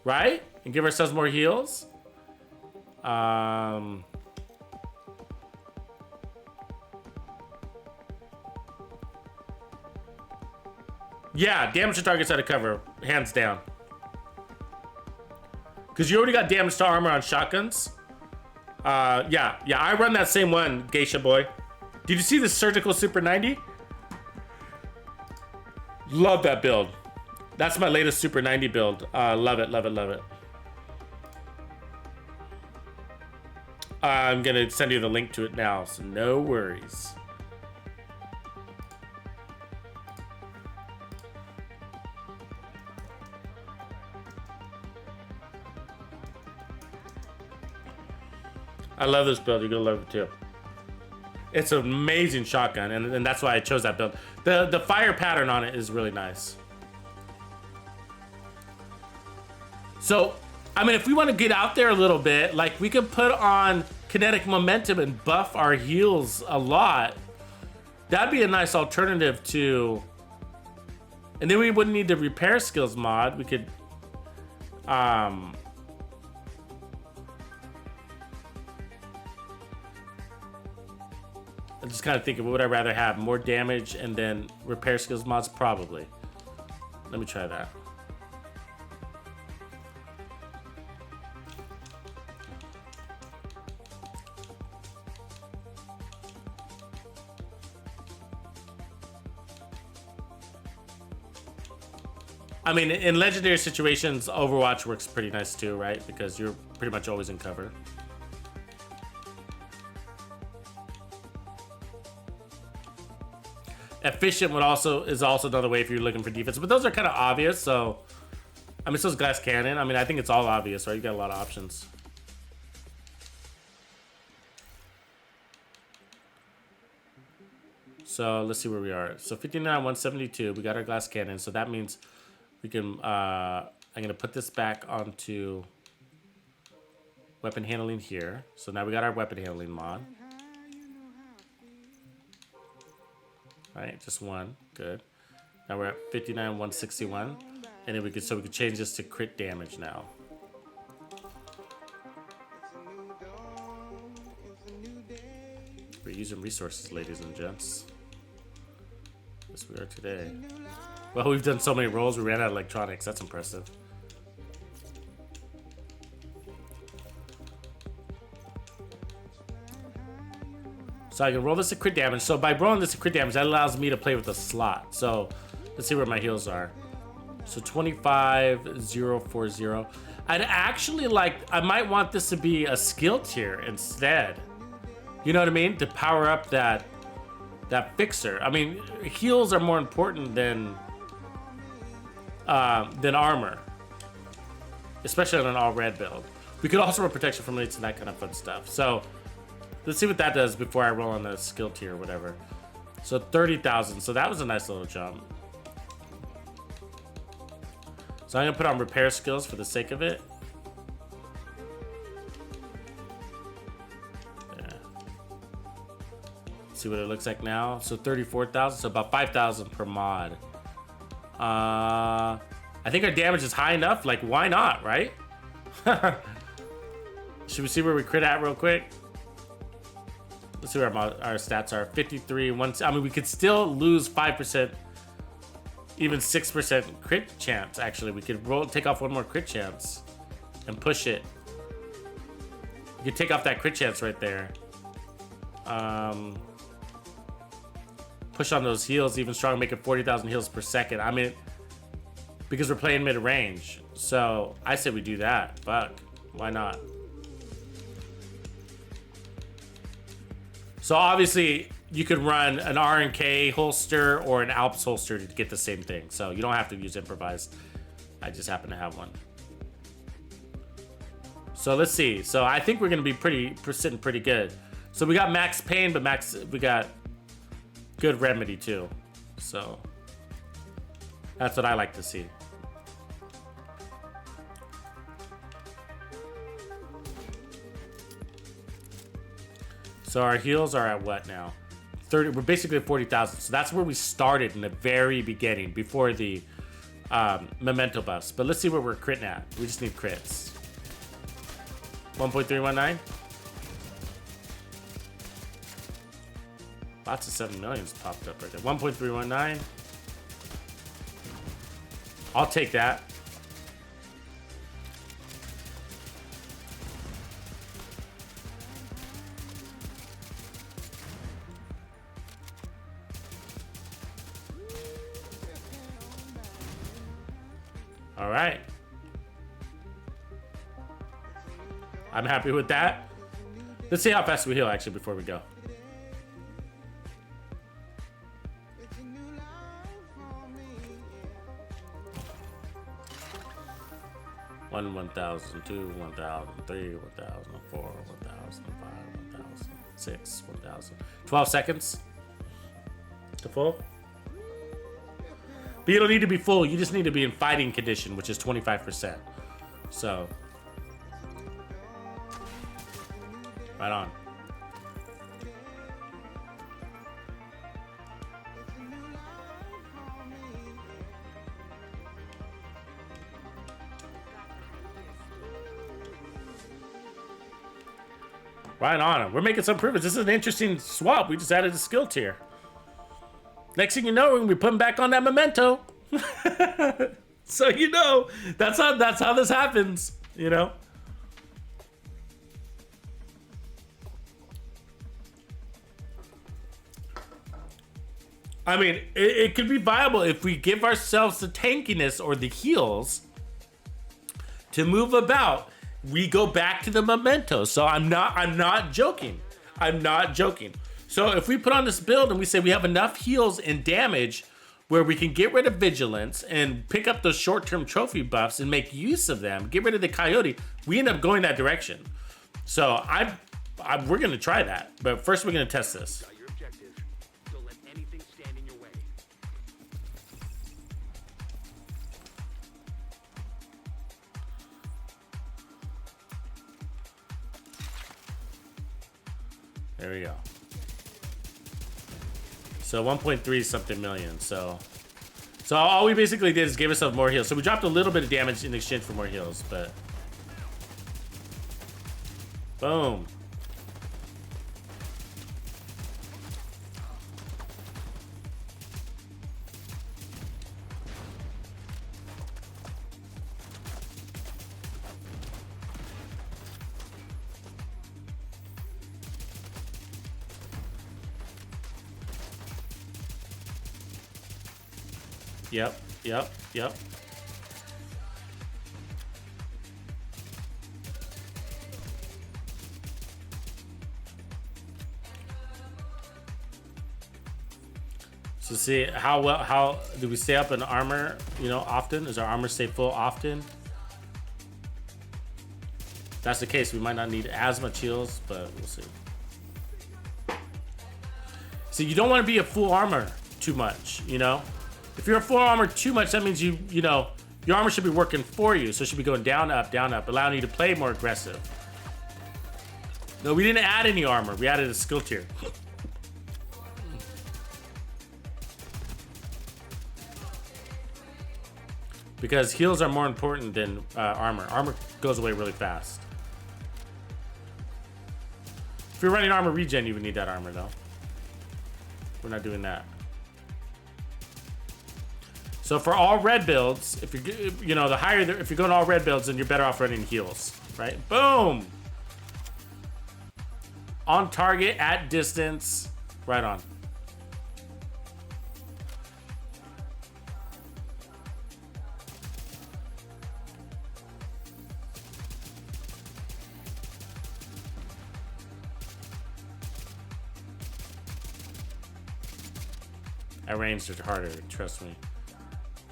Right? And give ourselves more heals. Yeah, damage to targets out of cover, hands down. Because you already got damage to armor on shotguns. Yeah, I run that same one, Geisha boy. Did you see the surgical Super 90? Love that build. That's my latest Super 90 build. Love it, love it, love it. I'm gonna send you the link to it now, so no worries. I love this build. You're gonna love it too. It's an amazing shotgun, and that's why I chose that build. The fire pattern on it is really nice. So, I mean, if we want to get out there a little bit, like we could put on kinetic momentum and buff our heals a lot. That'd be a nice alternative to And then we wouldn't need the repair skills mod. We could, I'm just kind of thinking, what would I rather have? More damage and then repair skills mods? Probably. Let me try that. I mean, in legendary situations, Overwatch works pretty nice too, right? Because you're pretty much always in cover. Efficient is also another way if you're looking for defense, but those are kind of obvious. So, I mean, so is glass cannon. I mean, I think it's all obvious, right? You got a lot of options. So let's see where we are. So 59, 172. We got our glass cannon. So that means we can. I'm gonna put this back onto weapon handling here. So now we got our weapon handling mod. All right, just one. Good. Now we're at 59, 161, and then we could change this to crit damage now. We're using resources, ladies and gents. Yes, we are today. Well, we've done so many rolls, we ran out of electronics. That's impressive. So I can roll this at crit damage. So by rolling this at crit damage, that allows me to play with a slot. So let's see where my heals are. So 25,040. I'd actually I might want this to be a skill tier instead. You know what I mean? To power up that fixer. I mean, heals are more important than armor, especially on an all red build. We could also run protection from elites and that kind of fun stuff. So let's see what that does before I roll on the skill tier or whatever. So 30,000. So that was a nice little jump. So I'm gonna put on repair skills for the sake of it. See what it looks like now. So 34,000, so about 5,000 per mod. I think our damage is high enough. Like, why not, right? Should we see where we crit at real quick? Let's see where our stats are. 53, I mean, we could still lose 5%, even 6% crit chance, actually. We could take off one more crit chance and push it. We could take off that crit chance right there. Push on those heals even stronger, make it 40,000 heals per second. I mean, because we're playing mid-range. So I say we do that. Fuck, why not? So obviously you could run an R&K holster or an Alps holster to get the same thing. So you don't have to use improvised. I just happen to have one. So let's see. So I think we're gonna be sitting pretty good. So we got max pain, but we got good remedy too. So that's what I like to see. So our heals are at what now? 30. We're basically at 40,000. So that's where we started in the very beginning before the memento buffs. But let's see where we're critting at. We just need crits. 1.319. Lots of 7 millions popped up right there. 1.319. I'll take that. All right. I'm happy with that. Let's see how fast we heal actually before we go. 1,000, 2, 1,000, 3, 1,000, 4, 1,000, 5, 1,000, 6, 1,000. 12 seconds to full. But you don't need to be full. You just need to be in fighting condition, which is 25%. So, right on. Right on. We're making some improvements. This is an interesting swap. We just added a skill tier. Next thing you know, we're gonna be putting back on that memento. So you know, that's how this happens, you know? I mean, it could be viable if we give ourselves the tankiness or the heals to move about. We go back to the memento. So I'm not joking. I'm not joking. So if we put on this build and we say we have enough heals and damage where we can get rid of vigilance and pick up those short-term trophy buffs and make use of them, get rid of the coyote, we end up going that direction. So we're gonna try that, but first we're gonna test this. Got your objective. Don't let anything stand in your way. There we go. So 1.3 something million. So all we basically did is give ourselves more heals. So we dropped a little bit of damage in exchange for more heals, but boom. Yep. So see how do we stay up in armor, you know, often? Does our armor stay full often? If that's the case, we might not need as much heals, but we'll see. So you don't want to be a full armor too much, you know? If you're a full armor too much, that means you know, your armor should be working for you. So it should be going down, up, allowing you to play more aggressive. No, we didn't add any armor. We added a skill tier. Because heals are more important than armor. Armor goes away really fast. If you're running armor regen, you would need that armor though. We're not doing that. So for all red builds, if you're, you know, if you're going all red builds, then you're better off running heals, right? Boom. On target, at distance, right on. At range, it's harder, trust me.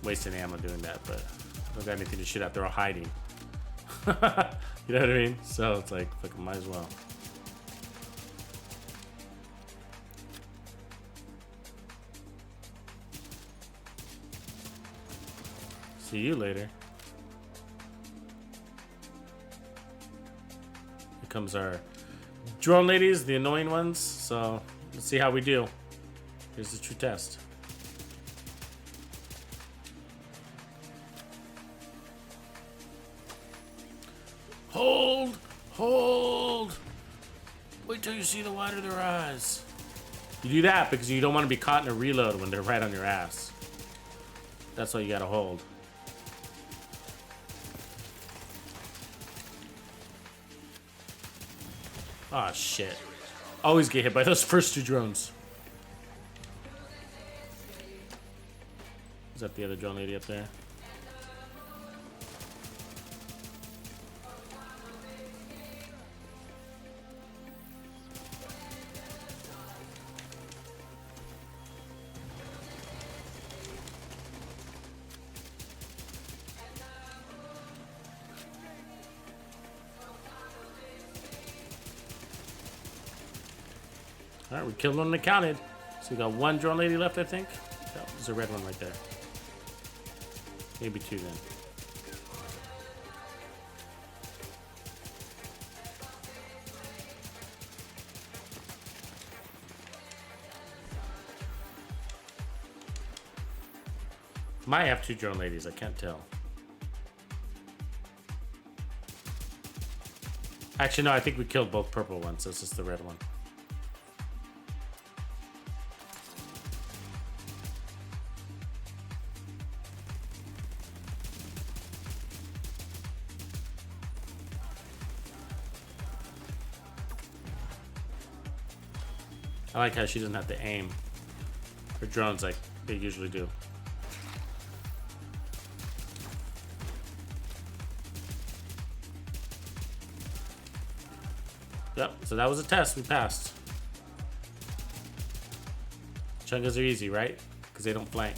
Wasting ammo doing that, but I don't got anything to shoot at. They're all hiding. You know what I mean? So it's like, fucking might as well. See you later. Here comes our drone ladies, the annoying ones. So let's see how we do. Here's the true test. Hold. Wait till you see the white of their eyes. You do that because you don't want to be caught in a reload when they're right on your ass. That's why you gotta hold. Ah, shit. Always get hit by those first two drones. Is that the other drone lady up there? All right, we killed one and counted. So we got one drone lady left, I think. Oh, there's a red one right there. Maybe two then. Might have two drone ladies, I can't tell. Actually, no, I think we killed both purple ones. This is the red one. I like how she doesn't have to aim her drones like they usually do. Yep, so that was a test. We passed. Chungas are easy, right? Because they don't flank.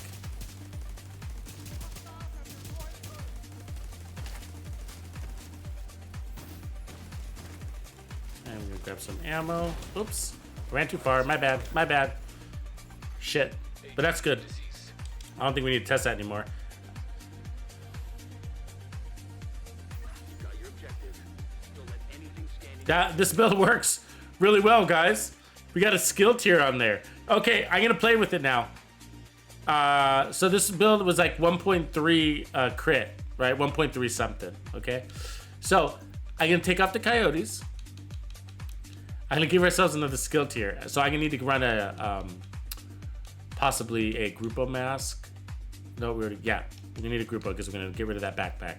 And we're gonna grab some ammo. Oops. Ran too far. My bad. My bad. Shit. But that's good. I don't think we need to test that anymore. Got your objective. Don't let anything standing. This build works really well, guys. We got a skill tier on there. Okay, I'm gonna play with it now. So this build was like 1.3 crit, right? 1.3 something. Okay, so I'm gonna take off the coyotes. I'm gonna give ourselves another skill tier. So I'm gonna need to run a possibly a Grupo mask. No, we already, yeah, we need a Grupo because we're gonna get rid of that backpack.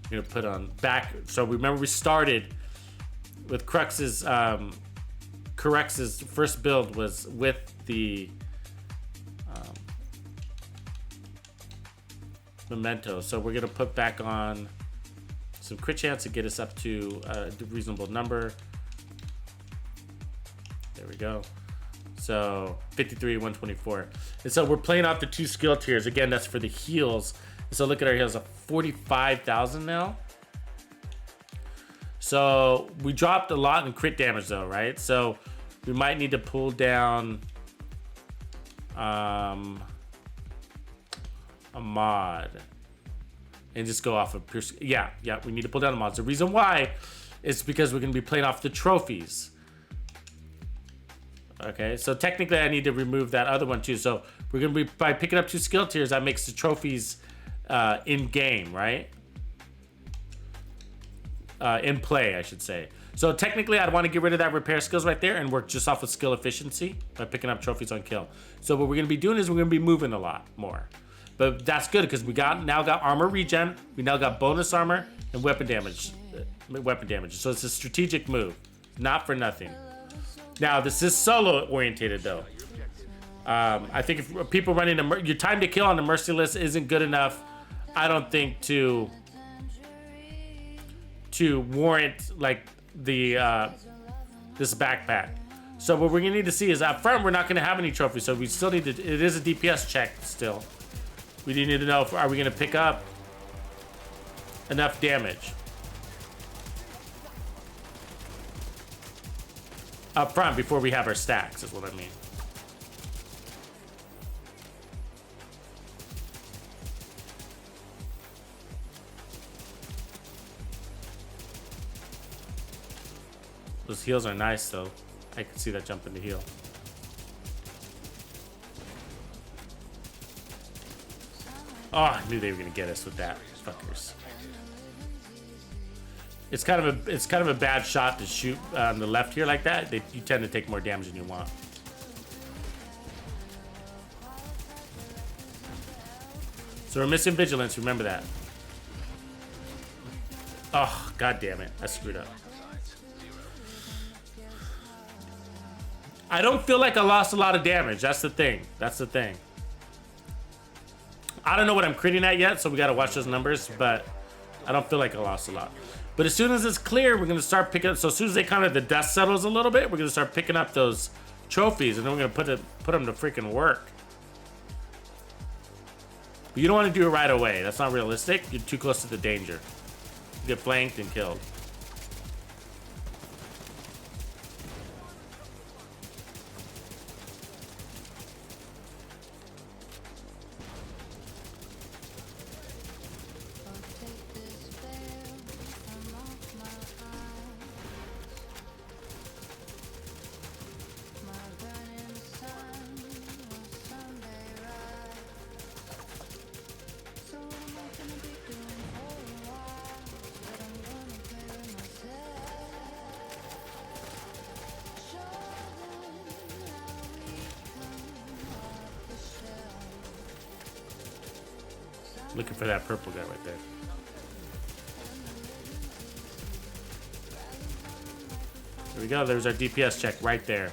We're gonna put on back. So remember we started with Crux's first build was with the Memento. So we're gonna put back on some crit chance to get us up to a reasonable number. There we go. So 53, 124. And so we're playing off the two skill tiers. Again, that's for the heals. And so look at our heals of 45,000 now. So we dropped a lot in crit damage though, right? So we might need to pull down a mod and just go off of pure. Yeah, we need to pull down the mods. The reason why is because we're gonna be playing off the trophies. Okay, so technically I need to remove that other one too. So we're gonna be, by picking up two skill tiers, that makes the trophies in game, right? In play, I should say. So technically I'd want to get rid of that repair skills right there and work just off of skill efficiency by picking up trophies on kill. So what we're gonna be doing is we're gonna be moving a lot more. But that's good because we now got armor regen, we now got bonus armor and weapon damage. So it's a strategic move, not for nothing. Now this is solo orientated though. I think if people running your time to kill on the Merciless isn't good enough, I don't think to warrant like the this backpack. So what we're gonna need to see is up front we're not gonna have any trophies, so we still need to. It is a DPS check still. We do need to know if are we gonna pick up enough damage up front before we have our stacks, is what I mean. Those heals are nice though. I can see that jump in the heal. Oh, I knew they were gonna get us with that, fuckers. It's kind of a bad shot to shoot on the left here like that. You tend to take more damage than you want. So we're missing vigilance. Remember that. Oh, god damn it! I screwed up. I don't feel like I lost a lot of damage. That's the thing. That's the thing. I don't know what I'm critting at yet, so we gotta watch those numbers, but I don't feel like I lost a lot. But as soon as it's clear, we're gonna start picking up. So as soon as they kind of the dust settles a little bit, we're gonna start picking up those trophies, and then we're gonna put them to freaking work. But you don't want to do it right away. That's not realistic. You're too close to the danger. You get flanked and killed. Looking for that purple guy right there. There we go. There's our DPS check right there.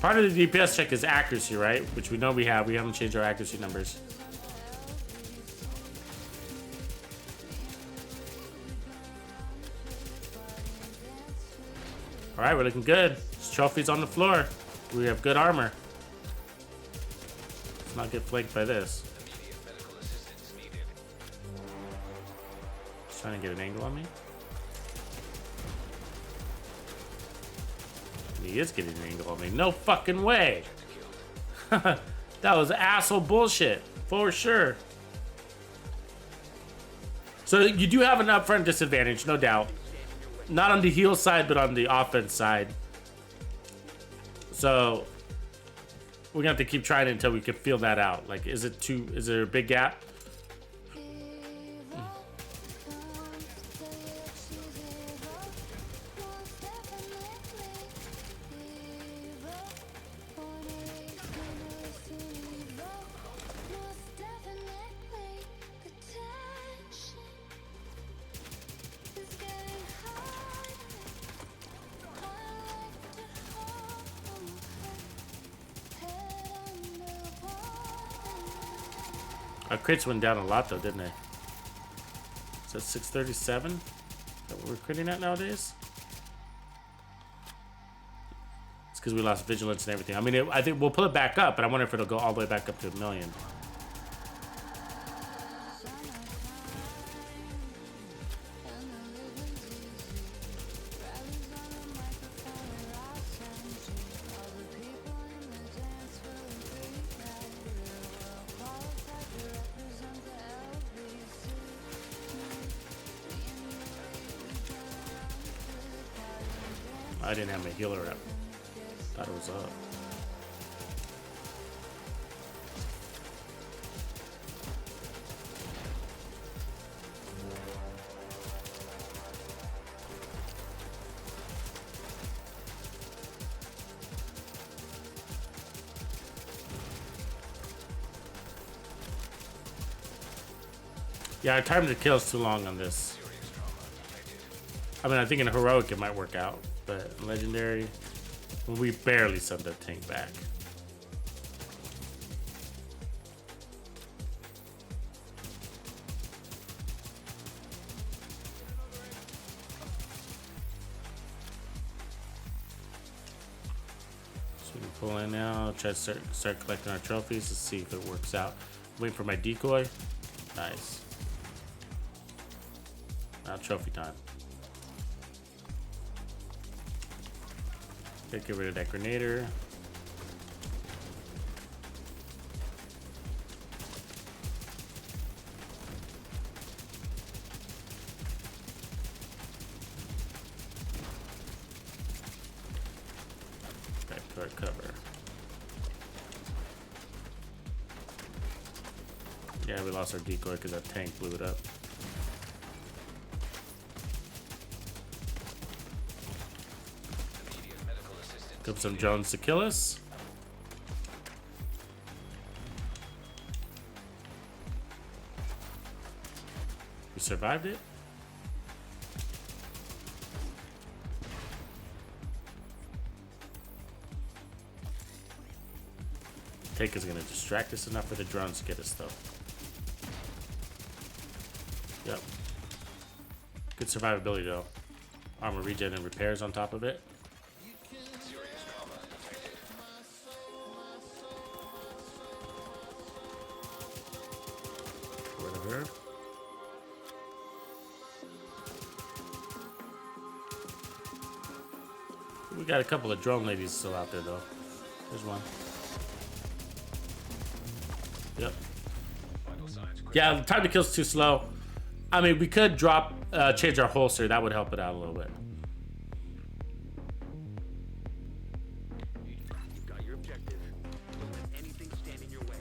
Part of the DPS check is accuracy, right? Which we know we have. We haven't changed our accuracy numbers. All right, we're looking good. There's trophies on the floor. We have good armor. Let's not get flanked by this. He's trying to get an angle on me. He is getting an angle on me. No fucking way. That was asshole bullshit. For sure. So you do have an upfront disadvantage, no doubt. Not on the heal side, but on the offense side. So we're gonna have to keep trying until we can feel that out. Like, is there a big gap? Our crits went down a lot though, didn't they? Is that 637? Is that what we're critting at nowadays? It's because we lost vigilance and everything. I mean, I think we'll pull it back up, but I wonder if it'll go all the way back up to 1 million. I didn't have my healer up. Thought it was up. Yeah, our time to kill is too long on this. I mean, I think in heroic it might work out, but in legendary, we barely sent that tank back. So we can pull in now, try to start collecting our trophies to see if it works out. Wait for my decoy. Nice. Now trophy time. Okay, get rid of that grenader. Back to our cover. Yeah, we lost our decoy because that tank blew it up. Comes some drones to kill us. We survived it. Tank is going to distract us enough for the drones to get us though. Yep. Good survivability though. Armor regen and repairs on top of it. We got a couple of drone ladies still out there though. There's one. Yep. Yeah, the time to kill's too slow. I mean, we could drop, change our holster. That would help it out a little bit. You've got your objective. Don't let anything stand in your way.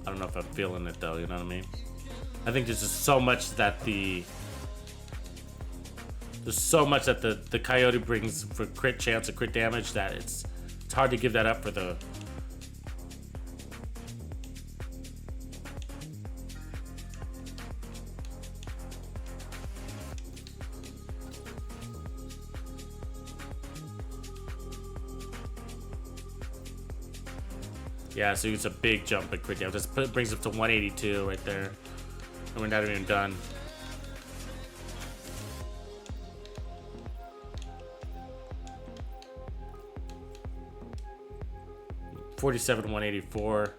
I don't know if I'm feeling it though, you know what I mean? I think there's just so much that there's There's so much that the coyote brings for crit chance and crit damage that it's hard to give that up for the. Yeah, so it's a big jump in crit damage. It brings it to 182 right there. And we're not even done. $47, 184.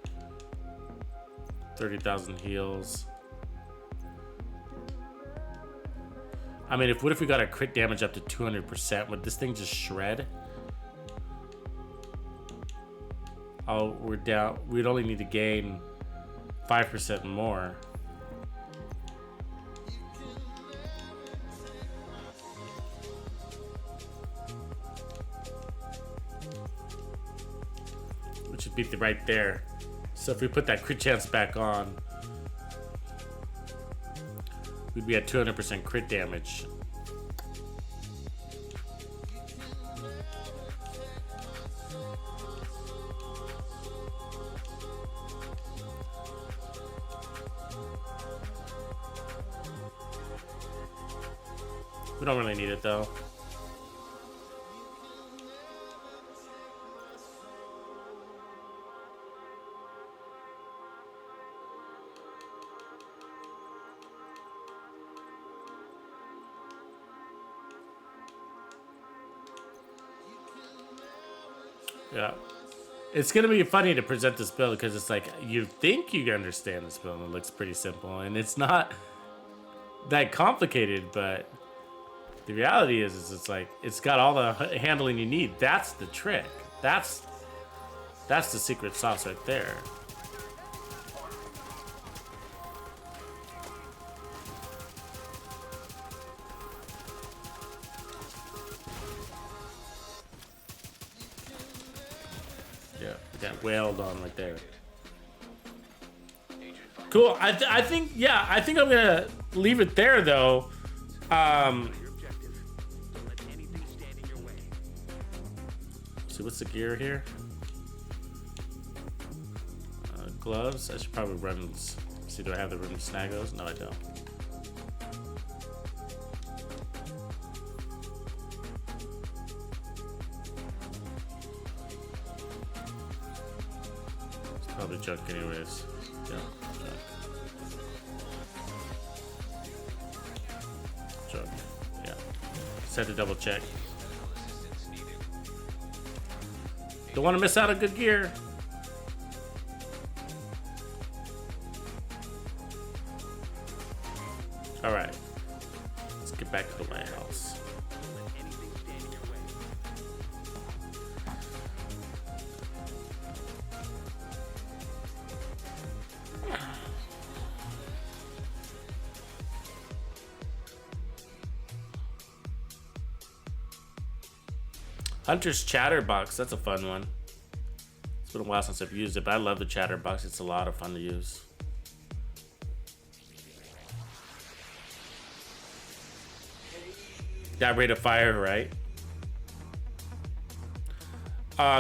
30,000 heals. I mean, what if we got our crit damage up to 200%? Would this thing just shred? Oh, we're down. We'd only need to gain 5% more. Which would beat the right there. So if we put that crit chance back on, we'd be at 200% crit damage. We don't really need it though. Yeah. It's going to be funny to present this build because it's like, you think you understand this build. It looks pretty simple and it's not that complicated, but the reality is it's like, it's got all the handling you need. That's the trick. That's the secret sauce right there. Yeah, that wailed on right there. Cool. I think I'm gonna leave it there though. See what's the gear here? Gloves. I should probably run. See, do I have the room to snag those? No, I don't. It's probably junk anyways. Yeah. Junk. Yeah. Just had to double check. Don't want to miss out on good gear. All right, let's get back to the warehouse. Hunter's Chatterbox, that's a fun one. It's been a while since I've used it, but I love the Chatterbox. It's a lot of fun to use. That rate of fire, right?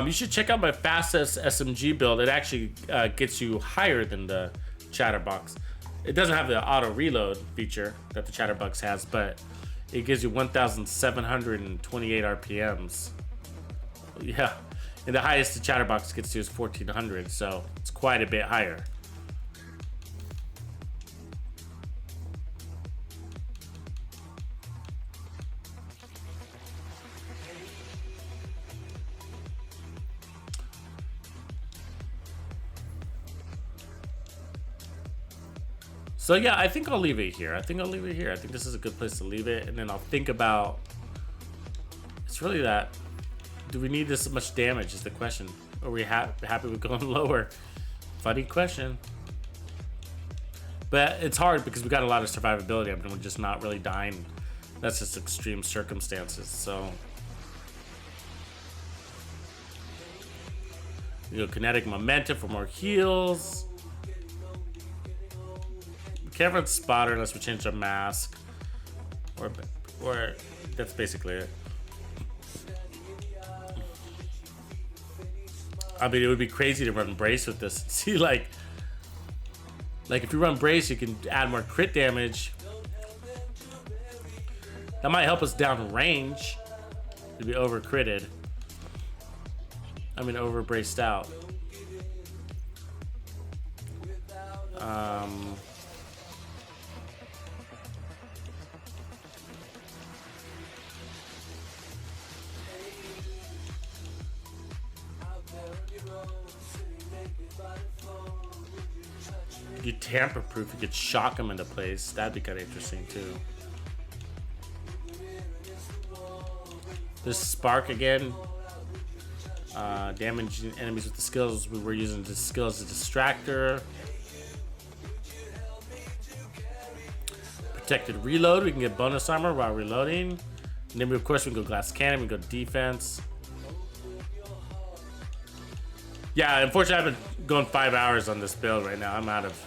You should check out my fastest SMG build. It actually gets you higher than the Chatterbox. It doesn't have the auto reload feature that the Chatterbox has, but it gives you 1,728 RPMs. Yeah, and the highest the Chatterbox gets to is 1,400, so it's quite a bit higher. So yeah, I think I'll leave it here. I think this is a good place to leave it, and then I'll think about. It's really that. Do we need this much damage? Is the question. Are we happy with going lower? Funny question. But it's hard because we got a lot of survivability. I mean, we're just not really dying. That's just extreme circumstances. So, kinetic momentum for more heals. Can't run spotter unless we change our mask or That's basically it. I mean, it would be crazy to run brace with this. See, like if you run brace, you can add more crit damage. That might help us down range. It'd be over critted. I mean, over braced out. You tamper proof, you could shock them into place. That'd be kind of interesting too. This spark again. Damaging enemies with the skills. We were using the skill as a distractor. Protected reload. We can get bonus armor while reloading. And then we, of course, we can go glass cannon. We can go defense. Yeah, unfortunately, I've been going 5 hours on this build right now. I'm out of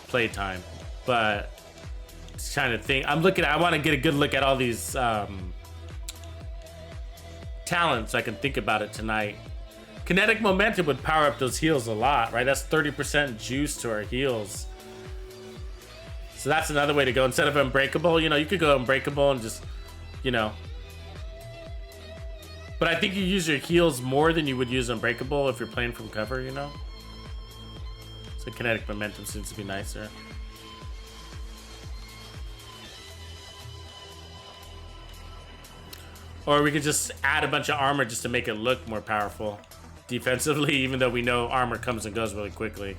playtime, but just trying to think. I want to get a good look at all these talents so I can think about it tonight. Kinetic momentum would power up those heals a lot, right? That's 30% juice to our heals. So that's another way to go. Instead of unbreakable, you could go unbreakable and just, But I think you use your heals more than you would use unbreakable if you're playing from cover, So kinetic momentum seems to be nicer. Or we could just add a bunch of armor just to make it look more powerful defensively, even though we know armor comes and goes really quickly.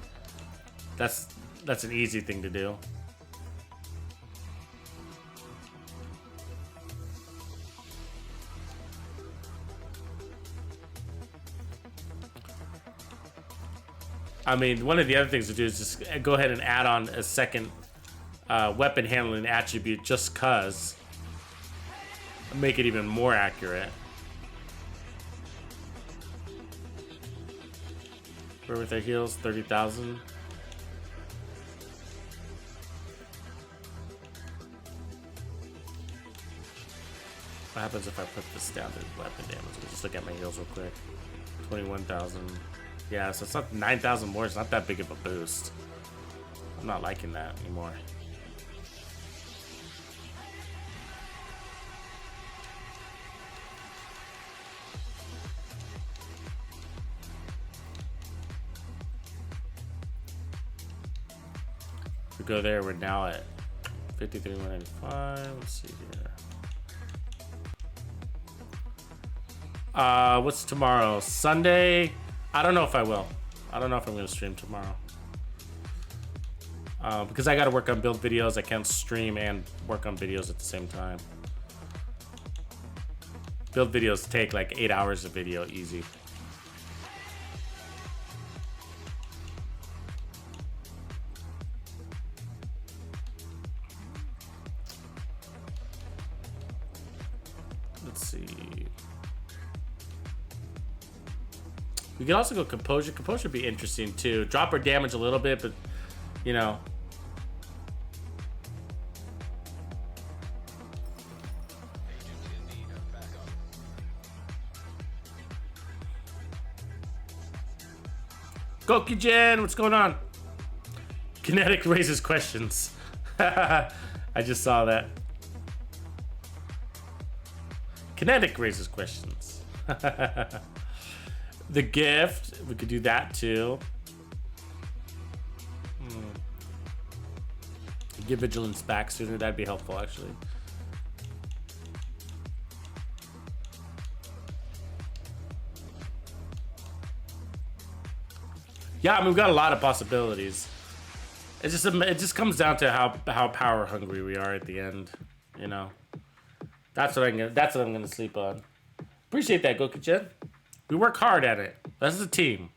That's an easy thing to do. I mean, one of the other things to do is just go ahead and add on a second weapon handling attribute just cause. Make it even more accurate. Where with their heals? 30,000. What happens if I put this down to weapon damage? Let's just look at my heals real quick. 21,000. Yeah, so it's not 9,000 more. It's not that big of a boost. I'm not liking that anymore. If we go there, we're now at 53,195. Let's see here. What's tomorrow? Sunday? I don't know if I will. I don't know if I'm going to stream tomorrow. Because I got to work on build videos. I can't stream and work on videos at the same time. Build videos take like 8 hours of video, easy. Let's see. We could also go composure. Composure would be interesting too. Drop our damage a little bit, but Gokujen, what's going on? Kinetic raises questions. I just saw that. Kinetic raises questions. The gift, we could do that too. Give vigilance back sooner, that'd be helpful actually. Yeah, I mean, we've got a lot of possibilities. It just comes down to how power hungry we are at the end, That's what I'm gonna sleep on. Appreciate that, Goku-chan. We work hard at it. That's a team.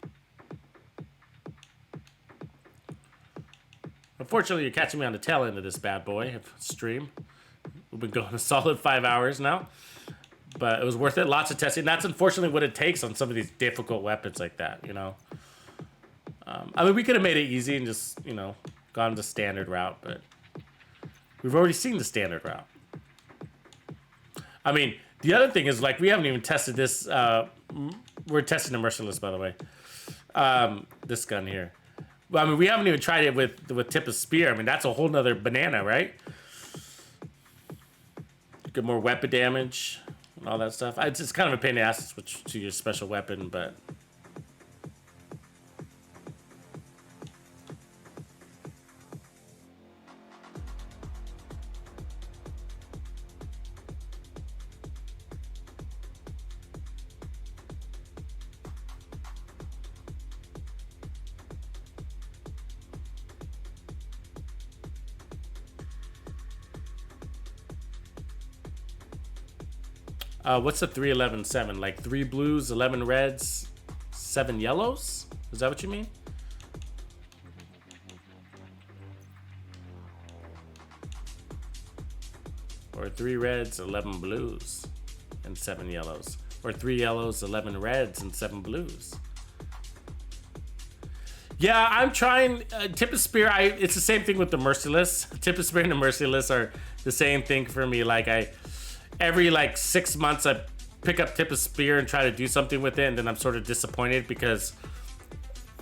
Unfortunately, you're catching me on the tail end of this bad boy stream. We've been going a solid 5 hours now, but it was worth it. Lots of testing. That's unfortunately what it takes on some of these difficult weapons like that, I mean, we could have made it easy and just, gone the standard route, but we've already seen the standard route. I mean, the other thing is like we haven't even tested this. We're testing the Merciless, by the way. This gun here. Well, I mean, we haven't even tried it with tip of spear. I mean, that's a whole nother banana, right? Get more weapon damage and all that stuff. It's kind of a pain in the ass to switch to your special weapon, but. What's the 3-11-7? Like 3 blues, 11 reds, 7 yellows? Is that what you mean? Or 3 reds, 11 blues, and 7 yellows. Or 3 yellows, 11 reds, and 7 blues. Yeah, I'm trying. Tip of spear, it's the same thing with the Merciless. Tip of spear and the Merciless are the same thing for me. Like every like 6 months I pick up tip of spear and try to do something with it, and then I'm sort of disappointed because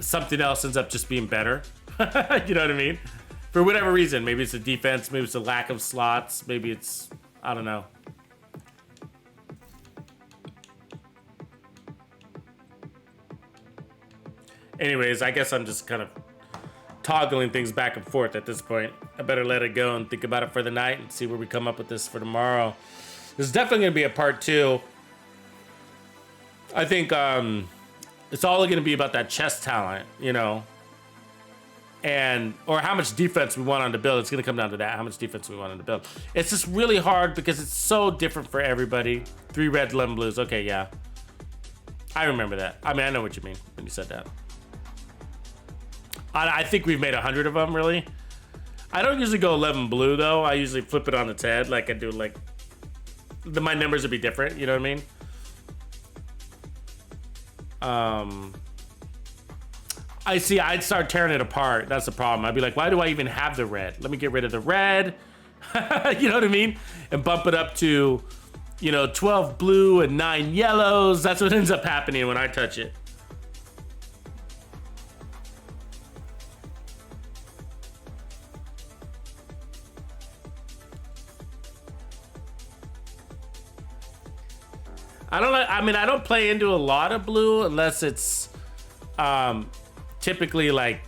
something else ends up just being better. You know what I mean? For whatever reason. Maybe it's the defense, maybe it's the lack of slots, maybe it's, I don't know. Anyways, I guess I'm just kind of toggling things back and forth at this point. I better let it go and think about it for the night and see where we come up with this for tomorrow. There's definitely going to be a part 2. I think it's all going to be about that chest talent, you know, and or how much defense we want on the build. It's going to come down to that, how much defense we want on the build. It's just really hard because it's so different for everybody. 3 reds, 11 blues. Okay, yeah. I remember that. I mean, I know what you mean when you said that. I think we've made 100 of them, really. I don't usually go 11 blue, though. I usually flip it on its head like I do, like... my numbers would be different, you know what I mean? I see, I'd start tearing it apart. That's the problem. I'd be like, why do I even have the red? Let me get rid of the red. You know what I mean? And bump it up to, you know, 12 blue and 9 yellows. That's what ends up happening when I touch it. I don't play into a lot of blue unless it's typically like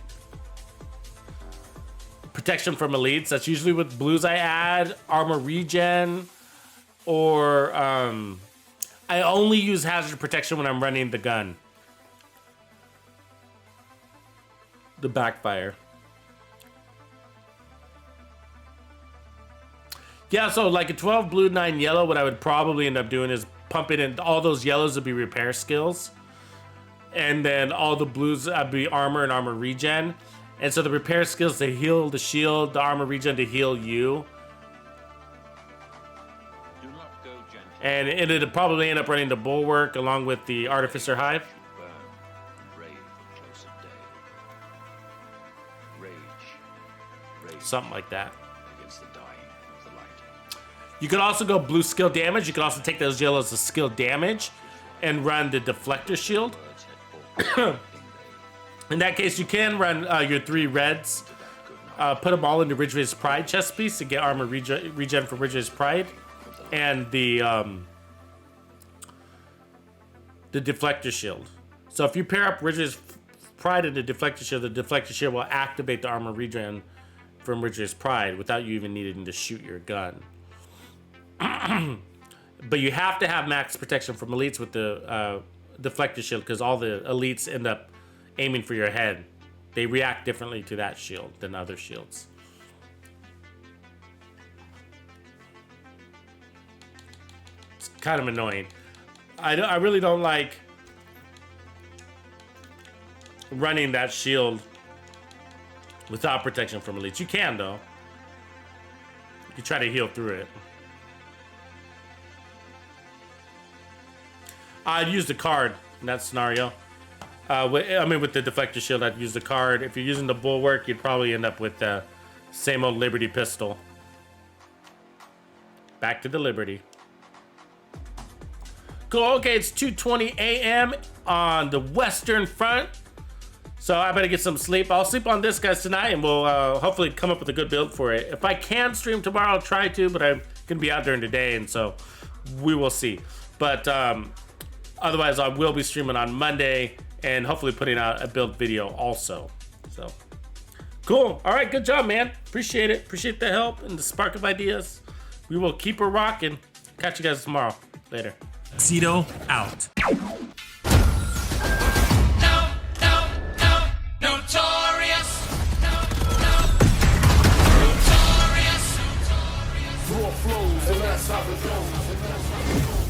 protection from elites. That's usually with blues I add, armor regen, or I only use hazard protection when I'm running the gun. The backfire. Yeah, so like a 12 blue, 9 yellow, what I would probably end up doing is pumping in all those yellows would be repair skills. And then all the blues would be armor and armor regen. And so the repair skills to heal the shield, the armor regen to heal you. Do not go gentle. And it'd probably end up running the bulwark along with the artificer hive. Burn and rave at close of day. Rage. Something like that. Against the dying of the light. You could also go blue skill damage. You could also take those yellows as skill damage and run the deflector shield. Words had fought In that case, you can run your 3 reds. Put them all into Ridgeway's Pride chest piece to get armor regen from Ridgeway's Pride. And the deflector shield. So if you pair up Ridgeway's Pride and the deflector shield will activate the armor regen from Ridgeway's Pride without you even needing to shoot your gun. But you have to have max protection from elites with the deflector shield because all the elites end up aiming for your head. They react differently to that shield than other shields. It's kind of annoying. I really don't like running that shield without protection from elites. You can, though. You try to heal through it. I'd use the card in that scenario. With the deflector shield, I'd use the card. If you're using the bulwark, you'd probably end up with the same old Liberty pistol. Back to the Liberty. Cool. Okay, it's 2:20 a.m. on the Western Front. So I better get some sleep. I'll sleep on this, guys, tonight, and we'll hopefully come up with a good build for it. If I can stream tomorrow, I'll try to, but I'm going to be out during the day, and so we will see. But otherwise, I will be streaming on Monday and hopefully putting out a build video also. So, cool. All right, good job, man. Appreciate it. Appreciate the help and the spark of ideas. We will keep her rocking. Catch you guys tomorrow. Later. Tuxedo out. Raw flows, and that's how it goes.